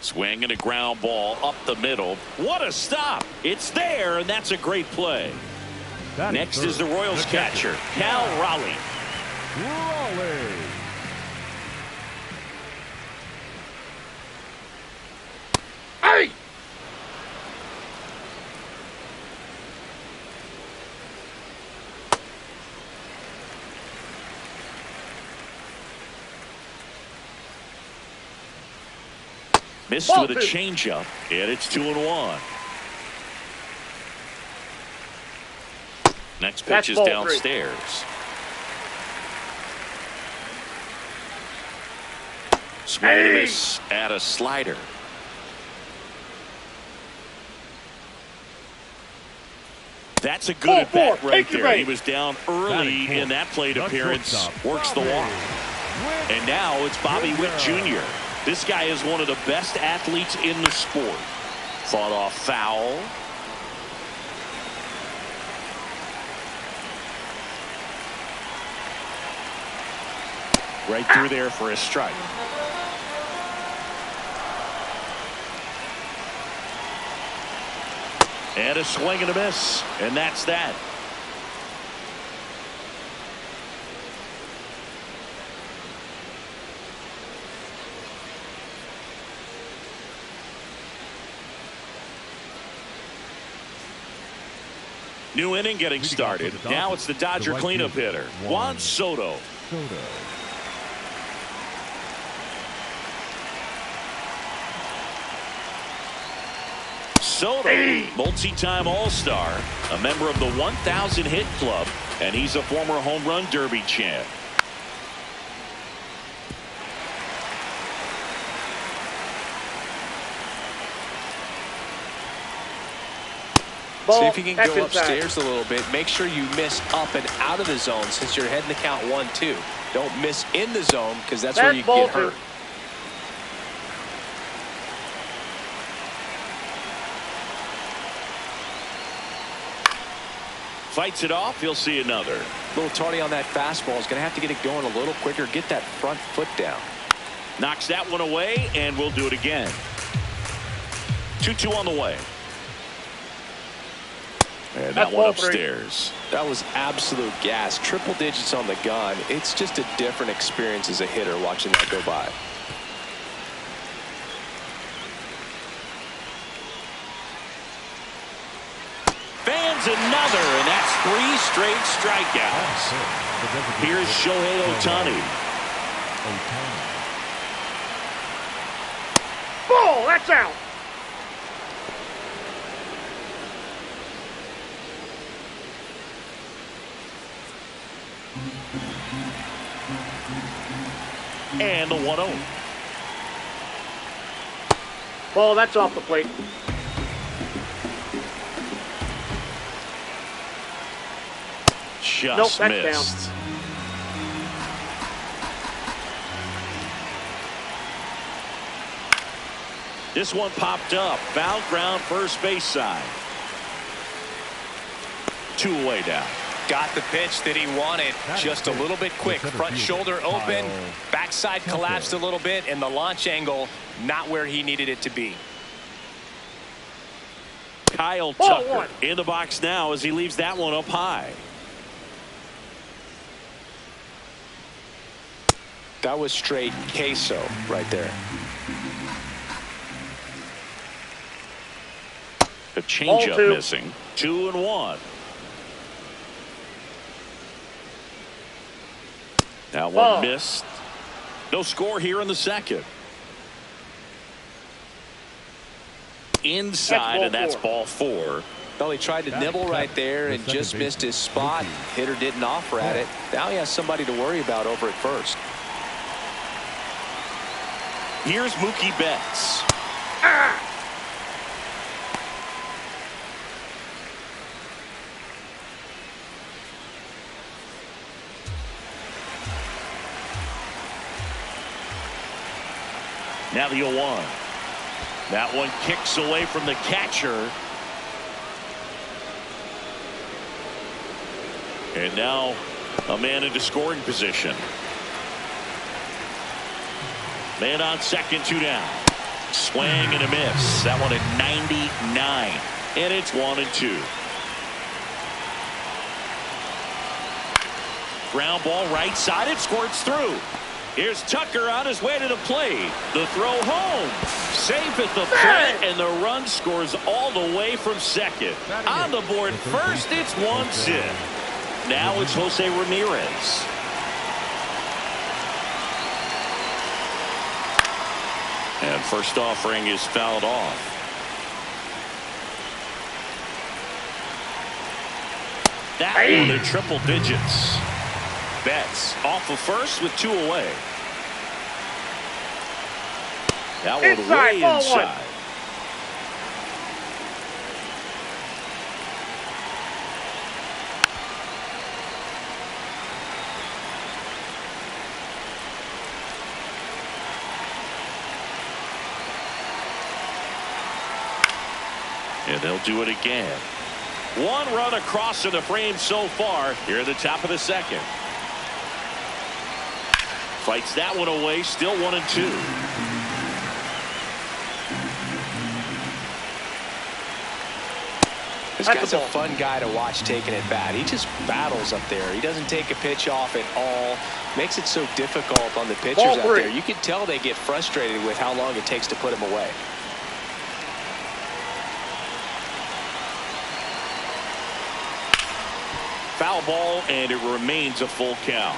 Swing and a ground ball up the middle. What a stop. It's there, and that's a great play. Next is the Royals catcher, Cal Raleigh. Hey! Missed with a changeup, and it's 2-1. Next pitch is downstairs. Swing and a miss at a slider. That's a good at bat right there. He was down early in that plate appearance. Works the walk. And now it's Bobby Witt Jr. This guy is one of the best athletes in the sport. Fought off foul. Right through there for a strike. And a swing and a miss. And that's that. New inning getting started. Now it's the Dodger cleanup hitter, Juan Soto. Soto, multi-time All-Star, a member of the 1,000 hit club, and he's a former home run derby champ. See if you can go upstairs a little bit. Make sure you miss up and out of the zone since you're heading to count 1-2. Don't miss in the zone because that's where you get hurt. Fights it off. He'll see another. A little tardy on that fastball. Is going to have to get it going a little quicker. Get that front foot down. Knocks that one away, and we'll do it again. 2-2 on the way. And that one upstairs. That was absolute gas. Triple digits on the gun. It's just a different experience as a hitter watching that go by. Fans another, and that's 3 straight strikeouts. Here's Shohei Ohtani. Ball, that's out. And the 1-0. Ball, that's off the plate. Just missed. Down. This one popped up. Foul ground, first base side. 2 away down. Got the pitch that he wanted, just a little bit quick. Front shoulder open, backside collapsed a little bit, and the launch angle not where he needed it to be. Kyle Tucker in the box now as he leaves that one up high. That was straight queso right there. A changeup missing. 2-1. That one missed. No score here in the second. Inside, and that's ball 4. Well, he tried to nibble right there and just missed his spot. Hitter didn't offer at it. Now he has somebody to worry about over at first. Here's Mookie Betts. Now the 0-1. That one kicks away from the catcher. And now a man into scoring position. Man on second, 2 down. Swing and a miss. That one at 99. And it's 1-2. Ground ball right side. It squirts through. Here's Tucker on his way to the plate. The throw home. Safe at the plate, and the run scores all the way from second. On the board first, it's 1-0. Now it's Jose Ramirez. And first offering is fouled off. That one at triple digits. Betts off of first with 2 away. That one way inside. And they'll do it again. 1 run across in the frame so far here at the top of the second. Fights that one away, still 1-2. This guy's a fun guy to watch taking at bat. He just battles up there. He doesn't take a pitch off at all. Makes it so difficult on the pitchers out there. You can tell they get frustrated with how long it takes to put him away. Foul ball, and it remains a full count.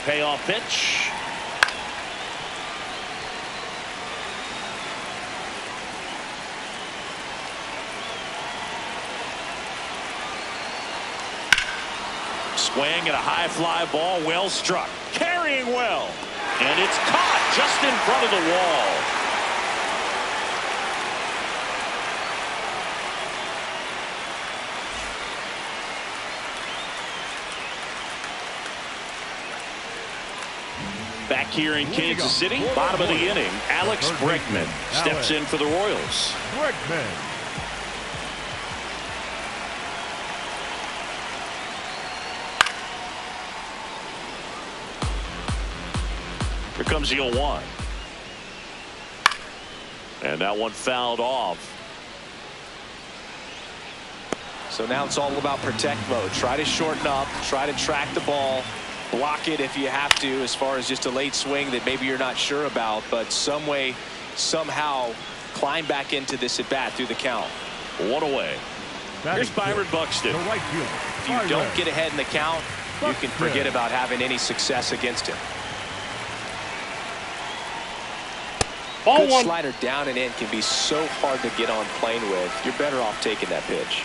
Payoff pitch. Swing and a high fly ball, well struck. Carrying well. And it's caught just in front of the wall. Back here in Kansas City, bottom of the inning, Alex Bregman steps in for the Royals. Bregman. Here comes the 0-1. And that one fouled off. So now it's all about protect mode. Try to shorten up, try to track the ball, block it if you have to, as far as just a late swing that maybe you're not sure about, but some way, somehow climb back into this at bat through the count. One away. Here's Byron Buxton. If you don't get ahead in the count, you can forget about having any success against him. Good slider down and in can be so hard to get on plane with. You're better off taking that pitch.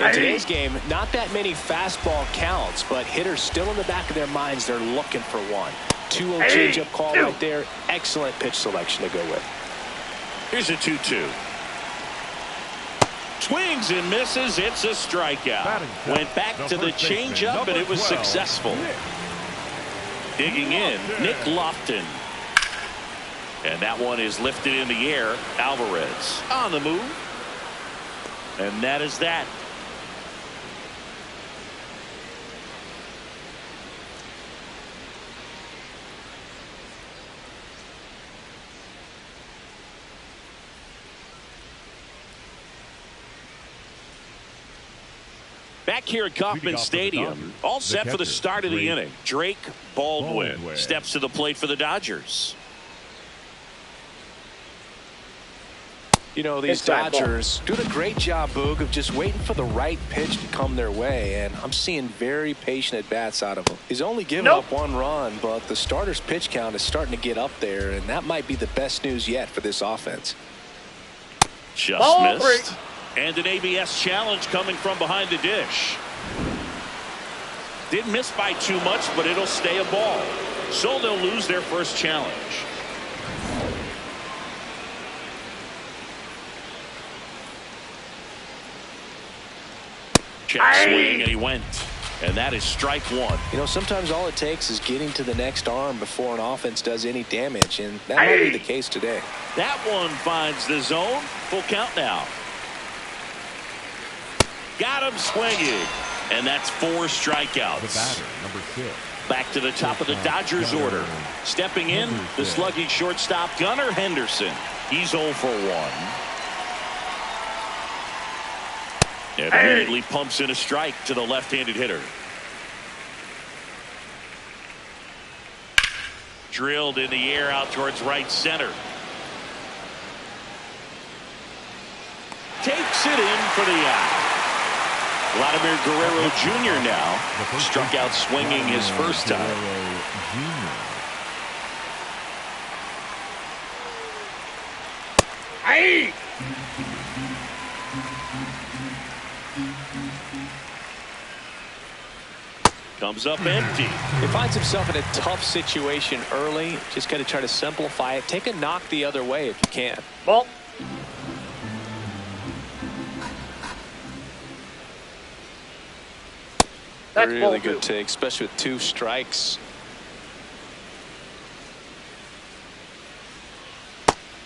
In today's game, not that many fastball counts, but hitters still in the back of their minds, they're looking for one. 2-0 changeup call right there. Excellent pitch selection to go with. Here's a 2-2. Swings and misses. It's a strikeout. Went back to the changeup, and it was successful. Digging in, Nick Lofton. And that one is lifted in the air. Alvarez on the move. And that is that. Back here at Kauffman Stadium, all set for the start of the inning. Drake Baldwin steps to the plate for the Dodgers. You know, these Dodgers doing a great job, Boog, of just waiting for the right pitch to come their way, and I'm seeing very patient at-bats out of him. He's only given up 1 run, but the starter's pitch count is starting to get up there, and that might be the best news yet for this offense. Just missed. And an ABS challenge coming from behind the dish. Didn't miss by too much, but it'll stay a ball. So they'll lose their first challenge. Check swing, and he went. And that is strike 1. You know, sometimes all it takes is getting to the next arm before an offense does any damage, and that might be the case today. That one finds the zone. Full count now. Got him swinging, and that's 4 strikeouts. The batter, number 6. Back to the top of the Dodgers order. Stepping in, the slugging shortstop, Gunnar Henderson. He's 0 for 1. And immediately pumps in a strike to the left-handed hitter. Drilled in the air out towards right center. Takes it in for the out. Vladimir Guerrero Jr. now struck out swinging his first time. Hey! Comes up empty. He finds himself in a tough situation early. Just got to try to simplify it. Take a knock the other way if you can. Ball. That's really good take, especially with 2 strikes.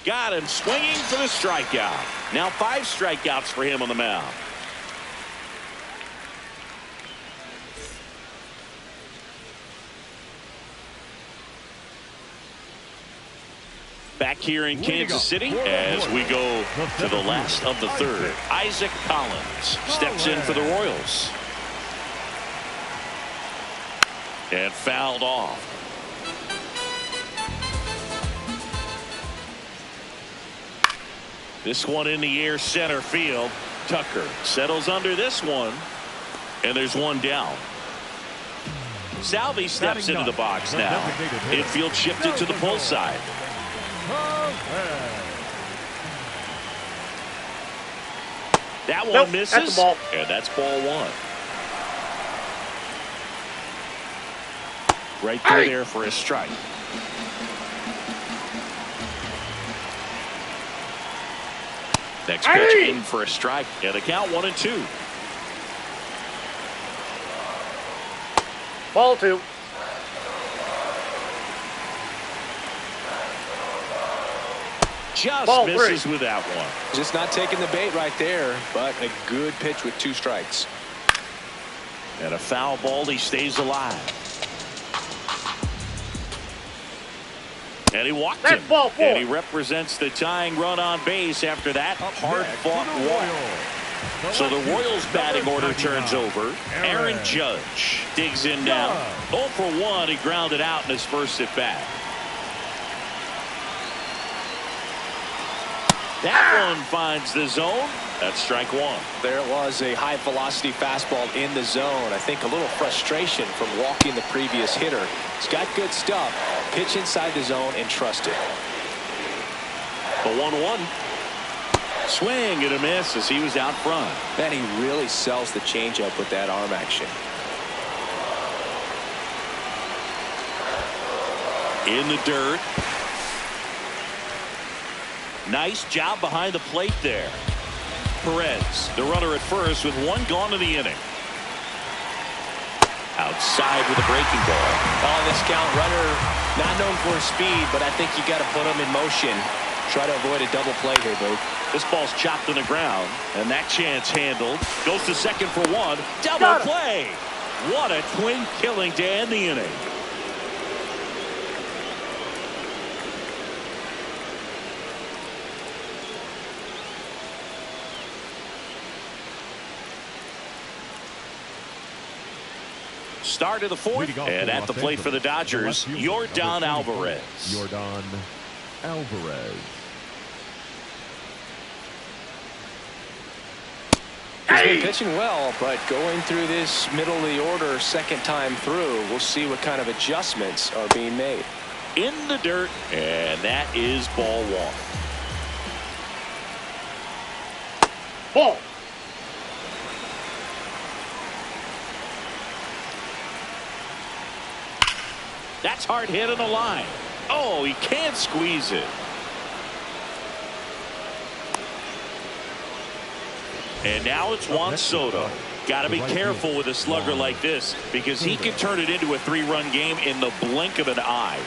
Got him swinging for the strikeout. Now 5 strikeouts for him on the mound. Back here in Kansas City as we go to the last of the 3rd. Isaac Collins steps in for the Royals. And fouled off. This one in the air center field. Tucker settles under this one. And there's one down. Salvi steps into the box now. Infield shifted to the pull side. That one misses. That's the ball. And that's ball 1. Right through there for a strike. Next pitch in for a strike. And the count 1-2. Ball 2. Just Ball misses 3. with that one. Just not taking the bait right there, but a good pitch with 2 strikes. And a foul ball. He stays alive. And he walked him. Ball 4. And he represents the tying run on base after that hard-fought walk. So the Royals batting order turns over. Aaron Judge digs in now. 0 for 1. He grounded out in his first at bat. That one finds the zone. That's strike 1. There was a high velocity fastball in the zone. I think a little frustration from walking the previous hitter. He's got good stuff. Pitch inside the zone and trust it. The 1-1. Swing and a miss as he was out front. Man, he really sells the changeup with that arm action. In the dirt. Nice job behind the plate there. Perez, the runner at first with 1 gone in the inning. Outside with a breaking ball. Oh, this count, runner not known for his speed, but I think you got to put him in motion. Try to avoid a double play here, Boog. This ball's chopped on the ground, and that chance handled. Goes to second for 1. Double play. What a twin killing to end the inning. Start of the 4th, and at the plate for the Dodgers, Yordan Alvarez. Yordan Alvarez. He's been pitching well, but going through this middle of the order second time through, we'll see what kind of adjustments are being made. In the dirt, and that is ball 1. Ball. That's hard hit on the line. Oh, he can't squeeze it. And now it's Juan Soto. Got to be careful with a slugger like this because he can turn it into a 3-run game in the blink of an eye.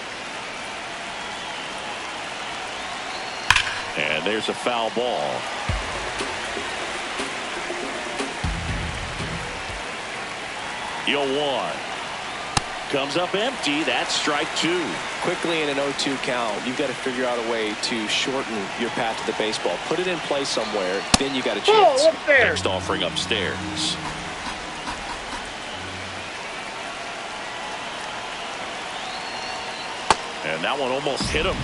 And there's a foul ball. Yo, 1. Comes up empty. That's strike 2. Quickly in an 0-2 count, you've got to figure out a way to shorten your path to the baseball. Put it in play somewhere, then you got a chance. Next offering upstairs. And that one almost hit him.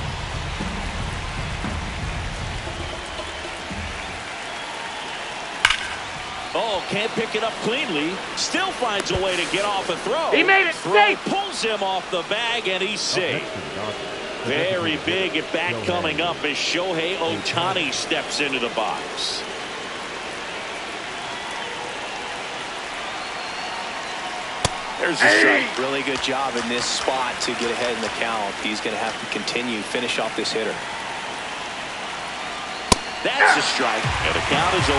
Oh, can't pick it up cleanly. Still finds a way to get off a throw. He made it safe. Pulls him off the bag, and he's safe. Very big at bat coming up as Shohei Ohtani steps into the box. There's a strike. Really good job in this spot to get ahead in the count. He's going to have to continue, finish off this hitter. That's a strike, and the count is 0-2.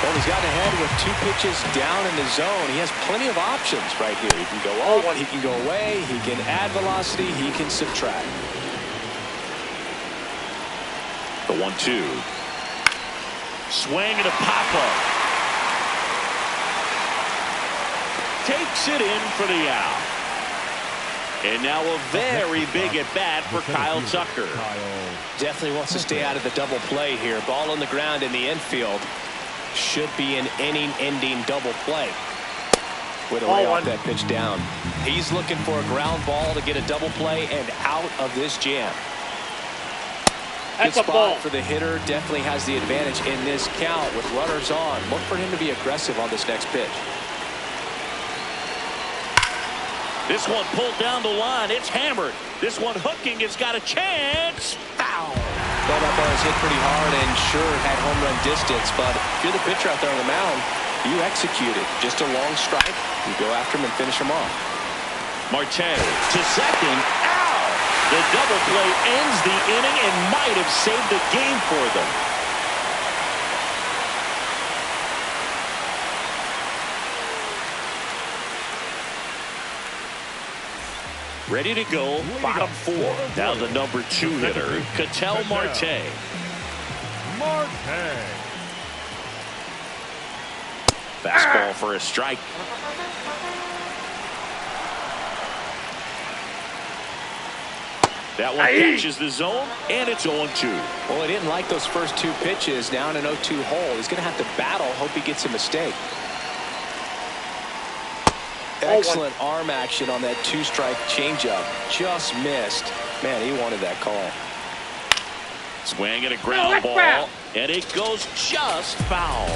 Well, he's gotten ahead with 2 pitches down in the zone. He has plenty of options right here. He can go up, he can go away, he can add velocity, he can subtract. The 1-2. Swing and a pop-up. Takes it in for the out. And now a very big at-bat for Kyle Tucker. Definitely wants to stay out of the double play here. Ball on the ground in the infield. Should be an inning-ending double play. With a lay off that pitch down. He's looking for a ground ball to get a double play and out of this jam. Good spot for the hitter. Definitely has the advantage in this count with runners on. Look for him to be aggressive on this next pitch. This one pulled down the line. It's hammered. This one hooking. It's got a chance. Foul. Well, that ball was hit pretty hard and sure had home run distance. But if you're the pitcher out there on the mound, you execute it. Just a long strike. You go after him and finish him off. Marte to second. Ow! The double play ends the inning and might have saved the game for them. Ready to go, bottom 4. Now the number 2 hitter, Ketel Marte. Fastball for a strike. That one catches the zone, and it's 0-2. Well, he didn't like those first 2 pitches. Now in an 0-2 hole. He's going to have to battle. Hope he gets a mistake. Excellent arm action on that 2-strike changeup. Just missed. Man, he wanted that call. Swing and a ground ball, and it goes just foul.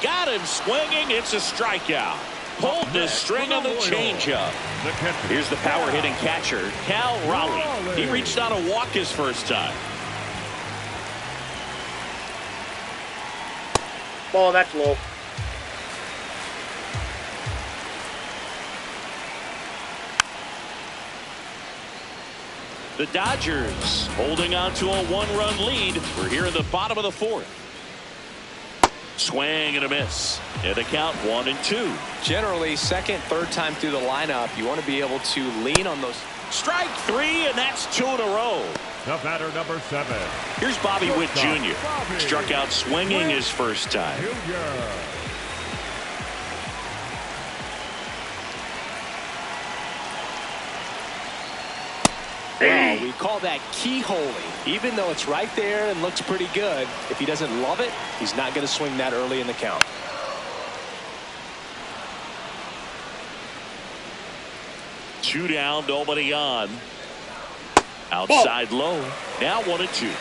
Got him swinging. It's a strikeout. Pulled the string on the changeup. Here's the power-hitting catcher, Cal Raleigh. He reached on a walk his first time. Ball, that's low. The Dodgers holding on to a 1-run lead. We're here in the bottom of the 4th. Swing and a miss. And the count 1-2. Generally, second, third time through the lineup, you want to be able to lean on those. Strike 3, and that's 2 in a row. The batter, number 7. Here's Bobby Witt Jr. Struck out swinging his first time. Well, we call that keyholing. Even though it's right there and looks pretty good, if he doesn't love it, he's not going to swing that early in the count. Two down, nobody on. Outside low. Now 1-2.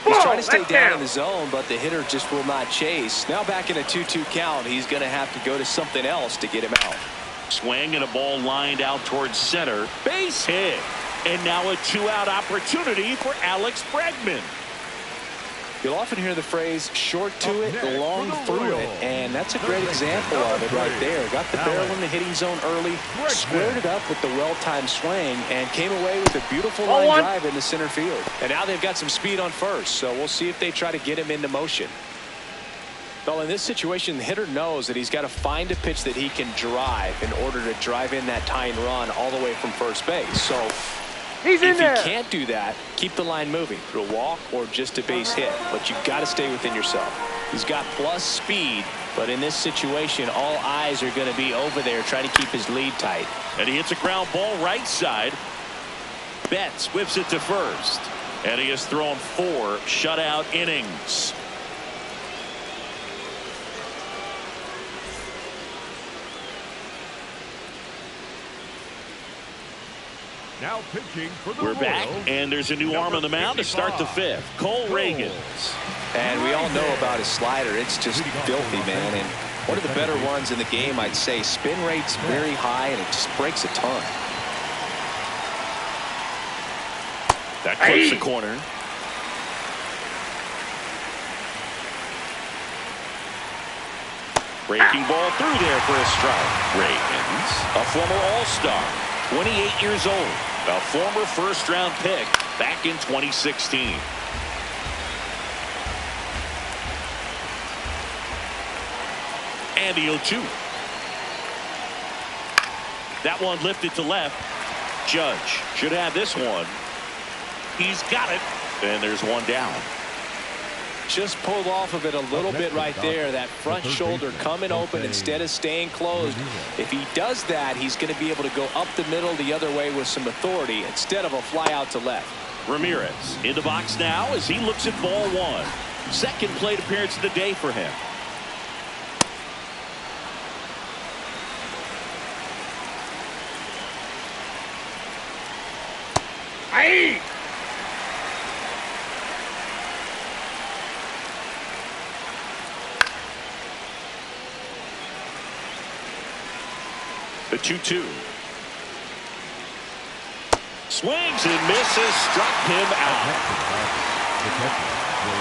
He's trying to stay down in the zone, but the hitter just will not chase. Now back in a 2-2 count, he's going to have to go to something else to get him out. Swing and a ball lined out towards center. Base hit. And now a 2-out opportunity for Alex Bregman. You'll often hear the phrase short to it, long through it, and that's a great example of it right there. Got the barrel in the hitting zone early, squared it up with the well-timed swing, and came away with a beautiful line drive into center field. And now they've got some speed on first, so we'll see if they try to get him into motion. Well, in this situation, the hitter knows that he's got to find a pitch that he can drive in order to drive in that tying run all the way from first base. So if you can't do that, keep the line moving through a walk or just a base hit. But you've got to stay within yourself. He's got plus speed, but in this situation, all eyes are going to be over there trying to keep his lead tight. And he hits a ground ball right side. Betts whips it to first. And he has thrown 4 shutout innings. Now pitching for the We're back, Royals, and there's a new arm on the mound to start the 5th. Cole Ragans. And we all know about his slider. It's just filthy, man. And one of the better ones in the game, I'd say. Spin rate's very high, and it just breaks a ton. That clips the corner. Breaking ball through there for a strike. Ragans, a former All-Star, 28 years old, a former first-round pick back in 2016. And the 0-2. That one lifted to left. Judge should have this one. He's got it. And there's one down. Just pulled off of it a little bit right there. That front shoulder coming open instead of staying closed. If he does that, he's going to be able to go up the middle the other way with some authority instead of a fly out to left. Ramirez in the box now as he looks at ball 1. Second plate appearance of the day for him. The 2-2. Swings and misses, struck him out.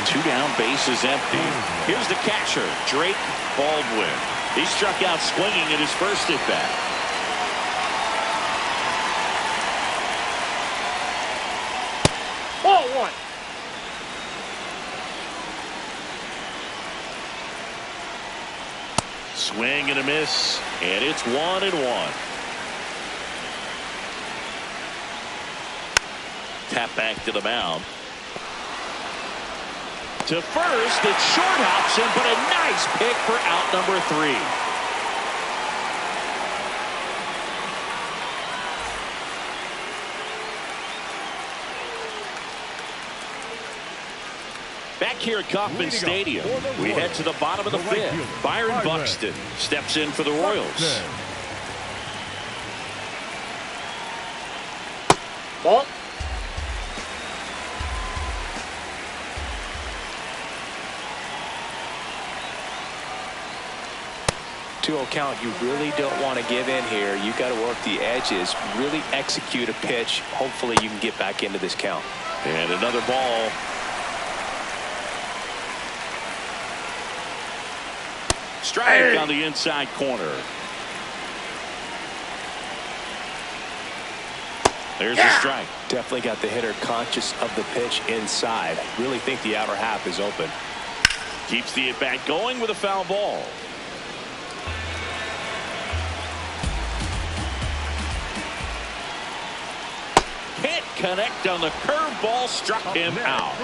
2 down, bases empty. Here's the catcher, Drake Baldwin. He struck out swinging in his first at bat. Ball 1. Swing and a miss, and it's 1-1. Tap back to the mound. To first, it short hops him, but a nice pick for out number 3. Back here at Kauffman Stadium, we head to the bottom of the 5th. Byron Buxton steps in for the Royals. Ball. 2-0 count. You really don't want to give in here. You got to work the edges, really execute a pitch. Hopefully you can get back into this count. And another ball. Strike on the inside corner. There's the strike. Definitely got the hitter conscious of the pitch inside. Really think the outer half is open. Keeps the at-bat going with a foul ball. Can't connect on the curveball, struck him out.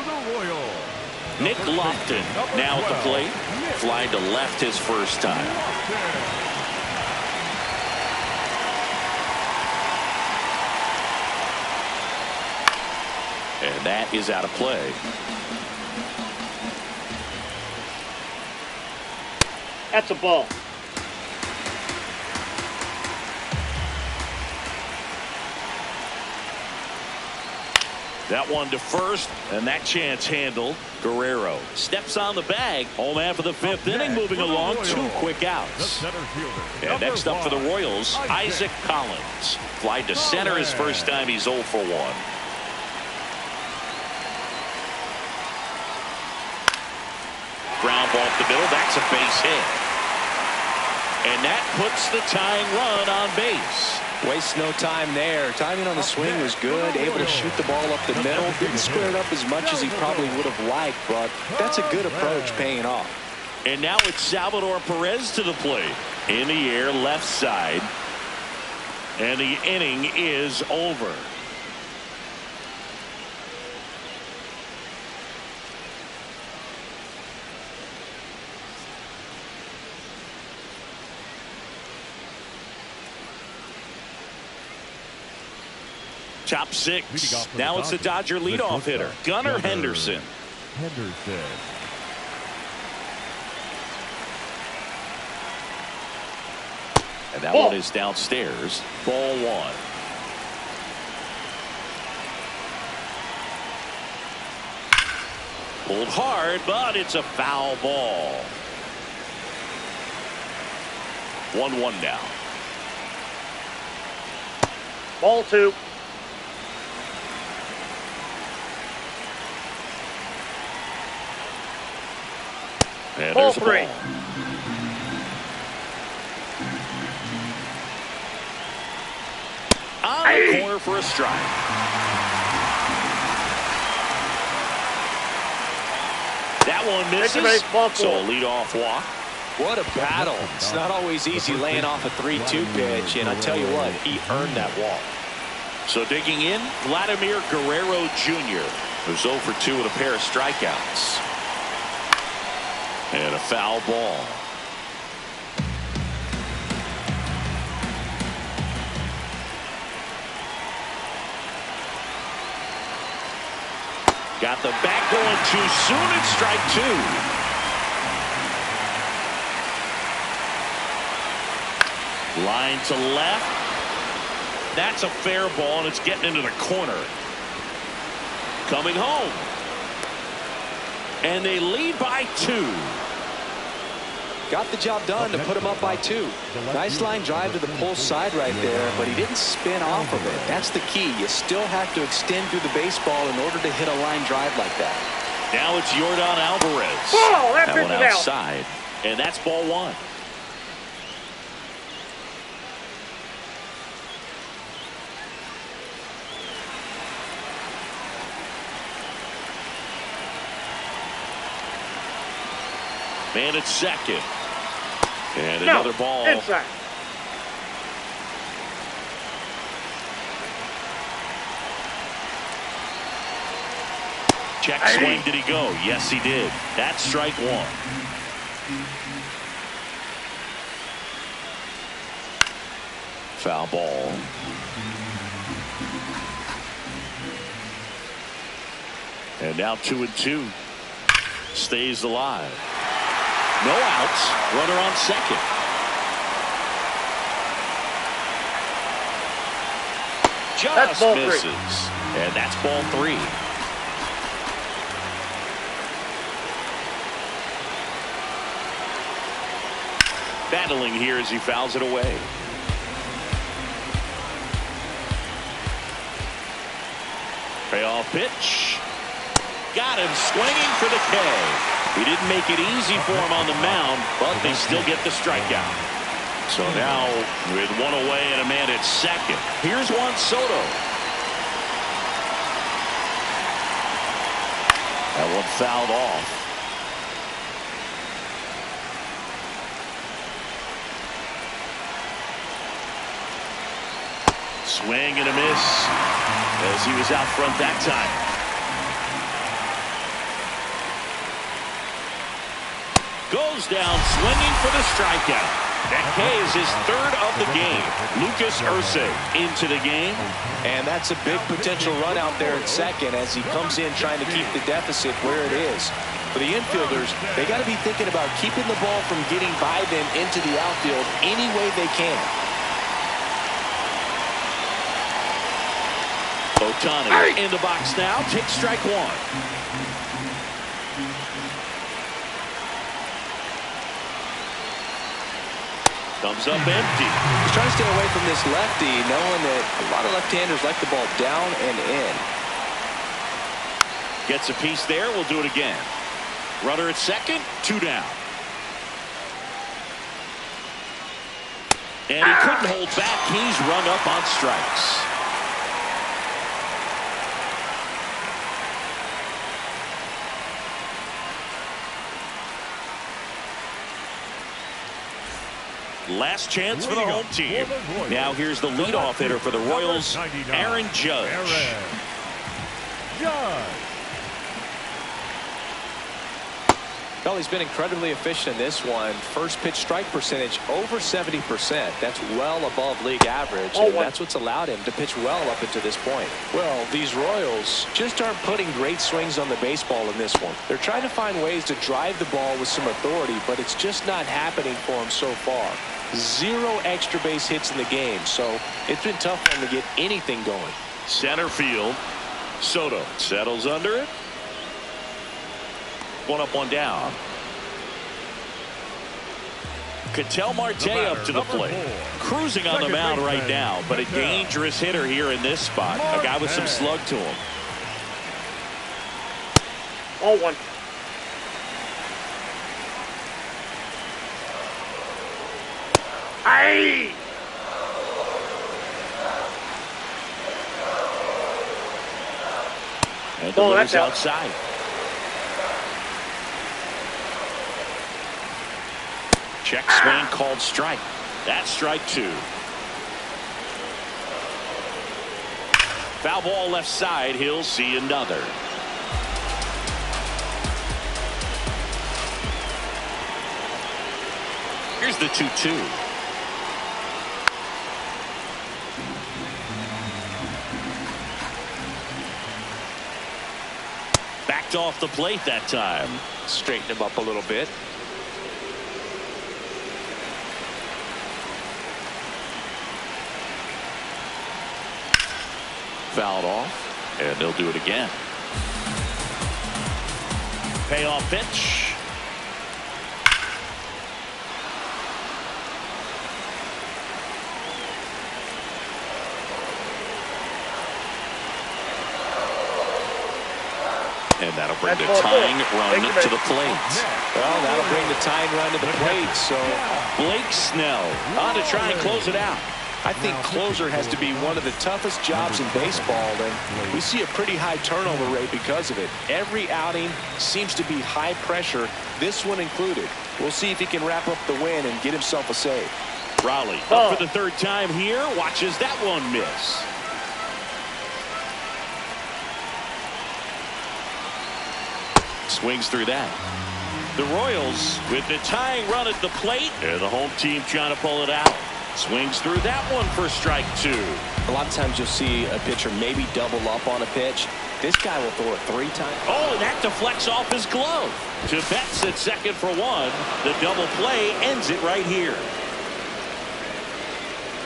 Nick Lofton now at the plate. Fly to left his first time. And that is out of play. That's a ball. That one to first, and that chance handled. Guerrero steps on the bag. Home half of the 5th inning, moving along. 2 quick outs. And next up for the Royals, Isaac Collins. Flied to center his first time. He's 0 for 1. Ground ball up the middle. That's a base hit. And that puts the tying run on base. Waste no time there. Timing on the swing was good. Able to shoot the ball up the middle. Didn't square it up as much as he probably would have liked, but that's a good approach, paying off. And now it's Salvador Perez to the plate. In the air, left side. And the inning is over. Top 6. Now it's the Dodger leadoff hitter, Gunnar Henderson. And that one is downstairs. Ball 1. Pulled hard, but it's a foul ball. 1-1 now. Ball 2. And ball there's a 3. ball. On the corner for a strike. That one misses. So a leadoff walk. What a battle. It's not always easy laying off a 3-2 pitch, and I tell you what, he earned that walk. So digging in, Vladimir Guerrero Jr., who's 0 for 2 with a pair of strikeouts. And a foul ball. Got the bat going too soon. It's strike 2. Line to left. That's a fair ball, and it's getting into the corner. Coming home. And they lead by 2. Got the job done to put him up by 2. Nice line drive to the pull side right there, but he didn't spin off of it. That's the key. You still have to extend through the baseball in order to hit a line drive like that. Now it's Yordan Alvarez. Oh, that one outside. And that's ball 1. Man at second. And another ball. Inside. Check swing. Did he go? Yes, he did. That's strike one. Foul ball. And now 2-2. Stays alive. No outs. Runner on second. Just misses. And that's ball three. Battling here as he fouls it away. Payoff pitch. Got him swinging for the K. He didn't make it easy for him on the mound, but they still get the strikeout. So now with one away and a man at second, here's Juan Soto. That one fouled off. Swing and a miss as he was out front that time. Goes down swinging for the strikeout. That K is his third of the game. Lucas Urse into the game. And that's a big potential run out there at second as he comes in trying to keep the deficit where it is. For the infielders, they got to be thinking about keeping the ball from getting by them into the outfield any way they can. Ohtani in the box now. Takes strike one. Comes up empty. He's trying to stay away from this lefty, knowing that a lot of left-handers like the ball down and in. Gets a piece there. We'll do it again. Runner at second. 2 down. And he couldn't hold back. He's rung up on strikes. Last chance for the home team. Now here's the leadoff hitter for the Royals, Aaron Judge. Well, he's been incredibly efficient in this one. First pitch strike percentage over 70%. That's well above league average, and that's what's allowed him to pitch well up until this point. Well, these Royals just aren't putting great swings on the baseball in this one. They're trying to find ways to drive the ball with some authority, but it's just not happening for them so far. 0 extra base hits in the game, so it's been tough for them to get anything going. Center field. Soto settles under it. One up, one down. Ketel Marte up to the plate. Cruising on the mound right now, but a dangerous hitter here in this spot. A guy with some slug to him. 0-1. Aye. And the runner's outside. Check swing called strike. That's strike 2. Foul ball left side. He'll see another. Here's the 2-2. Backed off the plate that time. Straighten him up a little bit. Fouled off, and they'll do it again. Payoff pitch. And that'll bring the tying run to the plate. Well, that'll bring the tying run to the plate. So Blake Snell on to try and close it out. I think closer has to be one of the toughest jobs in baseball, and we see a pretty high turnover rate because of it. Every outing seems to be high pressure, this one included. We'll see if he can wrap up the win and get himself a save. Raleigh up for the third time here, watches that one miss. Swings through that. The Royals with the tying run at the plate, and the home team trying to pull it out. Swings through that one for strike 2. A lot of times you'll see a pitcher maybe double up on a pitch. This guy will throw it 3 times. Oh, that deflects off his glove. To Betts at second for 1. The double play ends it right here.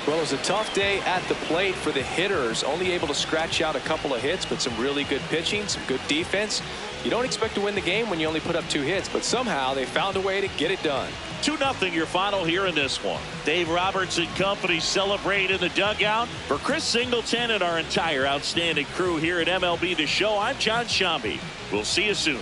Well, it was a tough day at the plate for the hitters. Only able to scratch out a couple of hits, but some really good pitching, some good defense. You don't expect to win the game when you only put up 2 hits, but somehow they found a way to get it done. 2-0 your final here in this one. Dave Roberts and company celebrate in the dugout. For Chris Singleton and our entire outstanding crew here at MLB The Show, I'm John Shambi. We'll see you soon.